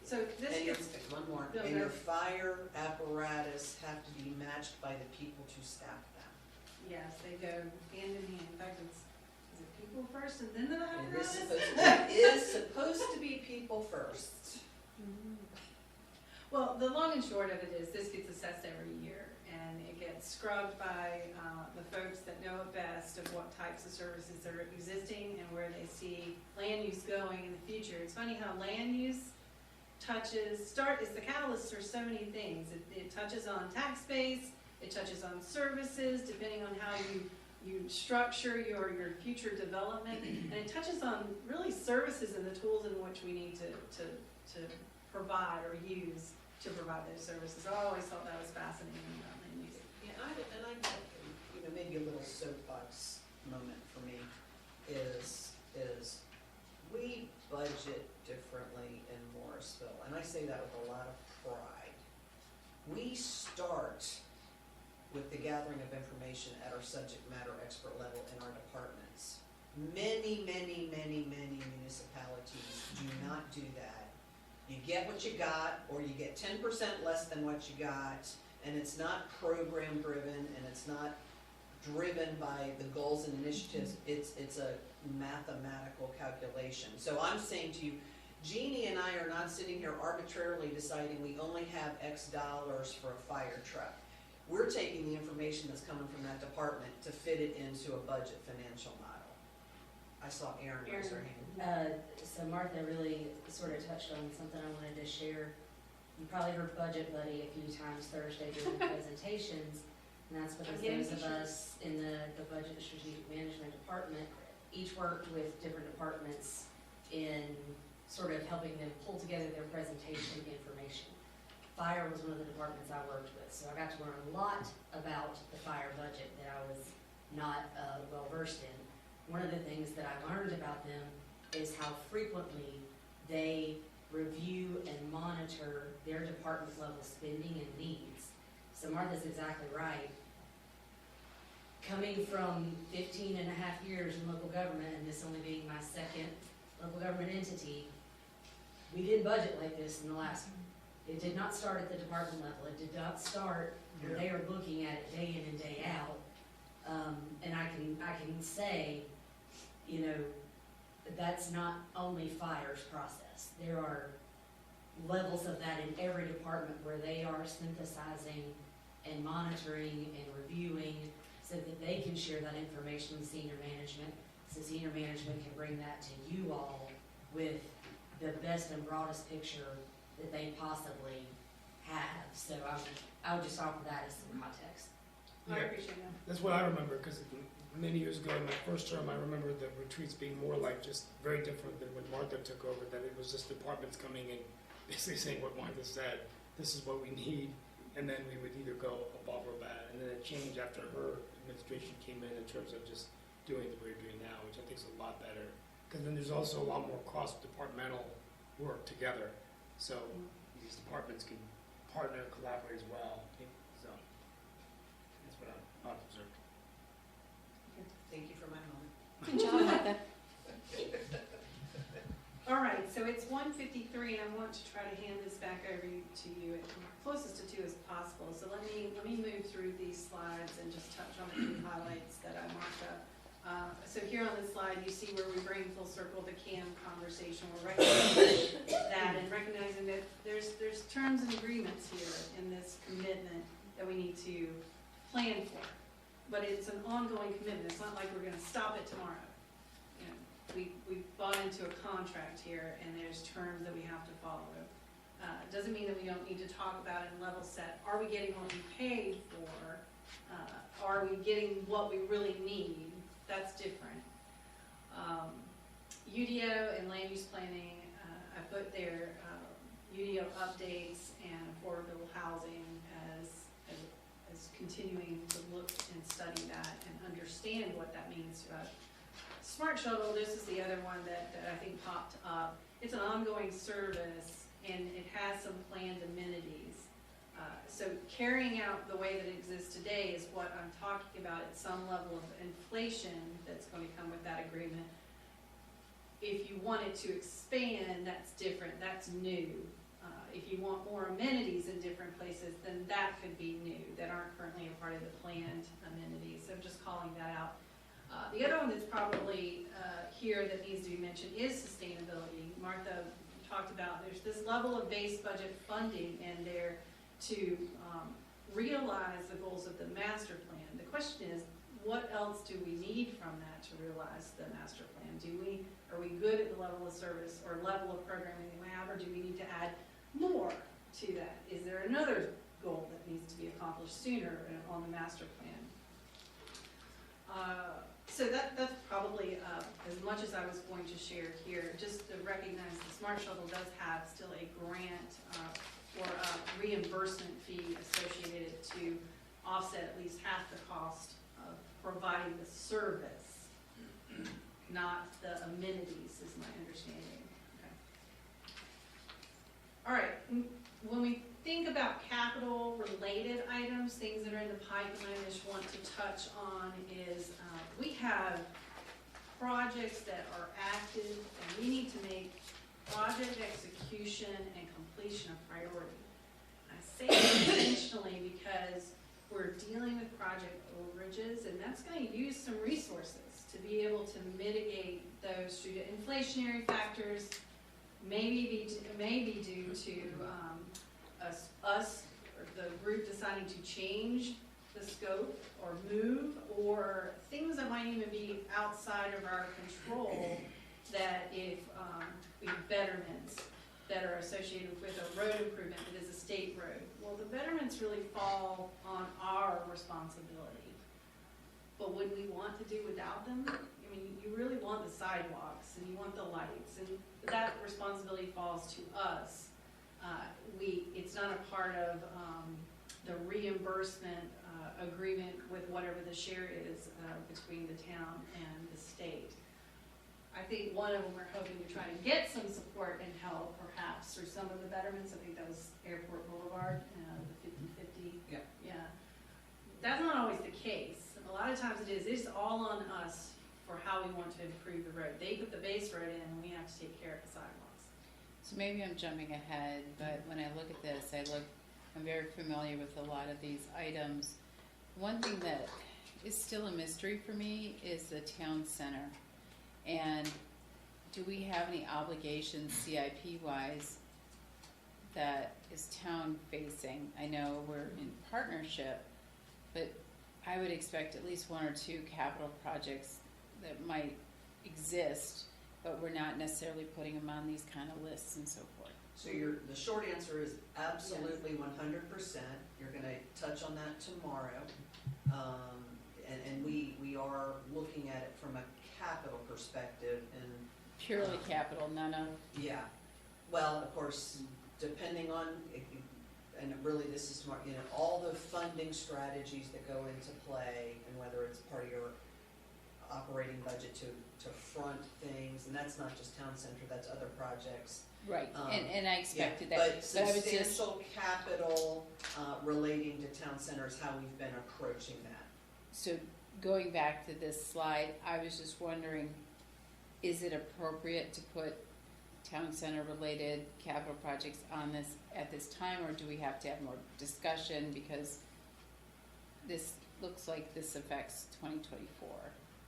So this And your, gets, one more, No, and no. your fire apparatus have to be matched by the people to staff them. yes, they go hand in hand. In fact, is it people first and then the It apparatus? is supposed to be people first. Well, the long and short of it is this gets assessed every year and it gets scrubbed by the folks that know it best of what types of services are existing and where they see land use going in the future. It's funny how land use is the catalyst for so many things. It touches on tax base, it touches on services, depending on how you structure your future development, and it touches on really services and the tools in which we need to provide or use to provide those services. I always thought that was fascinating about land use. Yeah, and I maybe a little soapbox moment for me is is we budget differently in Morrisville, and I say that with a lot of pride. We start with the gathering of information at our subject matter expert level in our departments. Many municipalities do not do that. You get what you got, or you get 10% less than what you got, and it's not program driven, and it's not driven by the goals and initiatives. It's a mathematical calculation. So I'm saying to you, Jeannie and I are not sitting here arbitrarily deciding we only have X dollars for a fire truck. We're taking the information that's coming from that department to fit it into a budget financial model. I saw Erin raise her hand. So Martha really sort of touched on something I wanted to share. You probably heard Budget Buddy a few times Thursday during the presentations, and that's because those of us in the Budget and Strategic Management Department each worked with different departments in sort of helping them pull together their presentation information. Fire was one of the departments I worked with, so I got to learn a lot about the fire budget that I was not well versed in. One of the things that I learned about them is how frequently they review and monitor their department level spending and needs. So Martha's exactly right. Coming from 15 and a half years in local government, and this only being my second local government entity, we didn't budget like this in the last one. It did not start at the department level. It did not start where they are looking at it day in and day out. And I can say, you know, that's not only fire's process. There are levels of that in every department where they are synthesizing and monitoring and reviewing so that they can share that information with senior management, so senior management can bring that to you all with the best and broadest picture that they possibly have. So I would just offer that as some context. I appreciate that. That's what I remember, because many years ago in my first term, I remember the retreats being more like just very different than when Martha took over, that it was just departments coming in, basically saying what Martha said, this is what we need, and then we would either go above or bad. And then it changed after her administration came in terms of just doing the way we're doing now, which I think is a lot better. Because then there's also a lot more cross-departmental work together, so these departments can partner and collaborate as well. So that's what I've observed. Thank you for my moment. Good job, Martha. All right, so it's 1:53, and I want to try to hand this back over to you as closest to 2 as possible. So let me move through these slides and just touch on the key highlights that I marked up. So here on this slide, you see where we bring full circle the CAM conversation. We're recognizing that and recognizing that there's terms and agreements here in this commitment that we need to plan for. But it's an ongoing commitment. It's not like we're going to stop it tomorrow. You know, we bought into a contract here, and there's terms that we have to follow. Doesn't mean that we don't need to talk about it and level set. Are we getting what we paid for? Are we getting what we really need? That's different. UDO and land use planning, I put there UDO updates and affordable housing as continuing to look and study that and understand what that means to us. Smart Shuttle, this is the other one that I think popped up. It's an ongoing service, and it has some planned amenities. So carrying out the way that it exists today is what I'm talking about at some level of inflation that's going to come with that agreement. If you wanted to expand, that's different, that's new. If you want more amenities in different places, then that could be new, that aren't currently a part of the planned amenities. So I'm just calling that out. The other one that's probably here that needs to be mentioned is sustainability. Martha talked about there's this level of base budget funding in there to realize the goals of the master plan. The question is, what else do we need from that to realize the master plan? Are we good at the level of service or level of programming that we have, or do we need to add more to that? Is there another goal that needs to be accomplished sooner on the master plan? So that's probably as much as I was going to share here. Just to recognize the Smart Shuttle does have still a grant or a reimbursement fee associated to offset at least half the cost of providing the service. not the amenities, is my understanding. Okay. All right, when we think about capital-related items, things that are in the pipeline, I just want to touch on is, we have projects that are active, and we need to make project execution and completion a priority. I say that intentionally because we're dealing with project overages, and that's gonna use some resources to be able to mitigate those due to inflationary factors, may be due to us or the group deciding to change the scope or move, or things that might even be outside of our control, that if we have betterments that are associated with a road improvement that is a state road, well, the betterments really fall on our responsibility. But would we want to do without them? I mean, you really want the sidewalks and you want the lights, and that responsibility falls to us. It's not a part of the reimbursement agreement with whatever the share is between the town and the state. I think one of them we're hoping to try to get some support and help, perhaps, through some of the betterments. I think that was Airport Boulevard, the 50/50. Yeah. Yeah. That's not always the case. A lot of times it is. It's all on us for how we want to improve the road. They put the base road in, and we have to take care of the sidewalks. So maybe I'm jumping ahead, but when I look at this, I'm very familiar with a lot of these items. One thing that is still a mystery for me is the town center. And do we have any obligations CIP-wise that is town facing? I know we're in partnership, but I would expect at least one or two capital projects that might exist, but we're not necessarily putting them on these kind of lists and so forth. So the short answer is absolutely 100%. You're gonna touch on that tomorrow. And we are looking at it from a capital perspective and. Purely capital, none of, Yeah. Well, of course, depending on, and really this is, all the funding strategies that go into play, and whether it's part of your operating budget to front things, and that's not just town center, that's other projects. right, and I expected Yeah, that, but but I was just, substantial capital relating to town center is how we've been approaching that. so going back to this slide, I was just wondering, is it appropriate to put town center related capital projects on this at this time, or do we have to have more discussion, because this looks like this affects 2024?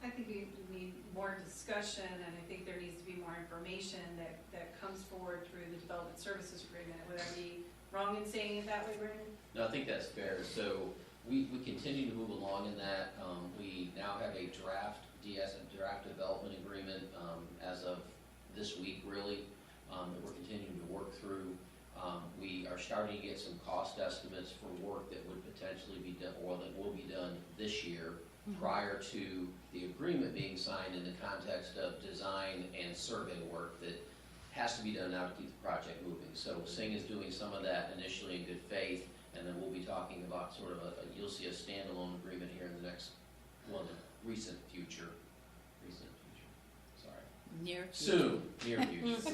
I think we need more discussion, and I think there needs to be more information that comes forward through the development services agreement. Would I be wrong in saying it that way, Brendan? No, I think that's fair. So we continue to move along in that. We now have a draft development agreement as of this week, really, that we're continuing to work through. We are starting to get some cost estimates for work that would potentially be done, or that will be done this year, prior to the agreement being signed, in the context of design and survey work that has to be done now to keep the project moving. So Singh is doing some of that initially in good faith, and then we'll be talking about sort of you'll see a standalone agreement here in the next, well, the recent future, sorry. Near future. Soon, near future,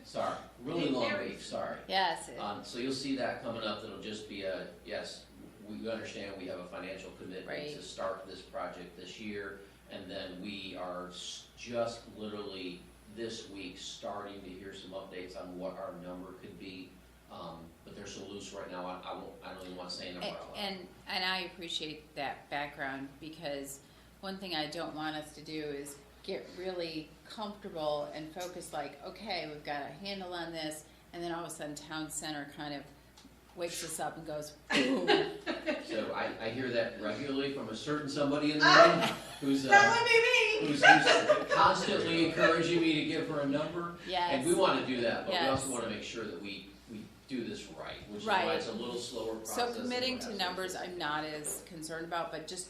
sorry, really long week, sorry. Yes, So you'll see that coming up. That'll just be yes, we understand we have a financial commitment Right. to start this project this year, and then we are just literally this week starting to hear some updates on what our number could be. But they're so loose right now, I don't even want to say a number out loud. and I appreciate that background, because one thing I don't want us to do is get really comfortable and focus like, okay, we've got a handle on this, and then all of a sudden town center kind of wakes us up and goes, boom. So I hear that regularly from a certain somebody in the room who's That would be me! who's constantly encouraging me to give her a number. Yes. And we want to do that, but we also Yes. want to make sure that we do this right, which is Right. why it's a little slower process. So than committing to perhaps numbers, others. I'm not as concerned about, but just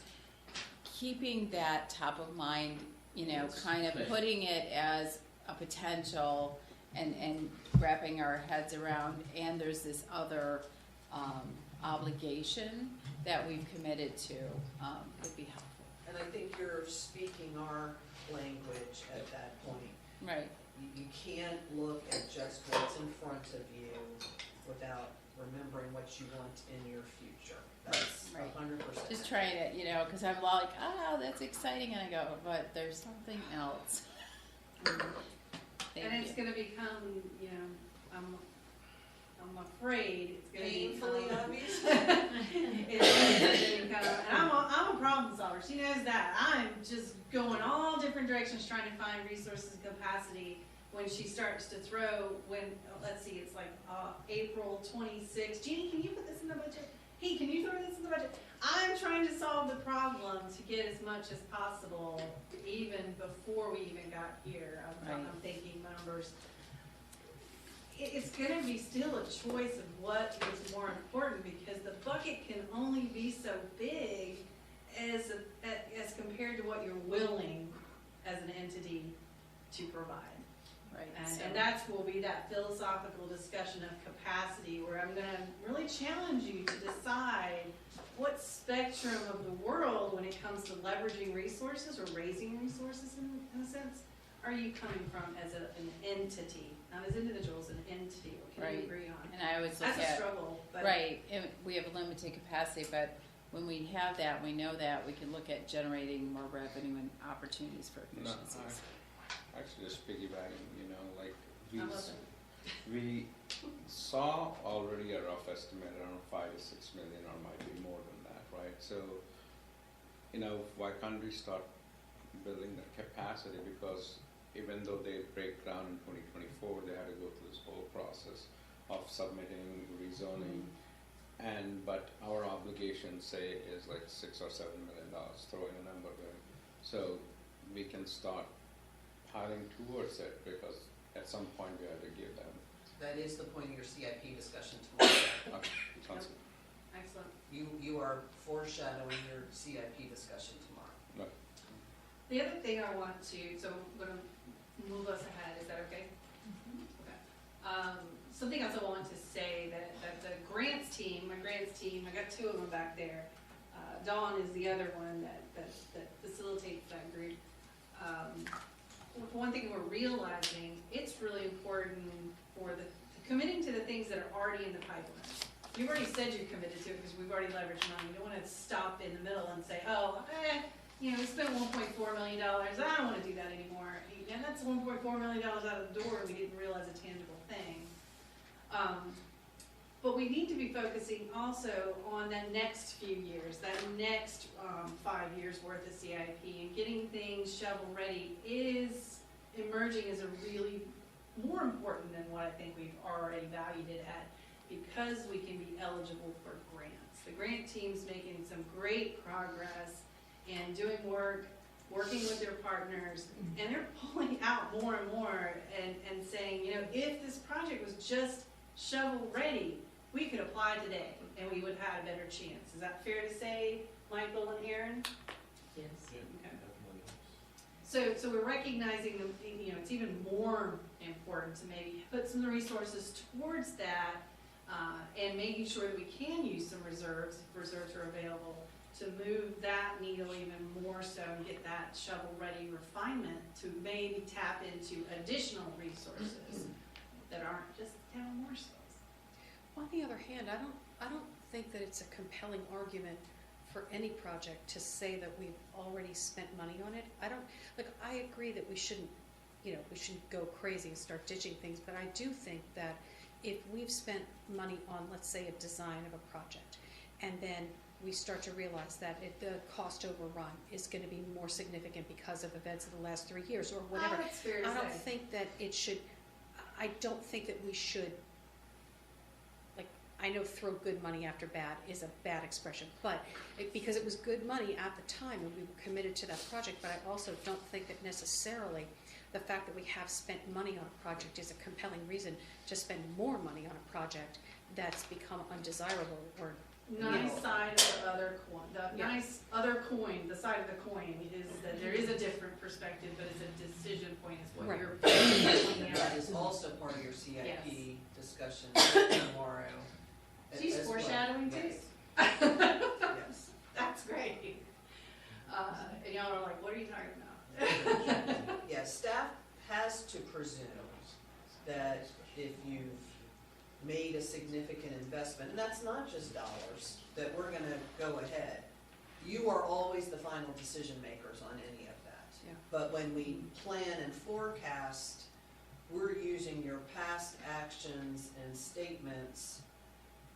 keeping that top of mind, Yes. kind of Thank you. putting it as a potential and wrapping our heads around, and there's this other obligation that we've committed to, would be helpful. And I think you're speaking our language at that point. Right. You can't look at just what's in front of you without remembering what you want in your future. That's Right. 100%. Just trying to, because I'm like, that's exciting, and I go, but there's something else. Thank And it's you. gonna become, I'm afraid it's gonna Painfully become. obvious. It's gonna become, and I'm a problem solver, she knows that. I'm just going all different directions trying to find resources and capacity. When she starts to throw, let's see, it's like April 26th. Jeannie, can you put this in the budget? Hey, can you throw this in the budget? I'm trying to solve the problem to get as much as possible, even before we even got here. I'm thinking numbers. It's gonna be still a choice of what is more important, because the bucket can only be so big as compared to what you're willing as an entity to provide. Right. And that's will be that philosophical discussion of capacity, where I'm gonna really challenge you to decide what spectrum of the world, when it comes to leveraging resources or raising resources in a sense, are you coming from as an entity, not as individuals, an entity, what can you Right. agree on? And I always look That's a at, struggle, but. right, and we have a limited capacity, but when we have that, we know that, we can look at generating more revenue and opportunities for No, efficiencies. Actually, just piggybacking, like I love it. we saw already a rough estimate around 5 to 6 million, or might be more than that, right? So, why can't we start building the capacity? Because even though they break ground in 2024, they had to go through this whole process of submitting, rezoning, but our obligation, say, is like $6 or $7 million, throwing a number there. So we can start piling towards it, because at some point we have to give them. That is the point of your CIP discussion tomorrow. Okay, sounds good. Excellent. You are foreshadowing your CIP discussion tomorrow. The other thing I want to, so I'm gonna move us ahead, is that okay? Okay. Something else I want to say, that the grants team, I got two of them back there. Dawn is the other one that facilitates that group. One thing we're realizing, it's really important for committing to the things that are already in the pipeline. You've already said you're committed to it because we've already leveraged money. You don't want to stop in the middle and say, we spent $1.4 million. I don't want to do that anymore. And that's $1.4 million out of the door, and we didn't realize a tangible thing. But we need to be focusing also on that next few years, that next 5 years worth of CIP, and getting things shovel-ready is emerging as a really more important than what I think we've already valued it at, because we can be eligible for grants. The grant team's making some great progress and doing work, working with their partners, and they're pulling out more and more and saying, if this project was just shovel-ready, we could apply today and we would have a better chance. Is that fair to say, Michael and Aaron? Yes. Okay. So we're recognizing that, it's even more important to maybe put some resources towards that, and making sure that we can use some reserves, if reserves are available, to move that needle even more so and get that shovel-ready refinement to maybe tap into additional resources that aren't just town Morrisville's. On the other hand, I don't think that it's a compelling argument for any project to say that we've already spent money on it. I agree that we shouldn't go crazy and start ditching things, but I do think that if we've spent money on, let's say, a design of a project, and then we start to realize that the cost overrun is going to be more significant because of events of the last 3 years or whatever. That's fair to I don't say. think that I don't think that we should, I know throw good money after bad is a bad expression, but because it was good money at the time and we were committed to that project, but I also don't think that necessarily the fact that we have spent money on a project is a compelling reason to spend more money on a project that's become undesirable or Nice side of the other coin, Yeah. nice other coin, the side of the coin is that there is a different perspective, but it's a decision point, is what Right. you're pointing That out. is also part of your CIP Yes. discussion tomorrow. She's as well. foreshadowing too. Yes. Yes. That's great. presume that if you've made a significant investment, and that's not just dollars, that we're gonna go ahead. You are always the final decision makers on any of that. Yeah. But when we plan and forecast, we're using your past actions and statements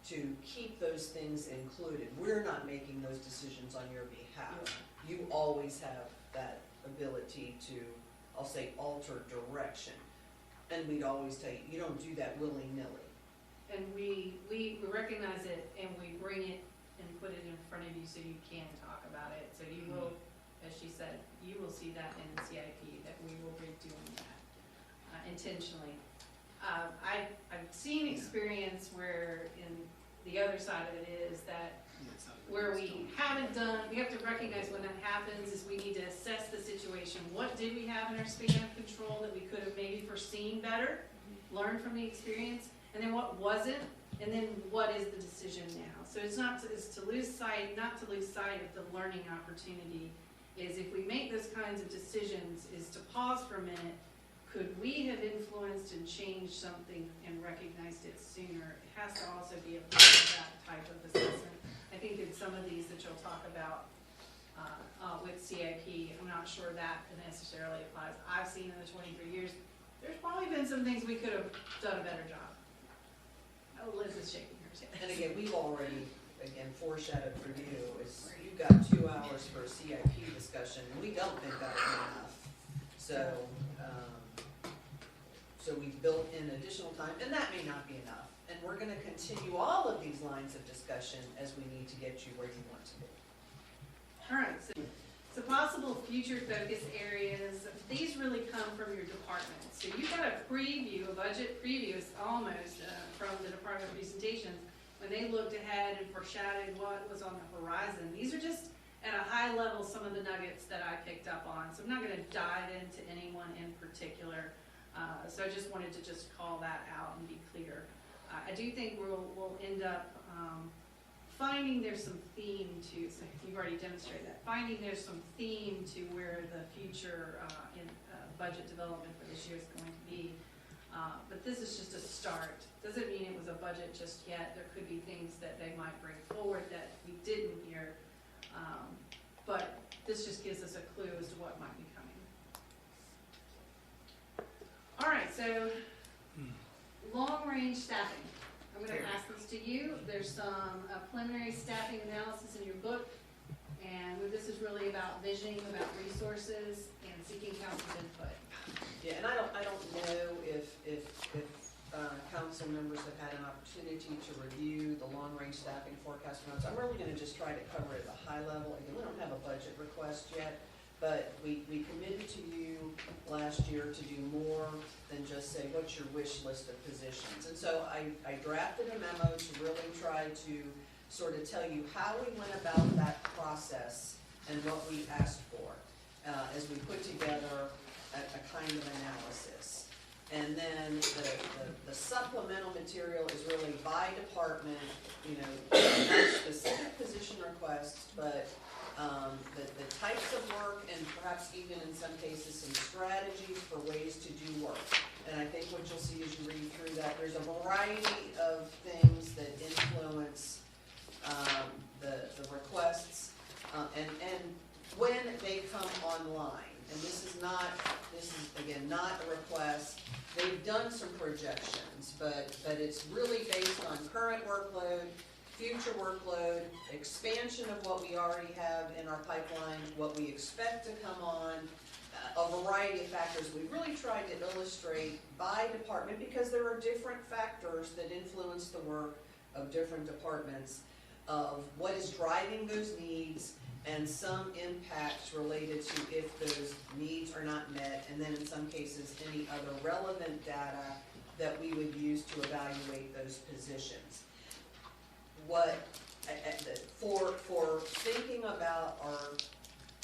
to keep those things included. We're not making those decisions on your behalf. You always have that ability to, I'll say, alter direction. And we'd always tell you, you don't do that willy-nilly. And we recognize it and we bring it and put it in front of you so you can talk about it. So you will, as she said, you will see that in the CIP, that we will be doing that intentionally. I've seen experience where in the other side of it is that where we haven't done, we have to recognize when that happens is we need to assess the situation. What did we have in our span of control that we could have maybe foreseen better, learned from the experience, and then what wasn't, and then what is the decision now? So it's not to, it's to lose sight, not to lose sight of the learning opportunity, is if we make those kinds of decisions, is to pause for a minute. Could we have influenced and changed something and recognized it sooner? It has to also be a part of that type of assessment. I think in some of these that you'll talk about with CIP, I'm not sure that necessarily applies. I've seen in the 23 years, there's probably been some things we could have done a better job. Oh, Liz is shaking her head. And again, we've already, foreshadowed for you, is you've got 2 hours for a CIP discussion, and we don't think that's enough. So, so we've built in additional time, and that may not be enough. And we're gonna continue all of these lines of discussion as we need to get you where you want to be. All right, so possible future focus areas, these really come from your department. So you've got a preview, a budget preview, it's almost from the department presentations, when they looked ahead and foreshadowed what was on the horizon. These are just at a high level some of the nuggets that I picked up on. So I'm not gonna dive into anyone in particular. So I just wanted to just call that out and be clear. I do think we'll end up finding there's some theme to, so you've already demonstrated that, finding there's some theme to where the future in budget development for this year is going to be. But this is just a start. Doesn't mean it was a budget just yet. There could be things that they might bring forward that we didn't hear. But this just gives us a clue as to what might be coming. All right, so long-range staffing. I'm going to pass this to you. There's some preliminary staffing analysis in your book, and this is really about visioning, about resources, and seeking council's input. Yeah, and I don't know if council members have had an opportunity to review the long-range staffing forecast notes. I'm really gonna just try to cover it at a high level. Again, we don't have a budget request yet, but we committed to you last year to do more than just say, what's your wish list of positions? And so I drafted a memo to really try to sort of tell you how we went about that process and what we asked for as we put together a kind of analysis. And then the supplemental material is really by department, not specific position requests, but the types of work and perhaps even in some cases some strategies for ways to do work. And I think what you'll see as you read through that, there's a variety of things that influence the requests and when they come online. And this is again not a request. They've done some projections, but it's really based on current workload, future workload, expansion of what we already have in our pipeline, what we expect to come on, a variety of factors. We've really tried to illustrate by department because there are different factors that influence the work of different departments of what is driving those needs and some impacts related to if those needs are not met, and then in some cases any other relevant data that we would use to evaluate those positions. For thinking about our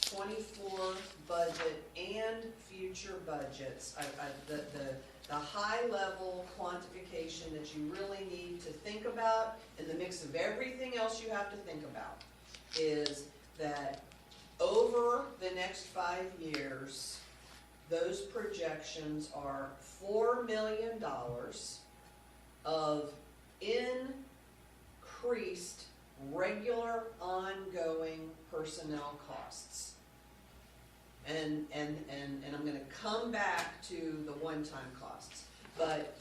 24 budget and future budgets, the high level quantification that you really need to think about in the mix of everything else you have to think about is that over the next 5 years, those projections are $4 million of increased regular ongoing personnel costs. And I'm gonna come back to the one-time costs. But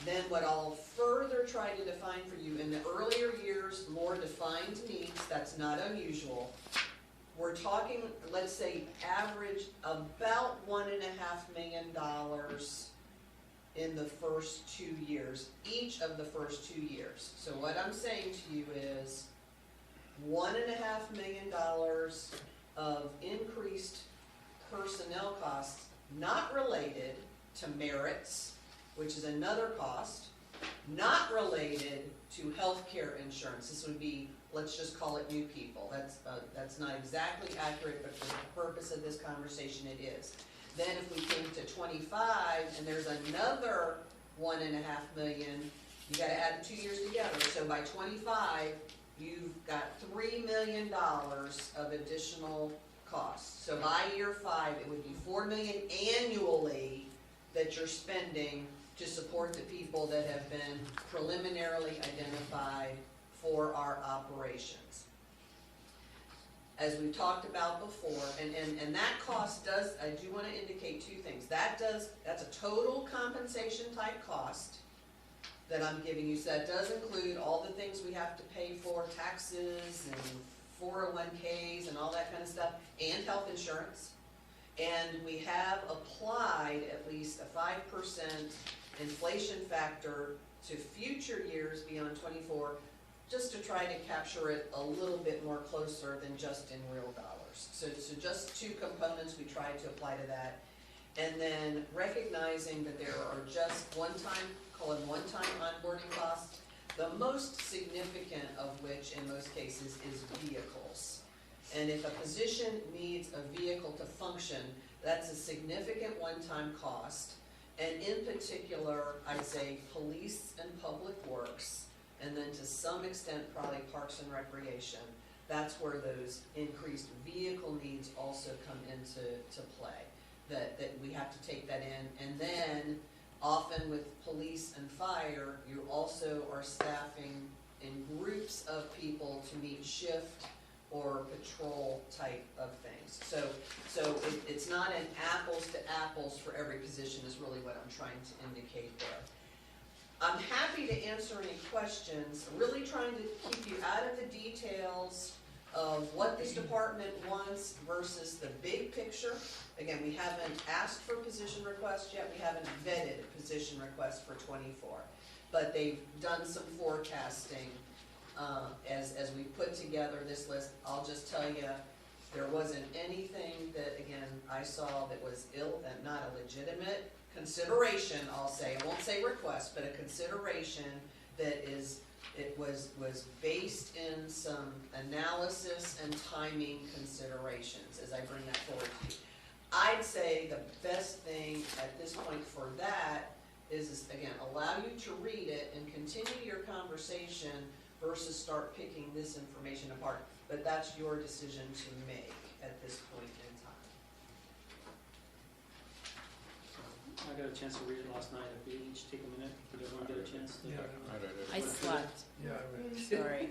then what I'll further try to define for you, in the earlier years, more defined needs, that's not unusual. We're talking, let's say, average about $1.5 million in the first 2 years, each of the first 2 years. So what I'm saying to you is $1.5 million of increased personnel costs not related to merits, which is another cost, not related to healthcare insurance. This would be, let's just call it new people. That's not exactly accurate, but for the purpose of this conversation, it is. Then if we came to 25 and there's another $1.5 million, you gotta add the 2 years together. So by 25, you've got $3 million of additional costs. So by year 5, it would be $4 million annually that you're spending to support the people that have been preliminarily identified for our operations. As we've talked about before, and that cost does, I do want to indicate 2 things. That's a total compensation type cost that I'm giving you. So that does include all the things we have to pay for, taxes and 401ks and all that kind of stuff, and health insurance. And we have applied at least a 5% inflation factor to future years beyond 24, just to try to capture it a little bit more closer than just in real dollars. So just 2 components we tried to apply to that. And then recognizing that there are just one-time onboarding costs, the most significant of which in most cases is vehicles. And if a position needs a vehicle to function, that's a significant one-time cost. And in particular, I'd say police and public works, and then to some extent probably parks and recreation. That's where those increased vehicle needs also come into play. That we have to take that in. And then often with police and fire, you also are staffing in groups of people to meet shift or patrol type of things. So it's not an apples to apples for every position is really what I'm trying to indicate there. I'm happy to answer any questions, really trying to keep you out of the details of what this department wants versus the big picture. Again, we haven't asked for position requests yet, we haven't vetted position requests for 24, but they've done some forecasting as we put together this list. I'll just tell you, there wasn't anything that, again, I saw that was not a legitimate consideration, I'll say. I won't say request, but a consideration that was based in some analysis and timing considerations as I bring that forward to you. I'd say the best thing at this point for that is again, allow you to read it and continue your conversation versus start picking this information apart. But that's your decision to make at this point in time. I got a chance to read it last night. If we each take a minute, did everyone get a chance to? Yeah. I read it. I slept, Yeah, I read it. sorry.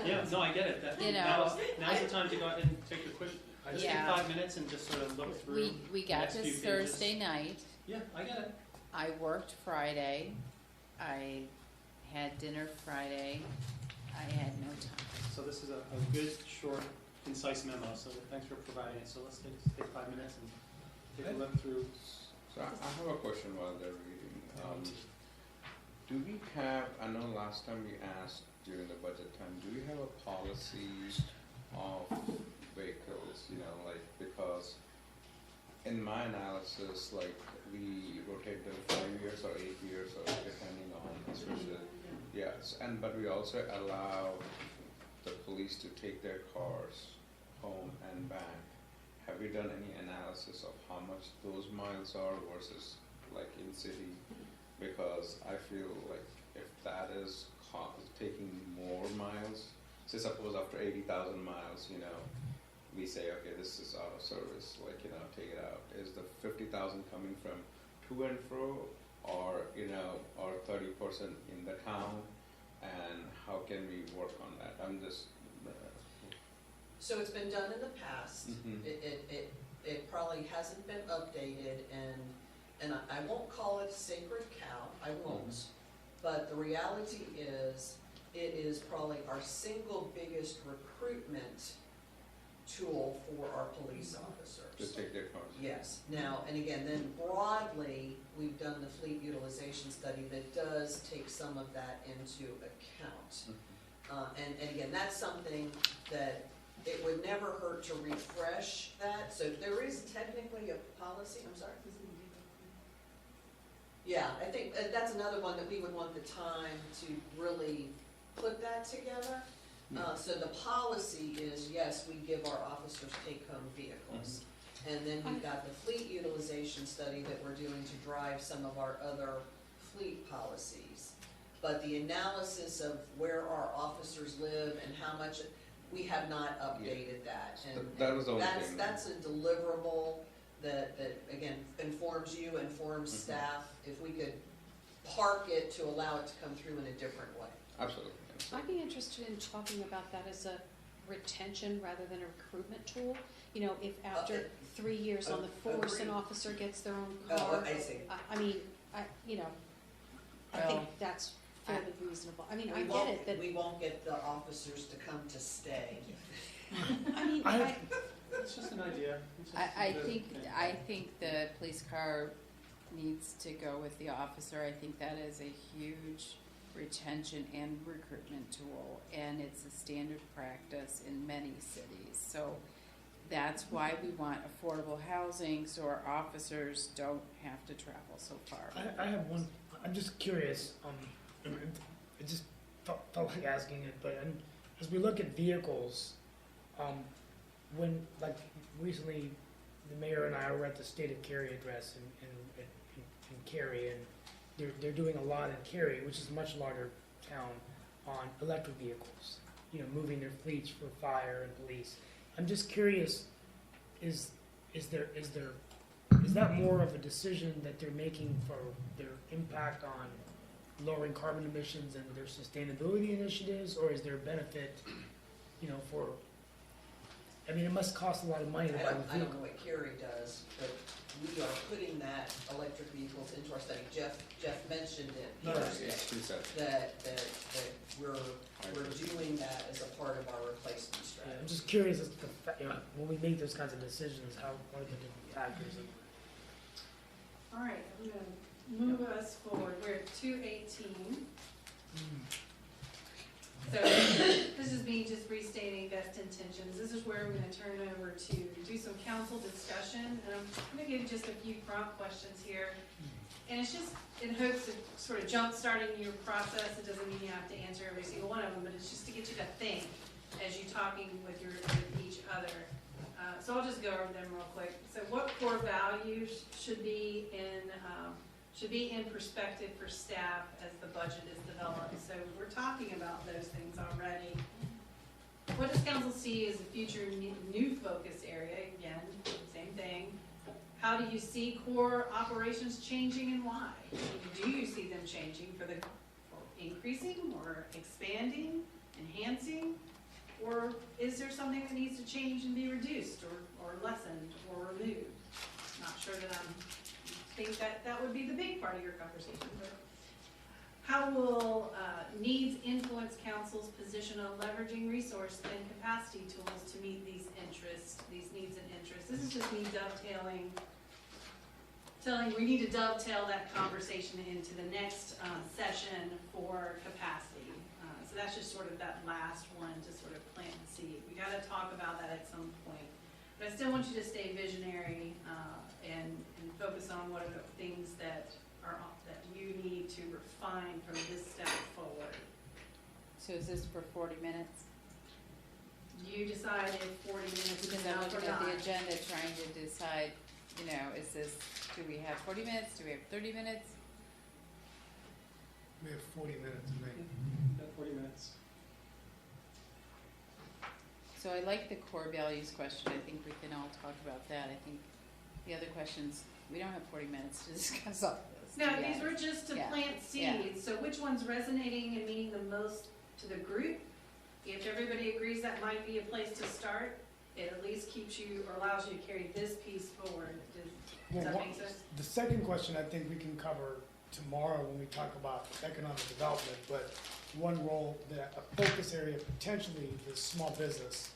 Yeah, no, I get it. You know, Now's the time to go ahead and take a quick, just take Yeah. 5 minutes and just sort of look through. We the got next few this pages. Thursday night. Yeah, I get it. I worked Friday. I had dinner Friday. I had no time. So this is a good, short, concise memo, so thanks for providing it. So let's take 5 minutes and take a look through. So I have a question while they're reading. Do we have, I know last time we asked during the budget time, do we have a policy of vehicles, like, because in my analysis, like, we rotate them 5 years or 8 years or depending on, especially, yes, but we also allow the police to take their cars home and back. Have you done any analysis of how much those miles are versus like in city? Because I feel like if that is taking more miles, say suppose after 80,000 miles, we say, okay, this is out of service, like, take it out? Is the 50,000 coming from to and fro, or, or 30% in the town? And how can we work on that? I'm just, So it's been done in the past. Mhm. It probably hasn't been updated, and I won't call it sacred cow, I won't. But the reality is, it is probably our single biggest recruitment tool for our police to officers. take their cars. Yes, now, and again, then broadly, we've done the fleet utilization study that does take some of that into account. And again, that's something that it would never hurt to refresh that, so there is technically a policy, I'm sorry. Yeah, I think that's another one that we would want the time to really put that together. So the policy is, yes, we give our officers take-home vehicles. And then we've got the fleet utilization study that we're doing to drive some of our other fleet policies. But the analysis of where our officers live and how much, we have not updated that. And That was the only thing. that's a deliverable that again, informs you, informs staff. If we could park it to allow it to come through in a different way. Absolutely. I'd be interested in talking about that as a retention rather than a recruitment tool. If after 3 years on the force, an agreed. officer gets their own Oh, car. I see. I mean, I think Well, that's fairly reasonable. I mean, I We get won't- it, that, We won't get the officers to come to stay. I mean, It's just an idea. It's just I a good think, thing. I think the police car needs to go with the officer. I think that is a huge retention and recruitment tool, and it's a standard practice in many cities. So that's why we want affordable housing, so our officers don't have to travel so far. I have one, I'm just curious, I just felt like asking it, but as we look at vehicles, when, like, recently, the mayor and I were at the State of Cary address in Cary, and they're doing a lot in Cary, which is a much larger town, on electric vehicles, moving their fleets for fire and police. I'm just curious, is that more of a decision that they're making for their impact on lowering carbon emissions and their sustainability initiatives, or is there a benefit, for, I mean, it must cost a lot of money to buy a I don't vehicle. know what Cary does, but we are putting that electric vehicles into our study. Jeff mentioned it. No, here, She said. that we're doing that as a part of our replacement Yeah, strategy. I'm just curious as to the when we make those kinds of decisions, what are the different factors? All right, I'm gonna move us forward. We're at 218. So this is me just restating best intentions. This is where I'm gonna turn over to do some council discussion, and I'm gonna give just a few prompt questions here. And it's just in hopes of sort of jump-starting your process. It doesn't mean you have to answer every single one of them, but it's just to get you to think as you're talking with each other. So I'll just go over them real quick. So what core values should be in perspective for staff as the budget is developed? So we're talking about those things already. What does council see as a future new focus area? Again, same thing. How do you see core operations changing and why? Do you see them changing for increasing or expanding, enhancing? Or is there something that needs to change and be reduced or lessened or removed? Not sure that I think that would be the big part of your conversation. But how will needs influence council's position on leveraging resource and capacity tools to meet these needs and interests? This is just me dovetailing, we need to dovetail that conversation into the next session for capacity. So that's just sort of that last one to sort of plant the seed. We gotta talk about that at some point. But I still want you to stay visionary and focus on what are the things that you need to refine from this step forward. So is this for 40 minutes? You decide if 40 minutes is Because I'm enough or looking at the not. agenda trying to decide, do we have 40 minutes? Do we have 30 minutes? We have 40 minutes, I think. About 40 minutes. So I like the core values question. I think we can all talk about that. I think the other questions, we don't have 40 minutes to discuss all this. No, to be these were honest. just to Yeah. plant Yeah. seeds, so which one's resonating and meaning the most to the group? If everybody agrees that might be a place to start, it at least keeps you, or allows you to carry this piece forward. Does that make sense? The second question I think we can cover tomorrow when we talk about economic development, but one role that, a focus area potentially is small business.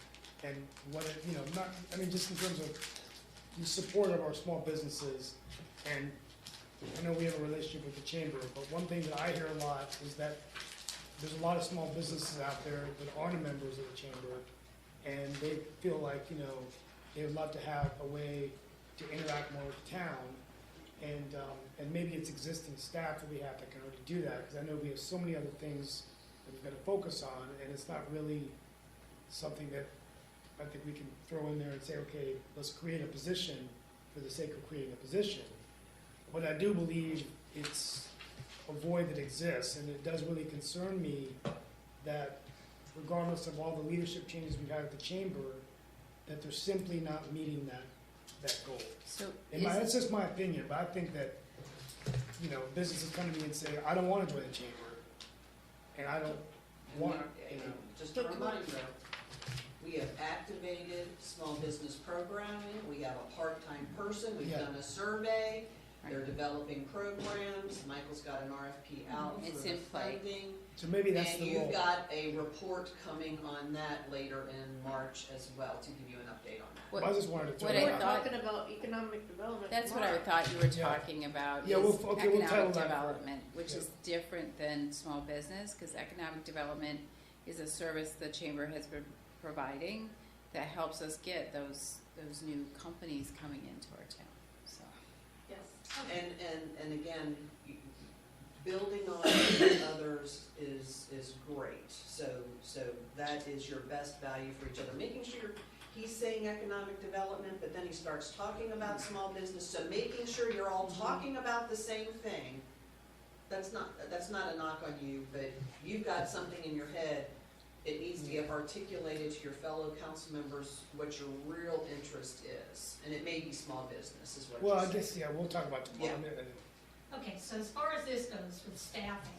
And what it, not, just in terms of the support of our small businesses. And I know we have a relationship with the chamber, but one thing that I hear a lot is that there's a lot of small businesses out there that aren't members of the chamber, and they feel like, they would love to have a way to interact more with the town. And maybe it's existing staff that we have that can already do that, because I know we have so many other things that we've got to focus on, and it's not really something that I think we can throw in there and say, okay, let's create a position for the sake of creating a position. But I do believe it's a void that exists, and it does really concern me that regardless of all the leadership changes we've had at the chamber, that they're simply not meeting that goal. So And that's just my opinion, but I think that, businesses come to me and say, I don't want to join the chamber, and I don't want, Just a reminder, we have activated small business programming, we have a part-time person, we've Yeah. done a survey, they're developing programs, Michael's got an RFP out for It's the in play. funding. so maybe that's And the you've role. got a report coming on that later in March as well, to give you an update on that. What- I just wanted to what throw I it out. thought- Talking about economic development. That's what I tomorrow. thought you were Yeah. talking about, Yeah, is we'll title economic that. development, which Yeah. is different than small business, because economic development is a service the chamber has been providing that helps us get those new companies coming into our town, so. Yes. And again, building on others is great. So that is your best value for each other. Making sure he's saying economic development, but then he starts talking about small business. So making sure you're all talking about the same thing. That's not a knock on you, but you've got something in your head. It needs to get articulated to your fellow council members what your real interest is. And it may be small business is what Well, you're I saying. guess, yeah, we'll talk about tomorrow. Okay, so as far as this goes with staffing,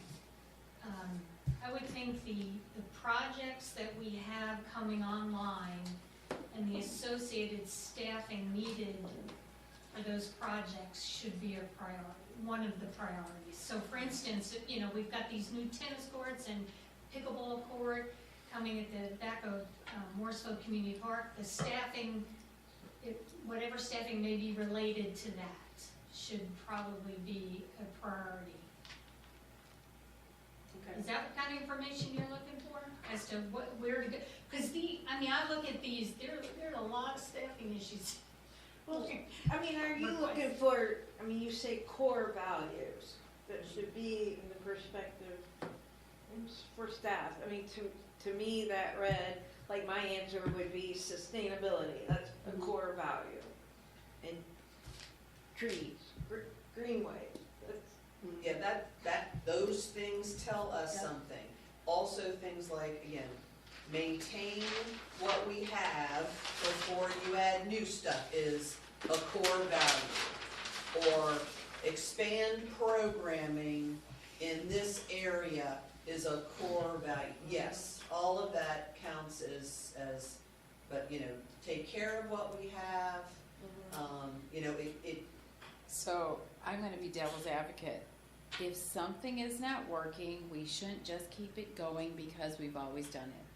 I would think the projects that we have coming online and the associated staffing needed for those projects should be a priority, one of the priorities. So for instance, we've got these new tennis courts and pickleball court coming at the back of Morrisville Community Park. The staffing, whatever staffing may be related to that, should probably be a priority. Okay. Is that what kind of information you're looking for, as to where to go? Because I look at these, there are a lot of staffing issues. Well, are you looking for, you say core values that should be in the perspective for staff. To me, that read, like my answer would be sustainability, that's a core value. And trees, greenways, that's, Yeah, those things tell us something. Also, things like, again, maintain what we have before you add new stuff is a core value. Or expand programming in this area is a core value. Yes, all of that counts as, but, take care of what we have. So I'm gonna be devil's advocate. If something is not working, we shouldn't just keep it going because we've always done it.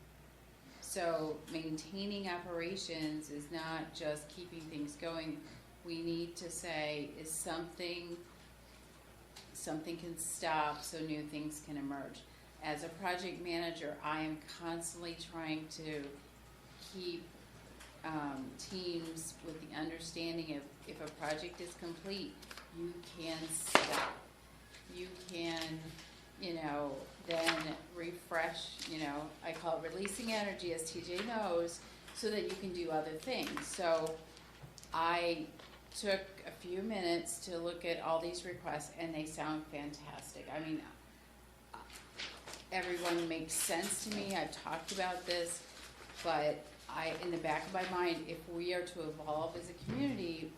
So maintaining operations is not just keeping things going. We need to say, is something can stop so new things can emerge. As a project manager, I am constantly trying to keep teams with the understanding of if a project is complete, you can stop. You can, then refresh, I call it releasing energy, as TJ knows, so that you can do other things. So I took a few minutes to look at all these requests, and they sound fantastic. Everyone makes sense to me. I've talked about this, but in the back of my mind, if we are to evolve as a community,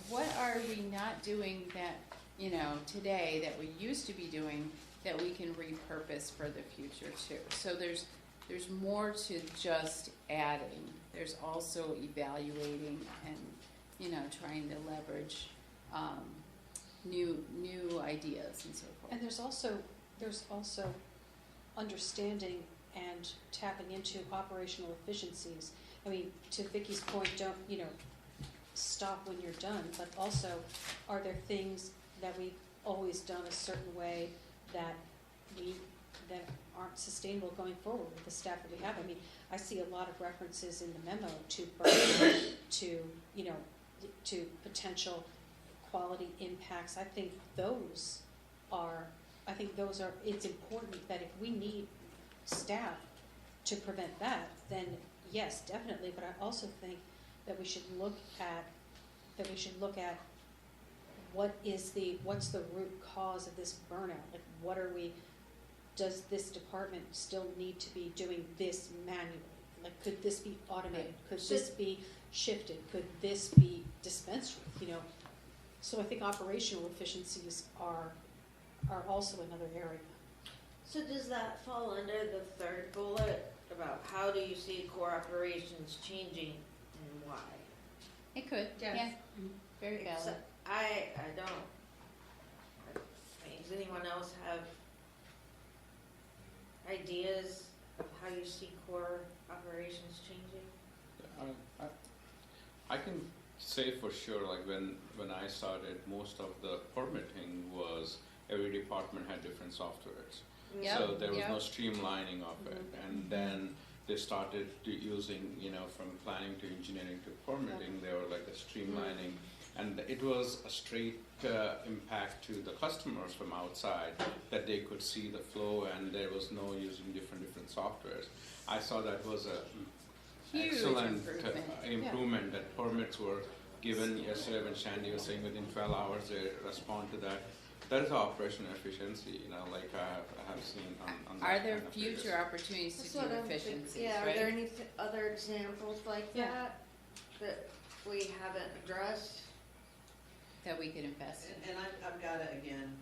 what are we not doing that, you know, today that we used to be doing that we can repurpose for the future too? So there's more to just adding. There's also evaluating and, you know, trying to leverage new ideas and so forth. And there's also understanding and tapping into operational efficiencies. I mean, to Vicky's point, don't, you know, stop when you're done, but also, are there things that we've always done a certain way that aren't sustainable going forward with the staff that we have? I mean, I see a lot of references in the memo to burnout, to, you know, to potential quality impacts. I think those are, it's important that if we need staff to prevent that, then yes, definitely, but I also think that we should look at, what's the root cause of this burnout? Like, does this department still need to be doing this manually? Like, could this be automated? Could this be shifted? Could this be dispensed with, you know? So I think operational efficiencies are also another area. So does that fall under the third bullet about how do you see core operations changing and why? It could, Yes. yeah, very valid. Except I don't. I mean, does anyone else have ideas of how you see core operations changing? I can say for sure, like when I started, most of the permitting was every department had different softwares. Yep, So there was yep. no streamlining of it. And then they started using, you know, from planning to engineering to permitting, they were like a streamlining. And it was a straight impact to the customers from outside, that they could see the flow and there was no using different softwares. I saw that was a Huge excellent improvement. that permits were given yesterday when Shandy was saying within 12 hours they respond to that. That is operational efficiency, you know, like I have seen on that Are there kind of future areas. opportunities That's to what do I'm efficiencies, thinking. Yeah, right? are there any other examples like Yeah. that we haven't addressed? That we could invest in? And I've got to, again,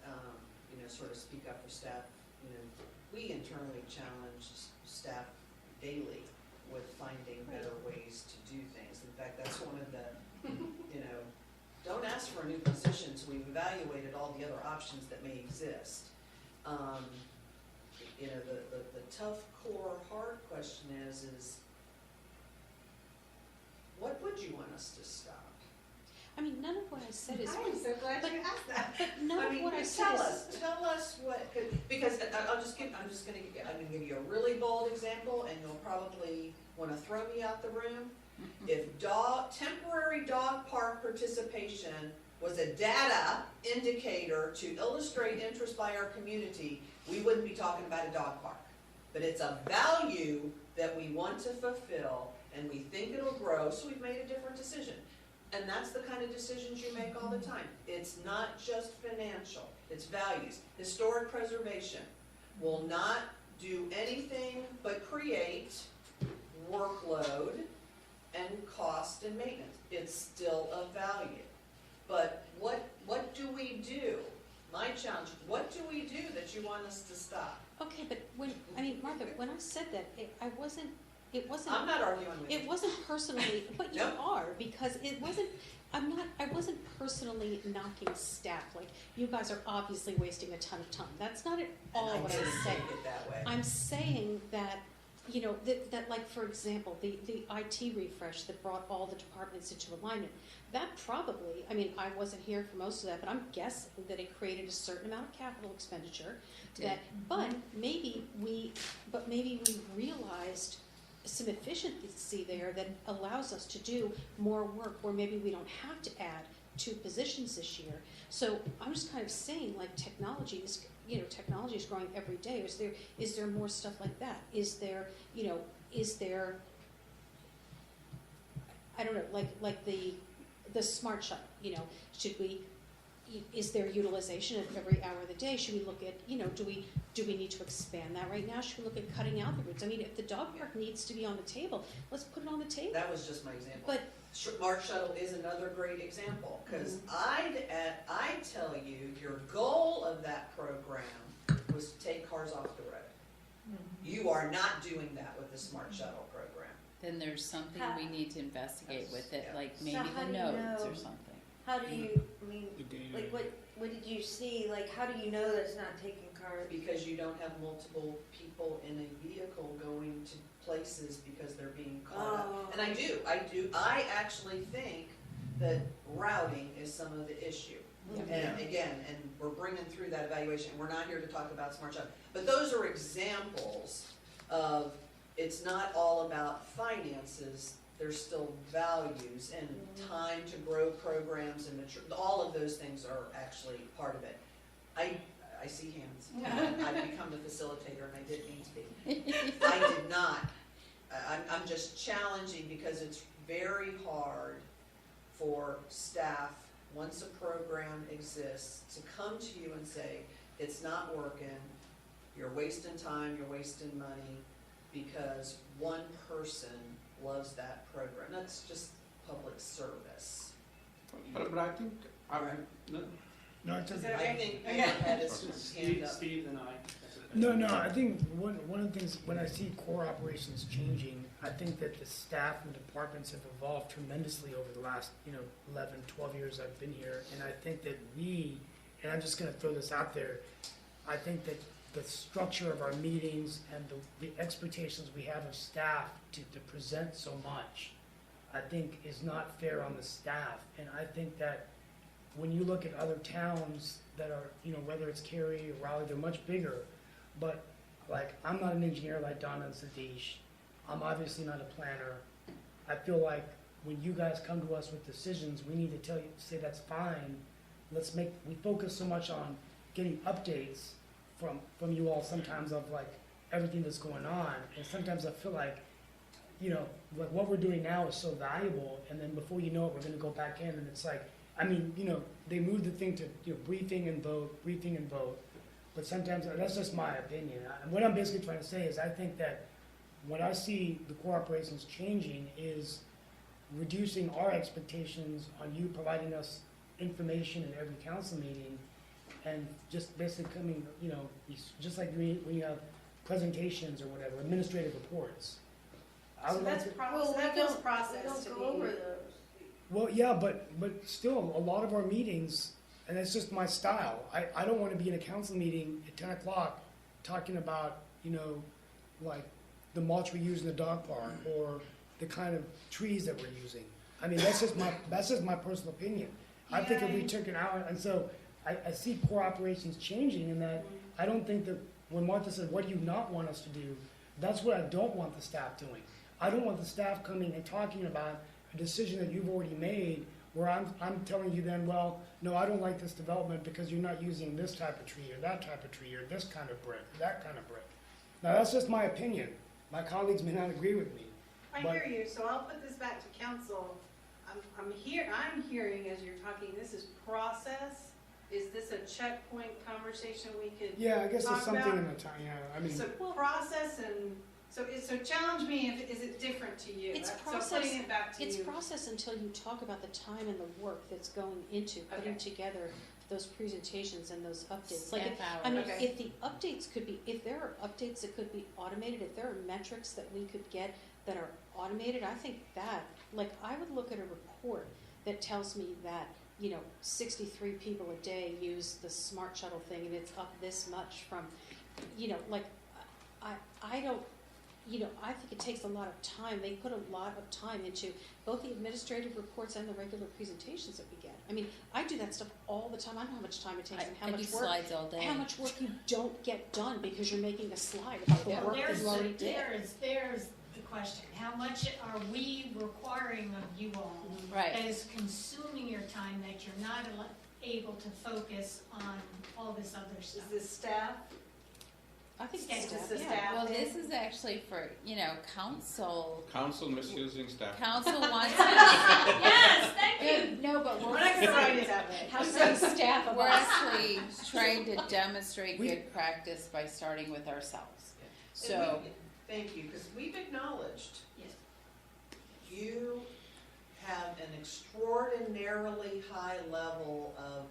you know, sort of speak up for staff. You know, we internally challenge staff daily with finding better ways to do things. In fact, that's one of the, you know, don't ask for new positions. We've evaluated all the other options that may exist. You know, the tough core hard question is what would you want us to stop? I mean, none of what I said is. I am so glad but- you asked that. But none I of mean, what I said tell us what, because I'm gonna give you a really bold example, and you'll probably wanna throw me out the room. If temporary dog park participation was a data indicator to illustrate interest by our community, we wouldn't be talking about a dog park. But it's a value that we want to fulfill, and we think it'll grow, so we've made a different decision. And that's the kind of decisions you make all the time. It's not just financial, it's values. Historic preservation will not do anything but create workload and cost and maintenance. It's still a value. But what do we do? My challenge, what do we do that you want us to stop? Okay, but Martha, when I said that, it wasn't. I'm not arguing with you. It wasn't personally, but you Nope. are, because it wasn't, I wasn't personally knocking staff, like, you guys are obviously wasting a ton of time. That's not at all And I what didn't I'm saying. take it that way. I'm saying that, you know, that like, for example, the IT refresh that brought all the departments into alignment, that probably, I mean, I wasn't here for most of that, but I'm guessing that it created a certain amount of capital expenditure. Did. But maybe we realized some efficiency there that allows us to do more work where maybe we don't have to add 2 positions this year. So I'm just kind of saying, like, technology is growing every day. Is there more stuff like that? Is there I don't know, like the smart shuttle, you know, should we, is there utilization of every hour of the day? Should we look at, you know, do we need to expand that right now? Should we look at cutting out the routes? I mean, if the dog park needs to be on the table, let's put it on the table. That was just my example. But Smart Shuttle is another great example, because I tell you, your goal of that program was to take cars off the road. You are not doing that with the Smart Shuttle program. Then there's something we need to investigate with it, Yeah. like So maybe how the do you nodes know? or something. How do you, I mean, The data. like what did you see, like how do you know that it's not taking cars? Because you don't have multiple people in a vehicle going to places because they're being caught up. Oh. And I actually think that routing is some of the issue. And again, and we're bringing through that evaluation, we're not here to talk about Smart Shuttle. But those are examples of, it's not all about finances, there's still values and time to grow programs and mature, all of those things are actually part of it. I see hands. I've become the facilitator and I didn't mean to be. I did not. I'm just challenging because it's very hard for staff, once a program exists, to come to you and say, it's not working, you're wasting time, you're wasting money, because one person loves that program. That's just public service. But I think, No, it's just, I think Mayor had his hand up. Steve and I. no, I think one of the things, when I see core operations changing, I think that the staff and departments have evolved tremendously over the last, 11, 12 years I've been here. And I think that and I'm just gonna throw this out there, I think that the structure of our meetings and the expectations we have of staff to present so much, I think is not fair on the staff. And I think that when you look at other towns that are, whether it's Cary or Raleigh, they're much bigger. But like, I'm not an engineer like Donna and Satish. I'm obviously not a planner. I feel like when you guys come to us with decisions, we need to say that's fine. We focus so much on getting updates from you all sometimes of like everything that's going on. And sometimes I feel like, like what we're doing now is so valuable. And then before you know it, we're gonna go back in and it's like, they moved the thing to briefing and vote. But sometimes, that's just my opinion. And what I'm basically trying to say is I think that when I see the core operations changing is reducing our expectations on you providing us information in every council meeting and just basically coming, just like when you have presentations or whatever, administrative reports. I So would that's like to- process, that feels process We to don't me. go over those. Well, yeah, but still, a lot of our meetings, and it's just my style. I don't want to be in a council meeting at 10 o'clock talking about, like the mulch we use in the dog park or the kind of trees that we're using. I mean, that's just my personal opinion. I think if we took an hour, and so I see core operations changing in that I don't think that when Martha said, what do you not want us to do? That's what I don't want the staff doing. I don't want the staff coming and talking about a decision that you've already made where I'm telling you then, well, no, I don't like this development because you're not using this type of tree or that type of tree or this kind of brick, or that kind of brick. Now, that's just my opinion. My colleagues may not agree with me. I hear you, so I'll put this back to council. I'm hearing as you're talking, this is process. Is this a checkpoint conversation we could Yeah, I guess talk it's something about? in the time, yeah, I mean, So process and, so challenge me, is it different to you? It's So process. putting it back to It's you. process until you talk about the time and the work that's going into putting Okay. together those presentations and those updates. Like, Staff I mean, hours. Okay. if the updates could be, if there are updates that could be automated, if there are metrics that we could get that are automated, I think that, like, I would look at a report that tells me that, 63 people a day use the Smart Shuttle thing and it's up this much from, like, I don't, I think it takes a lot of time. They put a lot of time into both the administrative reports and the regular presentations that we get. I mean, I do that stuff all the time. I know how much time it takes and how I do much work. slides all day. How much work you don't get done because you're making a slide about the Well, work that there's you already did. there's the question, how much are we requiring of you all Right. that is consuming your time that you're not able to focus on all this other Is stuff? this staff? I think Staff. staff, the yeah. staff. Well, then. this is actually for, council, Council misusing staff. council wants to. Yes, thank you. No, but We're not gonna write it that way. How many staff of we're us? actually trying to demonstrate We- good practice by starting with ourselves. And So, thank you, because we've acknowledged Yes. you have an extraordinarily high level of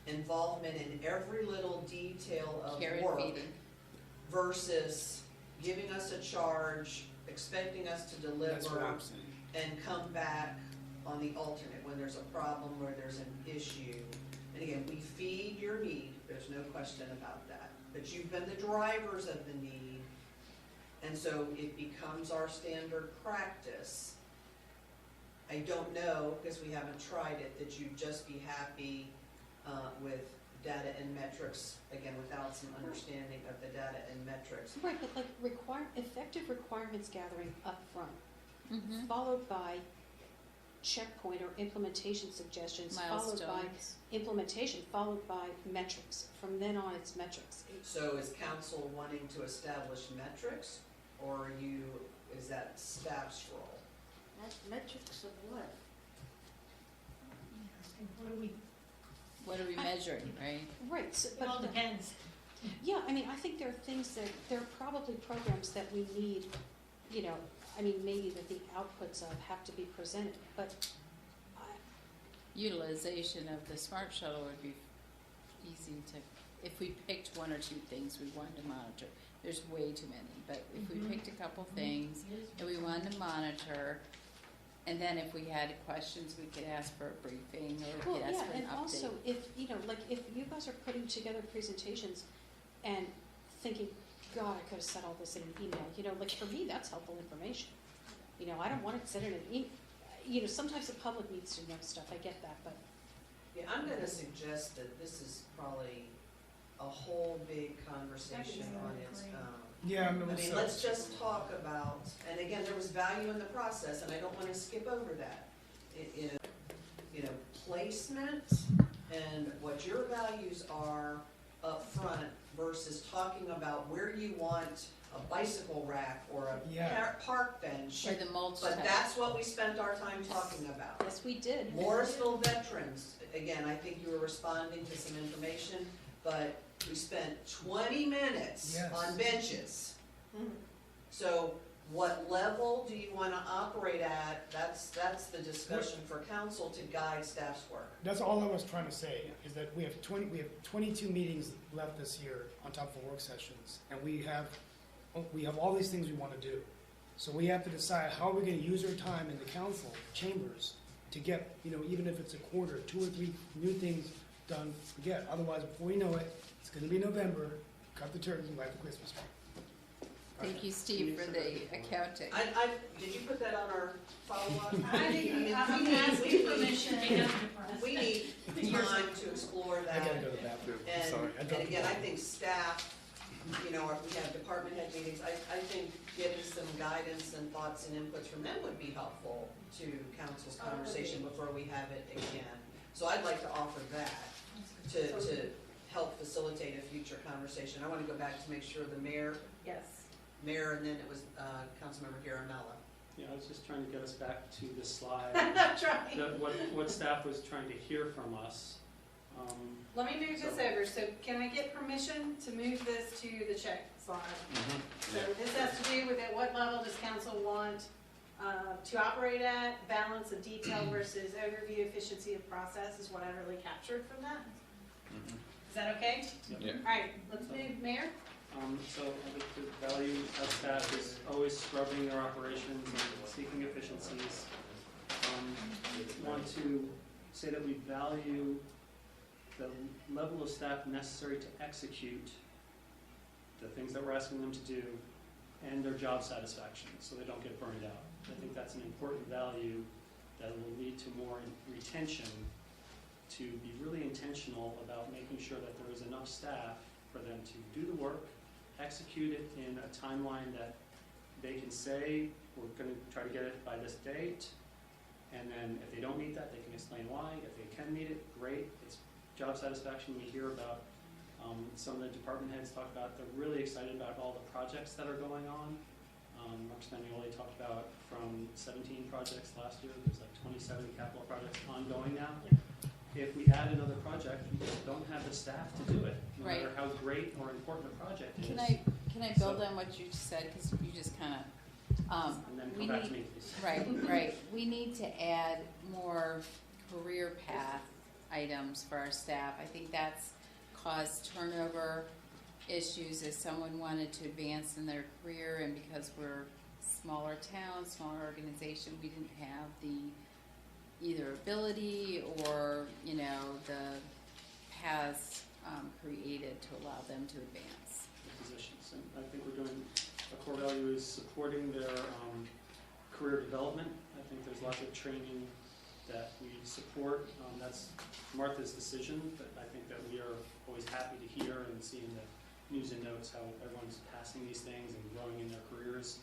involvement in every little detail of carrot work feeding. versus giving us a charge, expecting us to That's what deliver, I'm saying. and come back on the alternate when there's a problem or there's an issue. And again, we feed your need, there's no question about that. But you've been the drivers of the need, and so it becomes our standard practice. I don't know, because we haven't tried it, that you'd just be happy with data and metrics, again, without some understanding of the data and metrics. Right, but like effective requirements gathering up front, Mhm. followed by checkpoint or implementation suggestions, followed by Milestones. implementation, followed by metrics. From then on, it's metrics. So is council wanting to establish metrics, or is that staff's role? Metrics of what? What do we, What are we measuring, right? Right, so, it all but, depends. yeah, I mean, I think there are things that, there are probably programs that we need, maybe that the outputs of have to be presented, but Utilization of the smart shuttle would be easy to, if we picked one or two things we wanted to monitor. There's way too many, but if we picked a couple things that we wanted to monitor, and then if we had questions, we could ask for a briefing or we Well, could ask yeah, for an and update. also, if you guys are putting together presentations and thinking, God, I could have said all this in an email, for me, that's helpful information. I don't want to sit in an email, sometimes the public needs to know stuff, I get that, but, Yeah, I'm gonna suggest that this is probably a whole big conversation on its own. Yeah, I mean, let's just talk about, and again, there was value in the process, and I don't wanna skip over that. Placement and what your values are up front versus talking about where you want a bicycle rack or a Yeah. park bench. Or the mulch But tank. that's what we spent our time talking about. yes, we did. Morrisville veterans, again, I think you were responding to some information, but we spent 20 minutes Yes. on benches. So what level do you wanna operate at? That's the discussion for council to guide staff's work. That's all I was trying to say, is that we have 22 meetings left this year on top of work sessions, and we have all these things we want to do. So we have to decide how we're going to use our time in the council chambers to get, even if it's a quarter, 2 or 3 new things done, forget. Otherwise, before we know it, it's going to be November, cut the turkeys and light the Christmas tree. Thank you, Steve, for the accounting. Did you put that on our follow-up? I'm asking permission to go to the press. We need time to explore I that. gotta go to the bathroom, sorry. I And dropped the again, I ball. think staff, we have department head meetings, I think getting some guidance and thoughts and inputs from them would be helpful to council's conversation before we have it again. So I'd like to offer that to help facilitate a future conversation. I wanna go back to make sure the mayor, and then it was, Councilmember Garamella. Yeah, I was just trying to get us back to the slide, I'm trying. what staff was trying to hear from us. Let me move this over, so can I get permission to move this to the check slide? So this has to do with at what level does council want to operate at, balance of detail versus overview, efficiency of process is what I really captured from that. Is that okay? Yeah. All right, let's move, Mayor. So I think the value of staff is always scrubbing their operations and seeking efficiencies. Want to say that we value the level of staff necessary to execute the things that we're asking them to do and their job satisfaction, so they don't get burned out. I think that's an important value that will lead to more retention, to be really intentional about making sure that there is enough staff for them to do the work, execute it in a timeline that they can say, we're gonna try to get it by this date, and then if they don't meet that, they can explain why. If they can meet it, great. It's job satisfaction. We hear about Some of the department heads talked about, they're really excited about all the projects that are going on. Mark Spanioli talked about from 17 projects last year, there's like 27 capital projects ongoing now. If we add another project, we just don't have the staff to do it, no Right. matter how great or important a project is. Can I build on what you said, because you just kind of, And then we come back to need- me, please. right, we need to add more career path items for our staff. I think that's caused turnover issues as someone wanted to advance in their career, and because we're smaller town, smaller organization, we didn't have the either ability or, you know, the paths created to allow them to advance. The positions, and I think we're doing, a core value is supporting their career development. I think there's lots of training that we support. That's Martha's decision, but I think that we are always happy to hear and see in the news and notes how everyone's passing these things and growing in their careers.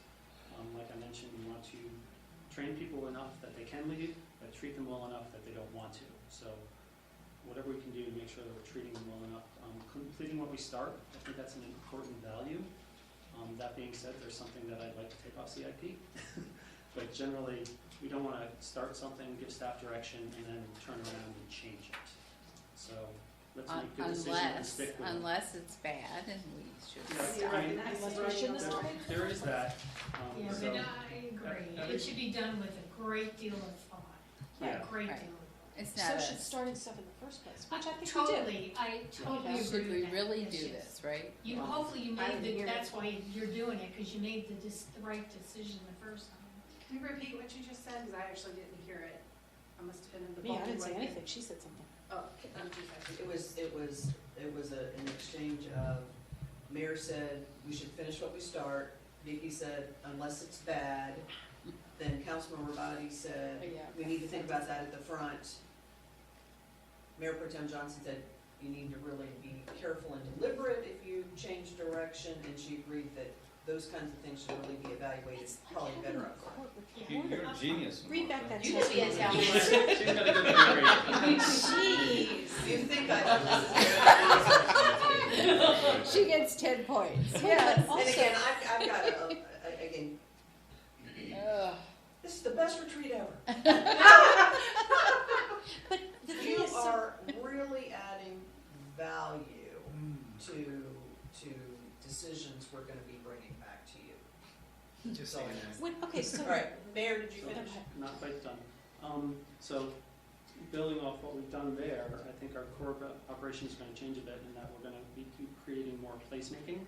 Like I mentioned, we want to train people enough that they can leave, but treat them well enough that they don't want to. So whatever we can do to make sure that we're treating them well enough. Completing what we start, I think that's an important value. That being said, there's something that I'd like to take off CIP. But generally, we don't want to start something, give staff direction, and then turn around and change it. So let's make good decisions and stick with it. Unless it's bad, and we should Yeah, stop. I mean, there is that. Yeah, So- but I agree. It should be done with a great deal of thought. Yeah. A great Right. deal of It's So not should a, starting stuff in the first place, which I thought. think we do. Totally, I totally agree should we with that. really Yes, do yes. this, right? You, hopefully you I made hear it. that's why you're doing it, because you made the right decision the first time. Can you repeat what you just said, because I actually didn't hear it. I must have been in the Me, I bulky didn't say way. anything, she said something. Oh, okay. It was an exchange of, Mayor said, we should finish what we start. Vicki said, unless it's bad. Then Councilman Rabadi said, Yeah. we need to think about that at the front. Mayor Pro Tem Johnson said, you need to really be careful and deliberate if you change direction, and she agreed that those kinds of things should really be evaluated probably better up front. You're a genius. Read back that You text. should be a She's got a good memory. Jeez. You think I know She gets 10 points. Yes. And again, I've got again, Ugh. this is the best retreat ever. But the thing You is, so, are really adding value to decisions we're gonna be bringing back to you. Just So, saying that. when, okay, so. all right, Mayor, did you So, finish? Not quite done. So building off what we've done there, I think our core operation is going to change a bit in that we're going to be creating more placemaking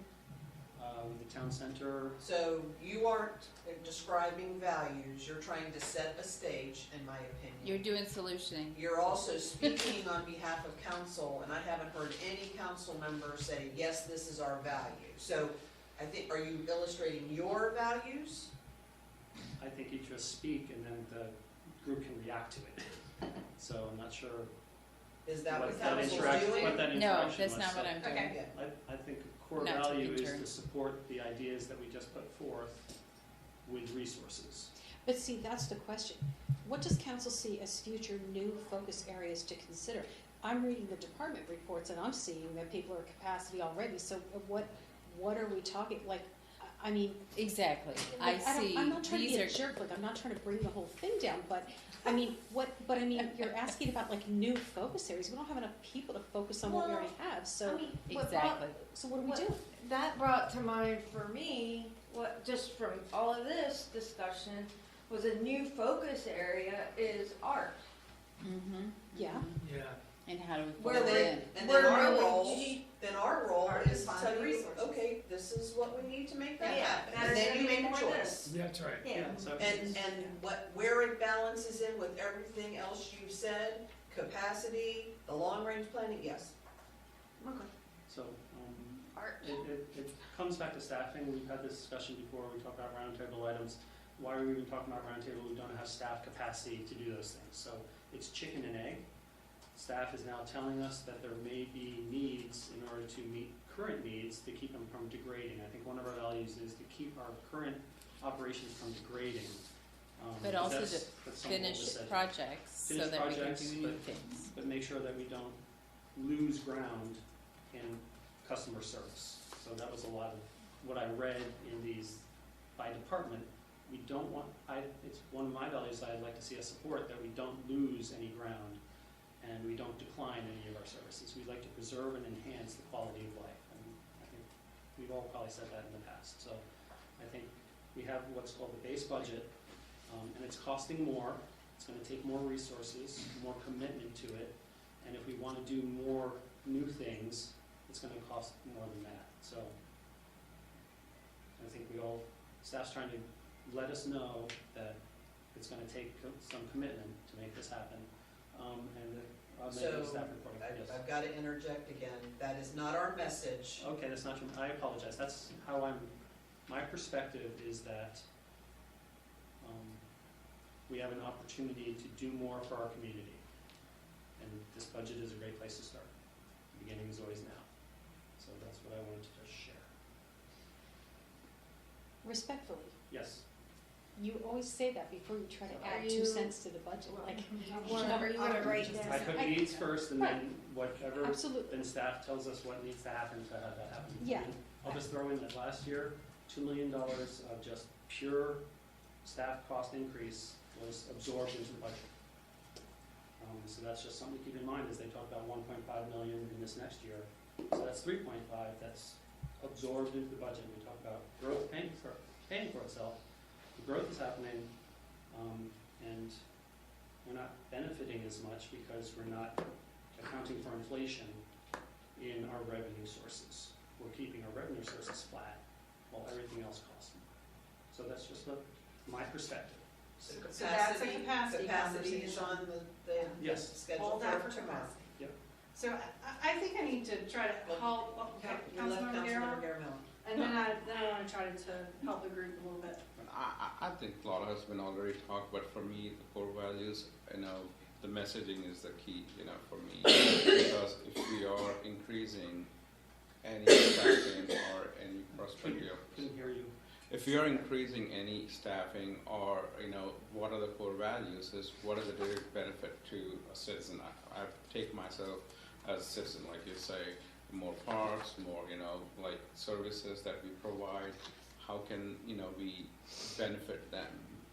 with the town center. So you aren't describing values, you're trying to set a stage, in my You're opinion. doing solutioning. You're also speaking on behalf of council, and I haven't heard any council member say, yes, this is our value. So I think, are you illustrating your values? I think you just speak and then the group can react to it. So I'm not sure Is that what that council's what doing? that interaction No, was. that's not what So I'm doing. Okay. I think a core Not value taking is to turns. support the ideas that we just put forth with resources. But see, that's the question. What does council see as future new focus areas to consider? I'm reading the department reports and I'm seeing that people are at capacity already, so what are we talking, like, I mean. Exactly. like, see, I'm not trying to these be a are, jerk, like, I'm not trying to bring the whole thing down, but, I mean, you're asking about like new focus areas. We don't have enough people to focus on what we Well, already have, so, exactly. so what do we what- do? That brought to mind for me, what, just from all of this discussion, was a new focus area is art. Mm-hmm. Yeah. Yeah. And how do we Well, pull it then, in? and We're then our really role, cheap. is to Find tell you, resources. okay, this is what we need to make that Yeah, happen. that And is then you gonna be make a more choice. Yeah, that's right. Yeah. So And where it balances in with everything else you've said, capacity, the long-range planning, yes. Okay. So, Art. it comes back to staffing. We've had this discussion before. We talk about roundtable items. Why are we even talking about roundtable? We don't have staff capacity to do those things. So it's chicken and egg. Staff is now telling us that there may be needs in order to meet current needs to keep them from degrading. I think one of our values is to keep our current operations from degrading. But because also that's to something we'll finish just say. projects so Finish that we can projects, do new but- things. But make sure that we don't lose ground in customer service. So that was a lot of what I read in these by department. We don't want, it's one of my values I'd like to see us support, that we don't lose any ground and we don't decline any of our services. We'd like to preserve and enhance the quality of life. And I think we've all probably said that in the past. So I think we have what's called the base budget, and it's costing more. It's going to take more resources, more commitment to it. And if we want to do more new things, it's going to cost more than that. So I think staff's trying to let us know that it's going to take some commitment to make this happen. And I'll make a staff report. Yes. I've got to interject again. That is not our message. Okay, that's not true. I apologize. That's how my perspective is that we have an opportunity to do more for our community. And this budget is a great place to start. The beginning is always now. So that's what I wanted to just share. Respectfully, Yes. you always say that before you try to Are add 2 you- cents to the budget, like. Whatever you wanna write down. I put needs first and then whatever, Absolutely. then staff tells us what needs to happen to have that happen. Yeah. And I'll just throw in that last year, $2 million of just pure staff cost increase was absorbed into the budget. So that's just something to keep in mind as they talk about 1.5 million in this next year. So that's 3.5, that's absorbed into the budget. We talk about growth paying for itself. The growth is happening, and we're not benefiting as much because we're not accounting for inflation in our revenue sources. We're keeping our revenue sources flat while everything else costs more. So that's just my perspective. So So that's a capacity capacity is conversation. on the Yes. schedule All that for for tomorrow. capacity. So I think I need to try to help You left Councilmember Councilmember Garrell, Garamella. and then I want to try to help the group a little bit. I think a lot has been already talked, but for me, the core values, the messaging is the key, for me. Because if we are increasing any staffing or any perspective, Couldn't hear you. if we are increasing any staffing or, what are the core values, is what is the direct benefit to a citizen? I take myself as a citizen, like you say, more parks, more, like services that we provide. How can, we benefit them?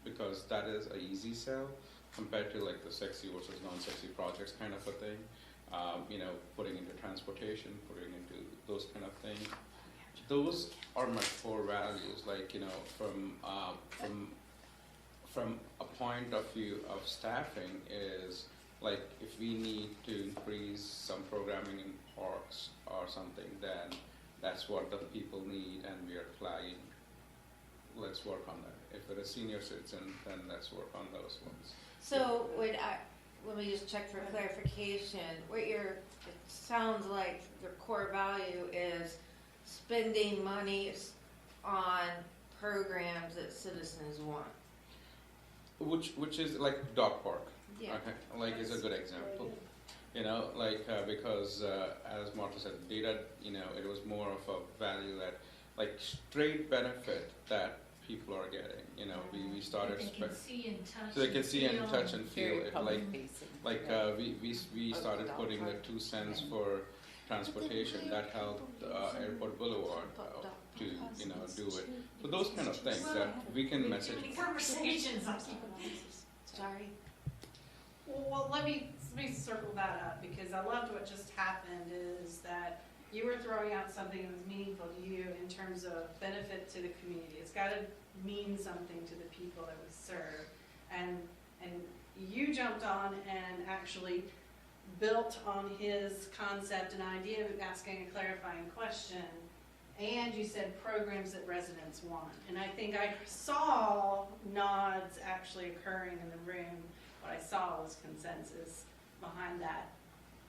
Because that is a easy sell compared to like the sexy versus non-sexy projects kind of a thing. Putting into transportation, putting into those kind of things. Those are my core values, like, from a point of view of staffing is, like, if we need to increase some programming in parks or something, then that's what the people need and we are flagging. Let's work on that. If it is senior citizen, then let's work on those ones. So let me just check for clarification, it sounds like your core value is spending money on programs that citizens want. Which is like dog park. Yeah. Okay, like is a good example. Because as Martha said, data, it was more of a value that, like, straight benefit that people are getting. We started. They can see and touch. So they can see and touch and feel Very it. public Like facing. we started putting the 2 cents for transportation that helped Airport Boulevard to do it. So those kind of things that we can message. Conversations. Sorry. Well, let me circle that up, because I loved what just happened, is that you were throwing out something that was meaningful to you in terms of benefit to the community. It's got to mean something to the people that we serve. And you jumped on and actually built on his concept and idea of asking a clarifying question. And you said programs that residents want. And I think I saw nods actually occurring in the room. What I saw was consensus behind that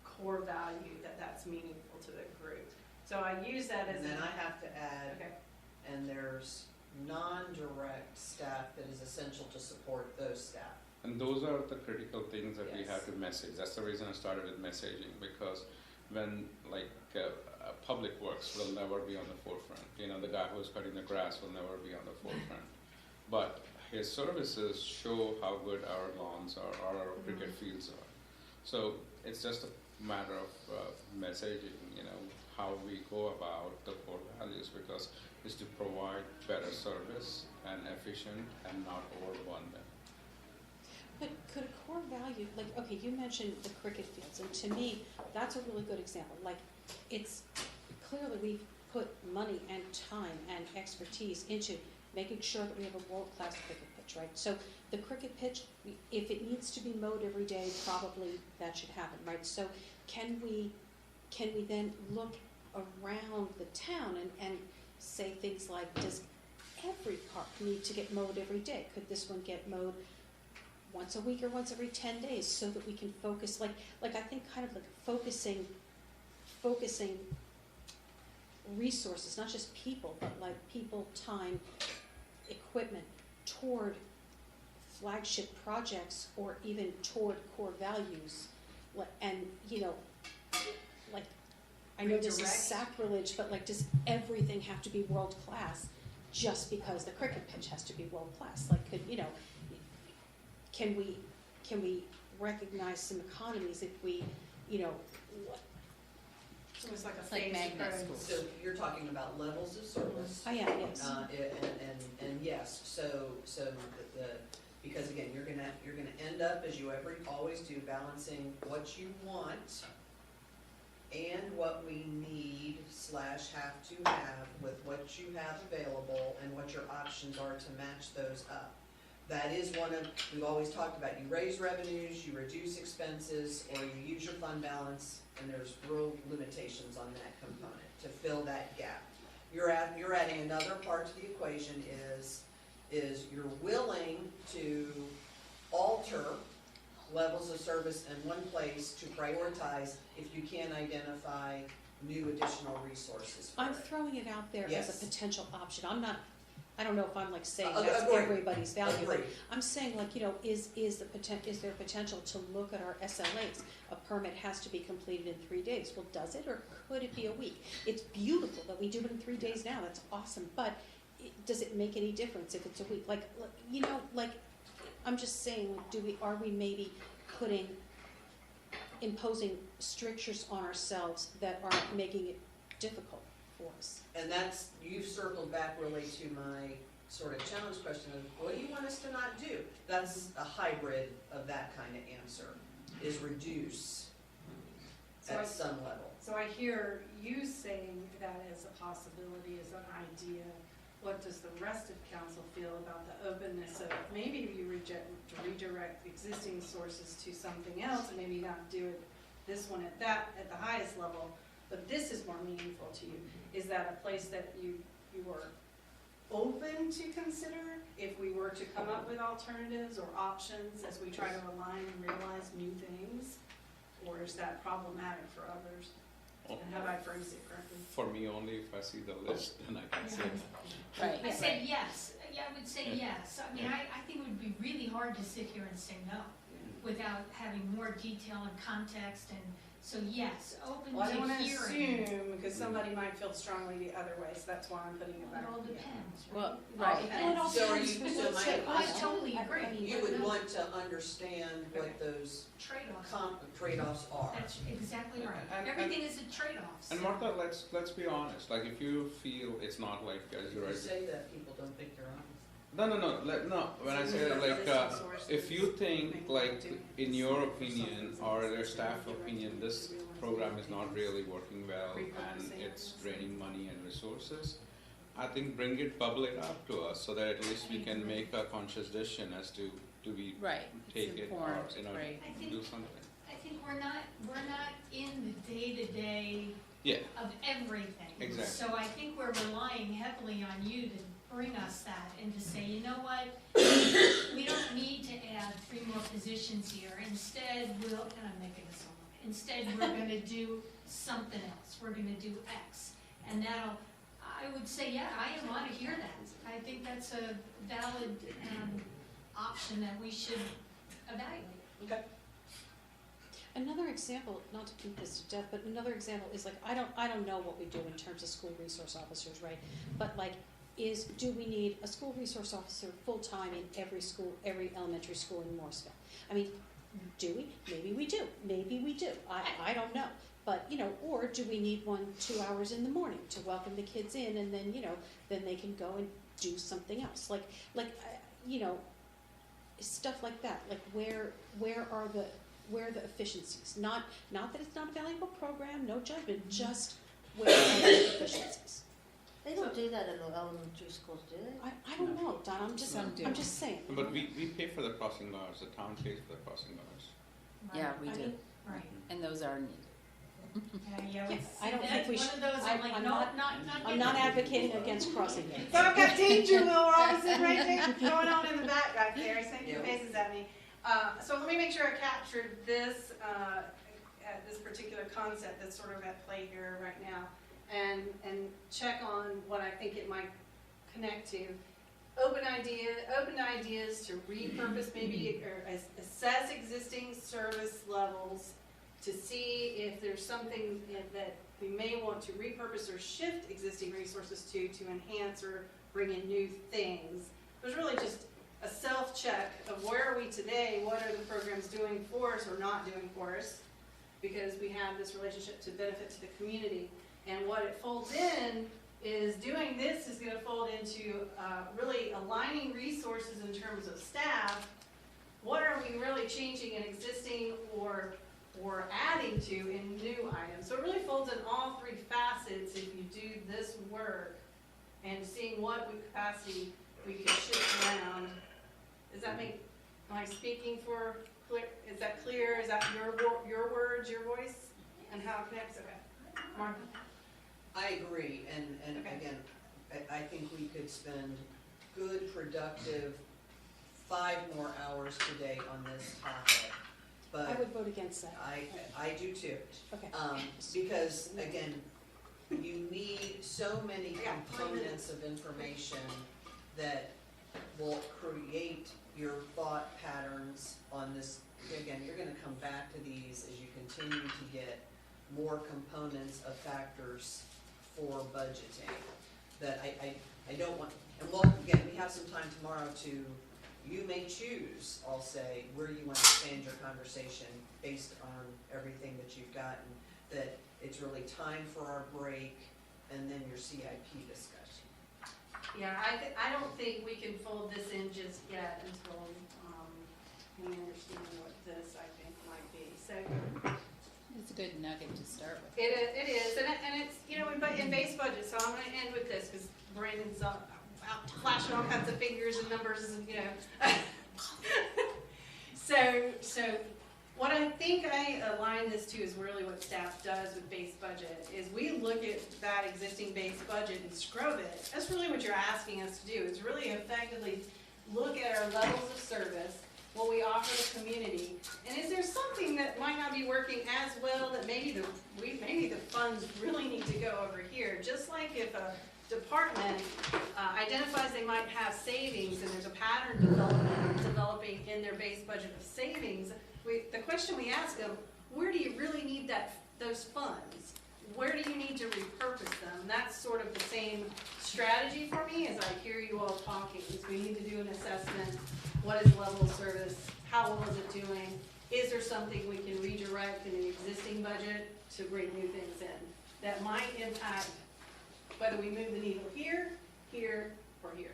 core value, that's meaningful to the group. So I use that as And then I have to add, okay. and there's non-direct staff that is essential to support those staff. And those are the critical things that we Yes. have to message. That's the reason I started with messaging, because when public works will never be on the forefront. The guy who's cutting the grass will never be on the forefront. But his services show how good our lawns are, or our cricket fields are. So it's just a matter of messaging, how we go about the core values, because it's to provide better service and efficient and not overwhelm them. But could a core value, like, okay, you mentioned the cricket fields, and to me, that's a really good example. Like, it's clearly we've put money and time and expertise into making sure that we have a world-class cricket pitch, right? So the cricket pitch, if it needs to be mowed every day, probably that should happen, right? So can we then look around the town and say things like, does every park need to get mowed every day? Could this one get mowed once a week or once every 10 days, so that we can focus, like I think kind of like focusing resources, not just people, but like people, time, equipment, toward flagship projects or even toward core values. And, you know, like, I know this is Redirect. sacrilege, but like, does everything have to be world-class just because the cricket pitch has to be world-class? Like, could, you know, can we recognize some economies if we, you know, It's almost like a It's like phased magnet approach. school. So you're talking about levels of service. I am, yes. And yes, so because again, you're gonna end up, as you always do, balancing what you want and what we need / have to have with what you have available and what your options are to match those up. That is one of, we've always talked about, you raise revenues, you reduce expenses, or you use your fund balance, and there's real limitations on that component to fill that gap. You're adding another part to the equation is you're willing to alter levels of service in one place to prioritize if you can identify new additional resources for I'm it. throwing it out there as Yes. a potential option. I don't know if I'm like saying Agreed. that's everybody's value, but Agreed. I'm saying, like, you know, is there potential to look at our SLAs? A permit has to be completed in 3 days. Well, does it, or could it be a week? It's beautiful that we do it in 3 days now, that's awesome, but does it make any difference if it's a week? Like, you know, like, I'm just saying, are we maybe imposing strictures on ourselves that are making it difficult for us? And that's, you've circled back really to my sort of challenge question of, what do you want us to not do? That's a hybrid of that kind of answer, is reduce So I- at some level. So I hear you saying that as a possibility, as an idea. What does the rest of council feel about the openness of maybe you redirect existing sources to something else, and maybe not do it this one at the highest level, but this is more meaningful to you? Is that a place that you are open to consider if we were to come up with alternatives or options as we try to align and realize new things? Or is that problematic for others? And have I phrased it correctly? For me only, if I see the list, then I can say that. Right. I said yes, yeah, I would say Yeah. yes. I mean, I think it would be really hard to sit here and say no without having more detail and context, and so yes, open Well, I don't to want to hearing. assume, because somebody might feel strongly the other way, so that's why I'm putting it back. It all depends, right? Well, All right. depends. So are you, so I totally agree. you would want to understand what those Trade-offs. trade-offs are. That's exactly right. And- Everything is a trade-off. And Martha, let's be honest, like, if you feel it's not like, as If you're you right. say that, people don't think you're honest. No, when I say like, if you think, like, in your opinion, or their staff opinion, this program is not really working well and it's draining money and resources, I think bring it, bubble it up to us, so that at least we can make a conscious decision as to, do we Right, take it's it or, informed, you know, right. I think- do something. I think we're not in the day-to-day Yeah, of everything. Exactly. So I think we're relying heavily on you to bring us that and to say, you know what? We don't need to add 3 more positions here. Instead, and I'm making this all up. Instead, we're gonna do something else. We're gonna do X. And I would say, yeah, I want to hear that. I think that's a valid option that we should evaluate. Okay. Another example, not to beat this to death, but another example is like, I don't know what we do in terms of school resource officers, right? But like, do we need a school resource officer full-time in every school, every elementary school in Morrisville? I mean, do we? Maybe we do, maybe we do, I don't know. But, or do we need one 2 hours in the morning to welcome the kids in, and then, then they can go and do something else, stuff like that, like where are the efficiencies? Not that it's not a valuable program, no judgment, just where are the efficiencies? They don't do that in the elementary schools, do they? I don't know, Don, I'm just saying. But we pay for the crossing guards, the town pays for the crossing guards. Yeah, we do, Right. and those are needed. Yeah, I don't think that's we one should- of those, I'm like, I'm no, not- not I'm not advocating against crossing guards. So I've got danger wheel Robinson right there going on in the back there, he's making Yeah. faces at me. So let me make sure I captured this, this particular concept that's sort of at play here right now, and check on what I think it might connect to. Open ideas to repurpose maybe, or assess existing service levels to see if there's something that we may want to repurpose or shift existing resources to enhance or bring in new things. There's really just a self-check of where are we today, what are the programs doing for us or not doing for us, because we have this relationship to benefit to the community. And what it folds in is doing this is going to fold into really aligning resources in terms of staff. What are we really changing in existing or adding to in new items? So it really folds in all three facets if you do this work and seeing what capacity we can shift around. Does that make, am I speaking for clear? Is that clear? Is that your words, your voice, and how it connects? Okay, Martha. I agree, and Okay. again, I think we could spend good, productive 5 more hours today on this topic, I but would vote against that. I do too. Okay. Because again, you need so many components of information that will create your thought patterns on this. Again, you're gonna come back to these as you continue to get more components of factors for budgeting. That I don't want, and we'll, again, we have some time tomorrow to, you may choose, I'll say, where you want to expand your conversation based on everything that you've gotten, that it's really time for our break and then your CIP discussion. Yeah, I don't think we can fold this in just yet until we understand what this, I think, might be. So It's a good nugget to start with. it is, and it's, but in base budget, so I'm gonna end with this, because Brandon's out flashing all kinds of figures and numbers, and, So what I think I align this to is really what staff does with base budget, is we look at that existing base budget and scrub it. That's really what you're asking us to do, is really effectively look at our levels of service, what we offer the community, and is there something that might not be working as well that maybe the funds really need to go over here? Just like if a department identifies they might have savings and there's a pattern developing in their base budget of savings, the question we ask them, where do you really need those funds? Where do you need to repurpose them? That's sort of the same strategy for me as I hear you all talking. Is we need to do an assessment. What is the level of service? How well is it doing? Is there something we can redirect in the existing budget to bring new things in that might impact whether we move the needle here, or here?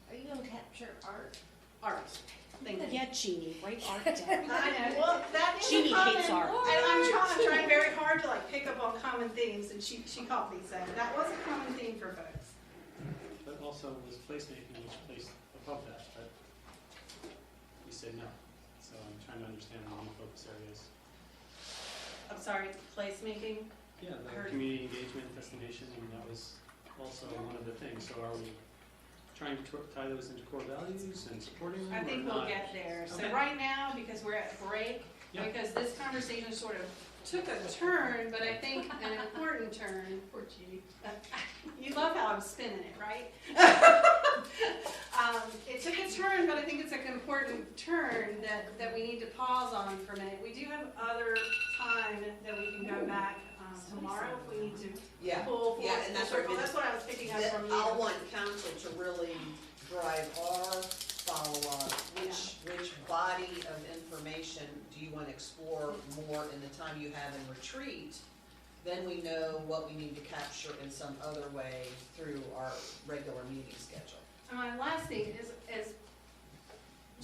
Are you gonna capture art? Art. Thank you. Yeah, Jeannie, write art down. I know. Well, that is Jeannie a common, hates art. and I'm trying very hard to pick up on common themes, and she caught me saying that was a common theme for folks. But also was placemaking, which placed above that, but you said no. So I'm trying to understand the new focus areas. I'm sorry, placemaking. Yeah, I the heard- community engagement destination, and that was also one of the things. So are we trying to tie those into core values and supporting them, I think or we'll not? get there. So Okay. right now, because we're at break, Yeah. because this conversation sort of took a turn, but I think an important turn. Poor Judy. You love how I'm spinning it, right? It took a turn, but I think it's an important turn that we need to pause on for a minute. We do have other time that we can go back tomorrow if we need to Yeah, pull yeah, full and that's circle. what That's what I was picking up that from you. I'll want council to really drive our follow-up, which body of information information do you want to explore more in the time you have in retreat, then we know what we need to capture in some other way through our regular meeting schedule. And my last thing is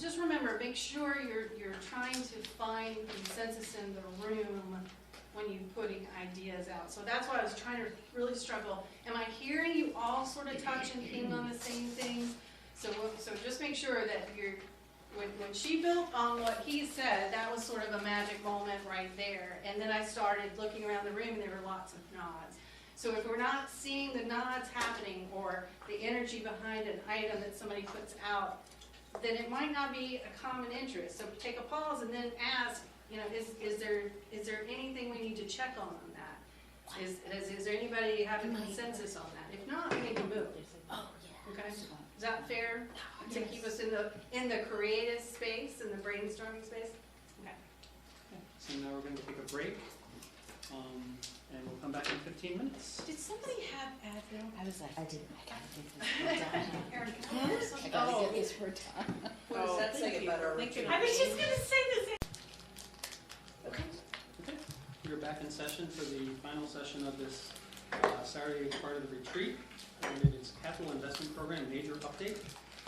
just remember, make sure you're trying to find consensus in the room when you're putting ideas out. So that's why I was trying to really struggle. Am I hearing you all sort of touch and ping on the same things? So just make sure that when she built on what he said, that was sort of a magic moment right there. And then I started looking around the room and there were lots of nods. So if we're not seeing the nods happening or the energy behind an item that somebody puts out, then it might not be a common interest. So take a pause and then ask, is there anything we need to check on that? Is there anybody having consensus on that? If not, we need to move. Oh, yeah. Okay, is that fair? To keep us in the creative space, in the brainstorming space? Okay. So now we're going to take a break, and we'll come back in 15 minutes. Did somebody have Advil? I was like, I did. I gotta get this word done. Erin, can I have I some? gotta get this word done. What does that say about our retreat? I was just gonna say the same. Okay, we're back in session for the final session of this Saturday part of the retreat. And it is Capital Investment Program Major Update.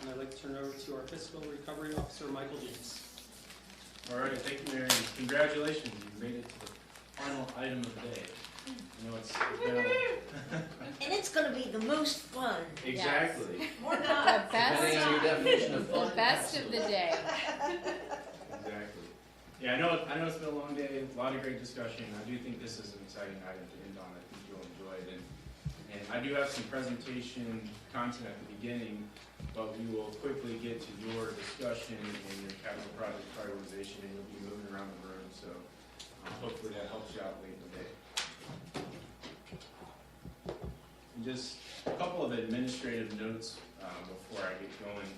And I'd like to turn it over to our Fiscal Recovery Officer, Michael James. All right, thank you, Mary, and congratulations, you made it to the final item of the day. You know, it's been And it's gonna be the most fun. exactly, More The nods. Depending on your best, definition of the fun. best of the day. exactly. Yeah, I know it's been a long day, a lot of great discussion. I do think this is an exciting item to end on. I think you'll enjoy it. And I do have some presentation content at the beginning, but we will quickly get to your discussion and your capital project prioritization, and you'll be moving around the room, so hopefully that helps you out late in the day. And just a couple of administrative notes before I get going.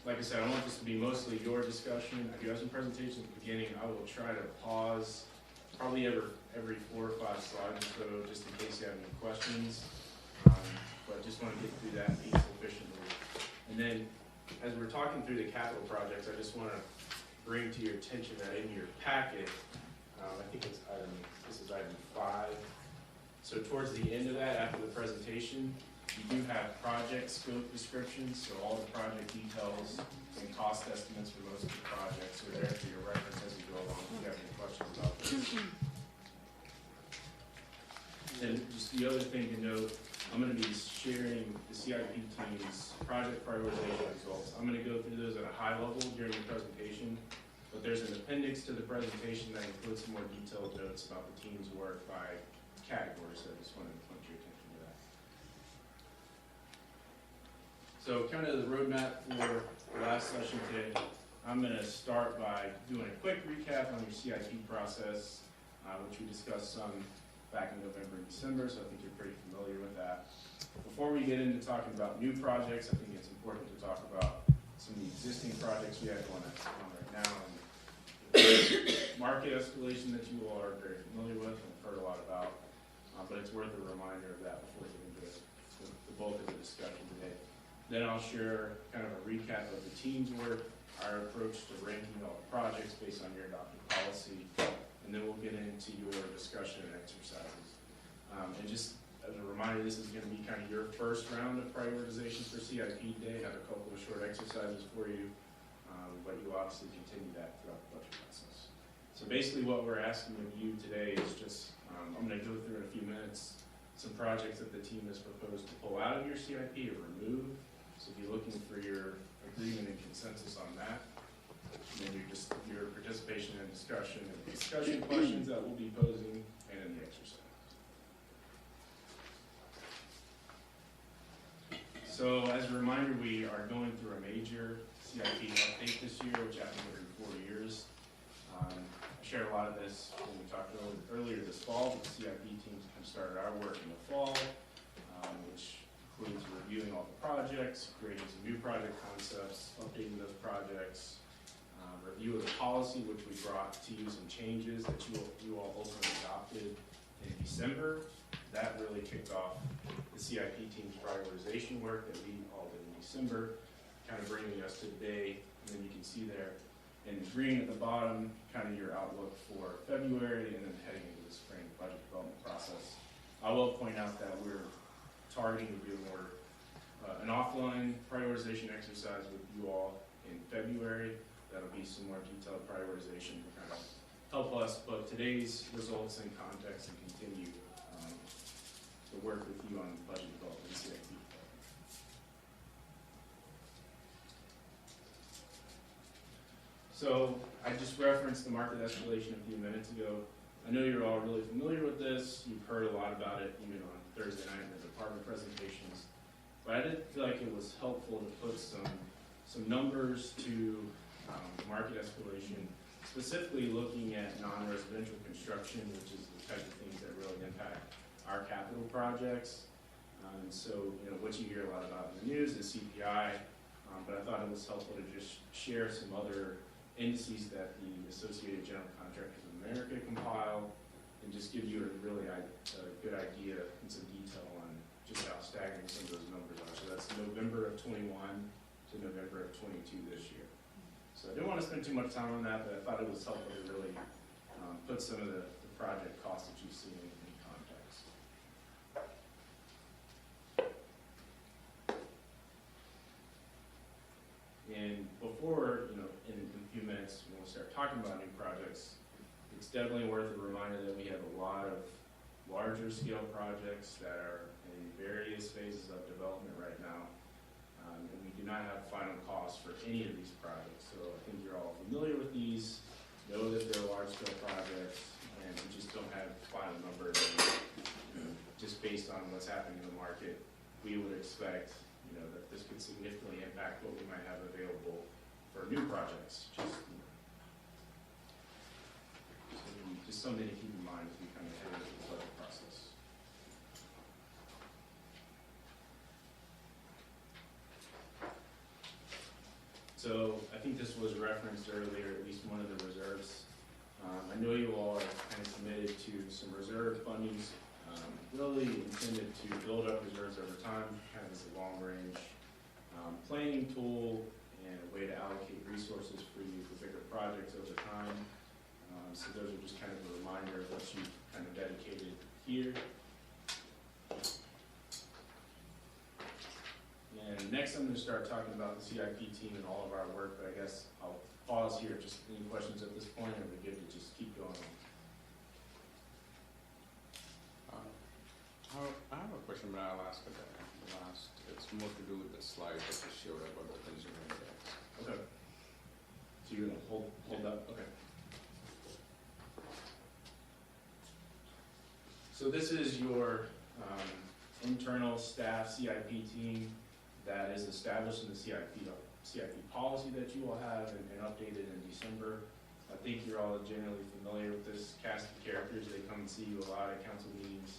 Like I said, I want this to be mostly your discussion. I do have some presentations at the beginning. I will try to pause probably every 4 or 5 slides or so, just in case you have any questions. But just want to get through that piece efficiently. And then, as we're talking through the capital projects, I just want to bring to your attention that in your packet, I think this is item 5. So towards the end of that, after the presentation, you do have project scope descriptions, so all the project details and cost estimates for most of the projects are there for your reference as you go along, if you have any questions about this. And just the other thing to note, I'm going to be sharing the CIP team's project prioritization results. I'm going to go through those at a high level during the presentation, but there's an appendix to the presentation that includes some more detailed notes about the team's work by category, so I just wanted to point your attention to that. So kind of the roadmap for the last session today, I'm going to start by doing a quick recap on your CIP process, which we discussed some back in November and December, so I think you're pretty familiar with that. Before we get into talking about new projects, I think it's important to talk about some of the existing projects we have going on right now, and the market escalation that you all are very familiar with and heard a lot about, but it's worth a reminder of that before we get into the bulk of the discussion today. Then I'll share kind of a recap of the team's work, our approach to ranking all the projects based on your adopted policy, and then we'll get into your discussion and exercises. And just as a reminder, this is going to be kind of your first round of prioritization for CIP Day. I have a couple of short exercises for you, but you'll obviously continue that throughout the budget process. So basically what we're asking of you today is just, I'm going to go through in a few minutes some projects that the team has proposed to pull out of your CIP or remove. So if you're looking for your agreement and consensus on that, and then your participation in discussion questions that we'll be posing, and in the exercise. So as a reminder, we are going through a major CIP update this year, which happens every 4 years. I shared a lot of this when we talked earlier this fall, but the CIP team started our work in the fall, which includes reviewing all the projects, creating some new project concepts, updating those projects, review of the policy, which we brought to you some changes that you all ultimately adopted in December. That really kicked off the CIP team's prioritization work that we all did in December, kind of bringing us to today. And then you can see there, in the green at the bottom, kind of your outlook for February, and then heading into the spring budget development process. I will point out that we're targeting to do more an offline prioritization exercise with you all in February. That'll be some more detailed prioritization to kind of help us put today's results in context and continue to work with you on budget development and CIP development. So I just referenced the market escalation a few minutes ago. I know you're all really familiar with this. You've heard a lot about it even on Thursday night in the department presentations. But I did feel like it was helpful to put some numbers to market escalation, specifically looking at non-residential construction, which is the type of things that really impact our capital projects. And so, what you hear a lot about in the news is CPI, but I thought it was helpful to just share some other indices that the Associated General Contractors of America compile, and just give you a really good idea and some detail on just how staggering some of those numbers are. So that's November of 21 to November of 22 this year. So I didn't want to spend too much time on that, but I thought it was helpful to really put some of the project costs that you've seen in context. And before, in a few minutes, when we start talking about new projects, it's definitely worth a reminder that we have a lot of larger scale projects that are in various phases of development right now. And we do not have final costs for any of these projects. So I think you're all familiar with these, know that they're large scale projects, and we just don't have final numbers. Just based on what's happening in the market, we would expect that this could significantly impact what we might have available for new projects. Just something to keep in mind as we kind of head into the budget process. So I think this was referenced earlier, at least one of the reserves. I know you all are kind of committed to some reserve fundings, really intended to build up reserves over time, kind of as a long-range planning tool and a way to allocate resources for you for bigger projects over time. So those are just kind of a reminder of what you've kind of dedicated here. And next I'm going to start talking about the CIP team and all of our work, but I guess I'll pause here. Just any questions at this point, or we good to just keep going on? I have a question, but I'll ask it last. It's more to do with the slide that you showed about the consumer index. Okay. So you're going to hold up? Okay. So this is your internal staff CIP team that is established in the CIP policy that you all have and updated in December. I think you're all generally familiar with this cast of characters. They come and see you a lot at council meetings.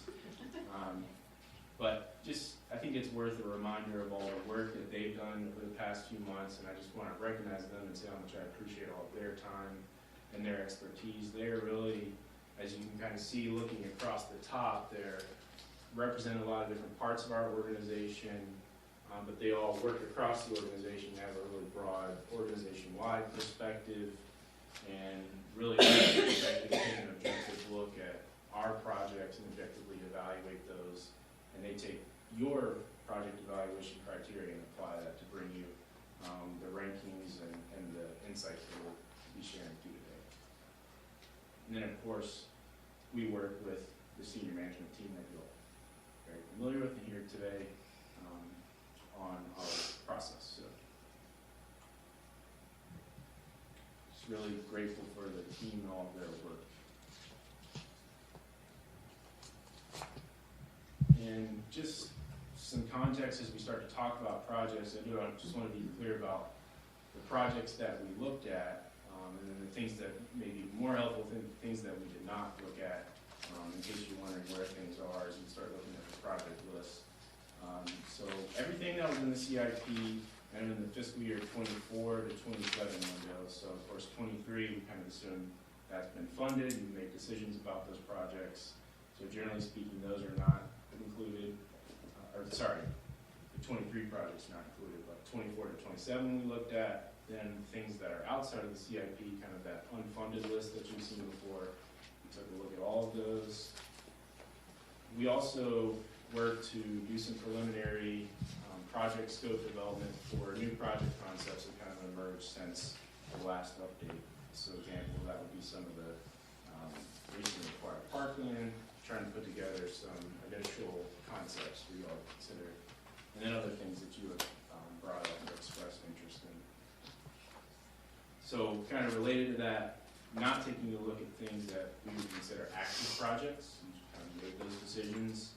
But just, I think it's worth a reminder of all the work that they've done over the past few months, and I just want to recognize them and say how much I appreciate all of their time and their expertise. They're really, as you can kind of see looking across the top, they're represent a lot of different parts of our organization, but they all work across the organization, have a really broad organization-wide perspective, and really take an objective look at our projects and objectively evaluate those. And they take your project evaluation criteria and apply that to bring you the rankings and the insights that we'll be sharing with you today. And then, of course, we work with the senior management team that you're very familiar with and here today on our process. So, just really grateful for the team and all of their work. And just some context as we start to talk about projects, I just want to be clear about the projects that we looked at, and then the things that may be more helpful, things that we did not look at, in case you're wondering where things are as you start looking at the project list. So everything that was in the CIP and in the fiscal year 24 to 27 window, so of course 23, we kind of assume that's been funded, you make decisions about those projects. So generally speaking, those are not included, the 23 projects not included, but 24 to 27 we looked at, Then things that are outside of the CIP, kind of that unfunded list that you've seen before, we took a look at all of those. We also worked to do some preliminary project scope development for new project concepts that kind of emerged since the last update. So example, that would be some of the recently acquired parkland, trying to put together some initial concepts for you all to consider, and then other things that you have brought up or expressed interest in. So kind of related to that, not taking a look at things that we would consider active projects, you kind of made those decisions.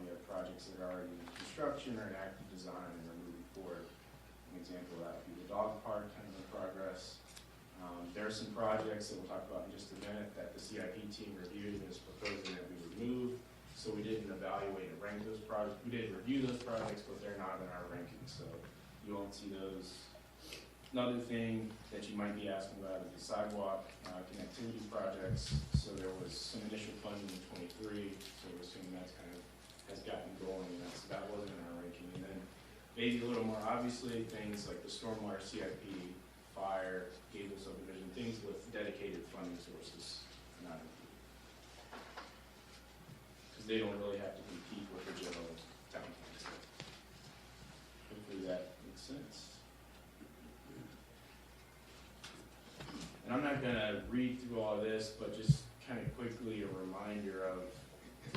We have projects that are already in construction or in active design and are moving forward. An example of that would be the dog park, kind of in progress. There are some projects that we'll talk about in just a minute that the CIP team reviewed and is proposing that we remove. So we didn't evaluate and rank those projects. We did review those projects, but they're not in our ranking, so you won't see those. Another thing that you might be asking about is the sidewalk connectivity projects. So there was some initial funding in '23, so we're assuming that's kind of has gotten going, and that wasn't in our ranking. And then maybe a little more obviously, things like the stormwater CIP, fire, Gable subdivision, things with dedicated funding sources are not included. Because they don't really have to compete with the general town council. Hopefully that makes sense. And I'm not gonna read through all of this, but just kind of quickly a reminder of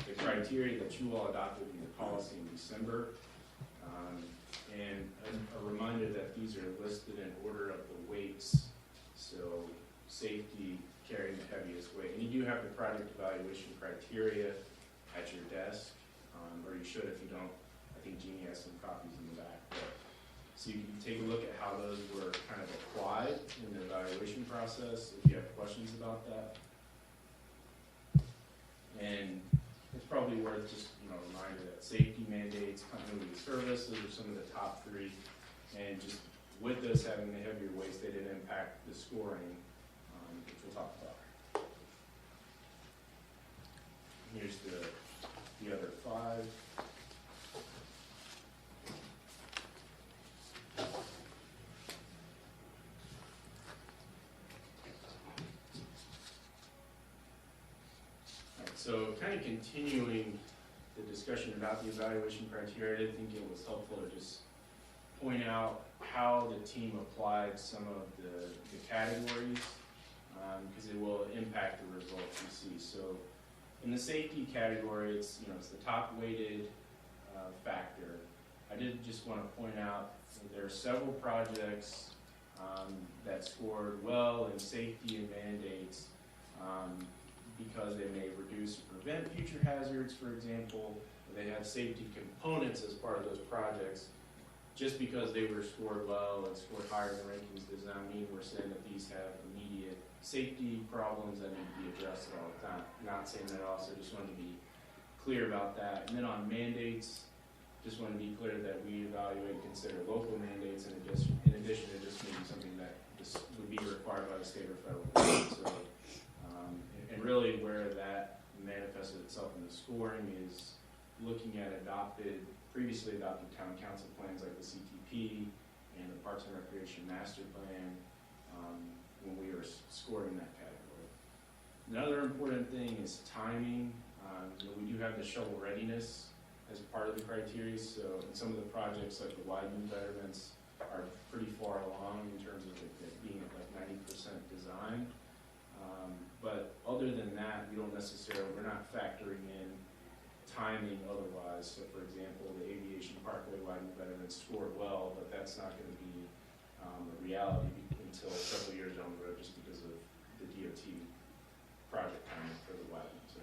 the criteria that you all adopted in the policy in December. And a reminder that these are listed in order of the weights. So safety carrying the heaviest weight. And you do have the project evaluation criteria at your desk, or you should if you don't. I think Jeannie has some copies in the back. So you can take a look at how those were kind of applied in the evaluation process if you have questions about that. And it's probably worth just, a reminder that safety mandates, continuity of service, those are some of the top three. And just with this having the heavier weights, they didn't impact the scoring, which we'll talk about. Here's the other five. So kind of continuing the discussion about the evaluation criteria, I did think it was helpful to just point out how the team applied some of the categories, because it will impact the results you see. So in the safety category, it's the top weighted factor. I did just want to point out that there are several projects that scored well in safety and mandates, because they may reduce or prevent future hazards, for example, or they have safety components as part of those projects. Just because they were scored well and scored higher in the rankings does not mean we're saying that these have immediate safety problems that need to be addressed all the time. Not saying that at all, so just wanted to be clear about that. And then on mandates, just want to be clear that we evaluate and consider local mandates in addition to just maybe something that would be required by the state or federal government. So, and really where that manifested itself in the scoring is looking at previously adopted town council plans like the CTP and the Parks and Recreation Master Plan, when we were scoring that category. Another important thing is timing. We do have the shovel readiness as part of the criteria, so in some of the projects like the widening betterments are pretty far along in terms of it being at like 90% design. But other than that, we're not factoring in timing otherwise. So for example, the Aviation Parkway widening betterments scored well, but that's not going to be a reality until several years down the road just because of the DOT project timing for the widening. So,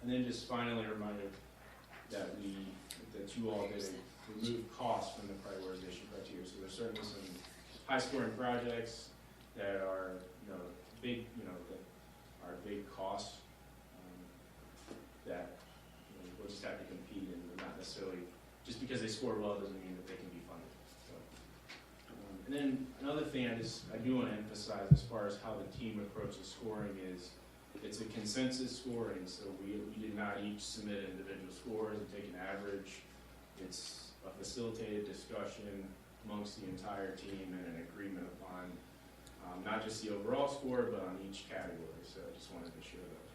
and then just finally a reminder that you all did remove costs from the prioritization criteria. So there's certainly some high scoring projects that are big, that are big costs that we'll just have to compete, and not necessarily just because they score well doesn't mean that they can be funded. So, and then another thing I do want to emphasize as far as how the team approaches scoring is it's a consensus scoring. So we did not each submit individual scores and take an average. It's a facilitated discussion amongst the entire team and an agreement upon not just the overall score, but on each category. So I just wanted to share that.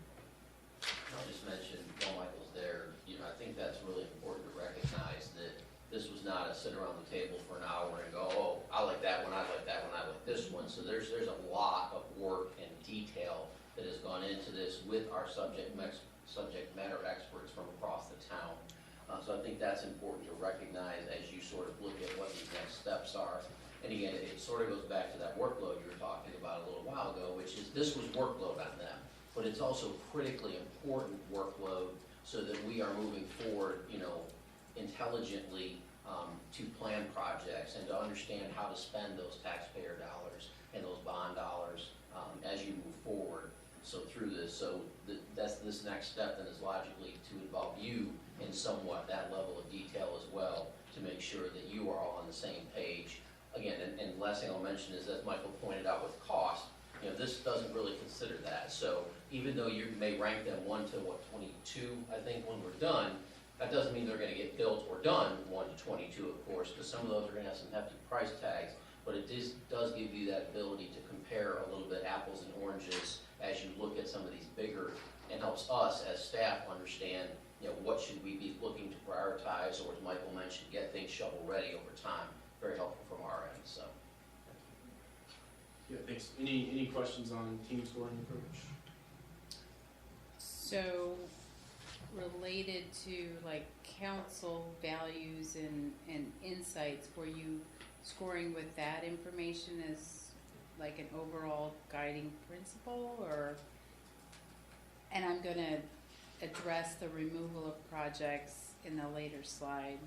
I'll just mention, while Michael's there, I think that's really important to recognize that this was not a sit around the table for an hour and go, oh, I like that one, I like that one, I like this one. So there's a lot of work and detail that has gone into this with our subject matter experts from across the town. So I think that's important to recognize as you sort of look at what these next steps are. And again, it sort of goes back to that workload you were talking about a little while ago, which is this was workload on them, but it's also critically important workload so that we are moving forward, intelligently to plan projects and to understand how to spend those taxpayer dollars and those bond dollars as you move forward. So through this, that's this next step then is logically to involve you in somewhat that level of detail as well to make sure that you are all on the same page. Again, and last thing I'll mention is, as Michael pointed out with cost, this doesn't really consider that. So even though you may rank them 1 to 22, I think, when we're done, that doesn't mean they're going to get built or done 1 to 22, of course, because some of those are going to have some hefty price tags. But it does give you that ability to compare a little bit apples and oranges as you look at some of these bigger, and helps us as staff understand, what should we be looking to prioritize, or as Michael mentioned, get things shovel ready over time. Very helpful from our end. So. Yeah, thanks. Any questions on team scoring approach? So, related to like council values and insights, were you scoring with that information as like an overall guiding principle, or? And I'm gonna address the removal of projects in the later slide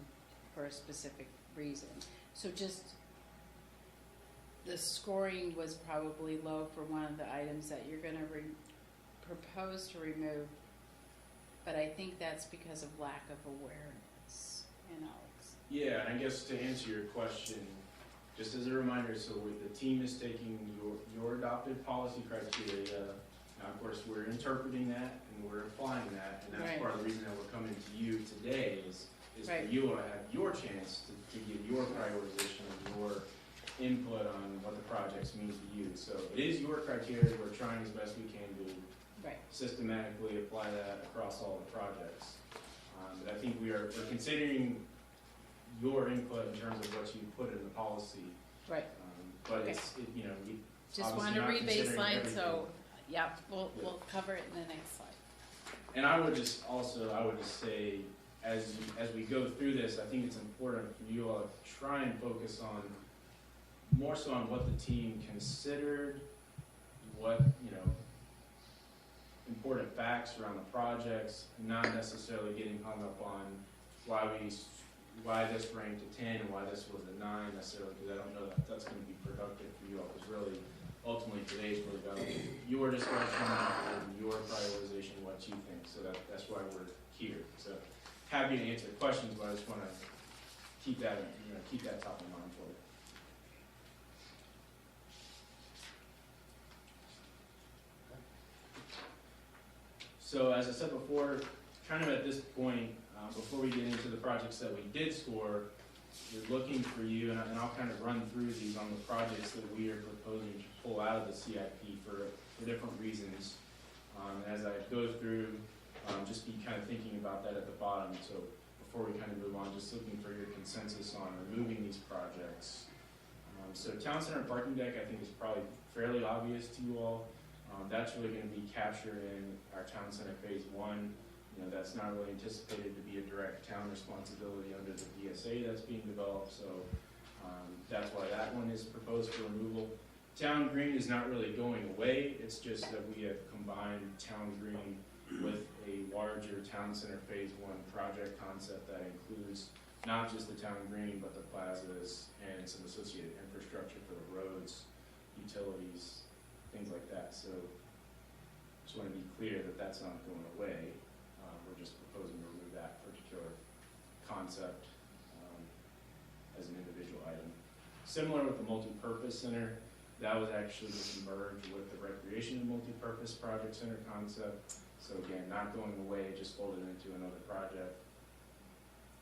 for a specific reason. So just, the scoring was probably low for one of the items that you're gonna propose to remove, but I think that's because of lack of awareness, Yeah, and I guess to answer your question, just as a reminder, so the team is taking your adopted policy criteria. Now, of course, we're interpreting that and we're applying that, and that's Right. part of the reason that we're coming to you today is Right. for you to have your chance to give your prioritization and your input on what the projects mean to you. So it is your criteria. We're trying as best we can to right, systematically apply that across all the projects. But I think we're considering your input in terms of what you put in the policy. right. But Okay. we Just obviously want to not considering re-baseline, so, everything. yeah, we'll Yeah. cover it in the next slide. And I would just say, as we go through this, I think it's important for you all to try and focus on, more so on what the team considered, what, important facts around the projects, not necessarily getting hung up on why this ranked a 10 and why this was a 9 necessarily, because I don't know that that's going to be productive for you all, because really, ultimately, today's really about your discussion and your prioritization, what you think, so that's why we're here. So, happy to answer questions, but I just want to keep that top of mind for you. So as I said before, kind of at this point, before we get into the projects that we did score, we're looking for you, and I'll kind of run through these on the projects that we are proposing to pull out of the CIP for different reasons. As I go through, just be kind of thinking about that at the bottom. So before we kind of move on, just looking for your consensus on removing these projects. So Town Center Parking Deck, I think, is probably fairly obvious to you all. That's really going to be captured in our Town Center Phase 1. That's not really anticipated to be a direct town responsibility under the DSA that's being developed, so that's why that one is proposed for removal. Town Green is not really going away, it's just that we have combined Town Green with a larger Town Center Phase 1 project concept that includes not just the Town Green, but the plazas and some associated infrastructure for the roads, utilities, things like that. So just want to be clear that that's not going away. We're just proposing to remove that particular concept as an individual item. Similar with the multi-purpose center, that was actually just merged with the recreation and multi-purpose project center concept. So again, not going away, just folded into another project.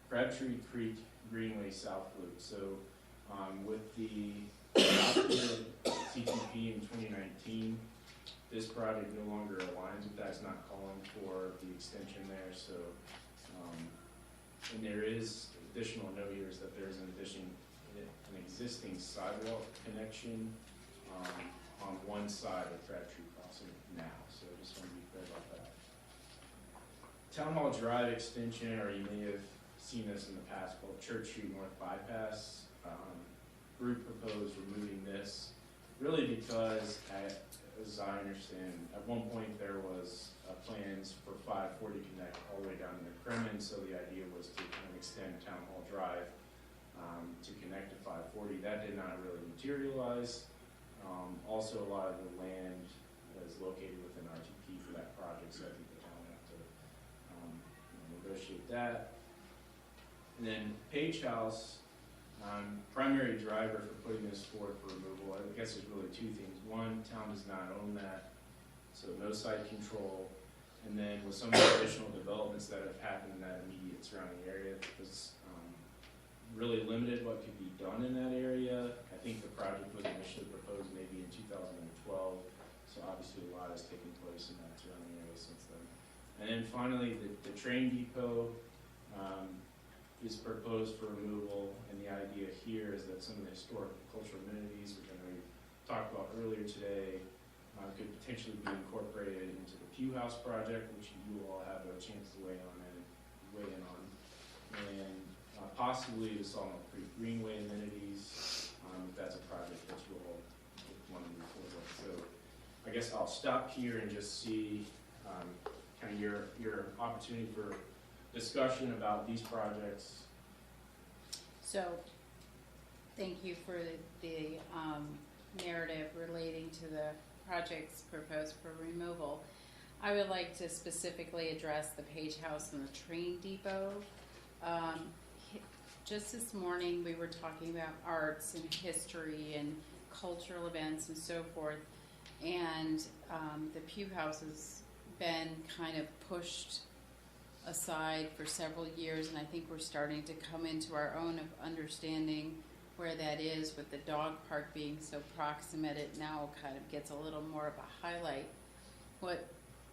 Crabtree Creek Greenway South Loop. So With the adopted CTP in 2019, this project no longer aligns with that. It's not calling for the extension there, so, and there is additional note here is that there is an existing sidewalk connection on one side of Crabtree Crossing now, so I just want to be clear about that. Town Hall Drive extension, or you may have seen this in the past, called Church Street North Bypass. Group proposed removing this, really because, as I understand, at one point there was plans for 540 to connect all the way down to McCrimmon, so the idea was to kind of extend Town Hall Drive to connect to 540. That did not really materialize. Also, a lot of the land is located within RTP for that project, so I think the town will have to negotiate that. And then Page House, primary driver for putting this forward for removal, I guess there's really two things. One, town does not own that, so no site control. And then with some of the additional developments that have happened in that immediate surrounding area, it was really limited what could be done in that area. I think the project was initially proposed maybe in 2012, so obviously a lot has taken place in that surrounding area since then. And then finally, the train depot is proposed for removal, and the idea here is that some of the historic and cultural amenities, which I know you talked about earlier today, could potentially be incorporated into the Pew House project, which you all have a chance to weigh in on, and possibly the Sawmill Creek Greenway amenities, if that's a project that you all want to move forward with. So I guess I'll stop here and just see kind of your opportunity for discussion about these projects. So, thank you for the narrative relating to the projects proposed for removal. I would like to specifically address the Page House and the train depot. Just this morning, we were talking about arts and history and cultural events and so forth, and the Pew House has been kind of pushed aside for several years, and I think we're starting to come into our own of understanding where that is. With the dog park being so proximate, it now kind of gets a little more of a highlight. What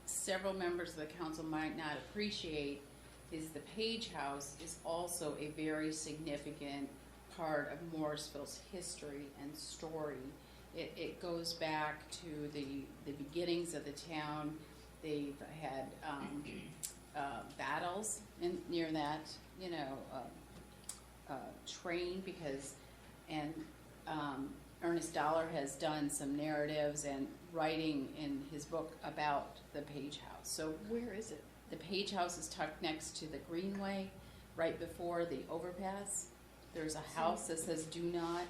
several members of the council might not appreciate is the Page House is also a very significant part of Morrisville's history and story. It goes back to the beginnings of the town. They've had battles near that, train, because, and Ernest Dollar has done some narratives and writing in his book about the Page House. So Where is it? the Page House is tucked next to the Greenway, right before the overpass. There's a house that says "Do not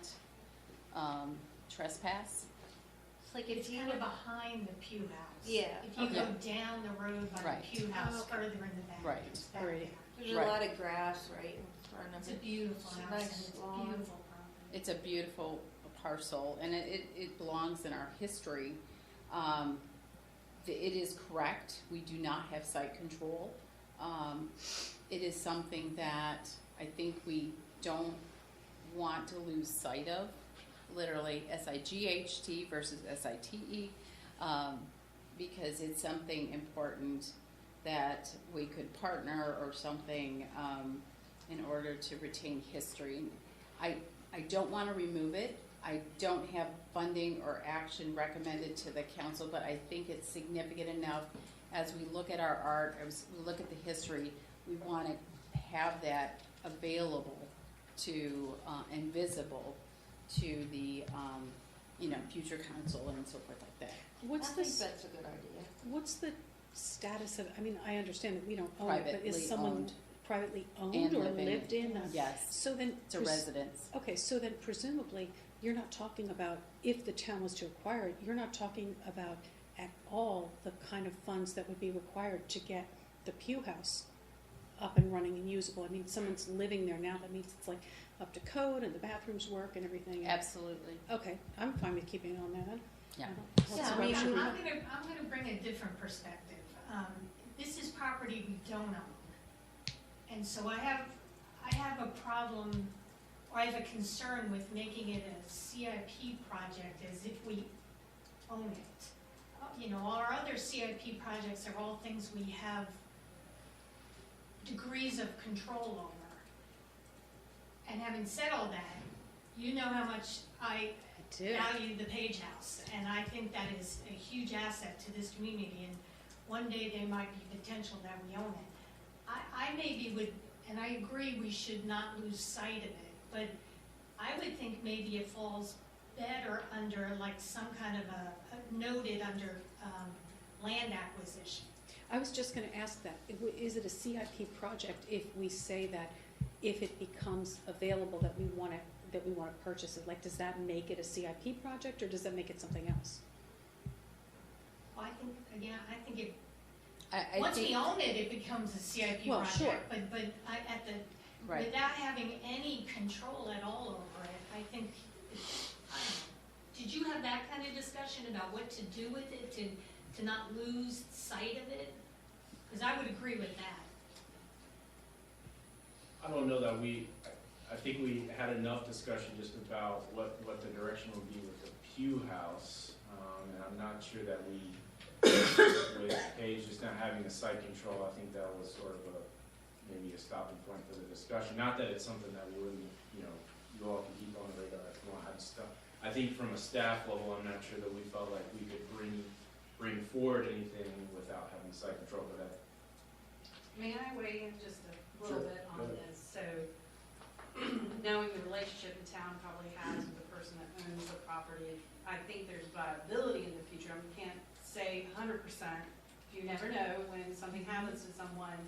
trespass." It's like It's kind of behind the Pew House. Yeah. If you Okay. go down the road by Right. the Pew House, Oh, okay. further in the back, Right. it's back Right. there. There's Right. a lot of grass right in front It's of a it. beautiful It's a house, nice and it's a lawn. beautiful property. It's a beautiful parcel, and it belongs in our history. It is correct, we do not have site control. It is something that I think we don't want to lose sight of, literally SIGHT versus SITE, because it's something important that we could partner or something in order to retain history. I don't want to remove it. I don't have funding or action recommended to the council, but I think it's significant enough as we look at our art, as we look at the history, we want to have that available to, and visible to the, future council and so forth like that. What's I the, think that's a good idea. what's the status of, I mean, I understand that we don't own it, but Privately is someone owned. privately owned And or living. lived in? Yes, So then. it's a residence. Okay, so then presumably, you're not talking about, if the town was to acquire it, you're not talking about at all the kind of funds that would be required to get the Pew House up and running and usable. I mean, someone's living there now, that means it's like up to code and the bathrooms work and everything. Absolutely. Okay, I'm fine with keeping it on there. Yeah. What's Yeah, the I mean, rubbish? I'm gonna bring a different perspective. This is property we don't own. And so I have a problem or I have a concern with making it a CIP project as if we own it. You know, our other CIP projects are all things we have degrees of control over. And having said all that, you know how much I value the Page House, and I think that is a huge asset to this community, and one day there might be potential that we own it. I maybe would, and I agree we should not lose sight of it, but I would think maybe it falls better under like some kind of a noted under land acquisition. I was just gonna ask that, is it a CIP project if we say that if it becomes available that we wanna purchase it? Like, does that make it a CIP project, or does that make it something else? Well, I think it, I once think, we own it, it becomes a CIP Well, project. sure. But right, without having any control at all over it, I think, I don't know. Did you have that kind of discussion about what to do with it, to not lose sight of it? Because I would agree with that. I don't know that I think we had enough discussion just about what the direction would be with the Pew House. And I'm not sure that with Paige just not having the site control, I think that was sort of maybe a stopping point for the discussion. Not that it's something that we wouldn't, you all can keep on the radar if you want to have stuff. I think from a staff level, I'm not sure that we felt like we could bring forward anything without having site control, but that. May I weigh in just a little Sure. bit Go on ahead. this? So, knowing the relationship the town probably has with the person that owns the property, I think there's viability in the future. I can't say 100%. You never know when something happens to someone,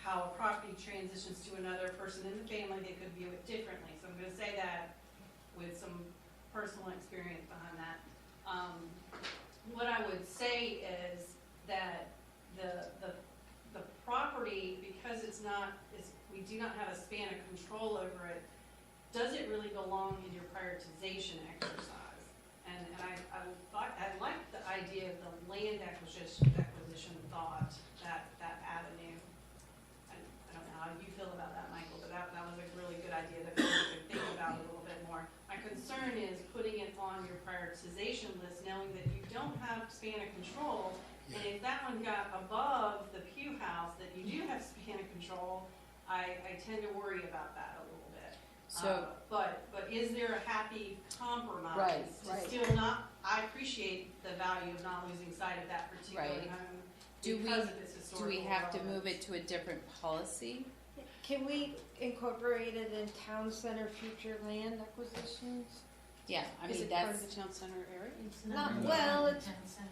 how a property transitions to another person in the family, they could view it differently. So I'm gonna say that with some personal experience behind that. What I would say is that the property, because we do not have a span of control over it, does it really belong in your prioritization exercise? And I like the idea of the land acquisition thought, that avenue. I don't know how you feel about that, Michael, but that was a really good idea that we could think about a little bit more. My concern is putting it on your prioritization list, knowing that you don't have span of control. And if that one got above the Pew House, that you do have span of control, I tend to worry about that a little bit. so, But is there a happy compromise? Right, To right. still not, I appreciate the value of not losing sight of that particular Right. home Do we- because of its do historical we have to move relevance. it to a different policy? Can we incorporate it in town center future land acquisitions? Yeah, I Is mean, it part of that's, the town center area? It's Not- not. well, Town it's- center.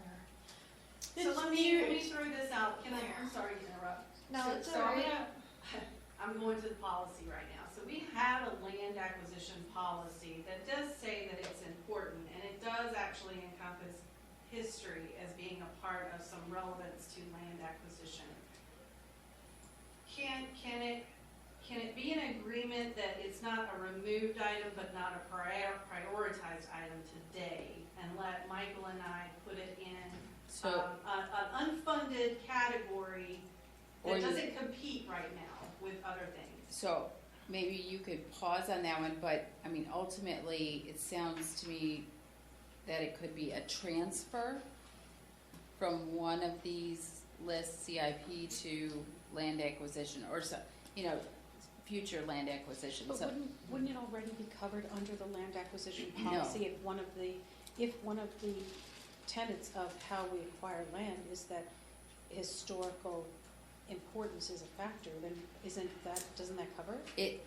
So let me throw this out, I'm sorry to interrupt. No, So- it's so all I'm right. gonna- I'm going to the policy right now. So we have a land acquisition policy that does say that it's important, and it does actually encompass history as being a part of some relevance to land acquisition. Can it be an agreement that it's not a removed item, but not a prioritized item today? And let Michael and I put it in so, an unfunded category Or that you- doesn't compete right now with other things. so maybe you could pause on that one, but, I mean, ultimately, it sounds to me that it could be a transfer from one of these lists, CIP, to land acquisition, or so, future land acquisition, But so, wouldn't it already be covered under the land acquisition No. policy if one of the tenets of how we acquire land is that historical importance is a factor, then doesn't that cover it?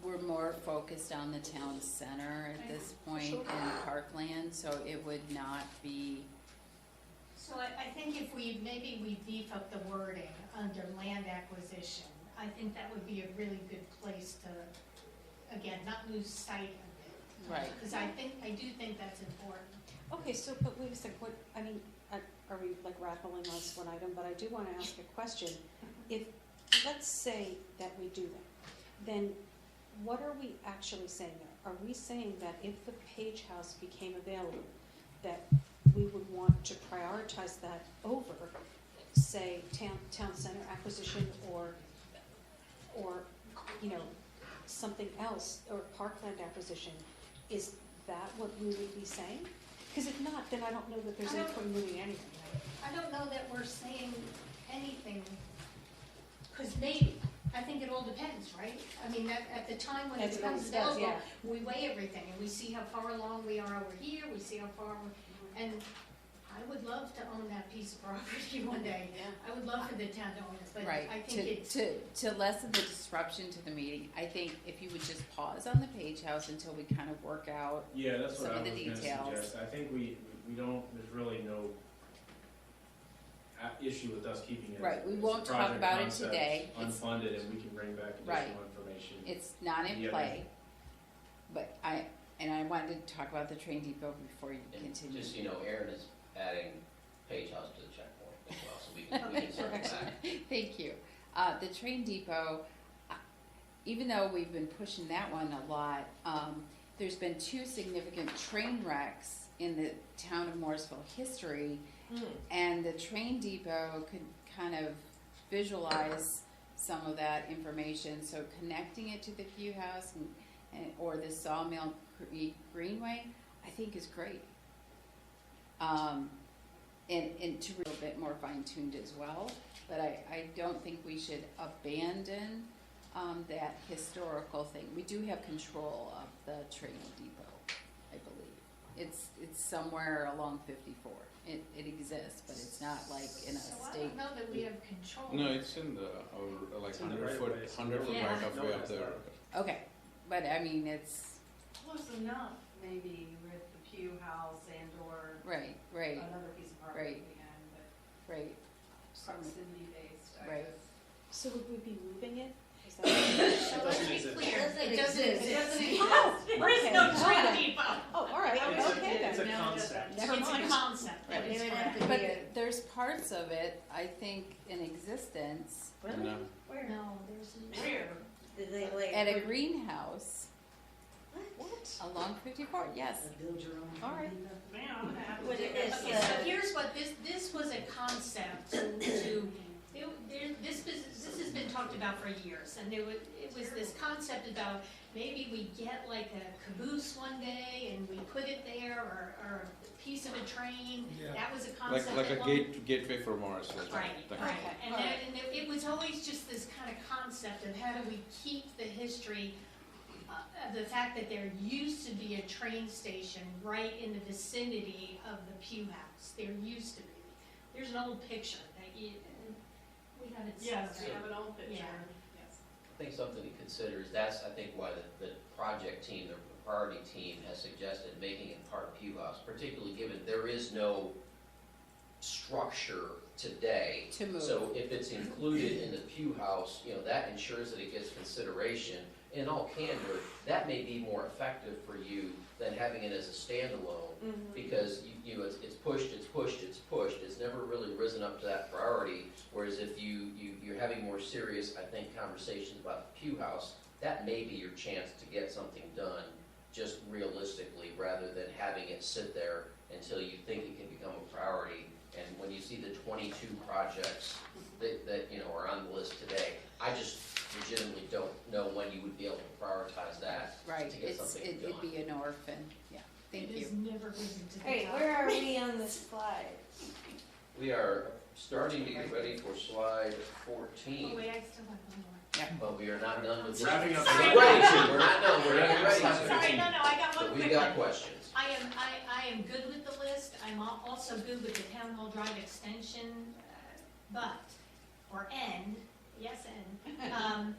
we're more focused on the town center at this point Sure. and parkland, so it would not be, So I think if we beef up the wording under land acquisition, I think that would be a really good place to, again, not lose sight of it. Right. Because I do think that's important. Okay, so, but wait a second, are we like rattling us one item, but I do wanna ask a question. If, let's say that we do that, then what are we actually saying there? Are we saying that if the Page House became available, that we would want to prioritize that over, say, town center acquisition or something else, or parkland acquisition, is that what we would be saying? Because if not, then I don't know that there's I any don't- point in moving anything. I don't know that we're saying anything, because maybe, I think it all depends, right? I mean, at the time when it As it becomes always does, available, yeah. we weigh everything, and we see how far along we are over here, we see how far, and I would love to own that piece of property one day. Yeah. I would love for the town to own it, but Right, I think it's. to lessen the disruption to the meeting, I think if you would just pause on the Page House until we kind of work out, Yeah, that's what Some I of was the gonna details. suggest. I think we don't, there's really no issue with us keeping it. Right, we as a won't talk project about it concept, today. It's- Unfunded, and we can bring back Right. additional information. it's not in Yeah. play. But I wanted to talk about the train depot before you And continue. just, so you know, Aaron is adding Page House to the checkpoint as well, so we can circle back. Thank you. The train depot, even though we've been pushing that one a lot, there's been 2 significant train wrecks in the town of Morrisville history, and the train depot could kind of visualize some of that information. So connecting it to the Pew House or the Sawmill Creek Greenway, I think is great. And to be a little bit more fine-tuned as well, but I don't think we should abandon that historical thing. We do have control of the train depot, I believe. It's somewhere along 54. It exists, but it's not like in a So I state. don't know that we have control. No, it's in the, like It's in the 100 right foot, of way. 100 foot Yeah. right of No way one up has there. that. Okay, but I mean, it's, Close enough, maybe with the Pew House and or right, another piece of property Right. behind, but right. proximity based, I Right. guess. So would we be moving it? Is that? So let's doesn't be exist. clear, Doesn't it doesn't exist. exist. Oh, There is okay, no got train it. depot. Oh, all right, It's a- okay it's a then. concept. Never It's a mind. concept, that Right. is They would have correct. to But be a- there's parts of it, I think, in existence No. Where? No, there's. Where? Did they like? at a greenhouse What? along 54, yes. Build your own. All right. Man, I'm gonna have to What do it it. is, Okay, so here's what, this was a concept this has been talked about for years, and it was this concept about maybe we get like a caboose one day and we put it there, or a piece of a train, Yeah. that was a Like concept. like a at one- gateway for Morrisville. Right, thing. right, Okay, and all then, right. and it was always just this kind of concept of how do we keep the history of the fact that there used to be a train station right in the vicinity of the Pew House, there used to be. There's an old picture that we have it. Yes, we somewhere. have an old picture, Yeah. yes. I think something to consider is that's, I think, why the project team, the priority team has suggested making it part of Pew House, particularly given there is no structure today. To move. So if it's included in the Pew House, you know, that ensures that it gets consideration. In all candor, that may be more effective for you than having it as a standalone, because you know, it's pushed, it's never really risen up to that priority. Whereas if you're having more serious, I think, conversations about the Pew House, that may be your chance to get something done, just realistically, rather than having it sit there until you think it can become a priority. And when you see the 22 projects that you know are on the list today, I just legitimately don't know when you would be able to prioritize that Right, to get something it'd done. be an orphan, yeah, thank It you. has never risen to the top. Hey, where are we on this slide? We are starting to get ready for slide Oh, 14, wait, I still have one more. but we are not done with this. Wrapping up. Sorry. We're ready to, we're not done, we're getting ready Sorry. to. Sorry, no, I got one But quick we got one. questions. I am good with the list, I'm also good with the Town Hall Drive extension, but, or N, yes, N.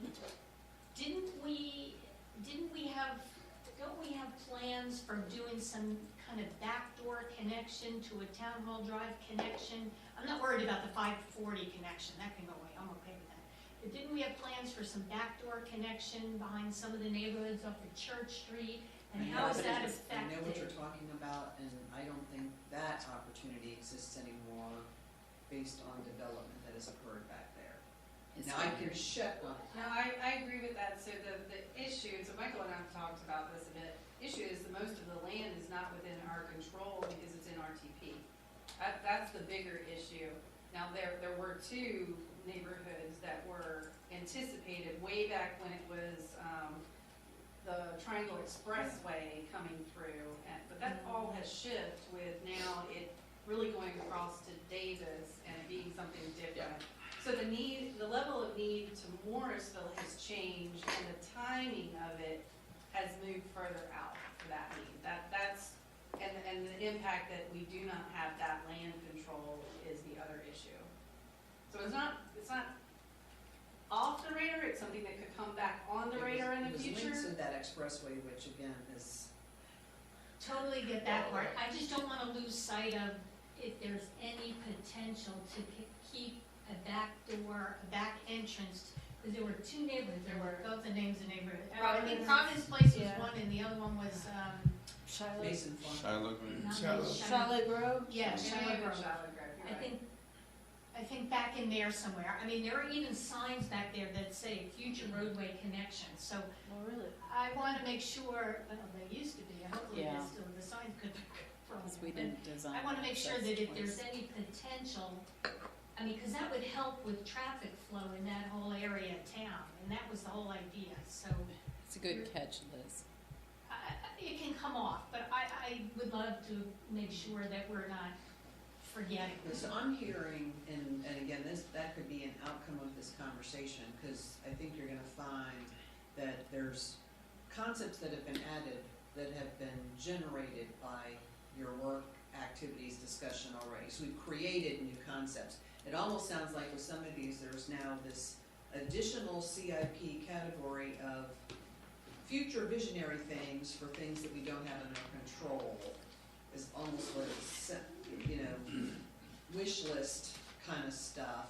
Don't we have plans for doing some kind of backdoor connection to a Town Hall Drive connection? I'm not worried about the 540 connection, that can go away, I'm okay with that. But didn't we have plans for some backdoor connection behind some of the neighborhoods off of Church Street? And how is that I know what you're affected? talking about, and I don't think that opportunity exists anymore based on development that has occurred back there. It's Now, I fine. can check on it. No, I agree with that, so the issue, so Michael and I have talked about this a bit, issue is the most of the land is not within our control because it's in RTP. That's the bigger issue. Now, there were 2 neighborhoods that were anticipated way back when it was, the Triangle Expressway coming through, but that all has shifted with now it really going across to Davis and it being something different. So the level of need to Morrisville has changed, and the timing of it has moved further out for that need. That's and the impact that we do not have that land control is the other issue. So it's not off the radar, it's something that could come back on the radar in the future. It was linked to that expressway, which again is, Totally get that part. I just don't wanna lose sight of if there's any potential to keep a back door, a back entrance. Because there were two neighborhoods, there were both the names of neighborhoods. I think Providence Place was one and the other one was, Mason Farm. Shiloh. not Shiloh. Shiloh. Grove? Yeah, Shiloh Grove. You're right. I think back in there somewhere. I mean, there are even signs back there that say future roadway connection. So Oh, really? I want to make sure, well, they used to be, hopefully Yeah. there's still, the signs could be from. Because we didn't design. I want to make sure that if there's access any potential, I mean, because that would help with traffic flow in that whole area of town, and that was the whole idea. So points. It's a good catch, Liz. it can come off, but I would love to make sure that we're not forgetting. So I'm hearing, and again, that could be an outcome of this conversation, because I think you're gonna find that there's concepts that have been added that have been generated by your work, activities, discussion already. So we've created new concepts. It almost sounds like with some of these, there's now this additional CIP category of future visionary things for things that we don't have in our control, is almost what it's, wish list kind of stuff,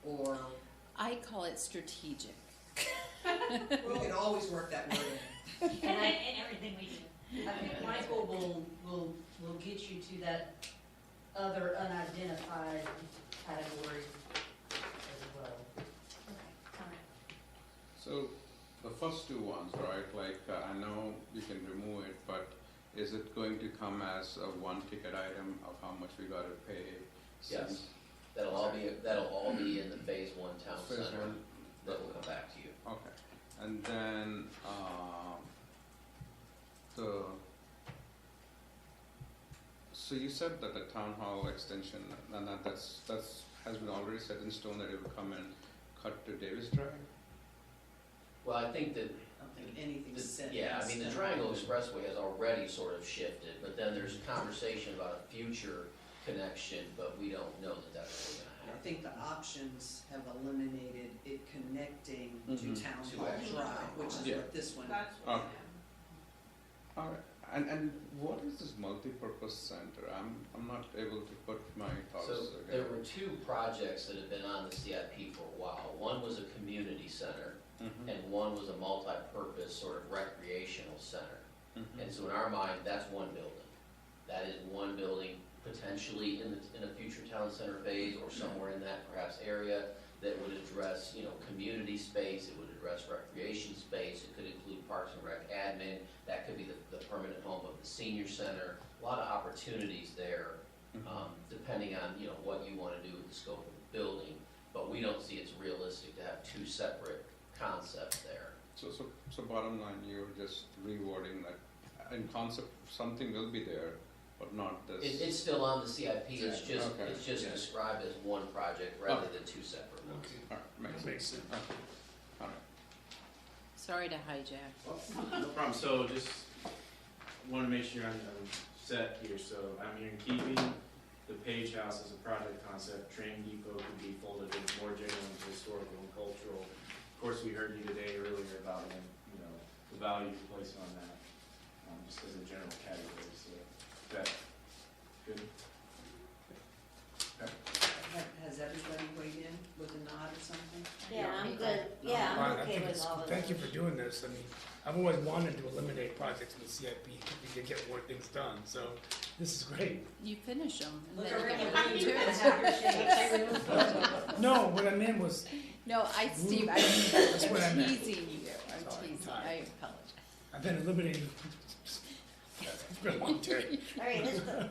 or I call it strategic. we can always work that word in. And everything we do. I think Michael will get you to that other unidentified category as well. Okay, all right. So the first two ones, right, like I know you can remove it, but is it going to come as a one ticket item of how much we gotta pay? Yes, that'll all be in the phase one town Phase center, one. that will come back to you. Okay, and then, so you said that the town hall extension, and that's has been already set in stone that it will come and cut to Davis Drive? Well, I think that I don't think anything's set. yeah, I in mean, the stone. Triangle Expressway has already sort of shifted, but then there's conversation about a future connection, but we don't know that that's really gonna I happen. think the options have eliminated it connecting to Mhm. Town To Hall actually Drive, Town which is Hall. Yeah. what this one. That's Oh. All right, and what is this multi-purpose center? I'm not able to put my thoughts So together. there were two projects that have been on the CIP for a while. One was a community center, Mhm, and one was a multi-purpose sort of recreational center. mhm. And so in our mind, that's one building. That is one building, potentially in a future town center phase or somewhere in that perhaps area that would address, community space, it would address recreation space, it could include Parks and Rec admin, that could be the permanent home of the senior center. A lot of opportunities there, depending on, what you wanna do with the scope of the building. But we don't see it's realistic to have two separate concepts there. So bottom line, you're just rewording that, in concept, something will be there, but not this. It's still on the CIP, it's just, Okay. it's just Yeah. described as one project rather than two separate ones. All right, makes sense. Okay. All right. Sorry to hijack. No problem, so just wanna make sure I'm set here, so I'm here keeping the Page House as a project concept, Train Depot could be folded in more general into historical and cultural. Of course, we heard you today earlier about, the value you place on that, just as a general category, so that, good? Has everybody weighed in with a nod or something? Yeah, I'm good, yeah, Well, I'm I okay think with it's, all of thank you those. for doing this. I mean, I've always wanted to eliminate projects in the CIP, we could get more things done, so this is great. You finish them. and Look then around you the room, do you it. can have your shakes. No, what I meant was, No, Steve, That's what I I'm meant. teasing you. I'm Sorry, teasing. sorry. I apologize. I've been eliminating, it's been a long day. All right, let's go.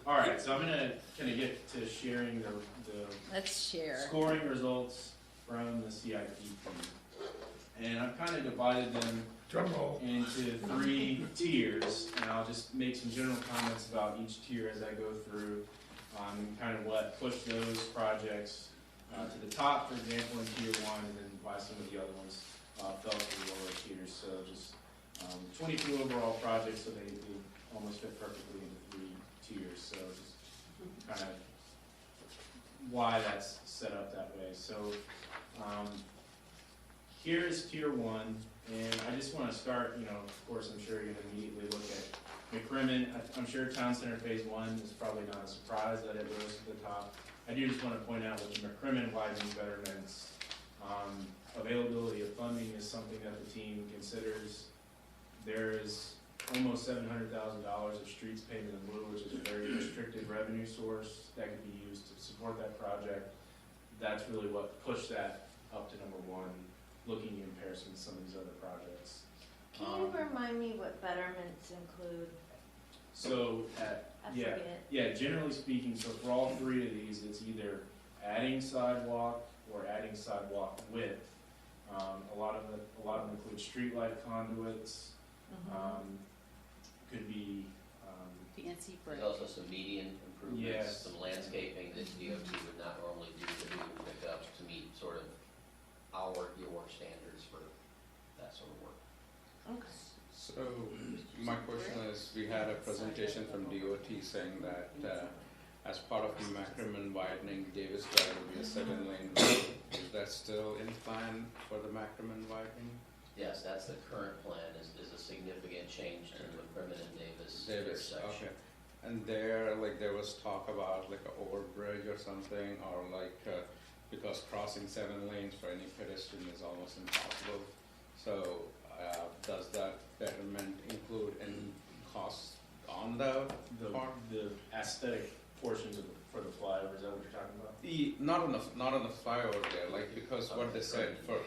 All right, so I'm gonna kinda get to sharing the Let's share. scoring results from the CIP. And I've kind of divided them Drum roll. into 3 tiers, and I'll just make some general comments about each tier as I go through, and kind of what pushed those projects to the top, for example, in tier 1, and then why some of the other ones fell to the lower tiers. So just 22 overall projects, so they almost fit perfectly into 3 tiers. So just kind of why that's set up that way. So here's tier 1, and I just want to start, of course, I'm sure you're going to immediately look at McCrimmon. I'm sure Town Center Phase 1 is probably not a surprise that it rose to the top. I do just want to point out with the McCrimmon widening betterments, availability of funding is something that the team considers. There is almost $700,000 of streets paved in blue, which is a very restricted revenue source that could be used to support that project. That's really what pushed that up to number 1, looking in comparison to some of these other projects. Can you remind me what betterments include? So, I forget. yeah, generally speaking, so for all 3 of these, it's either adding sidewalk or adding sidewalk width. A lot of them include streetlight conduits, could be, Fancy brick. There's also some median improvements, Yes. some landscaping that DOT would not normally do that we would pick up to meet sort of your standards for that sort of work. Okay. So, my question is, we had a presentation from DOT saying that as part of the McCrimmon widening, Davis Drive will be a 7-lane road. Is that still in plan for the McCrimmon widening? Yes, that's the current plan, is a significant change to the McCrimmon and Davis intersection. Okay. And there was talk about like an overbridge or something, or because crossing 7 lanes for any pedestrian is almost impossible. So, does that betterment include any costs on the part? the aesthetic portions for the flyover, is that what you're talking about? Not on the flyover there, because what they said for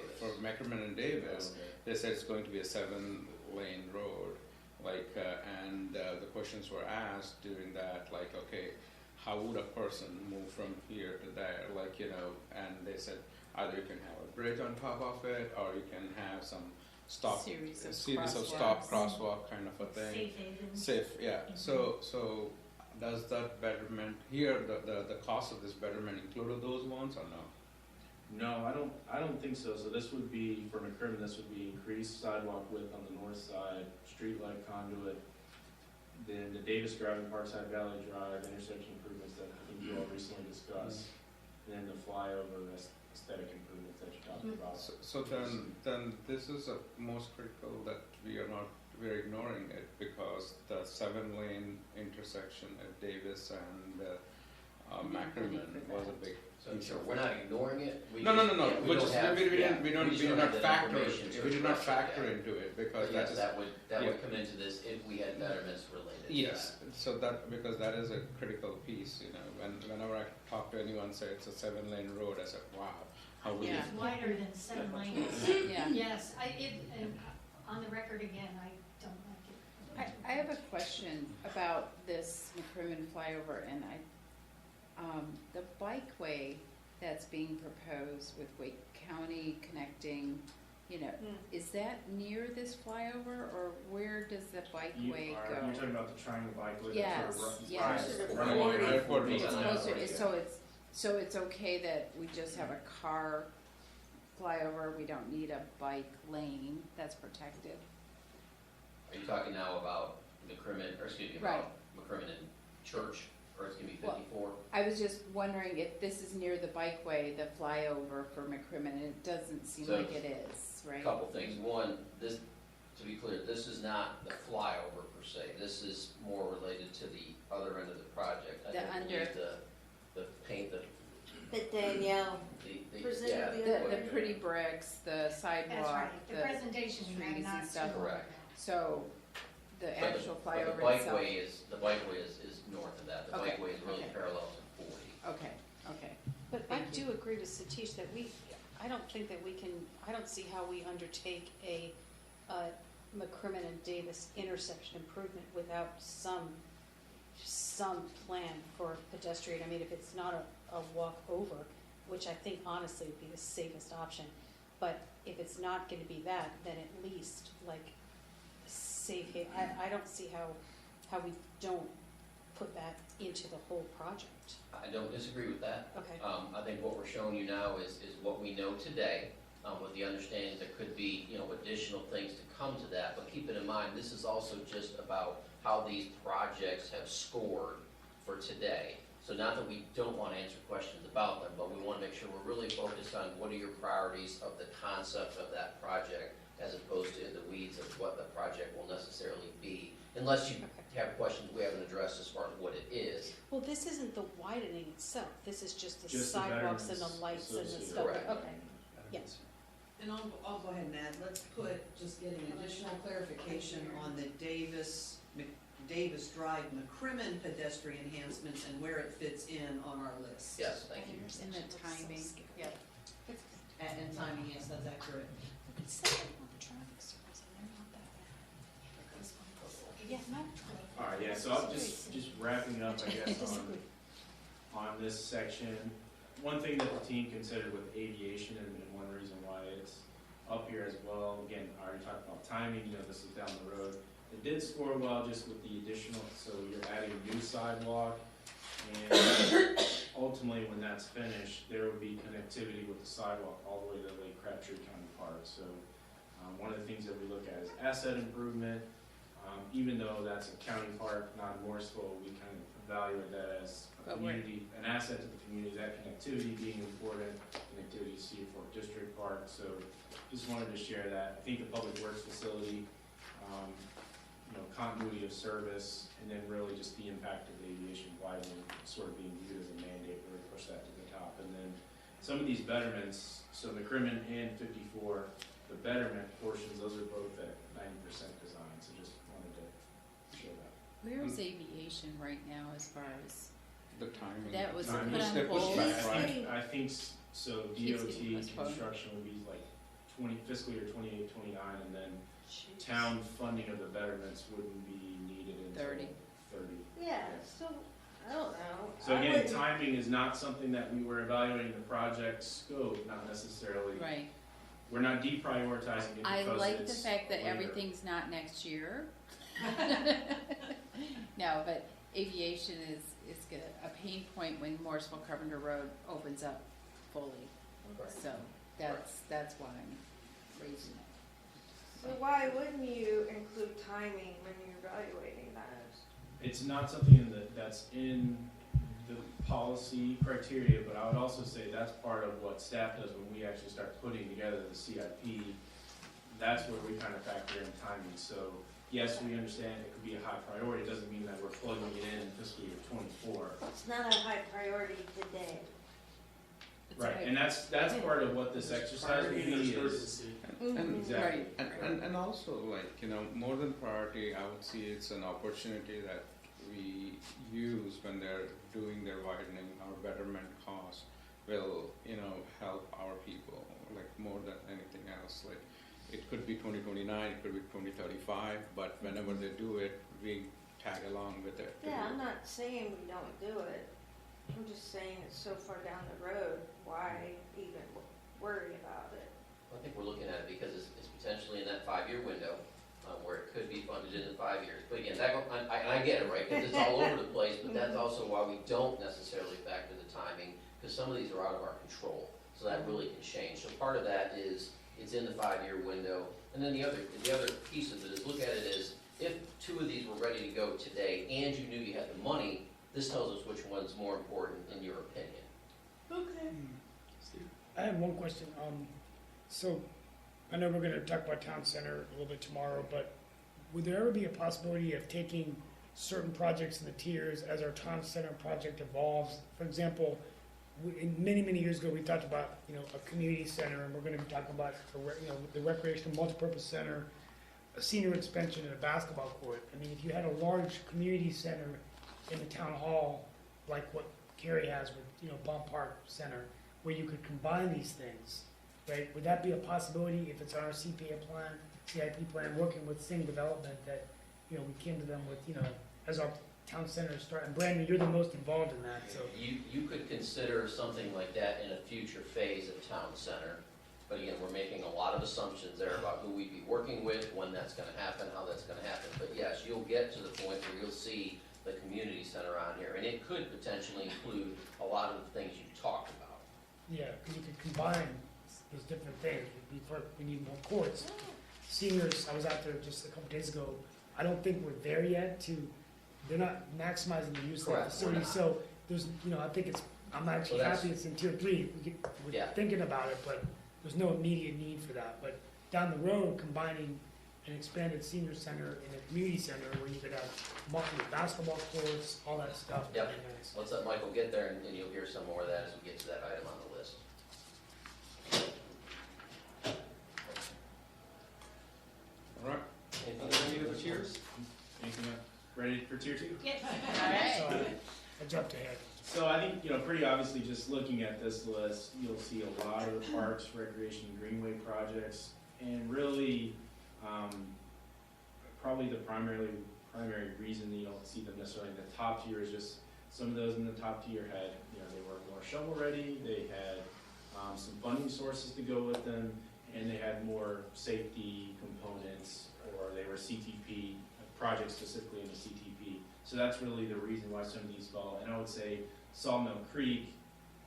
McCrimmon and Davis, they said it's going to be a 7-lane road, and the questions were asked during that, okay, how would a person move from here to there, and they said either you can have a bridge on top of it, or you can have some Series of stop crosswalk kind of a thing. Safe haven. Safe, yeah. So does that betterment here, the cost of this betterment included those ones or no? No, I don't think so. So this would be, for McCrimmon, this would be increased sidewalk width on the north side, streetlight conduit, then the Davis Drive and Parkside Valley Drive intersection improvements that I think you all recently discussed, and then the flyover aesthetic improvements that you talked about. So then this is a most critical that we're ignoring it, because the 7-lane intersection at Davis and McCrimmon was a big So piece of we're not ignoring it. No. We don't have- We yeah, did not that factor information to into address it. it, because But that yes, is. that would yeah. come into this if we had betterments related to Yes, so because that is a critical piece, whenever I talk to anyone, say it's a 7-lane road, I said, wow, how would Yeah. It's wider than 7 lanes. Yeah. Yes, and on the record again, I don't like it. I have a question about this McCrimmon flyover, and the bikeway that's being proposed with Wake County connecting, is that near this flyover, or where does the bikeway You're go? talking about the triangle bikeway? Yes, yes. Run along Forty. airport beach. It's closer, so it's okay that we just have a car flyover, we don't need a bike lane that's protected? Are you talking now about McCrimmon, or excuse me, about McCrimmon and Church, or it's gonna be 54? I was just wondering if this is near the bikeway, the flyover for McCrimmon, and it doesn't seem So, like it is, right? Couple things. One, this, to be clear, this is not the flyover per se. This is more related to the other end of the project. I The don't under- believe the paint, But Danielle, the presented yeah, the other The pretty bricks, the That's sidewalk, right, the presentation, you have trees not and stuff. seen all of Correct. that. So the But actual but flyover the itself. bikeway is north of that. The Okay, bikeway is really okay. parallel to 40. Okay. But I Thank you. do agree with Satish that I don't think that we can, I don't see how we undertake a McCrimmon and Davis intersection improvement without some plan for pedestrian. I mean, if it's not a walk over, which I think honestly would be the safest option, But if it's not gonna be that, then at least like safe haven, I don't see how we don't put that into the whole project. I don't disagree with that. Okay. I think what we're showing you now is what we know today, with the understanding there could be, additional things to come to that. But keep it in mind, this is also just about how these projects have scored for today. So not that we don't want to answer questions about them, but we want to make sure we're really focused on what are your priorities of the concept of that project, as opposed to in the weeds of what the project will necessarily be. Unless you have questions we haven't addressed as far as what it is. Well, this isn't the widening itself, this is just the Just the sidewalks and the betterments lights and the associated. stuff. Correct. Okay, yes. And I'll go ahead and add, let's put, just getting additional clarification on the Davis Drive McCrimmon pedestrian enhancements and where it fits in on our list. Yes, thank you. And the timing, yeah. And timing, yes, that's accurate. It's set up on the traffic circles and they're not that bad. Yeah, no. All right, yeah, so I'm just wrapping up, I guess, on this section. One thing that the team considered with aviation, and one reason why it's up here as well, again, I already talked about timing, this is down the road. It did score well just with the additional, so you're adding a new sidewalk, and ultimately, when that's finished, there will be connectivity with the sidewalk all the way to Lake Crabtree County Park. So, one of the things that we look at is asset improvement. Even though that's a county park, not in Morrisville, we kind of evaluate that as a community, an asset to the community, that connectivity being important, connectivity to Cedar Fork District Park. So just wanted to share that. I think the public works facility, continuity of service, and then really just the impact of aviation widening sort of being viewed as a mandate, really push that to the top. And then some of these betterments, so McCrimmon and 54, the betterment portions, those are both at 90% design. So just wanted to show that. Where is aviation right now as far as, The timing. that was Timing put is on They pushed hold? back, right? I think so. Keeps DOT getting postponed. construction will be like fiscal year 28, 29, and then town funding of the betterments wouldn't be needed until 30. 30. Yeah, so, I don't know. So I again, wouldn't- timing is not something that we were evaluating the project scope, not necessarily. Right. We're not deprioritizing it I because like the it's fact that later. everything's not next year. No, but aviation is a pain point when Morrisville Carpenter Road opens up fully. So that's why I'm raising it. So why wouldn't you include timing when you're evaluating that? It's not something that's in the policy criteria, but I would also say that's part of what staff does when we actually start putting together the CIP. That's where we kind of factor in timing. So yes, we understand it could be a high priority. It doesn't mean that we're plugging it in fiscal year 24. It's not a high priority today. It's Right, like- and that's part of what this exercise Priority really versus is. urgency. And, Exactly. and also, like, more than priority, I would see it's an opportunity that we use when they're doing their widening or betterment costs will, help our people, like, more than anything else. Like, it could be 2029, it could be 2035, but whenever they do it, we tag along with it. to Yeah, do I'm it. not saying we don't do it. I'm just saying it's so far down the road, why even worry about it? I think we're looking at it because it's potentially in that 5-year window, where it could be funded in the 5 years. But again, I get it, right, because it's all over the place, but that's also why we don't necessarily factor the timing, because some of these are out of our control, so that really can change. So part of that is, it's in the 5-year window, and then the other piece of it is, look at it as, if 2 of these were ready to go today, and you knew you had the money, this tells us which one's more important in your opinion. Okay. I have one question. So I know we're gonna talk about town center a little bit tomorrow, but would there ever be a possibility of taking certain projects in the tiers as our town center project evolves? For example, many years ago, we talked about, a community center, and we're gonna be talking about, the recreational multipurpose center, a senior expansion, and a basketball court. I mean, if you had a large community center in the town hall, like what Cary has with, Bond Park Center, where you could combine these things, right? Would that be a possibility if it's on our CIP plan, working with Sing Development, that, we came to them with, as our town center start, and Brandon, you're the most involved in that, so. You could consider something like that in a future phase of town center. But again, we're making a lot of assumptions there about who we'd be working with, when that's gonna happen, how that's gonna happen. But yes, you'll get to the point where you'll see the community center on here, and it could potentially include a lot of the things you talked about. Yeah, because you could combine those different things. We need more courts. Seniors, I was out there just a couple days ago, I don't think we're there yet they're not maximizing the use of the Correct, we're facility, not. so there's, I think I'm actually Well, that's- happy it's in tier 3. We're Yeah. thinking about it, but there's no immediate need for that. But down the road, combining an expanded senior center and a community center where you could have multiple basketball courts, all that stuff. Yep. would be nice. Let's let Michael get there, and you'll hear some more of that as we get to that item on the list. All right. Anything else you have for tiers? Anything else? Ready for tier 2? Yes. Sorry, I jumped ahead. So I think, pretty obviously, just looking at this list, you'll see a lot of parks, recreation, greenway projects, and really, probably the primary reason that you don't see them necessarily in the top tier is just some of those in the top tier had, they were more shovel ready, they had some funding sources to go with them, and they had more safety components, or they were CTP, projects specifically in the CTP. So that's really the reason why some of these fall. And I would say Sawmill Creek,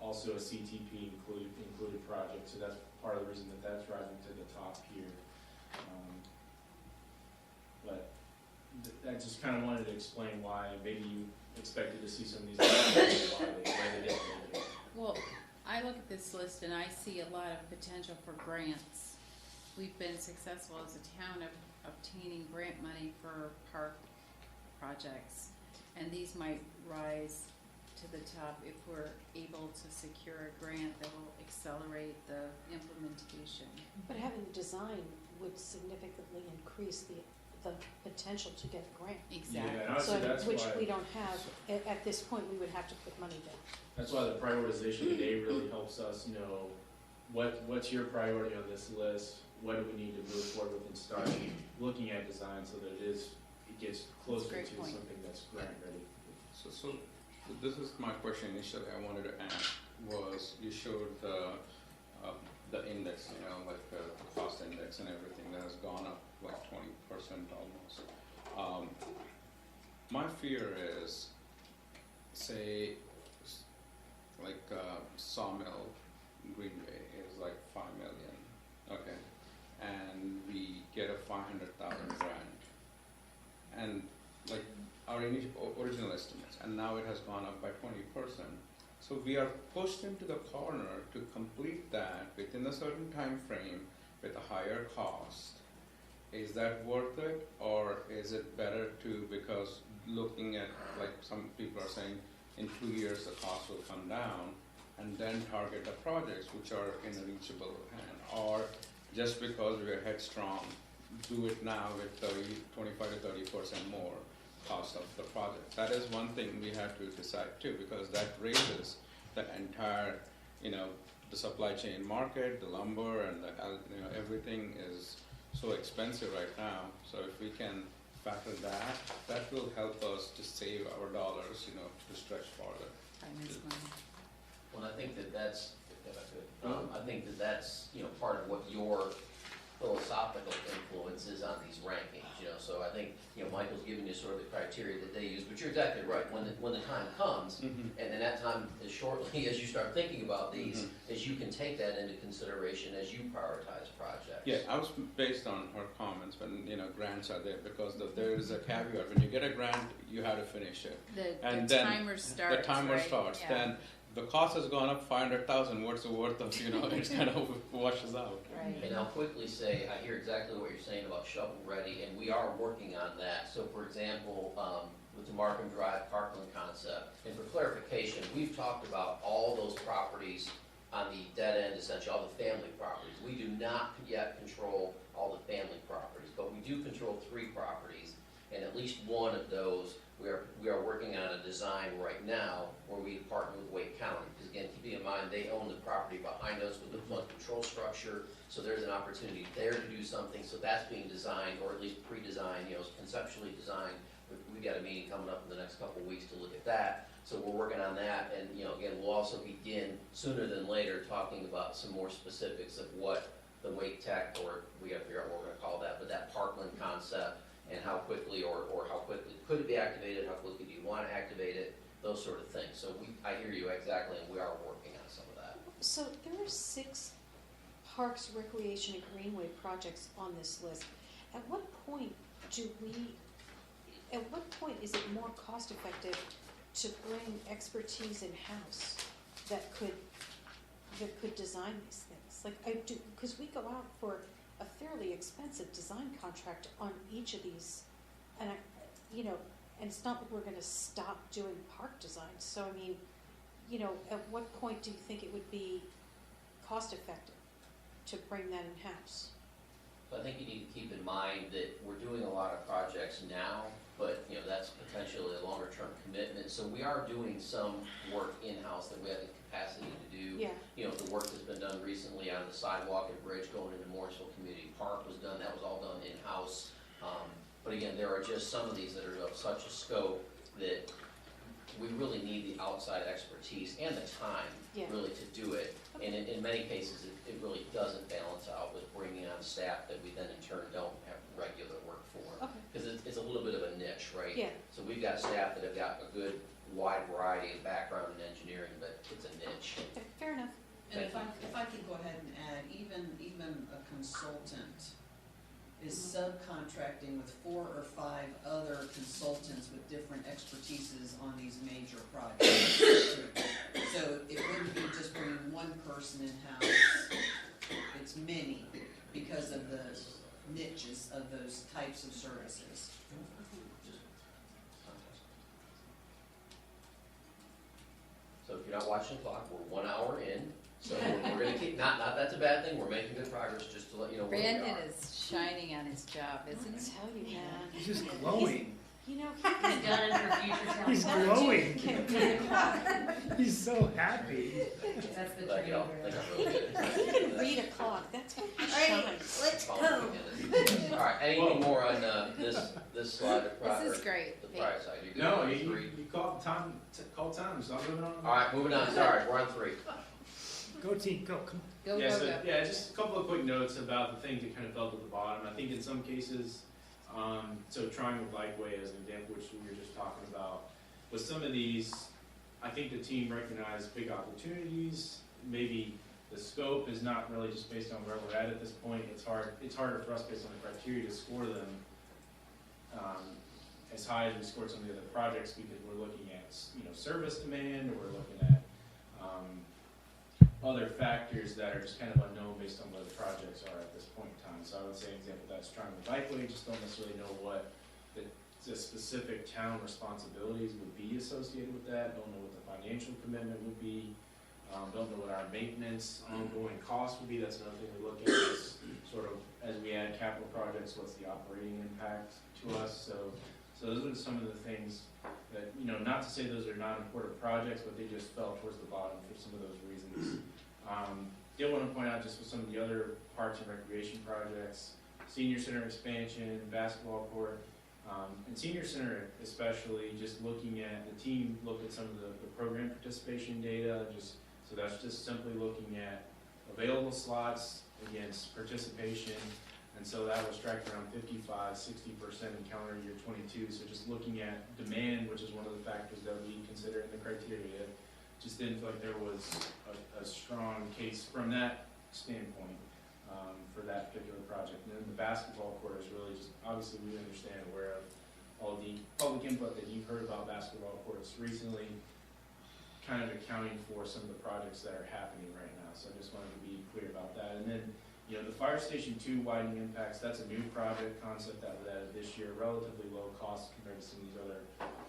also a CTP included project, so that's part of the reason that that's rising to the top here. But I just kind of wanted to explain why maybe you expected to see some of these others, why they didn't make it. Well, I look at this list and I see a lot of potential for grants. We've been successful as a town of obtaining grant money for park projects, and these might rise to the top if we're able to secure a grant that will accelerate the implementation. But having design would significantly increase the potential to get a grant. Yeah, Exactly. and honestly, that's Which why. we don't have, at this point, we would have to put money there. That's why the prioritization today really helps us know what's your priority on this list, what do we need to move forward with and start looking at design so that it gets closer to great point. something that's grant ready. So this is my question initially I wanted to ask was you showed the index, like the cost index and everything that has gone up like 20% almost. My fear is, say, like Sawmill Greenway is like 5 million, okay, and we get a 500,000 grant, and like our original estimates, and now it has gone up by 20%. So we are pushed into the corner to complete that within a certain time frame with a higher cost. Is that worth it, or is it better to, because looking at, like some people are saying, in 2 years the cost will come down, and then target the projects which are in a reachable hand, or just because we are headstrong, do it now with 25 to 30% more cost of the project. That is one thing we have to decide too, because that raises the entire, the supply chain market, the lumber, and everything is so expensive right now. So if we can factor that, that will help us to save our dollars, to stretch farther. Finance money. Well, I think that's, I think that's, part of what your philosophical influence is on these rankings, so I think, Michael's giving you sort of the criteria that they use, but you're exactly right, when the time comes, and then that time is shortly as you start thinking about these, as you can take that into consideration as you prioritize projects. Yeah, I was based on her comments when, grants are there, because there is a caveat, when you get a grant, you have to finish it. And The then timer starts, The timer right? starts, Yeah. then the cost has gone up 500,000, what's the worth of, it kind of washes out. Right. And I'll quickly say, I hear exactly what you're saying about shovel ready, and we are working on that. So for example, with the Markham Drive Parkland concept, and for clarification, we've talked about all those properties on the dead end, essentially, all the family properties. We do not yet control all the family properties, but we do control 3 properties, and at least one of those, we are working on a design right now where we partner with Wake County, because again, keeping in mind, they own the property behind us with the flood control structure, so there's an opportunity there to do something, so that's being designed, or at least pre-designed, conceptually designed. We've got a meeting coming up in the next couple of weeks to look at that. So we're working on that, and, you know, again, we'll also begin sooner than later talking about some more specifics of what the wake tech, or we gotta figure out what we're gonna call that, but that Parkland concept, and how quickly, or how quickly could it be activated, how quickly do you wanna activate it, those sort of things. So I hear you exactly, and we are working on some of that. So there are 6 parks, recreation, and greenway projects on this list. At what point is it more cost effective to bring expertise in-house that could design these things? Like because we go out for a fairly expensive design contract on each of these, and and it's not that we're gonna stop doing park designs. So I mean, at what point do you think it would be cost effective to bring that in-house? So I think you need to keep in mind that we're doing a lot of projects now, but, that's potentially a longer term commitment. So we are doing some work in-house that we have the capacity to do. Yeah. The work that's been done recently on the sidewalk and bridge going into Morrisville Community Park was done, that was all done in-house. But again, there are just some of these that are of such a scope that we really need the outside expertise and the time, Yeah. really, to do it. And in many cases, it really doesn't balance out with bringing on staff that we then in turn don't have regular work for. Okay. Because it's a little bit of a niche, right? Yeah. So we've got staff that have got a good wide variety of background in engineering, but it's a niche. Okay, fair enough. And if I could go ahead and add, even a consultant is subcontracting with 4 or 5 other consultants with different expertises on these major projects. So it wouldn't be just bringing one person in-house, it's many, because of the niches of those types of services. So if you're not watching the clock, we're 1 hour in, so we're gonna keep, not that's a bad thing, we're making good progress, just to let you know where we are. Brandon is shining on his job, isn't he? Tell you, man. He's just glowing. He's done it for future town. He's glowing. He's so happy. That's the But, training. I think I'm really good. You can read a clock, that's how you Alright, shine. let's Follow go. me. All right, anything more on this slide? This is great. The prior side, you good? No, on you 3? called time, so I'm moving on. All right, moving on, sorry, we're on 3. Go team, go, come Go, Yeah, go, so, go. yeah, just a couple of quick notes about the things that kind of fell to the bottom. I think in some cases, so trying with Bikeway as an example, which we were just talking about, with some of these, I think the team recognized big opportunities. Maybe the scope is not really just based on where we're at this point. It's harder for us based on the criteria to score them as high as we scored some of the other projects, because we're looking at, service demand, or we're looking at other factors that are just kind of unknown based on where the projects are at this point in time. So I would say an example of that's trying with Bikeway, just don't necessarily know what the specific town responsibilities would be associated with that, don't know what the financial commitment would be, don't know what our maintenance ongoing cost would be. That's another thing we look at, is sort of as we add capital projects, what's the operating impact to us. So those are some of the things that, not to say those are not important projects, but they just fell towards the bottom for some of those reasons. Did want to point out, just with some of the other parks and recreation projects, senior center expansion, basketball court, and senior center especially, just looking at, the team looked at some of the program participation data, so that's just simply looking at available slots against participation. And so that was tracked around 55, 60% in calendar year 22. So just looking at demand, which is one of the factors that we consider in the criteria, just didn't feel like there was a strong case from that standpoint for that particular project. And then the basketball court is really just, obviously we understand, aware of all the public input that you've heard about basketball courts recently, kind of accounting for some of the projects that are happening right now. So I just wanted to be clear about that. And then, the Fire Station 2 widening impacts, that's a new project concept that was added this year, relatively low cost compared to some of these other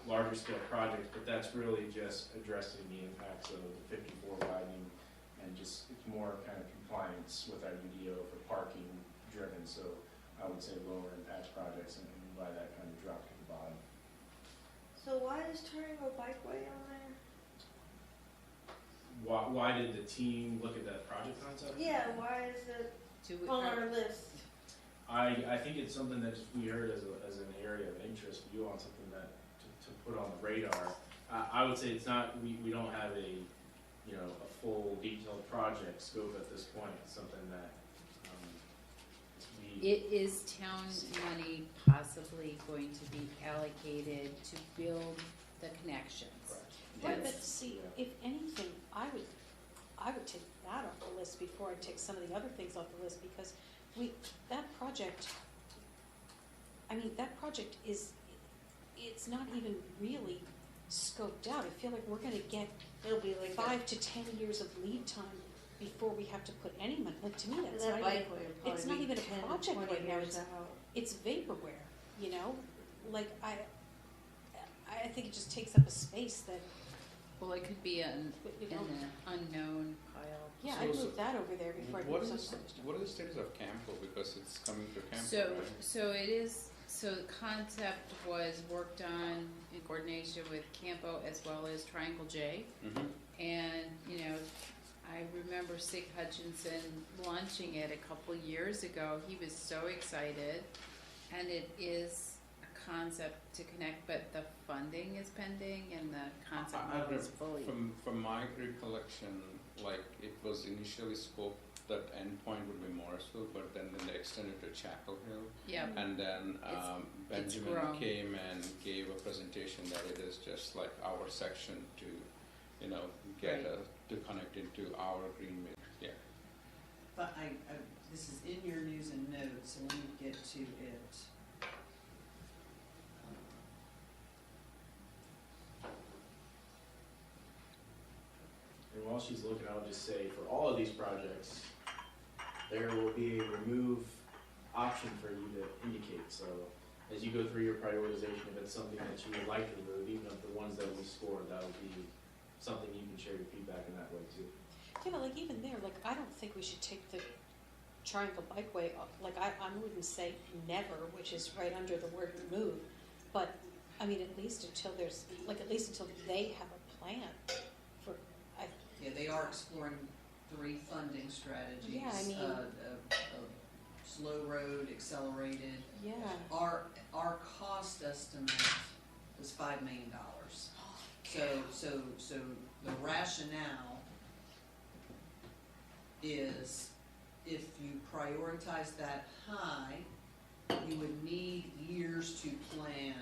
larger scale projects, but that's really just addressing the impacts of the 54 widening, and just, it's more kind of compliance with our UDO for parking driven, so I would say lower impact projects, and why that kind of dropped to the bottom. So why is turning a bikeway on there? Why did the team look at that project concept? Yeah, why is it on our list? I think it's something that just we heard as an area of interest for you, on something that to put on the radar. I would say it's not, we don't have a, you know, a full detailed project scope at this point. It's something that, we. It is town money possibly going to be allocated to build the connections. Right, but That's- see, if anything, I would take that off the list before I take some of the other things off the list, because that project is, it's not even really scoped out. I feel like we're gonna get It'll be like 5 to 10 years of lead time before we have to put any money, like, to me, that's that not bike even, way will probably it's not be even a 10, project 20 right now, years out. it's vaporware, you know? Like, I think it just takes up a space that, Well, it could be in you an know, unknown pile. yeah, So- I'd so move that over there before I What do is, some other stuff. what is the status of Campo, because it's coming to Campo, So, right? so it is, so the concept was worked on in coordination with Campo as well as Triangle J. Mhm. And, you know, I remember Sig Hutchinson launching it a couple years ago. He was so excited. And it is a concept to connect, but the funding is pending and the concept I model is fully. From my recollection, like, it was initially scoped that endpoint would be Morrisville, but then they extended to Chapel Hill. Yep. And then It's Benjamin grown. came and gave a presentation that it is just like our section to, you know, get Right. to connect into our green mid, yeah. But this is in your news and notes, so let me get to it. And while she's looking, I'll just say, for all of these projects, there will be a remove option for you to indicate. So as you go through your prioritization, if it's something that you would like to remove, even of the ones that we scored, that would be something you can share your feedback in that way too. Yeah, but like even there, like I don't think we should take the Triangle Bikeway up. Like I wouldn't say never, which is right under the word remove. But I mean, at least until there's, like at least until they have a plan for, Yeah, they are exploring 3 funding strategies. Yeah, I mean- Slow road, accelerated. yeah. Our cost estimate was $5 million. So the rationale is if you prioritize that high, you would need years to plan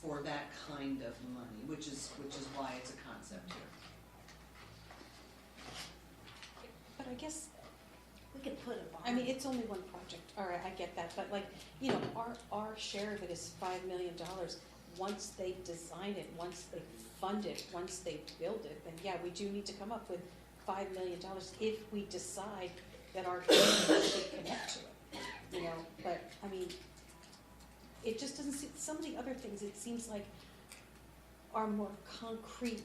for that kind of money, which is why it's a concept here. But I guess, We could put a bond. I mean, it's only one project, all right, I get that, but like, you know, our share of it is $5 million. Once they design it, once they fund it, once they build it, then yeah, we do need to come up with $5 million if we decide that our community should connect to it, you know, but, I mean, it just doesn't seem, some of the other things, it seems like are more concrete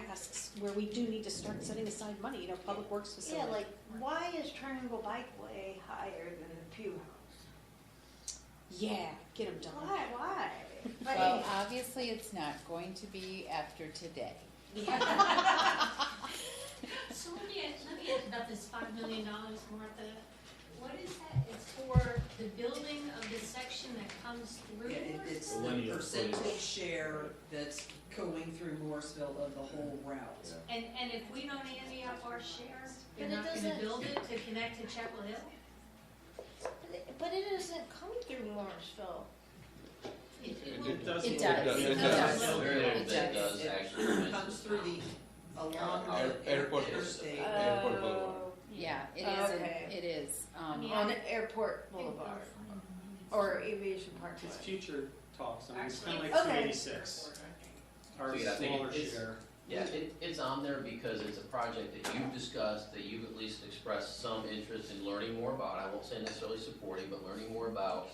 asks where we do need to start setting aside money, you know, public works Yeah, facility. like, why is Triangle Bikeway higher than the Pew House? Yeah, get them done. Why? But Well, obviously, it's not going to be after today. So let me ask about this $5 million, Martha. What is that? It's for the building of the section that comes through Yeah, it's Morrisville? the Linear percentage footage. share that's going through Morrisville of the whole route. And if we don't ante up our share, But you're it not gonna doesn't- build it to connect to Chapel Hill? but it doesn't come through Morrisville. It does. It does. It does. Very little It bit does. does actually. It comes through along Air- the airport. interstate. Airport Boulevard. Yeah, it Oh, is, okay. it is. Yeah. On Airport Boulevard, or Aviation Parkway. It's future talks, I mean, it's kind of like Okay. 286, our So, yeah, I think smaller it's- share. Yeah, it's on there because it's a project that you've discussed, that you've at least expressed some interest in learning more about. I won't say necessarily supporting, but learning more about.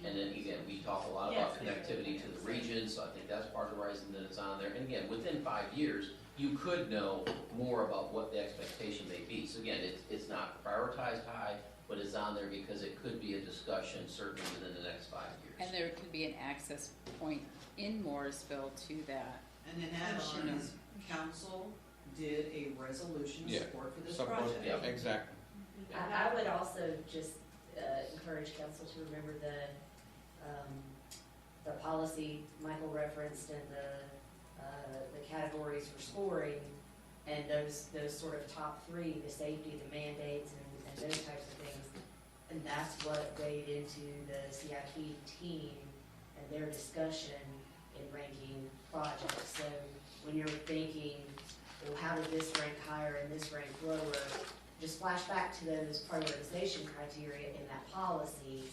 And then again, we talk a lot about connectivity to the region, so I think that's part of the reason that it's on there. And again, within 5 years, you could know more about what the expectation may be. So again, it's not prioritized high, but it's on there because it could be a discussion certainly within the next 5 years. And there could be an access point in Morrisville to that. And then add on is council did a resolution of Yeah. support for this Support, project. Yeah. exactly. I would also just encourage council to remember the the policy Michael referenced and the categories for scoring, and those sort of top three, the safety, the mandates, and those types of things. And that's what weighed into the CIP team and their discussion in ranking projects. So when you're thinking, well, how did this rank higher and this rank lower, just flash back to those prioritization criteria in that policy,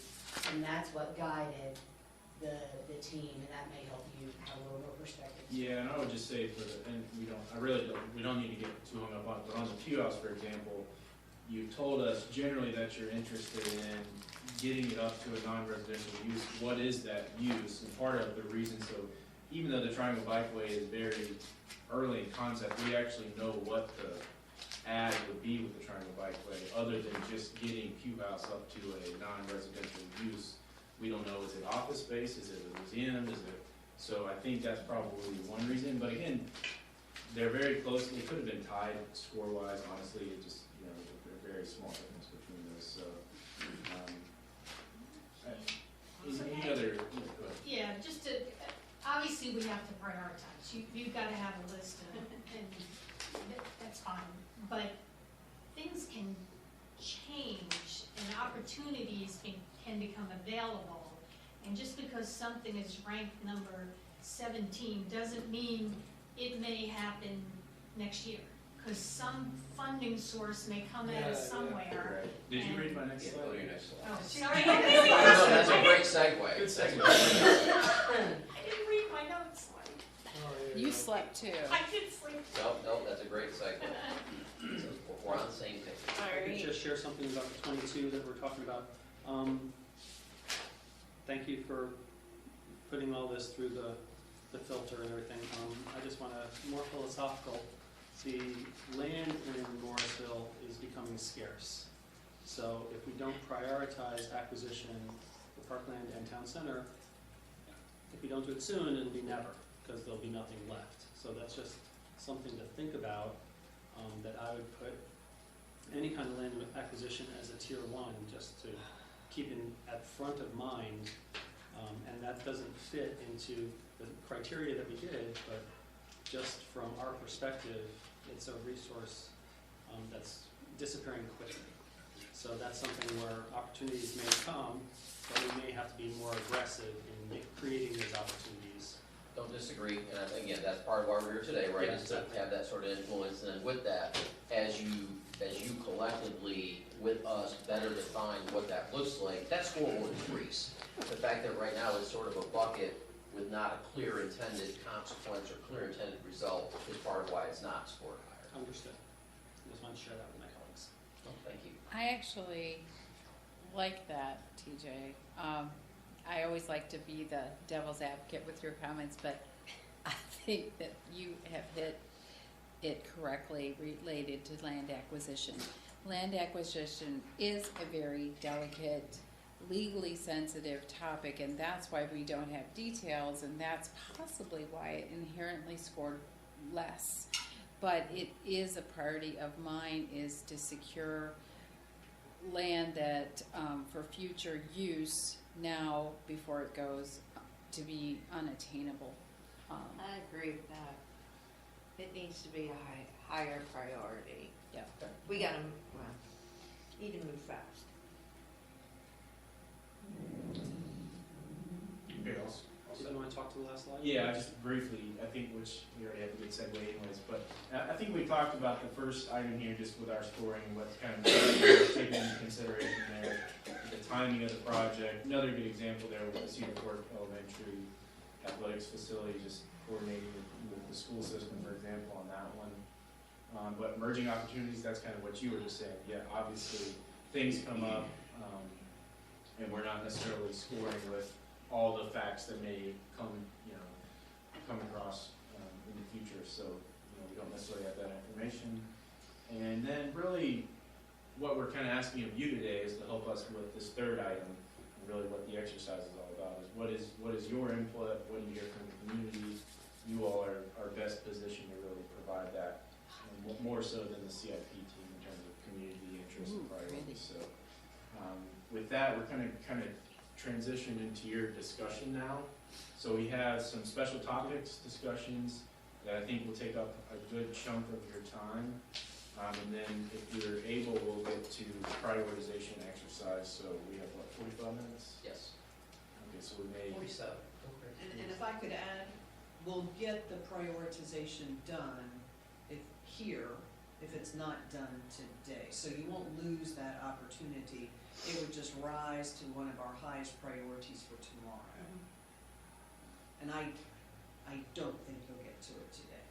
and that's what guided the team, and that may help you have a little more perspective. Yeah, and I would just say we don't need to get too hung up on it, but on the Q house, for example, you told us generally that you're interested in getting it up to a non-residential use. What is that use? And part of the reason, so even though the Triangle Bikeway is very early in concept, we actually know what the ad would be with the Triangle Bikeway, other than just getting Q house up to a non-residential use. We don't know, is it office space, is it a museum, is it, so I think that's probably one reason, but again, they're very close, they could have been tied score-wise, honestly, it just, you know, they're very small difference between those, so. Any other, go ahead. Yeah, just to, obviously, we have to prioritize. You've got to have a list, and that's fine. But things can change, and opportunities can become available. And just because something is ranked number 17 doesn't mean it may happen next year. Because some funding source may come out of somewhere. Did you read my next Yeah, slide? go to your next slide. Oh, sorry. No, that's a great segue. Good segue. I didn't read my notes, like, You slept too. I did sleep. No, that's a great segue. So we're on the same page. I could just share something about the 22 that we're talking about. Thank you for putting all this through the filter and everything. I just want to, more philosophical, the land in Morrisville is becoming scarce. So if we don't prioritize acquisition for parkland and town center, if we don't do it soon, it'll be never, because there'll be nothing left. So that's just something to think about, that I would put any kind of land acquisition as a tier 1, just to keep at front of mind, and that doesn't fit into the criteria that we did, but just from our perspective, it's a resource that's disappearing quickly. So that's something where opportunities may come, but we may have to be more aggressive in creating those opportunities. Don't disagree, and again, that's part of why we're here today, right, Yeah, is to have that sort of influence, and then with that, as you collectively, with us, better define what that looks like, that score will increase. The fact that right now it's sort of a bucket with not a clear intended consequence or clear intended result is part of why it's not scored higher. Understood. I just want to share that with my colleagues. Well, thank you. I actually like that, TJ. I always like to be the devil's advocate with your comments, but I think that you have hit it correctly related to land acquisition. Land acquisition is a very delicate, legally sensitive topic, and that's why we don't have details, and that's possibly why it inherently scored less. But it is a priority of mine, is to secure land that for future use now before it goes to be unattainable. I agree with that. It needs to be a higher priority. Yeah. We gotta, need to move fast. Okay, else? So you want to talk to the last slide? Yeah, just briefly, I think, which we already have a good segue anyways, but I think we talked about the first item here, just with our scoring, what's kind of taken into consideration there, the timing of the project. Another good example there with the Cedar Fork Elementary athletics facility, just coordinating with the school system, for example, on that one. But merging opportunities, that's kind of what you were just saying. Yeah, obviously, things come up, and we're not necessarily scoring with all the facts that may come across in the future. So, we don't necessarily have that information. And then really, what we're kind of asking of you today is to help us with this third item, and really what the exercise is all about, is what is your input, what do you hear from the community? You all are best positioned to really provide that, more so than the CIP team in terms of community interest and priorities. So with that, we're kind of transition into your discussion now. So we have some special topics discussions that I think will take up a good chunk of your time. And then if you're able, we'll get to prioritization exercise. So we have, what, 45 minutes? Yes, Okay, so we may. 47. And if I could add, we'll get the prioritization done if it's not done today. So you won't lose that opportunity. It would just rise to one of our highest priorities for tomorrow. And I don't think you'll get to it today.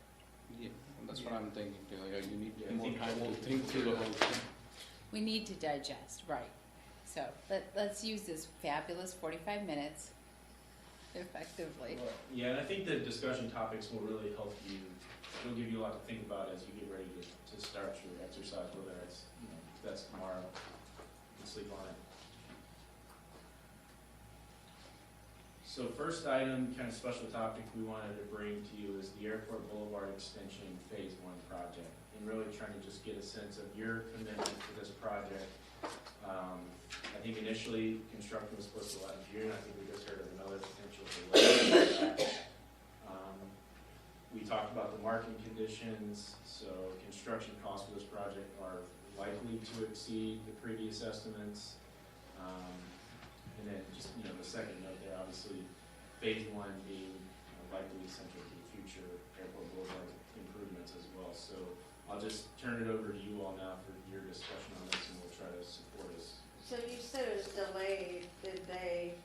Yeah, that's what I'm thinking too, like, you need Yeah, I more think time we'll- to think through the whole thing. We need to digest, right. So let's use this fabulous 45 minutes effectively. Yeah, and I think the discussion topics will really help you. It'll give you a lot to think about as you get ready to start your exercise, whether it's, if that's tomorrow, you can sleep on it. So first item, kind of special topic we wanted to bring to you is the Airport Boulevard Extension Phase 1 project. And really trying to just get a sense of your commitment to this project. I think initially construction was supposed to start in June. I think we just heard of another potential delay. We talked about the market conditions, so construction costs for this project are likely to exceed the previous estimates. And then just, the second note there, obviously, phase 1 being likely essential to the future airport boulevard improvements as well. So I'll just turn it over to you all now for your discussion on this, and we'll try to support us. So you said it was delayed, did they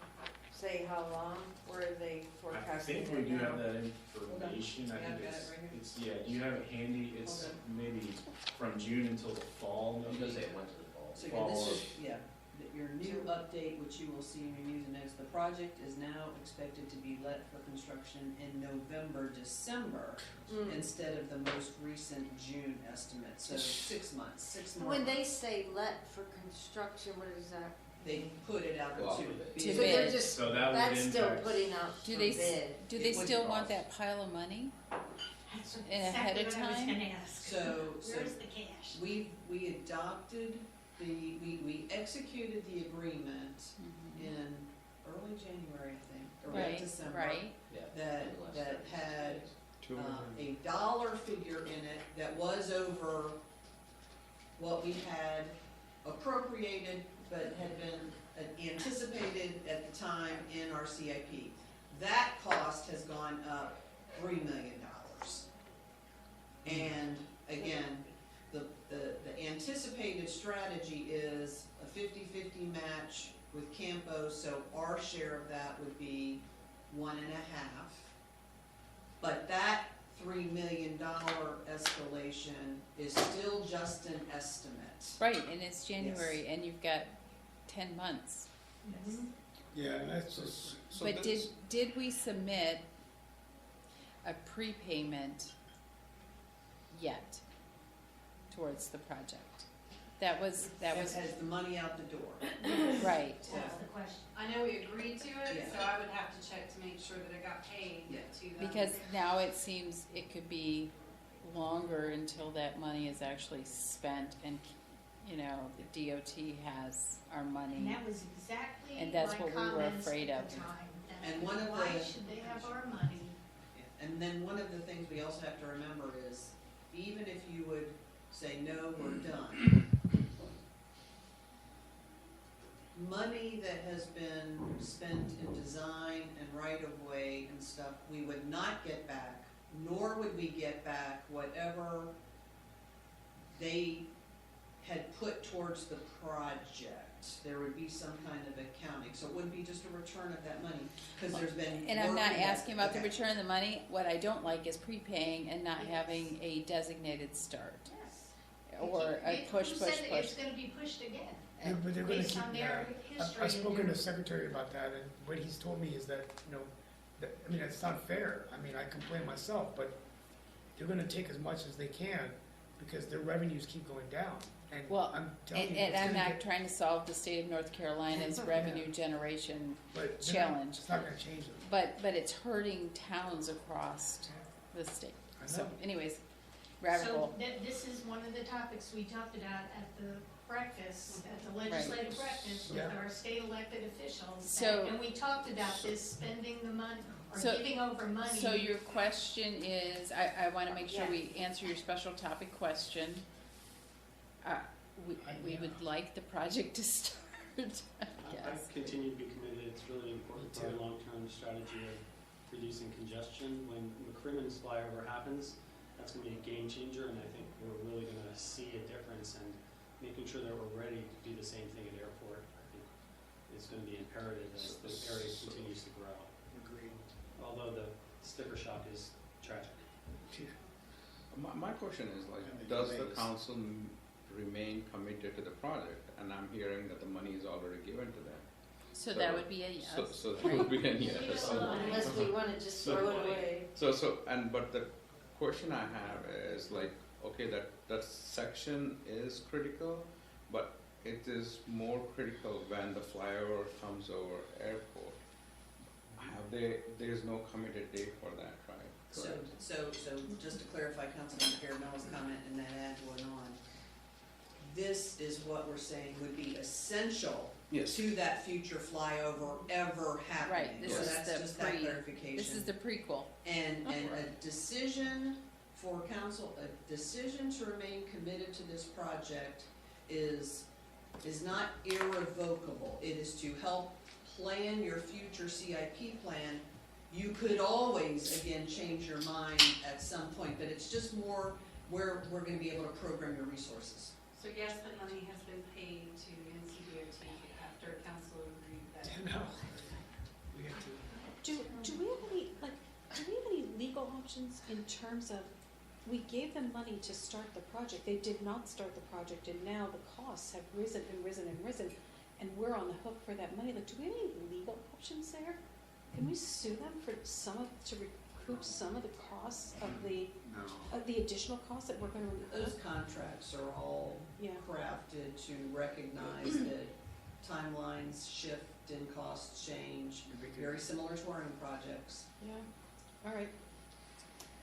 say how long, were they I forecasting think we it do now? have that information. I Yeah, think I've got it right here. yeah, do you have it handy? It's Hold maybe from June until the fall, I'm maybe? gonna say it went to the fall. So again, this is, your new update, which you will see in your news and notes, the project is now expected to be let for construction in November, December, Mm. instead of the most recent June estimate, so 6 months, 6 more When they months. say let for construction, what is that? They put it out Go out to for bid. bid. To So they're bid. just, So that would that's still impact- putting out for Do they, bid. do they It would still cost. want that pile of money? That's And ahead exactly of what I was time? gonna ask. So Where's the cash? we adopted we executed the agreement Mhm. in early January, I think, or late Right, December. right. Yeah. That, in the last that 30 had days. a dollar figure in it that was over what we had appropriated, but had been anticipated at the time in our CIP. That cost has gone up $3 million. And again, the anticipated strategy is a 50-50 match with Campo, so our share of that would be 1.5. But that $3 million escalation is still just an estimate. Right, and it's January, and you've got 10 months. Mhm. Yeah, and that's just, But did we submit a prepayment yet towards the project? That was, Has the money out the door. right. That's the question. I know we agreed to it, Yeah. so I would have to check to make sure that it got paid Yeah. to them. Because now it seems it could be longer until that money is actually spent and, the DOT has our And money. that was exactly And that's my what we were comments afraid at of. the time. that And one of Why the- should they have our money? And then one of the things we also have to remember is, even if you would say, no, we're done, money that has been spent in design and right-of-way and stuff, we would not get back, nor would we get back whatever they had put towards the project. There would be some kind of accounting, so it wouldn't be just a return of that money, because there's been. And I'm not work asking about the okay. return of the money. What I don't like is prepaying and not having a designated start. Yes. Or a push, Who push, said that push. it's gonna be pushed again? yeah, but they're gonna Based keep, on their history. I've spoken and to their- the secretary about that, and what he's told me is that, it's not fair. I mean, I complain myself, but they're gonna take as much as they can, because their revenues keep going down. And Well, I'm telling And, you, and it's I'm gonna not get, trying to solve the state of North Carolina's Yeah. revenue generation, but challenge. it's not gonna change it. but it's hurting towns across the state. I So know. anyways, rabbit hole. So this is one of the topics we talked about at the breakfast, at the legislative breakfast with Yeah. our state elected officials. So- And we talked about this, spending the money, or So- giving over money. So your question is, I wanna make sure we answer your special topic question. We would like the project to start, yes. I continue to be committed, it's really important for our long-term strategy of reducing congestion. When McCrimmon's flyover happens, that's gonna be a game changer, and I think we're really gonna see a difference, and making sure that we're ready to do the same thing at airport, I think is gonna be imperative as the area continues to grow. Agreed. Although the sticker shock is tragic. My question is like, And the does the delays. council remain committed to the project? And I'm hearing that the money is already given to them. So that would be a yes. So that would be a yes. Leave it alone. Unless we wanna just So- throw it away. But the question I have is like, okay, that section is critical, but it is more critical when the flyover comes over airport. There's no committed date for that, right? So, Correct. so just to clarify Councilman Caramello's comment and then add one on, this is what we're saying would be essential Yes. to that future flyover ever happening. Right, this So is that's the just that pre- clarification. This is the prequel. And a decision for council, a decision to remain committed to this project is not irrevocable. It is to help plan your future CIP plan. You could always, again, change your mind at some point, but it's just more where we're gonna be able to program your resources. So yes, the money has been paid to NCDOT after council agreed that. No. We have to. Do we have any, like, do we have any legal options in terms of, we gave them money to start the project, they did not start the project, and now the costs have risen and risen and risen, and we're on the hook for that money, like, do we have any legal options there? Can we sue them for to recoup some of the costs of the additional costs that we're gonna incur? Those contracts are all Yeah, crafted to recognize that timelines shift and costs change, very similar to our own projects. yeah, all right.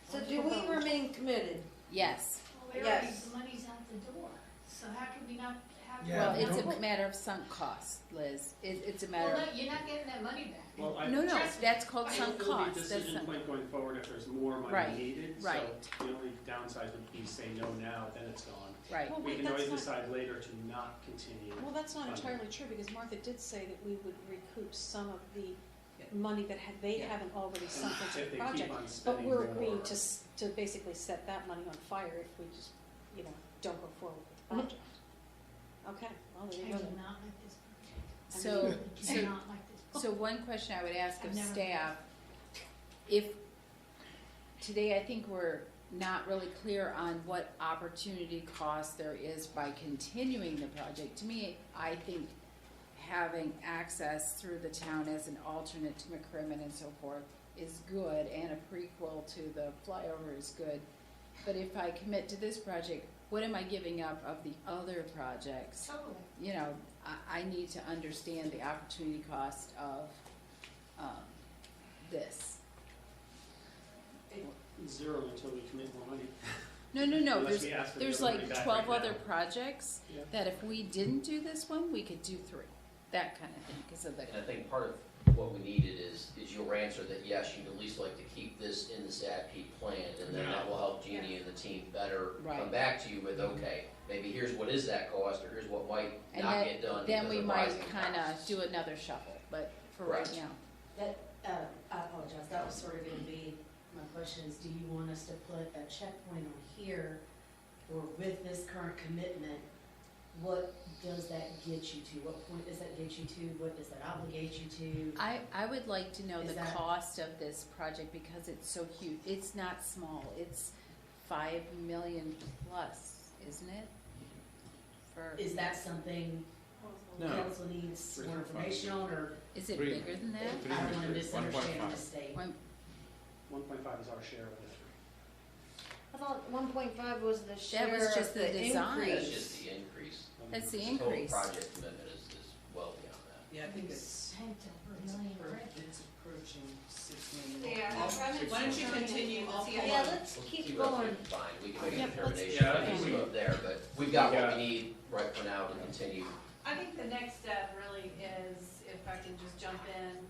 So do we remain committed? Yes. Well, we already, Yes. the money's out the door, so how could we not have? Yeah, Well, we it's don't- a matter of sunk cost, Liz. It's a matter Well, of, you're not getting that money back. Well, no, Trust me. that's called I sunk think it'll be a cost. That's decision sunk. point going forward if there's more Right, money needed. right. So the only downside would be say no now, then it's gone. Right. Well, We wait, can always that's not, decide later to not continue. well, that's not funding. entirely true, because Martha did say that we would recoup some of the Yeah. money that they Yeah. haven't already sunk into If the they keep project. on But spending we're more. agreeing to basically set that money on fire if we just, don't go forward with the project. Okay, well, there I you do go. not like this project. I So- really do so- not like this project. So one question I would ask of I've never- staff, if, today I think we're not really clear on what opportunity cost there is by continuing the project. To me, I think having access through the town as an alternate to McCrimmon and so forth is good, and a prequel to the flyover is good. But if I commit to this project, what am I giving up of the other projects? Totally. I need to understand the opportunity cost of, this. Zero until we commit more money. No, Unless we ask for the there's other money like back 12 right other now. projects Yeah. that if we didn't do this one, we could do 3, that kind of thing, because of the, And I think part of what we needed is your answer that yes, you'd at least like to keep this in the CIP plan, and then that will help Jeannie and the team better come Right. back to you with, okay, maybe here's what is that cost, or here's what might And not that- get done then because we of might rising kind costs. of do another shuffle, but for right Right. now. That, I apologize, that was sort of gonna be my question is, do you want us to put a checkpoint on here, or with this current commitment, what does that get you to? What point does that get you to? What does that obligate you to? I would like to know Is the that- cost of this project because it's so huge. It's not small, it's 5 million plus, isn't it? For, Is that something No. council needs more information on, or is it 3. bigger than that? I don't wanna 3, misunderstand 1.5. the state? 1.5 is our share of it. I thought 1.5 was the That share was just of the the design. That's increase. just the increase. That's the The increase. total project commitment is well beyond that. Yeah, I think it's, Spent over it's $1 million per, already. it's a approaching $6 million. Yeah, Why don't you continue? I'll pull Yeah, up. let's We'll keep see what we going. can find, we can make a Yep, let's- determination Yeah, I if think we we- go there, but we've got Yeah. what we need right for now to continue. I think the next step really is, if I can just jump in,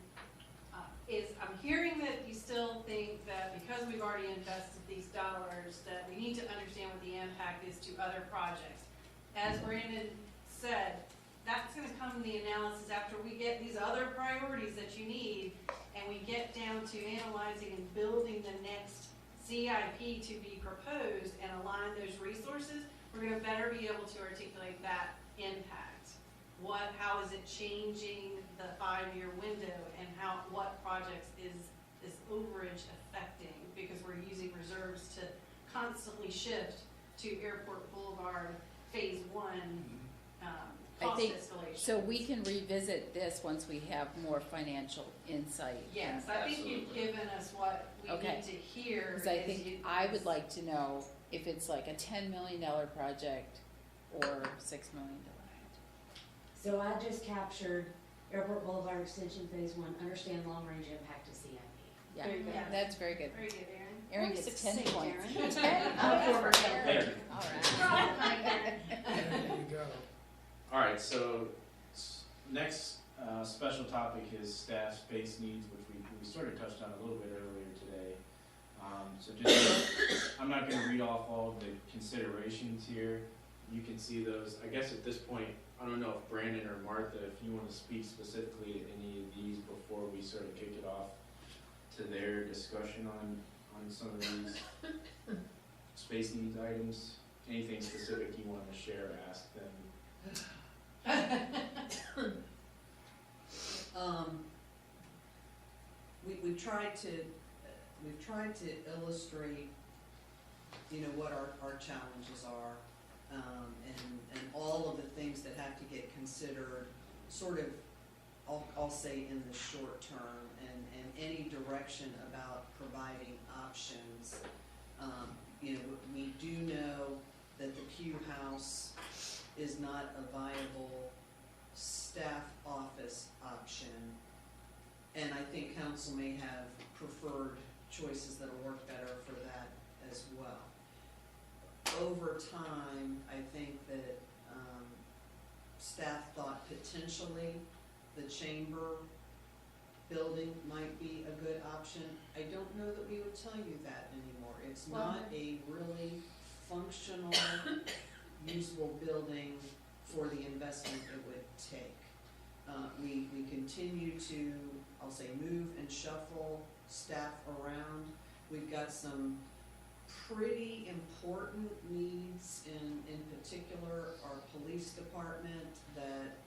is I'm hearing that you still think that because we've already invested these dollars, that we need to understand what the impact is to other projects. As Brandon said, that's gonna come in the analysis after we get these other priorities that you need, and we get down to analyzing and building the next CIP to be proposed and align those resources. We're gonna better be able to articulate that impact. How is it changing the 5-year window, and what projects is this overage affecting? Because we're using reserves to constantly shift to Airport Boulevard Phase 1, I cost think- escalation. So we can revisit this once we have more financial insight. Yes, I think you've Absolutely. given us what we Okay. need to hear. Because I is think you- I would like to know if it's like a $10 million project or $6 million project. So I just captured Airport Boulevard Extension Phase 1, understand long-range impact to CIP. Yeah, Very good. that's very good. Very good, Erin. Erin Very gets 10 succinct, points. Erin. 10? I'm Oh, for that's it. Erin. There. All right. There you go. All right, so next special topic is staff space needs, which we sort of touched on a little bit earlier today. So just, I'm not gonna read off all of the considerations here. You can see those. I guess at this point, I don't know if Brandon or Martha, if you want to speak specifically to any of these before we sort of kick it off to their discussion on some of these space needs items. Anything specific you want to share, ask them. We've tried to illustrate, what our challenges are, and all of the things that have to get considered, sort of, I'll say in the short term, and any direction about providing options. We do know that the Q House is not a viable staff office option. And I think council may have preferred choices that'll work better for that as well. Over time, I think that staff thought potentially the chamber building might be a good option. I don't know that we would tell you that anymore. It's not a really functional, usable building for the investment it would take. We continue to, I'll say, move and shuffle staff around. We've got some pretty important needs, in particular our police department, that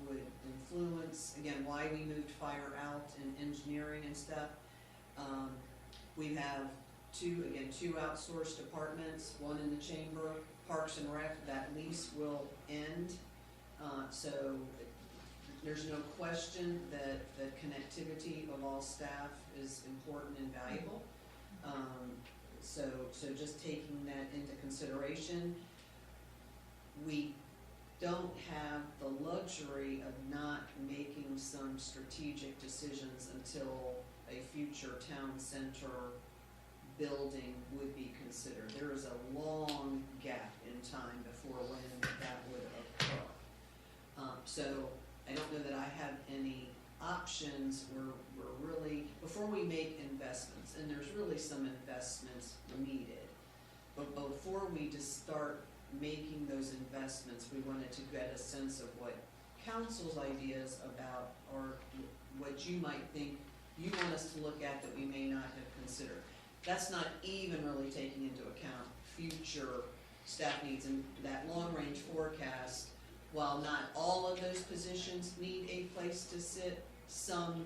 would influence, again, why we moved fire out in engineering and stuff. We have two outsourced departments, one in the chamber, Parks and Rec. That lease will end, so there's no question that the connectivity of all staff is important and valuable. So just taking that into consideration, we don't have the luxury of not making some strategic decisions until a future town center building would be considered. There is a long gap in time before when that would occur. So I don't know that I have any options. We're really, before we make investments, and there's really some investments needed, but before we just start making those investments, we wanted to get a sense of what council's ideas about, or what you might think you want us to look at that we may not have considered. That's not even really taking into account future staff needs, and that long-range forecast, while not all of those positions need a place to sit, some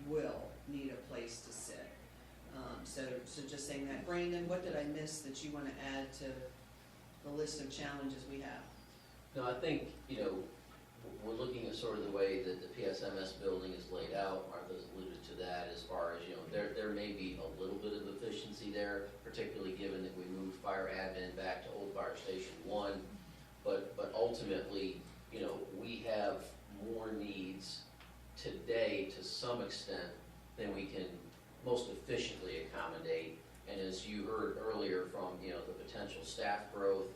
will need a place to sit. So just saying that. Brandon, what did I miss that you want to add to the list of challenges we have? No, I think, we're looking at sort of the way that the PSMS building is laid out. Martha's alluded to that as far as, there may be a little bit of efficiency there, particularly given that we moved fire admin back to Old Fire Station 1. But ultimately, we have more needs today to some extent then we can most efficiently accommodate. And as you heard earlier from, you know, the potential staff growth,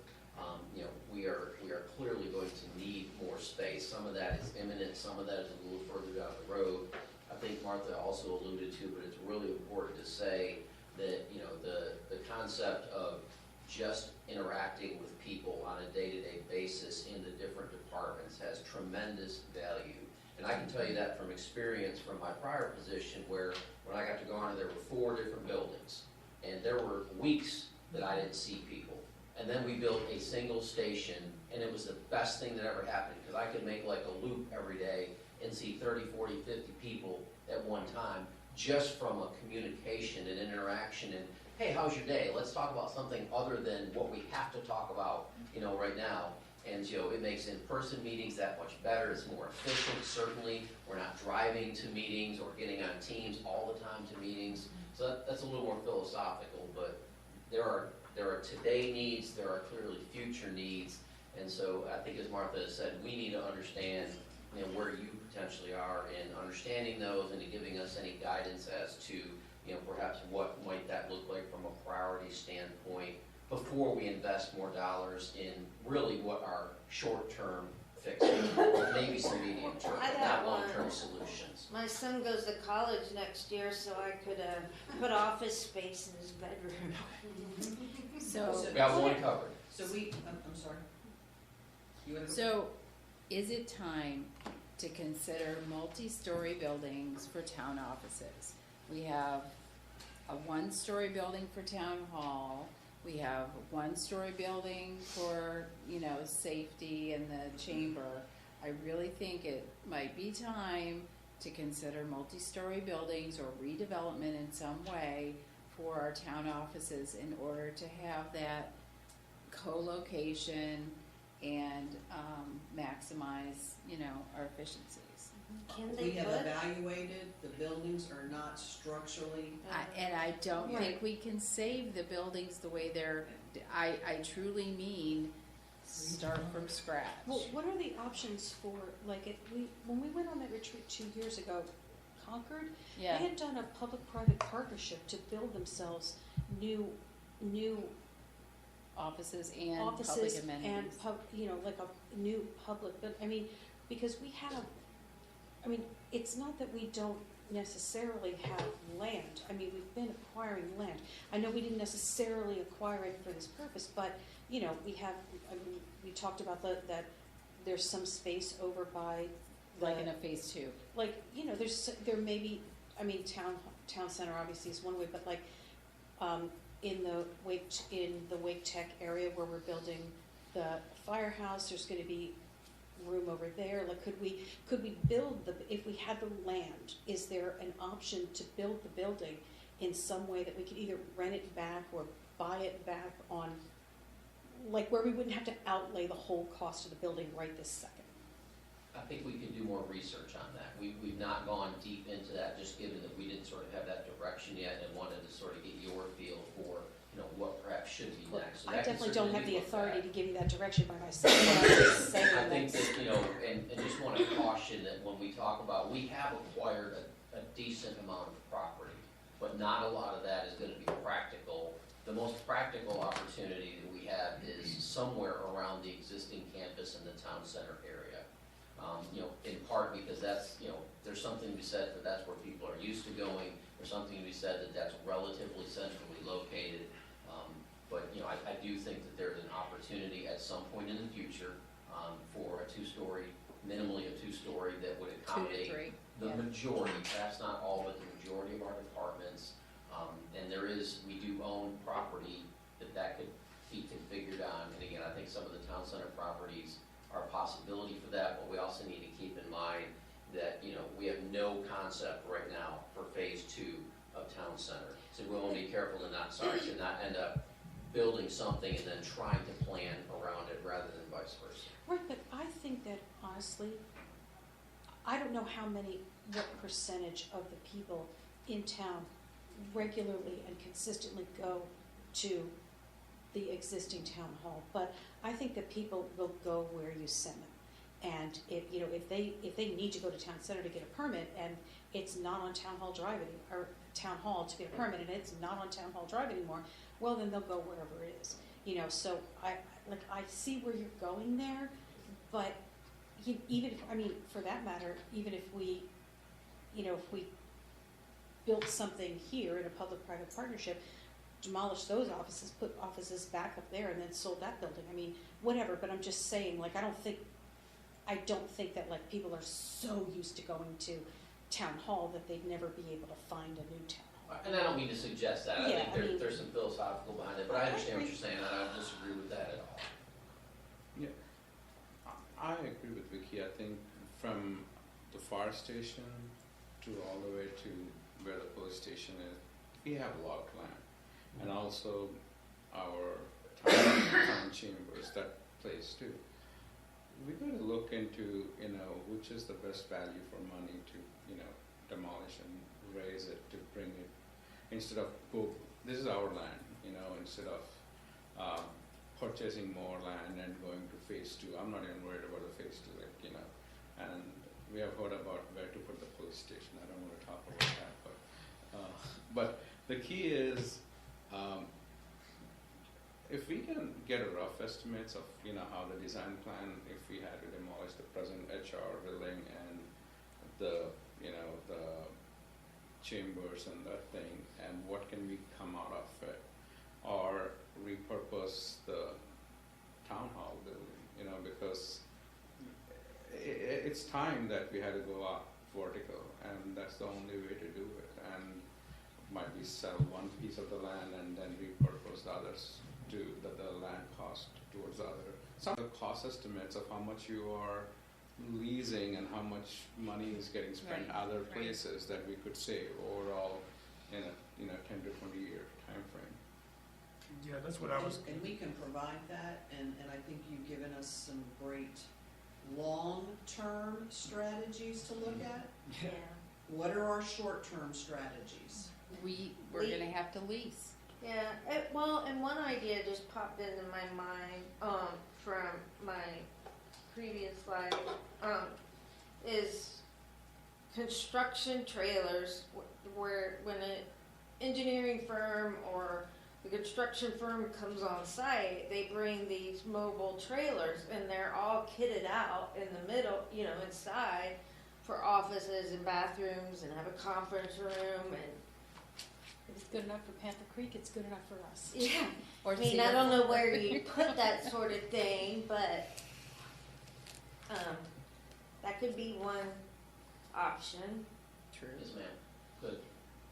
you know, we are clearly going to need more space. Some of that is imminent, some of that is a little further down the road. I think Martha also alluded to, but it's really important to say that, you know, the concept of just interacting with people on a day-to-day basis in the different departments has tremendous value. And I can tell you that from experience from my prior position, where when I got to go on, there were 4 different buildings. And there were weeks that I didn't see people. And then we built a single station, and it was the best thing that ever happened, because I could make like a loop every day and see 30, 40, 50 people at one time, just from a communication and interaction and, hey, how's your day? Let's talk about something other than what we have to talk about, you know, right now. And, you know, it makes in-person meetings that much better. It's more efficient, certainly. We're not driving to meetings or getting on Teams all the time to meetings. So that's a little more philosophical, but there are today needs, there are clearly future needs. And so I think, as Martha has said, we need to understand, you know, where you potentially are in understanding those and in giving us any guidance as to, you know, perhaps what might that look like from a priority standpoint before we invest more dollars in really what are short-term fixes, maybe some medium-term, but not long-term solutions. My son goes to college next year, so I could put office space in his bedroom. So, We got one covered. So I'm sorry. You have a- so is it time to consider multi-story buildings for town offices? We have a 1-story building for town hall. We have a 1-story building for, you know, safety and the chamber. I really think it might be time to consider multi-story buildings or redevelopment in some way for our town offices in order to have that co-location and maximize, you know, our efficiencies. Can they We have put, evaluated, the buildings are not structurally, And I don't think Right. we can save the buildings the way they're, I truly mean, start from scratch. Well, what are the options for, like, when we went on that retreat 2 years ago, Concord, they Yeah, had done a public-private partnership to build themselves new offices and public offices amenities. and you know, like a new public, but, I mean, because we have, I mean, it's not that we don't necessarily have land. I mean, we've been acquiring land. I know we didn't necessarily acquire it for this purpose, but, you know, we have, I mean, we talked about that there's some space over by the, Like in a phase 2. like, you know, there may be, I mean, town center obviously is one way, but like, in the Wake Tech area where we're building the firehouse, there's gonna be room over there. Like, could we build if we had the land, is there an option to build the building in some way that we could either rent it back or buy it back on, like, where we wouldn't have to outlay the whole cost of the building right this second? I think we can do more research on that. We've not gone deep into that, just given that we didn't sort of have that direction yet and wanted to sort of get your feel for, you know, what perhaps should be next. So I that can definitely don't certainly have be the looked authority at. to give you that direction by myself, but I'm just saying I think that's- that, you know, and just want to caution that when we talk about, we have acquired a decent amount of property, but not a lot of that is going to be practical. The most practical opportunity that we have is somewhere around the existing campus in the town center area. You know, in part because that's, you know, there's something to be said that that's where people are used to going. There's something to be said that that's relatively centrally located. But, you know, I do think that there's an opportunity at some point in the future for a 2-story, minimally a 2-story that would 2 to accommodate 3. the Yeah. majority, perhaps not all, but the majority of our departments. And we do own property that could be configured on. And again, I think some of the town center properties are a possibility for that, but we also need to keep in mind that, you know, we have no concept right now for phase 2 of town center. So we want to be careful to not end up building something and then trying to plan around it rather than vice versa. Right, but I think that honestly, I don't know what percentage of the people in town regularly and consistently go to the existing town hall, but I think that people will go where you send them. And if they need to go to town center to get a permit, and it's not on Town Hall Drive or Town Hall to get a permit, and it's not on Town Hall Drive anymore, well, then they'll go wherever it is. So I see where you're going there, but for that matter, even if we built something here in a public-private partnership, demolish those offices, put offices back up there, and then sold that building, whatever, but I'm just saying, I don't think that people are so used to going to town hall that they'd never be able to find a new town hall. And I don't mean to suggest that, Yeah, I think there's some philosophical behind it, but I understand what you're saying, and I don't disagree with that at all. Yeah, I agree with Vicky. I think from the fire station to all the way to where the police station is, we have a lot of land. And also our town chambers, that place too. We got to look into, which is the best value for money to, demolish and raise it, to bring it, instead of this is our land, instead of purchasing more land and going to phase 2. I'm not even worried about the phase 2, and we have heard about where to put the police station. I don't want to talk about that, but the key is, if we can get a rough estimates of, how the design plan, if we had to demolish the present HR building and the chambers and that thing, and what can we come out of it, or repurpose the town hall building, because it's time that we had to go up vertical, and that's the only way to do it, and might be sell one piece of the land and then repurpose the others to the land cost towards the other. Some of the cost estimates of how much you are leasing and how much money is getting spent other places that we could save overall in a 10 to 20 year time frame. Yeah, that's what I was. And we can provide that, and I think you've given us some great long-term strategies to look at. Yeah. What are our short-term strategies? We're gonna have to lease. Yeah, and one idea just popped into my mind, from my previous life, is construction trailers, where when an engineering firm or the construction firm comes on site, they bring these mobile trailers, and they're all kitted out in the middle, inside, for offices and bathrooms, and have a conference room, and If it's good enough for Panther Creek, it's good enough for us. yeah. Or I mean, I don't know where you put that sort of thing, but that could be one option. True. Yes, ma'am. Good.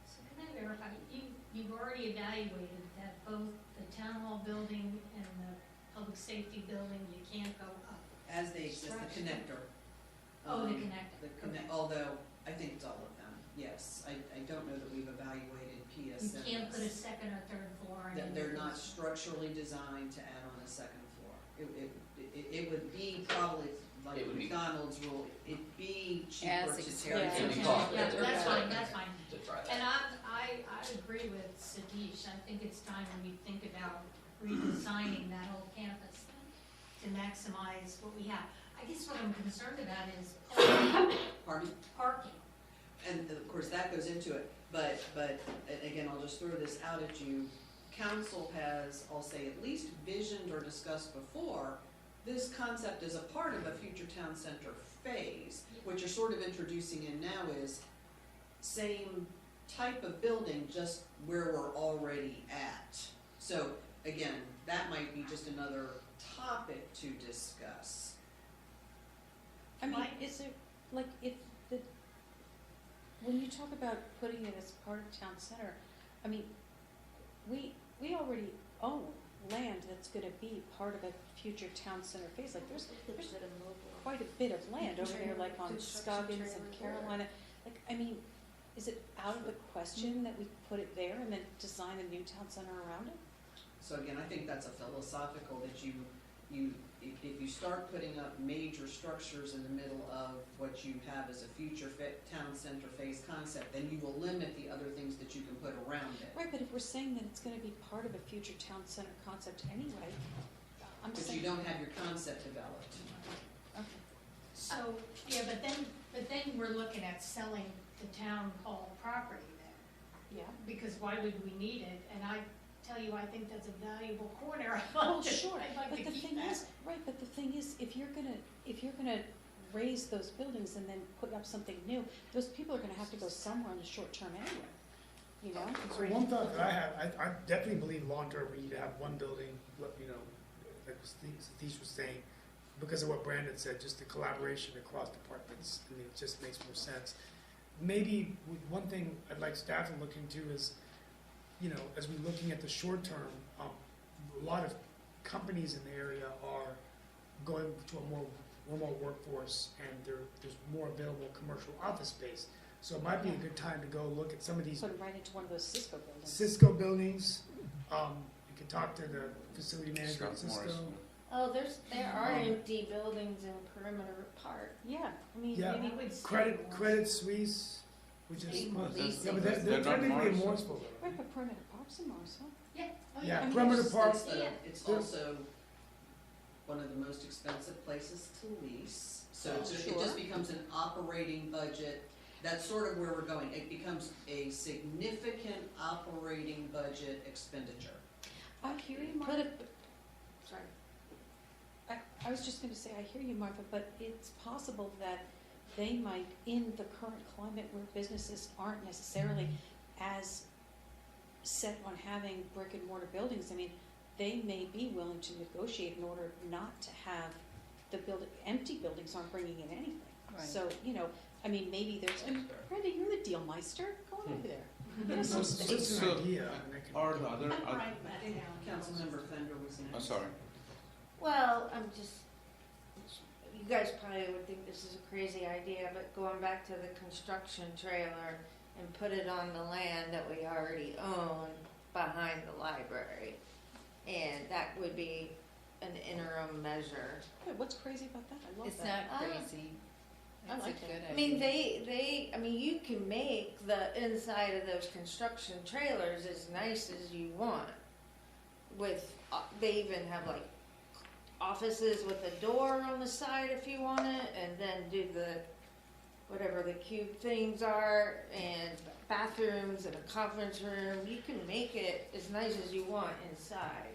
So can I verify, you've already evaluated that both the town hall building and the public safety building, you can't go up? As they exist, the connector. Oh, the connector. Although, I think it's all of them, yes. I don't know that we've evaluated You PSNs. can't put a second or third floor in. They're not structurally designed to add on a second floor. It would be probably, like It would be- McDonald's rule, it'd be cheaper As to ex- tear Yeah. it It'd be down. costly Yeah, to tear that's it down fine, that's fine. to try that. And I agree with Satish, I think it's time when we think about redesigning that whole campus to maximize what we have. I guess what I'm concerned about is Pardon me? parking. And of course, that goes into it, but again, I'll just throw this out at you. Council has, I'll say, at least visioned or discussed before, this concept is a part of a future town center phase. What you're sort of introducing in now is same type of building, just where we're already at. So again, that might be just another topic to discuss. Is it, when you talk about putting it as part of town center, we already own land that's gonna be part of a future town center phase, there's quite a bit of land over there, on Construction Scoggins and trailers. Carolina. Is it out of the question that we put it there and then design a new town center around it? So again, I think that's a philosophical that if you start putting up major structures in the middle of what you have as a future town center phase concept, then you will limit the other things that you can put around it. Right, but if we're saying that it's gonna be part of a future town center concept anyway, I'm But saying. you don't have your concept developed. Okay. So, yeah, but then we're looking at selling the town hall property then, Yeah. because why would we need it? And I tell you, I think that's a valuable corner. Oh, sure, I'd like but to the keep thing that. is, right, but the thing is, if you're gonna raise those buildings and then put up something new, those people are gonna have to go somewhere in the short term anyway, you know? So one thought that I have, I definitely believe long-term we need to have one building, you know, like Satish was saying, because of what Brandon said, just the collaboration across departments, I mean, it just makes more sense. Maybe one thing I'd like staff to look into is, you know, as we're looking at the short term, a lot of companies in the area are going to a more remote workforce, and there's more available commercial office space. So it might be a good time to go look at some of these Put them right into one of those Cisco buildings. Cisco buildings. You can talk to the facility manager at Scott Cisco. Morrisville. Oh, there are empty buildings in Perimeter Park. Yeah, I mean, Yeah. maybe, would Credit Suisse, which is, Leasing. yeah, but they're They're not technically in Morrisville. Morrisville. though, right, but Perimeter Park's in Morrisville. Yeah, oh, Yeah, I mean, Perimeter there's- Park, It's There- also one of the most expensive places to lease, so it Sure. just becomes an operating budget. That's sort of where we're going. It becomes a significant operating budget expenditure. I hear you, Put Martha. it, sorry. I was just gonna say, I hear you, Martha, but it's possible that they might, in the current climate where businesses aren't necessarily as set on having brick and mortar buildings, I mean, they may be willing to negotiate in order not to have empty buildings aren't bringing in anything. Right. So, you know, I mean, maybe there's, and Brenda, you're the deal meister, go on over there. Get us some so space. it's an idea. and it can- Or the other, I'm right back down. Councilmember Fender was next. oh, sorry. Well, you guys probably would think this is a crazy idea, but going back to the construction trailer and put it on the land that we already own behind the library. And that would be an interim measure. Wait, what's crazy about that? I love It's that. not crazy. I It's a like it. good I mean, idea. I mean, you can make the inside of those construction trailers as nice as you want. With, they even have like offices with a door on the side if you want it, and then do whatever the cube things are, and bathrooms and a conference room. You can make it as nice as you want inside.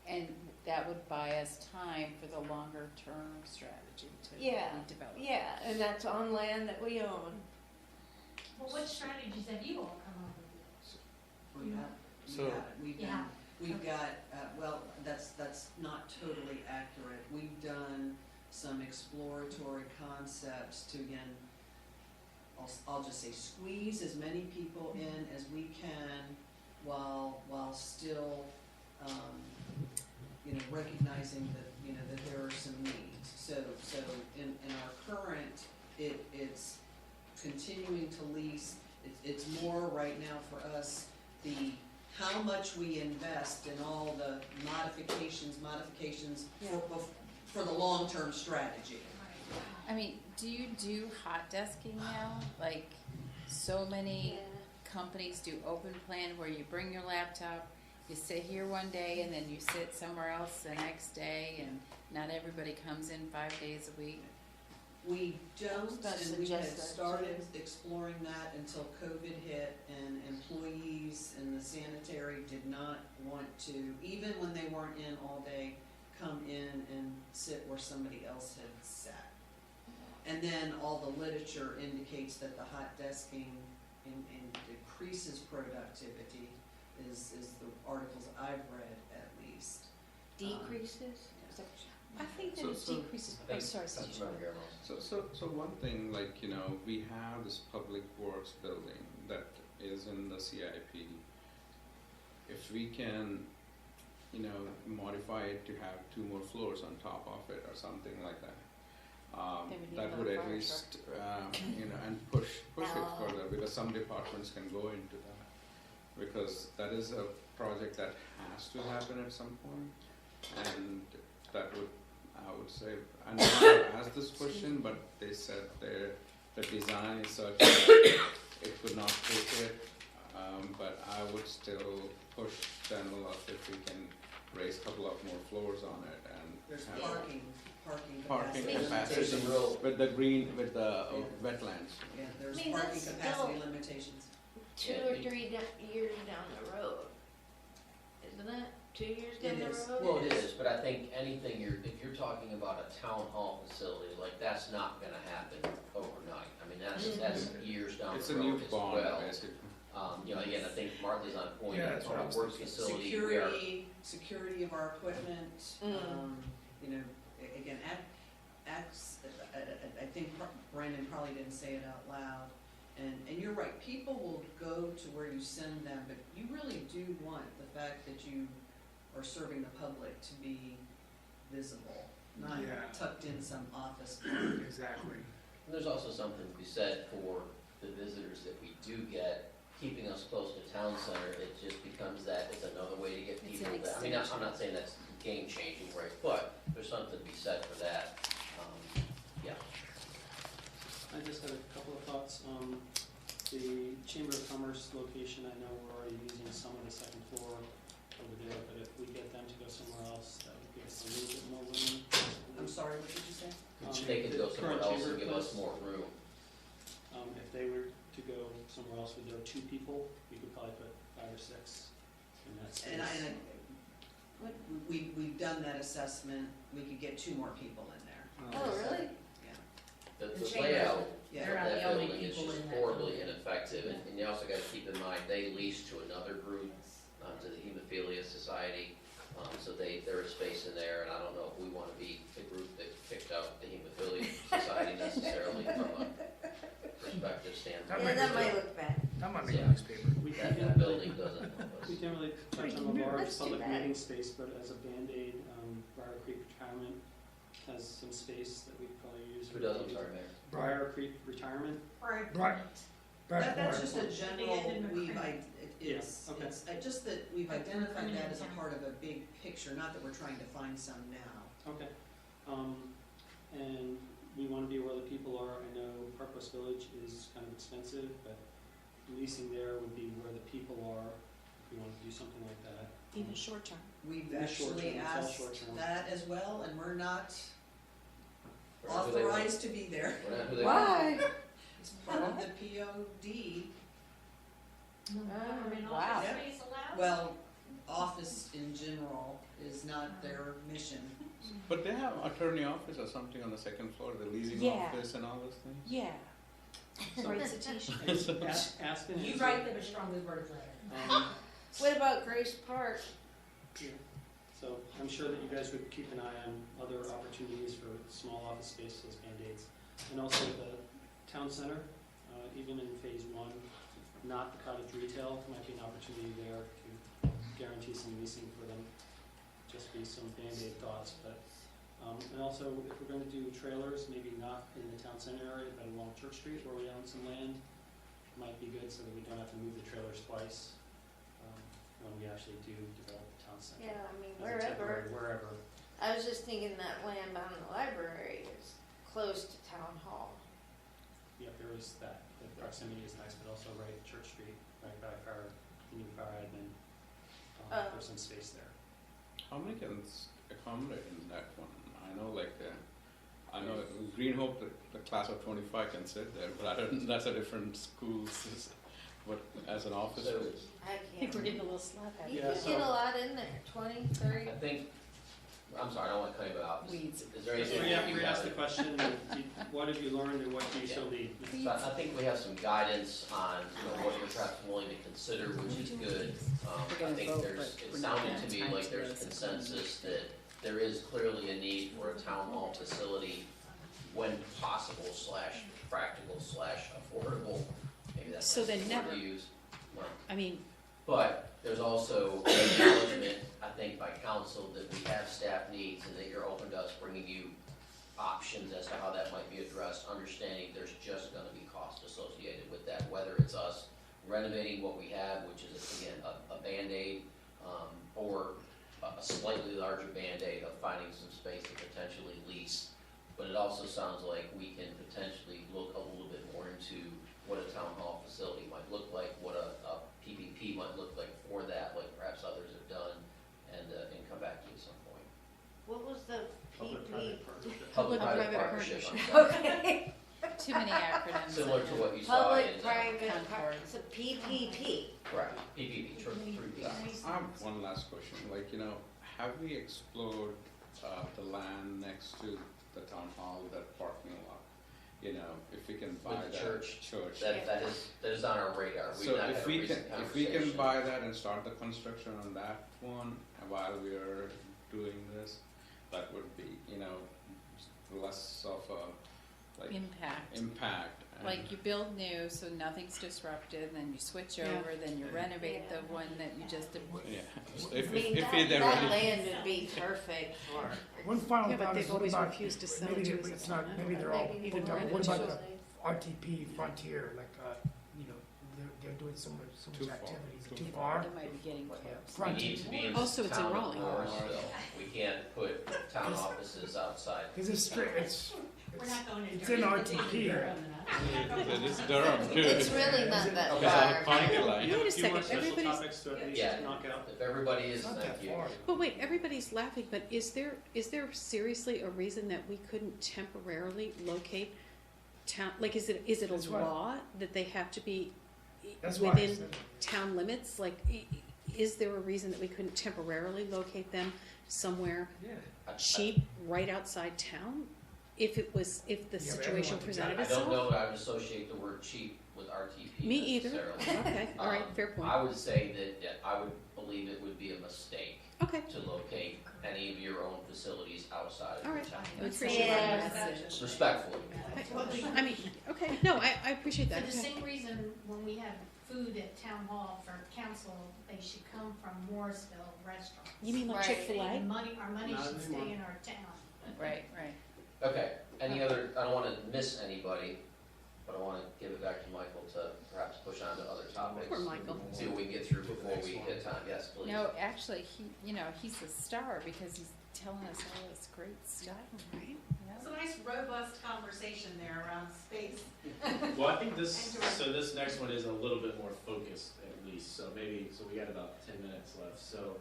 And that would buy us time for the longer term strategy to Yeah. develop. Yeah, and that's on land that we own. Well, what strategies have you all come up with? We have, So- Yeah. We've got, well, that's not totally accurate. We've done some exploratory concepts to, again, I'll just say, squeeze as many people in as we can while still, you know, recognizing that, you know, that there are some needs. So in our current, it's continuing to lease. It's more right now for us, how much we invest in all the modifications for the long-term strategy. I mean, do you do hot desking now? Like, so many companies do open plan where you bring your laptop, you sit here one day and then you sit somewhere else the next day, and not everybody comes in 5 days a week. We don't, That's and we had suggested, started too. exploring that until COVID hit, and employees in the sanitary did not want to, even when they weren't in all day, come in and sit where somebody else had sat. And then all the literature indicates that the hot desking decreases productivity, is the articles I've read at least. Decreases? I think that So- it so- decreases, oh, sorry, Steve. Councilmember Garamond. So one thing, like, you know, we have this public works building that is in the CIP. If we can, you know, modify it to have 2 more floors on top of it or something like that, Then we need that would another at fire least, you know, and push it Oh. further, because some departments can go into that. Because that is a project that has to happen at some point, and that would, I would say, I never asked this question, but they said the design is such that it could not take it, but I would still push the envelope if we can raise a couple of more floors on it and There's have parking parking capacity. capacity There's some real, with the green, with the wetlands. Yeah, there's I mean, parking that's capacity still- limitations. 2 or 3 years down the road. Isn't it? 2 years It down the is. road? well, it is, but I think anything if you're talking about a town hall facility, like, that's not gonna happen overnight. I mean, that's years down It's a the new road as bond, well. basically. You know, again, I think Martha's on point, Yeah, it's that's what I a was work thinking. facility, we are, Security of our equipment, Mm. you know, again, I think Brandon probably didn't say it out loud. And you're right, people will go to where you send them, but you really do want the fact that you are serving the public to be visible, not Yeah. tucked in some office. Exactly. and there's also something to be said for the visitors that we do get, keeping us close to town center, it just becomes that, it's another way to get It's people an there. I mean, I'm not saying that's game changing, right, but there's something to be said for that. Yeah, I just had a couple of thoughts. The Chamber of Commerce location, I know we're already using some of the second floor over there, but if we get them to go somewhere else, that would give us a little bit more room. I'm sorry, what did you say? they could The go somewhere current else chamber and give us place, more room. If they were to go somewhere else with their 2 people, we could probably put 5 or 6 in that space. And we've done that assessment, we could get 2 more people in there. Oh, really? The The layout chamber, of Yeah. they're not that the only building is people just in that horribly building. ineffective, and you also gotta keep in mind, they lease to another group, to the Hemophilia Society, so there is space in there, and I don't know if we wanna be the group that picked out the Hemophilia Society necessarily from a perspective standpoint. Yeah, that might look bad. That might make Yeah. a nice paper. We That can't building doesn't help us. We can't really touch on the large That's too public bad. meeting space, but as a Band-Aid, Briar Creek Retirement has some space that we could probably use. Who does, I'm sorry, Mayor? Briar Creek Retirement, Right. That's just a general, Abandonment we've, crane. it's, Yeah, okay. it's, just that we've identified Coming that in as a town. part of a big picture, not that we're trying to find some now. okay. And we wanna be where the people are. I know Park West Village is kind of expensive, but leasing there would be where the people are, if we wanted to do something like that. Even short term. We've Yeah, short actually term, it's all asked short term. that as well, and we're not We're not who they want. authorized to be there. We're not who they want. It's part of the POD. No government wow. office space allowed? Well, office in general is not their mission. But they have attorney office or something on the second floor, the leasing Yeah. office and all those things. Yeah. So- Writes a t-shirt. Aspen You is write them a strongly worded letter. What about Grace Park? Yeah. So I'm sure that you guys would keep an eye on other opportunities for small office space as Band-Aids. And also the town center, even in phase 1, not the cottage retail, might be an opportunity there to guarantee some leasing for them. Just be some Band-Aid thoughts, but, and also if we're gonna do trailers, maybe not in the town center area, but along Church Street where we own some land, might be good so that we don't have to move the trailers twice, when we actually do develop the town center. Yeah, I mean, As a temporary, wherever. wherever. I was just thinking that land behind the library is close to town hall. Yep, there is that. The proximity is nice, but also right at Church Street, right by fire, the new fire admin. There's some space there. How many can accommodate in that one? I know I know Green Hope, the class of 25 can sit there, but I don't, that's a different school, but as an office. So, I I think can't. we're getting a little slap at You it. Yeah, could so- get a lot in there, 20, 30. I think, I'm sorry, I don't wanna cut you off. Weeds. Is there anything? We asked the question, what have you learned and what do you still need? So I think we have some guidance on, what you're perhaps willing to consider, which is good. We're I gonna think vote, there's, but it we're not sounded gonna to me have like time there's to consensus that there is clearly a need for a town hall facility when possible / practical / affordable. Maybe that's So not the then word never- to use. Well, I mean, but there's also acknowledgement, I think, by council that we have staff needs and that you're open to us bringing you options as to how that might be addressed, understanding there's just gonna be cost associated with that, whether it's us renovating what we have, which is, again, a Band-Aid, or a slightly larger Band-Aid of finding some space to potentially lease. But it also sounds like we can potentially look a little bit more into what a town hall facility might look like, what a PPP might look like for that, like perhaps others have done, and come back the Public-private partnership. Public-private Public-private partnership. Okay. Too many acronyms. Similar to what you saw in. Public-private, Concord. it's a PPP. Correct, PPP, three Ps. I have one last question, like, have we explored, the land next to the town hall, that parking lot? If we can buy With the that. church. Church. That is on our radar. We've So not had if a we can, recent if we can conversation. buy that and start the construction on that one while we are doing this, that would be, less of a, like, Impact. impact. and- Like you build new, so nothing's disrupted, then you switch Yeah. over, then you renovate the one that you just did. Yeah, I if mean, they're that ready. land would be perfect for. One final Yeah, but thought they've is what always about, refused to sell maybe to they- us it's at not, all. maybe they're all, Maybe but more what about individual. the RTP frontier, like, they're doing so much Too far. activities, Too too far? They might be getting close. We Frontier. need to be in Also, the it's in town of Raleigh. Morrisville. We can't put town offices outside. Because it's straight, We're not going to. it's in RTP. It is Durham too. It's really not that Okay. It's on far. a parking lot. You have Wait a a few more second, special everybody's- topics to at least Yeah. knock out. If everybody is, It's not thank that you. far. But wait, everybody's laughing, but is there seriously a reason that we couldn't temporarily locate town, like, is it That's a why- law that they have to be That's why I within said, town limits? Like, is there a reason that we couldn't temporarily locate them somewhere cheap, right outside town? If the Yeah, but situation everyone- presented I itself? don't know that I would associate the word cheap with RTP Me either. necessarily. Okay, all right, Um, fair point. I would say that, I would believe it would be a mistake Okay, to locate any of your own facilities outside of all your right. town. I appreciate Yeah. that. Respectfully. I mean, okay, no, I appreciate that. For the same reason, when we have food at town hall for council, they should come from Morrisville restaurants. You mean like Right. Chick-fil-A? Our money Not should stay anymore. in our town. Right, right. Okay, any other, I don't wanna miss anybody, but I wanna give it back to Michael to perhaps push on to other topics. Poor Michael. See what we can get through before we hit time, yes, please. No, actually, he's a star because he's telling us all this great stuff. Right. It's a nice robust conversation there around space. Well, I think this next one is a little bit more focused at least, so we got about 10 minutes left. So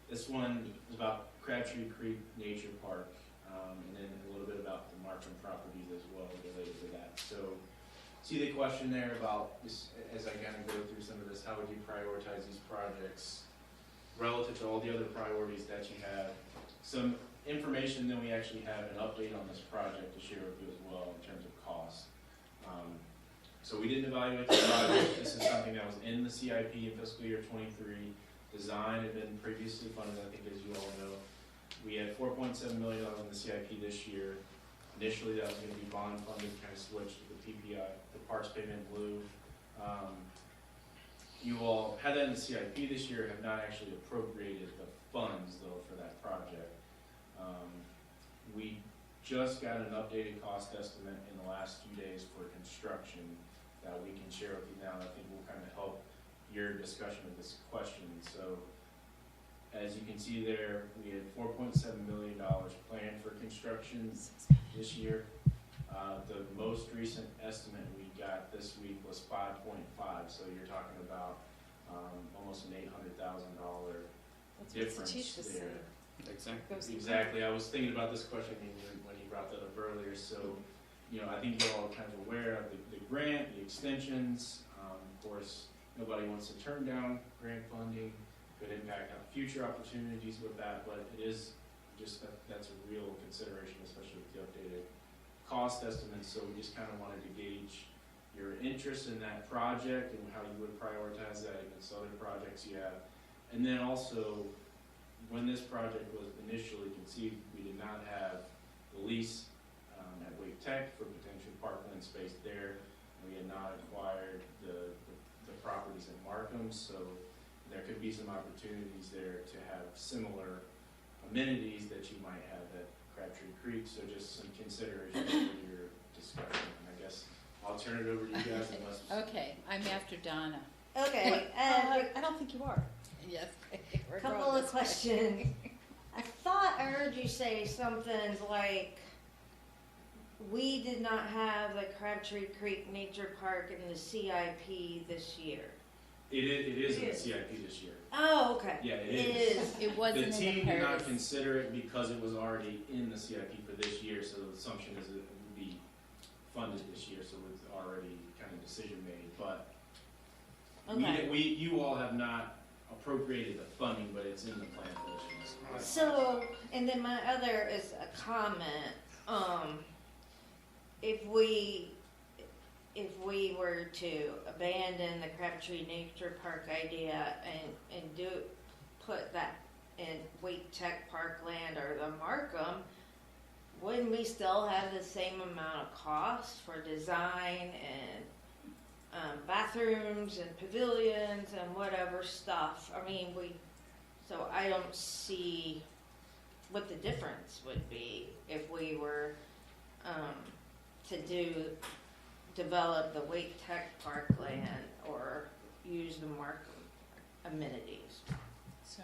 this one is about Crabtree Creek Nature Park, and then a little bit about the Markham properties as well related to that. So, see the question there about, this, as I kind of go through some of this, how would you prioritize these projects relative to all the other priorities that you have? Some information, then we actually have an update on this project to share with you as well in terms of cost. So we didn't evaluate the project. This is something that was in the CIP in fiscal year '23. Design had been previously funded, I think as you all know. We had $4.7 million in the CIP this year. Initially, that was gonna be bond funded, kind of switched to the PPI, the Parks Payment in Blue. You all had that in the CIP this year, have not actually appropriated the funds though for that project. We just got an updated cost estimate in the last few days for construction that we can share with you now, and I think will kind of help your discussion of this question. So, as you can see there, we had $4.7 million planned for construction this year. The most recent estimate we got this week was 5.5, so you're talking about almost an $800,000 That's what difference Satish was there. saying. Exactly. Goes- Exactly, I was thinking about this question when you brought that up earlier, so, I think you're all kind of aware of the grant, the extensions. Of course, nobody wants to turn down grant funding, could impact on future opportunities with that, but it is just, that's a real consideration, especially with the updated cost estimates, so we just kind of wanted to gauge your interest in that project and how you would prioritize that against other projects you have. And then also, when this project was initially conceived, we did not have the lease at Wake Tech for potential parkland space there. We had not acquired the properties at Markham, so there could be some opportunities there to have similar amenities that you might have at Crabtree Creek, so just some considerations for your discussion. And I guess I'll turn it over to you guys unless. Okay, I'm after Donna. Okay, I don't think you are. Yes. we're couple going of this way. questions. I thought I heard you say something like, we did not have the Crabtree Creek Nature Park in the CIP this year. It is in the It is. CIP this year. Oh, okay. Yeah, it It is. is. It wasn't The in the team did not Paris. consider it because it was already in the CIP for this year, so the assumption is it would be funded this year, so it's already kind of decision made, but Okay. you all have not appropriated the funding, but it's in the plan for this year. So, and then my other is a comment, if we were to abandon the Crabtree Nature Park idea and put that in Wake Tech Parkland or the Markham, wouldn't we still have the same amount of cost for design and bathrooms and pavilions and whatever stuff? I mean, so I don't see what the difference would be if we were to develop the Wake Tech Parkland or use the Markham amenities. So,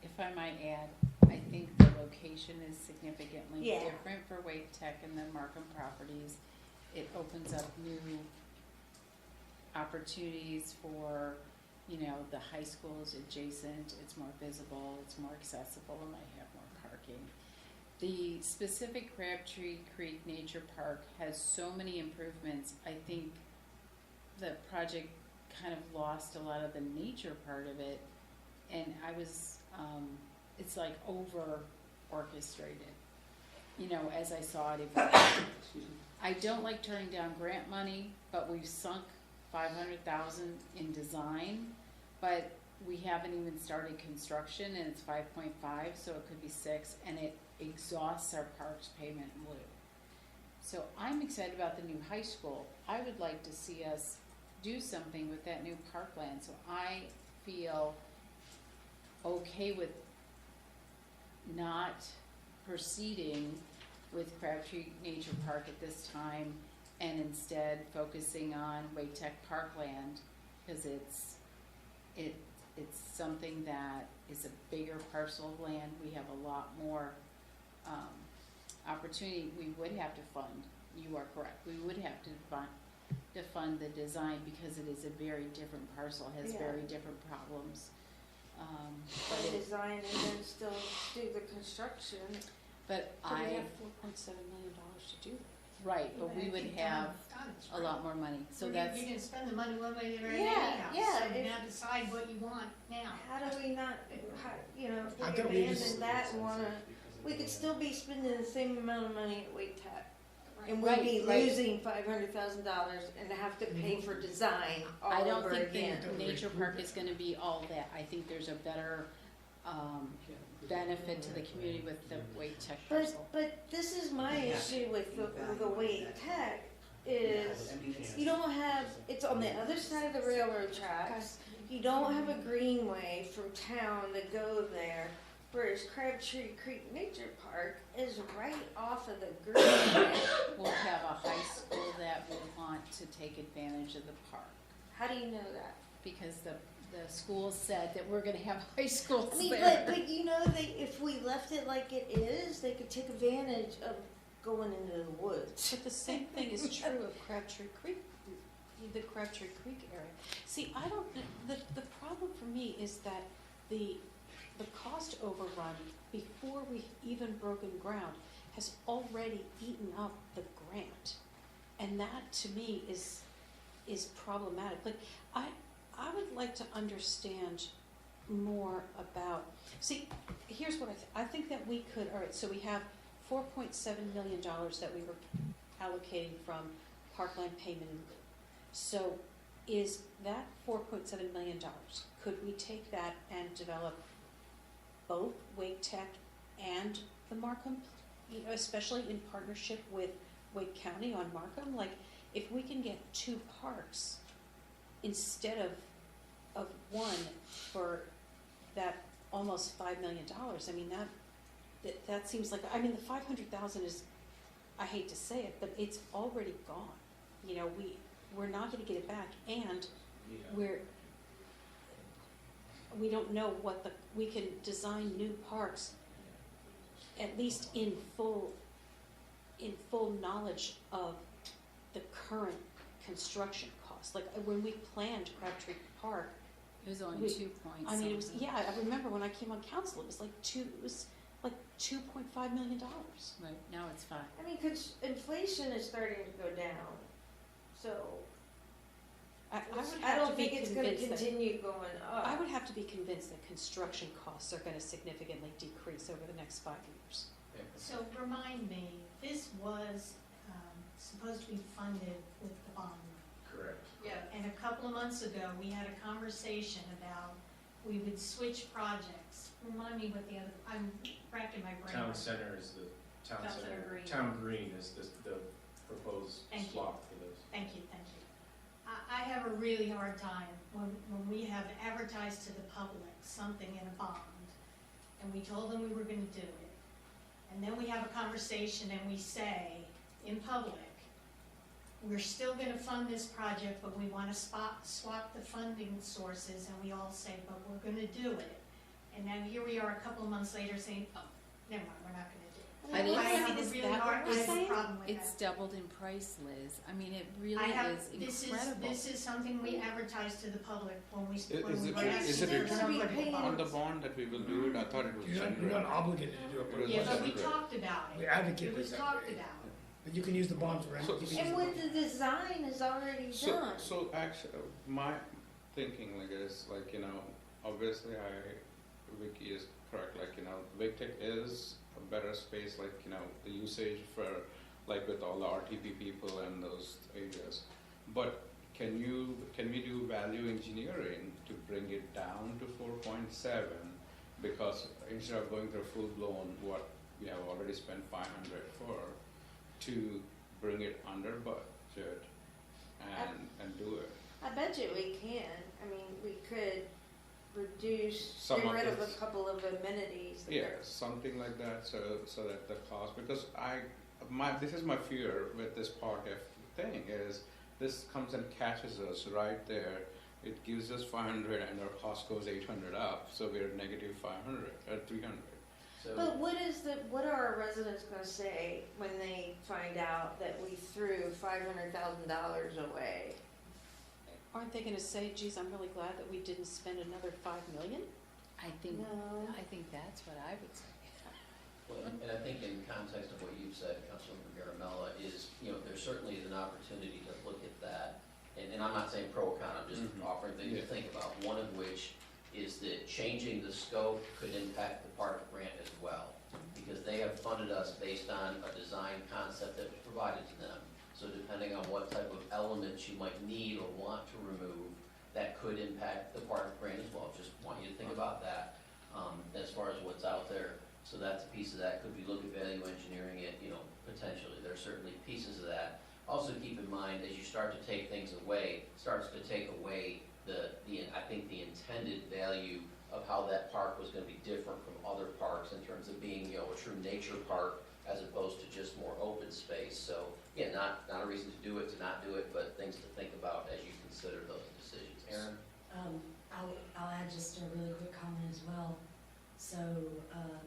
if I might add, I think the location is significantly Yeah. different for Wake Tech and the Markham properties. It opens up new opportunities for, the high school is adjacent, it's more visible, it's more accessible, and might have more parking. The specific Crabtree Creek Nature Park has so many improvements, I think the project kind of lost a lot of the nature part of it, and it's like over orchestrated, as I saw it evolve. I don't like turning down grant money, but we've sunk $500,000 in design, but we haven't even started construction, and it's 5.5, so it could be 6, and it exhausts our parks payment in lieu. So I'm excited about the new high school. I would like to see us do something with that new parkland, so I feel okay with not proceeding with Crabtree Nature Park at this time, and instead focusing on Wake Tech Parkland, because it's something that is a bigger parcel of land. We have a lot more opportunity. We would have to fund, you are correct, we would have to fund the design, because it is a very different parcel, has Yeah. very different problems. But design and then still do the construction. But But we I, have $4.7 million to do that. right, but we would have a lot more money, so that's. You can spend the money one way or another Yeah, anyhow, yeah, so if- now decide what you want now. How do we not, if I we thought we just- abandon that and we could still be spending the same amount of money at Wake Tech. And we'd Right, be right. losing $500,000 and have to pay for design all I don't over think again. the nature park is gonna be all that. I think there's a better, benefit to the community with the Wake Tech parcel. But this is my issue with the Wake Tech, is you don't have, it's on the other side of the railroad tracks. You don't have a greenway from town to go there, whereas Crabtree Creek Nature Park is right off of the greenway. We'll have a high school that will want to take advantage of the park, How do you know that? because the school said that we're gonna have high schools I mean, there. but if we left it like it is, they could take advantage of going into the woods. But the same thing is true of Crabtree Creek, the Crabtree Creek area. See, I don't, the problem for me is that the cost overrun before we've even broken ground has already eaten up the grant. And that to me is problematic. Like, I would like to understand more about, see, here's what I think that we could, all right, so we have $4.7 million that we were allocating from Parkland payment in lieu. So is that $4.7 million, could we take that and develop both Wake Tech and the Markham, especially in partnership with Wake County on Markham? Like, if we can get 2 parks instead of one for that almost $5 million, I mean, that seems like, I mean, the 500,000 is, I hate to say it, but it's already gone. We're not gonna get it back, and we don't know we can design new parks, at least in full knowledge of the current construction costs. cost. Like, when we planned Crabtree Park, It was only We- 2 points. I mean, it was, yeah, I remember when I came on council, it was like $2.5 million. Right, now it's 5. I mean, cause inflation is starting to go down, so I would I have to don't be think it's gonna convinced that, continue going up. I would have to be convinced that construction costs are gonna significantly decrease over the next 5 years. So remind me, this was supposed to be funded with the bond money. Correct. Yeah. And a couple of months ago, we had a conversation about we would switch projects. Remind me what the other, I'm racking my brain. Town center is the, town Town center center, green. town green is the proposed Thank you. swap for those. Thank you, thank you. I have a really hard time when we have advertised to the public something in a bond, and we told them we were gonna do it. And then we have a conversation and we say, in public, we're still gonna fund this project, but we wanna swap the funding sources, and we all say, but we're gonna do it. And now here we are a couple of months later saying, oh, never mind, we're not gonna do it. But I have a is really that what hard, I we're have a saying? problem with It's that. doubled in price, Liz. I mean, it really I have, is incredible. this is something we advertised to the public when we Is were it- asking is it them to gonna be look at paid On the bonds. bond that we will do it, I thought it was You're not general. obligated to do it, but It was Yeah, but we separate. talked about we it. advocate It for was that. talked about. But you can use the bonds for So- anything. And with the design is already done. So actually, my thinking like is like, obviously Vicky is correct, like, VicTech is a better space, like, the usage for, like with all the RTP people and those areas. But can we do value engineering to bring it down to 4.7? Because instead of going through full blown, what we have already spent 500 for, to bring it under budget and do it. I bet you we can. I mean, we could reduce, Some get of rid of a this- couple of amenities. that Yeah, are- something like that, so that the cost, because this is my fear with this Part F thing, is this comes and catches us right there. It gives us 500 and our cost goes 800 up, so we're negative 500 or 300. So, But what are our residents gonna say when they find out that we threw $500,000 away? Aren't they gonna say, geez, I'm really glad that we didn't spend another 5 million? I think, No. I think that's what I would say. well, and I think in context of what you've said, Councilmember Garamella, is, there certainly is an opportunity to look at that. And I'm not saying pro or con, I'm just Mhm. offering things to Yeah. think about, one of which is that changing the scope could impact the park grant as well. Because they have funded us based on a design concept that was provided to them. So depending on what type of elements you might need or want to remove, that could impact the park grant as well. Just want you to think about that, as far as what's out there. So that's a piece of that. Could we look at value engineering it, potentially? There are certainly pieces of that. Also keep in mind, as you start to take things away, starts to take away I think the intended value of how that park was gonna be different from other parks in terms of being, a true nature park as opposed to just more open space. So, yeah, not a reason to do it, to not do it, but things to think about as you consider those decisions. Aaron? I'll add just a really quick comment as well. So,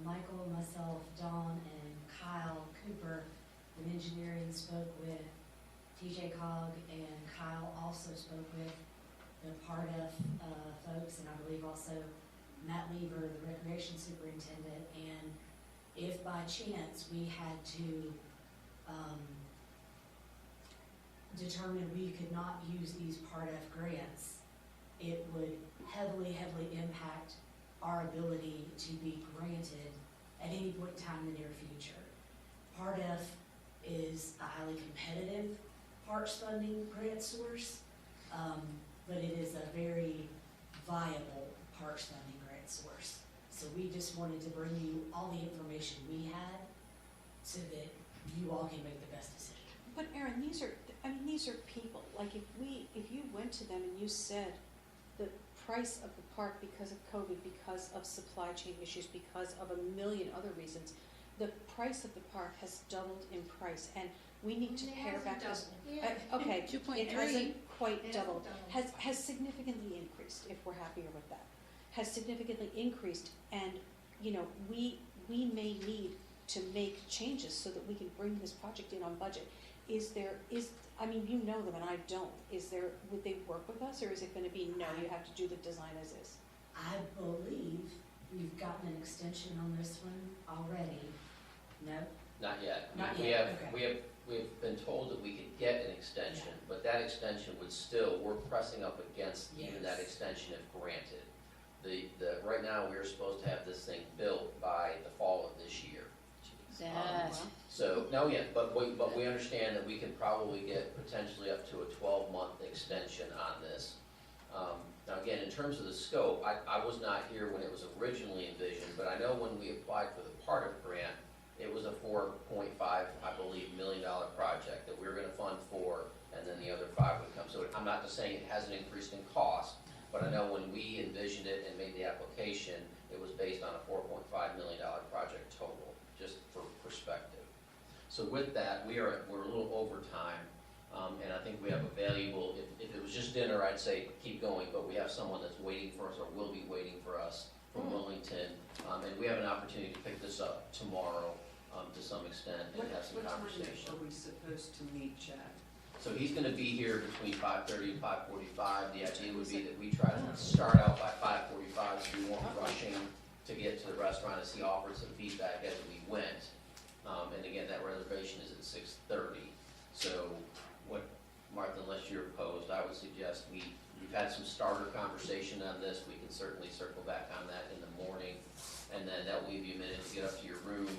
Michael, myself, Dawn, and Kyle Cooper in engineering spoke with TJ Cog, and Kyle also spoke with the Part F folks, and I believe also Matt Lever, the recreation superintendent. And if by chance we had to determine we could not use these Part F grants, it would heavily impact our ability to be granted at any point in time in the near future. Part F is a highly competitive parks funding grant source, but it is a very viable parks funding grant source. So we just wanted to bring you all the information we had so that you all can make the best decision. But Aaron, these are people, like if you went to them and you said the price of the park because of COVID, because of supply chain issues, because of a million other reasons, the price of the park has doubled in price, and we need to It pare hasn't back this. doubled. Okay, 2.3. it hasn't quite It hasn't doubled, doubled. has significantly increased, if we're happier with that. Has significantly increased, and, we may need to make changes so that we can bring this project in on budget. I mean, you know them and I don't, would they work with us, or is it gonna be, no, you have to do the design as is? I believe we've gotten an extension on this one already. No? Not yet. Not We yet, have, okay. we've been told that we could get an extension, but that extension would still, we're pressing up against even that Yes. extension if granted. Right now, we're supposed to have this thing built by the fall of this year. That, So, no, yeah, but we understand that we can probably get potentially up to a 12-month extension on this. Now, again, in terms of the scope, I was not here when it was originally envisioned, but I know when we applied for the part of grant, it was a $4.5, I believe, million project that we were gonna fund for, and then the other 5 would come. So I'm not just saying it hasn't increased in cost, but I know when we envisioned it and made the application, it was based on a $4.5 million project total, just for perspective. So with that, we're a little over time, and I think we have a valuable, if it was just dinner, I'd say keep going, but we have someone that's waiting for us, or will be waiting for us from Wilmington, and we have an opportunity to pick this up tomorrow, to some extent, and have some What time conversation. are we supposed to meet, Chad? So he's gonna be here between 5:30 and 5:45. The idea would be that we try to start out by 5:45, so we won't be rushing to get to the restaurant, as he offered some feedback as we went. And again, that reservation is at 6:30. So what, Martha, unless you're opposed, I would suggest we've had some starter conversation on this. We can certainly circle back on that in the morning. And then that will give you a minute to get up to your room,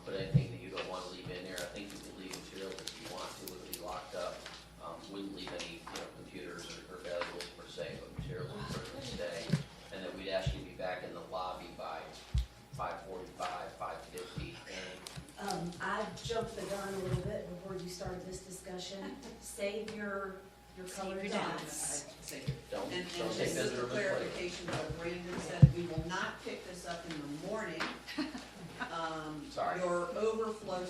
put anything that you don't want to leave in there. I think you can leave materials if you want to, it'll be locked up. Wouldn't leave any, computers or valuables per se, but materials would certainly stay. And then we'd ask you to be back in the lobby by 5:45, 5:50. I jumped the gun a little bit before you started this discussion. Save your colored your dots. Don't And take just as visitor a room plate. clarification, what Brandon said, we will not pick this up in the morning. Sorry. Your overflow